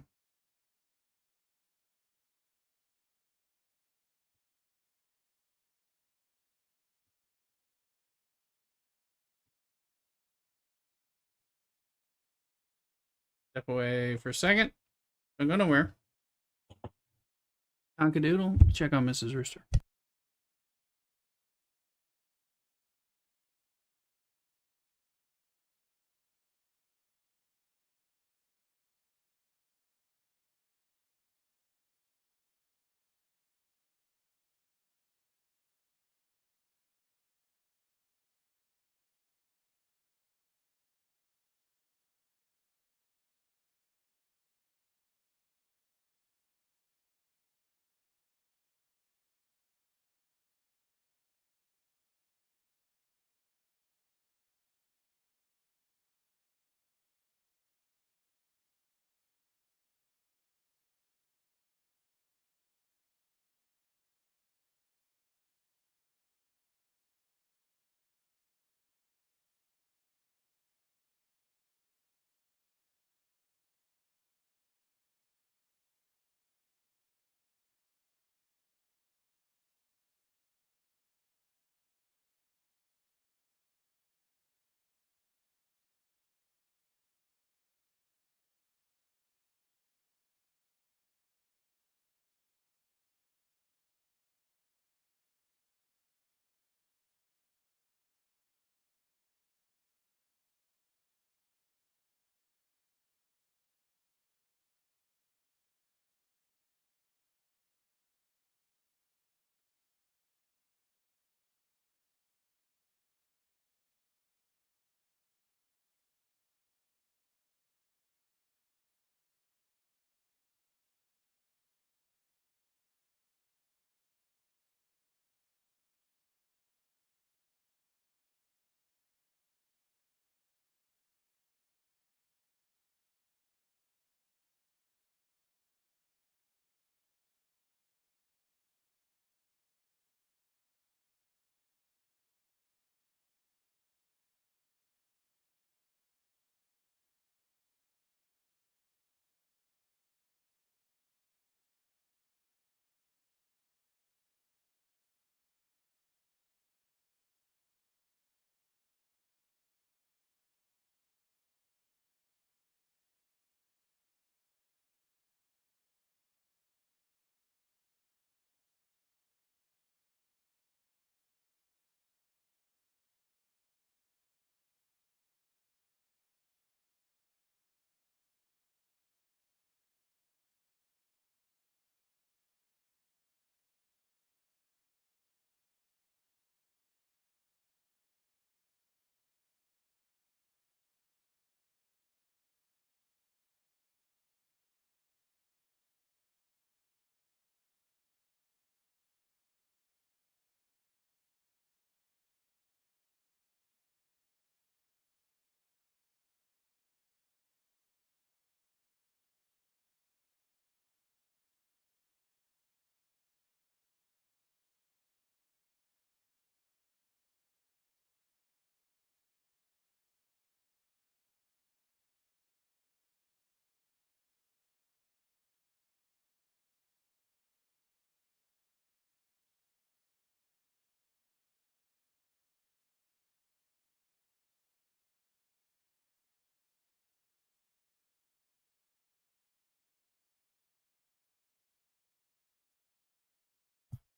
Step away for a second. Don't go nowhere. Conkadoodle. Check on Mrs. Rooster.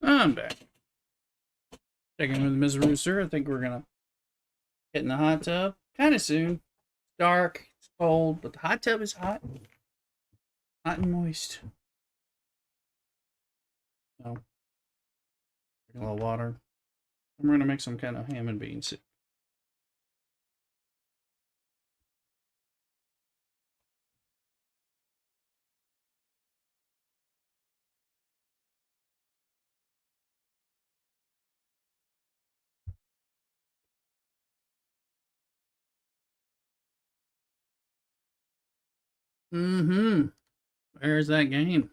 I'm back. Checking with Ms. Rooster. I think we're gonna get in the hot tub kind of soon. It's dark, it's cold, but the hot tub is hot. Hot and moist. So, drink a little water. And we're gonna make some kind of ham and bean soup. Mm-hmm. There's that game.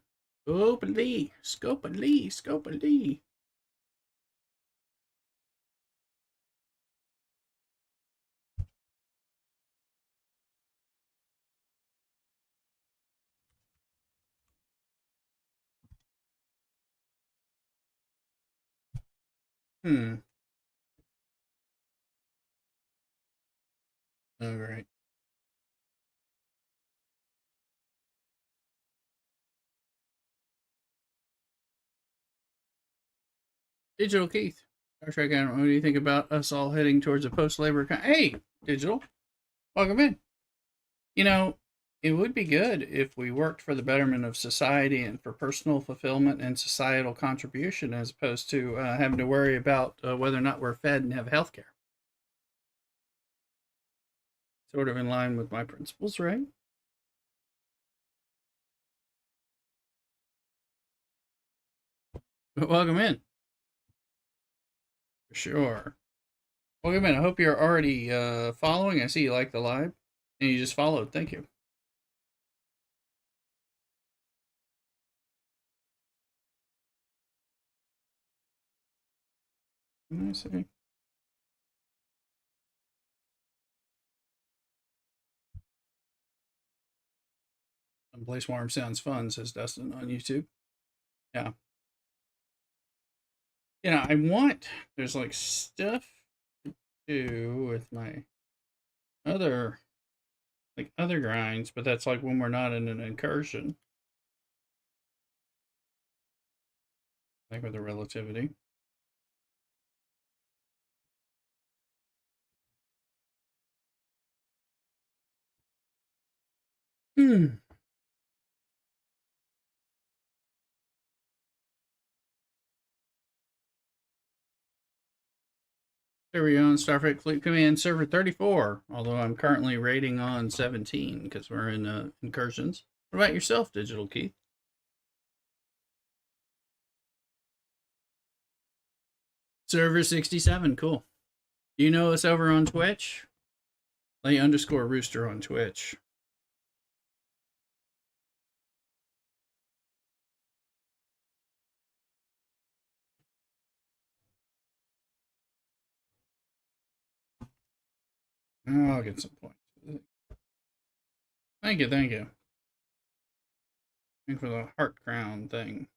Scopely, scopely, scopely. Hmm. All right. Digital Keith. Star Trek, I don't know what do you think about us all heading towards a post-labor Hey, Digital. Welcome in. You know, it would be good if we worked for the betterment of society and for personal fulfillment and societal contribution as opposed to having to worry about whether or not we're fed and have health care. Sort of in line with my principles, right? But welcome in. For sure. Welcome in. I hope you're already following. I see you like the live. And you just followed. Thank you. Let me see. Someplace warm sounds fun, says Dustin on YouTube. Yeah. You know, there's like stuff to do with my other grinds, but that's like when we're not in an incursion. Like with the relativity. Hmm. There we go on Starfleet Fleet Command Server 34, although I'm currently rating on 17 because we're in incursions. What about yourself, Digital Keith? Server 67, cool. You know us over on Twitch? _rooster on Twitch. I'll get some points. Thank you, thank you. Thank you for the heart crown thing.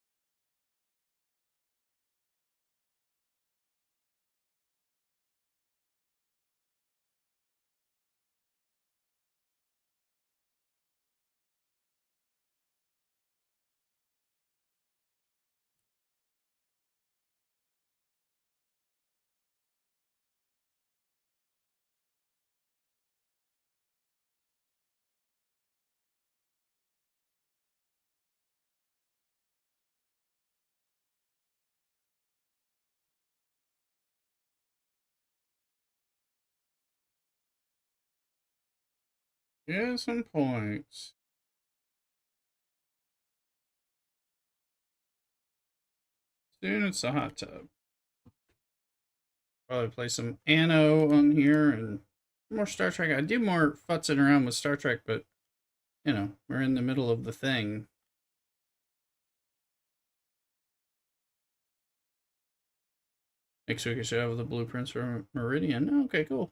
Yeah, some points. Soon it's a hot tub. Probably play some Anno on here and more Star Trek. I do more futzing around with Star Trek, but you know, we're in the middle of the thing. Next week I should have the blueprints for Meridian. Okay, cool.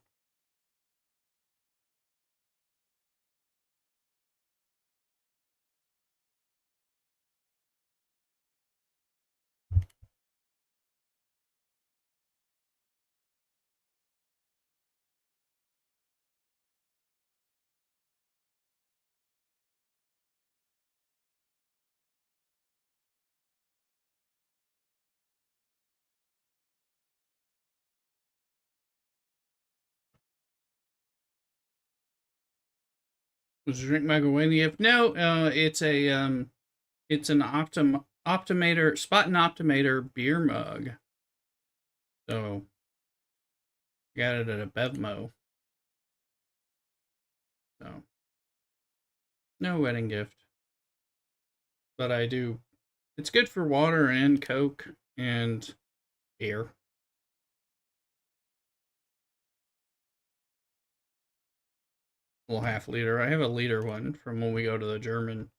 Was a drink microwave? No, it's a it's an optimator Spot and Optimator beer mug. So got it at a Bevmo. So no wedding gift, but I do. It's good for water and Coke and beer. Little half liter. I have a liter one from when we go to the German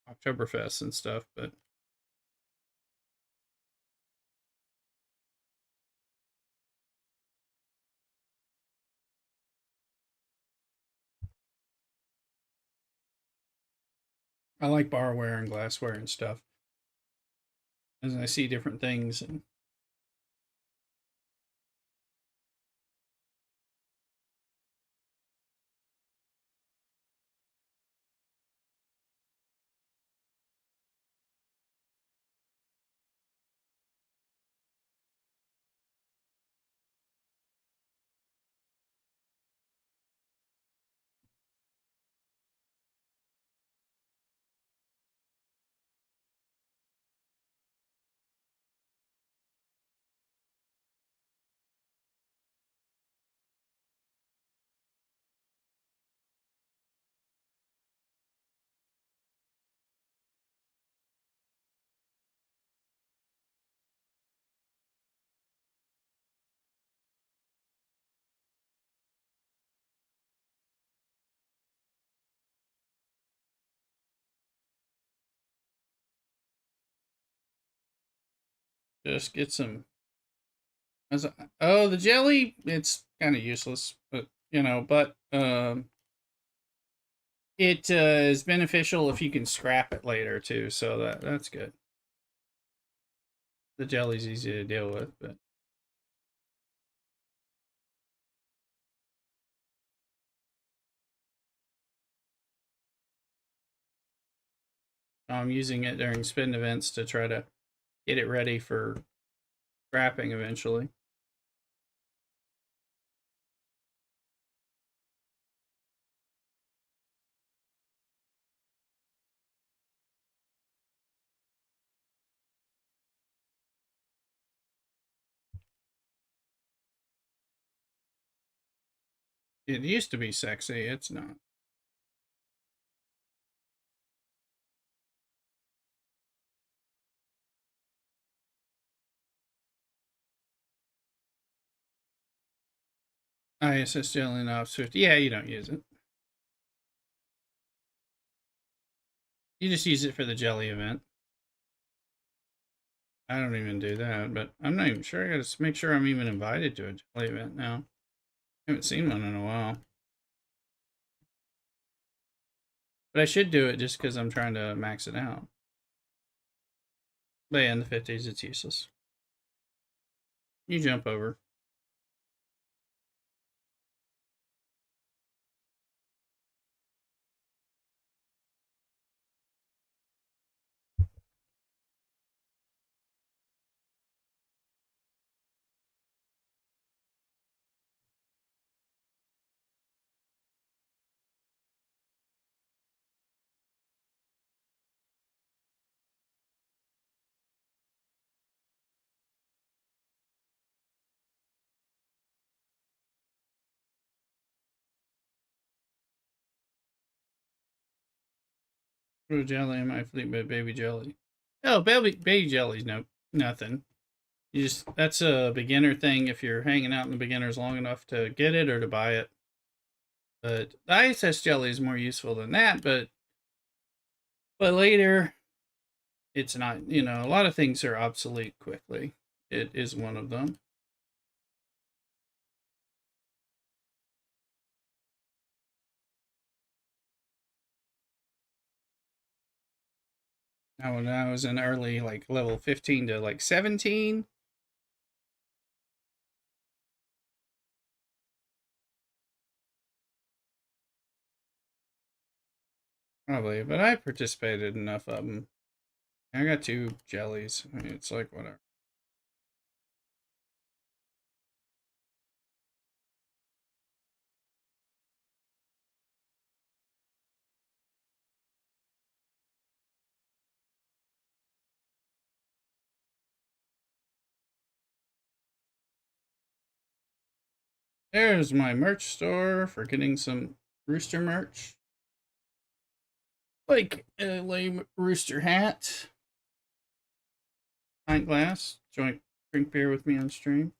Oktoberfest and stuff, but I like barware and glassware and stuff. As I see different things and just get some. Oh, the jelly, it's kind of useless, but it is beneficial if you can scrap it later too. So that's good. The jelly's easy to deal with, but I'm using it during spin events to try to get it ready for scrapping eventually. It used to be sexy. It's not. ISS jelly knob Swift. Yeah, you don't use it. You just use it for the jelly event. I don't even do that, but I'm not even sure. I gotta make sure I'm even invited to a jelly event now. I haven't seen one in a while. But I should do it just because I'm trying to max it out. But yeah, in the 50s, it's useless. You jump over. Put a jelly in my fleet, but baby jelly. Oh, baby jelly's nothing. You just that's a beginner thing if you're hanging out in the beginners long enough to get it or to buy it. But the ISS jelly is more useful than that, but later it's not, a lot of things are obsolete quickly. It is one of them. Now when I was in early like level 15 to like 17, probably, but I participated in enough of them. I got 2 jellies. I mean, it's like whatever. There's my merch store for getting some rooster merch. Like a lame rooster hat. Pint glass. Drink beer with me on stream.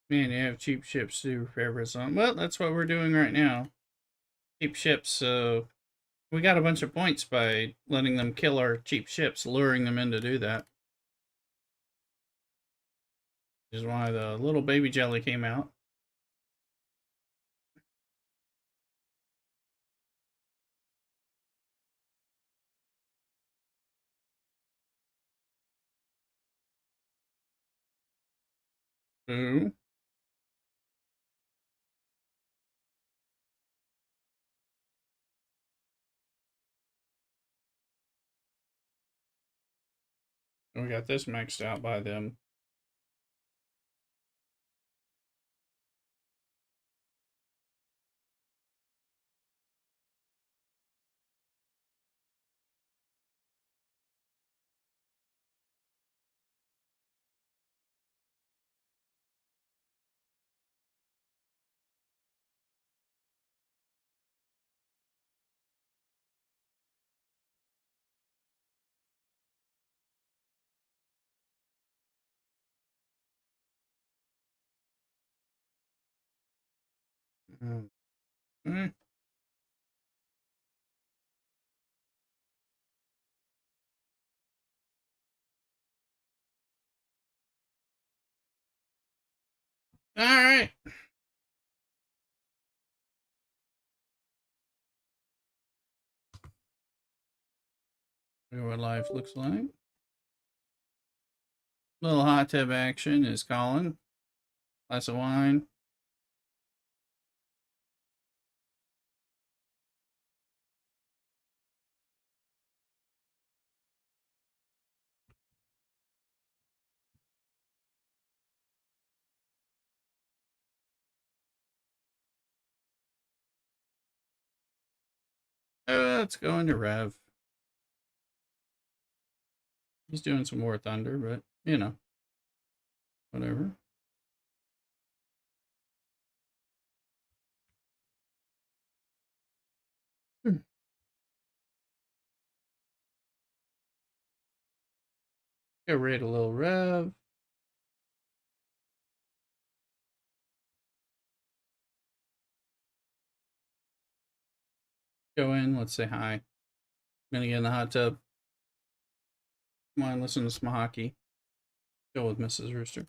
Man, you have cheap ships to repair for some. Well, that's what we're doing right now. Cheap ships, so we got a bunch of points by letting them kill our cheap ships, luring them in to do that. Which is why the little baby jelly came out. Ooh. We got this maxed out by them. Mm. All right. Look at what life looks like. Little hot tub action is calling. Glass of wine. Let's go into Rev. He's doing some more thunder, but you know, whatever. Go rate a little Rev. Go in. Let's say hi. I'm gonna get in the hot tub. Come on, listen to some hockey. Go with Mrs. Rooster.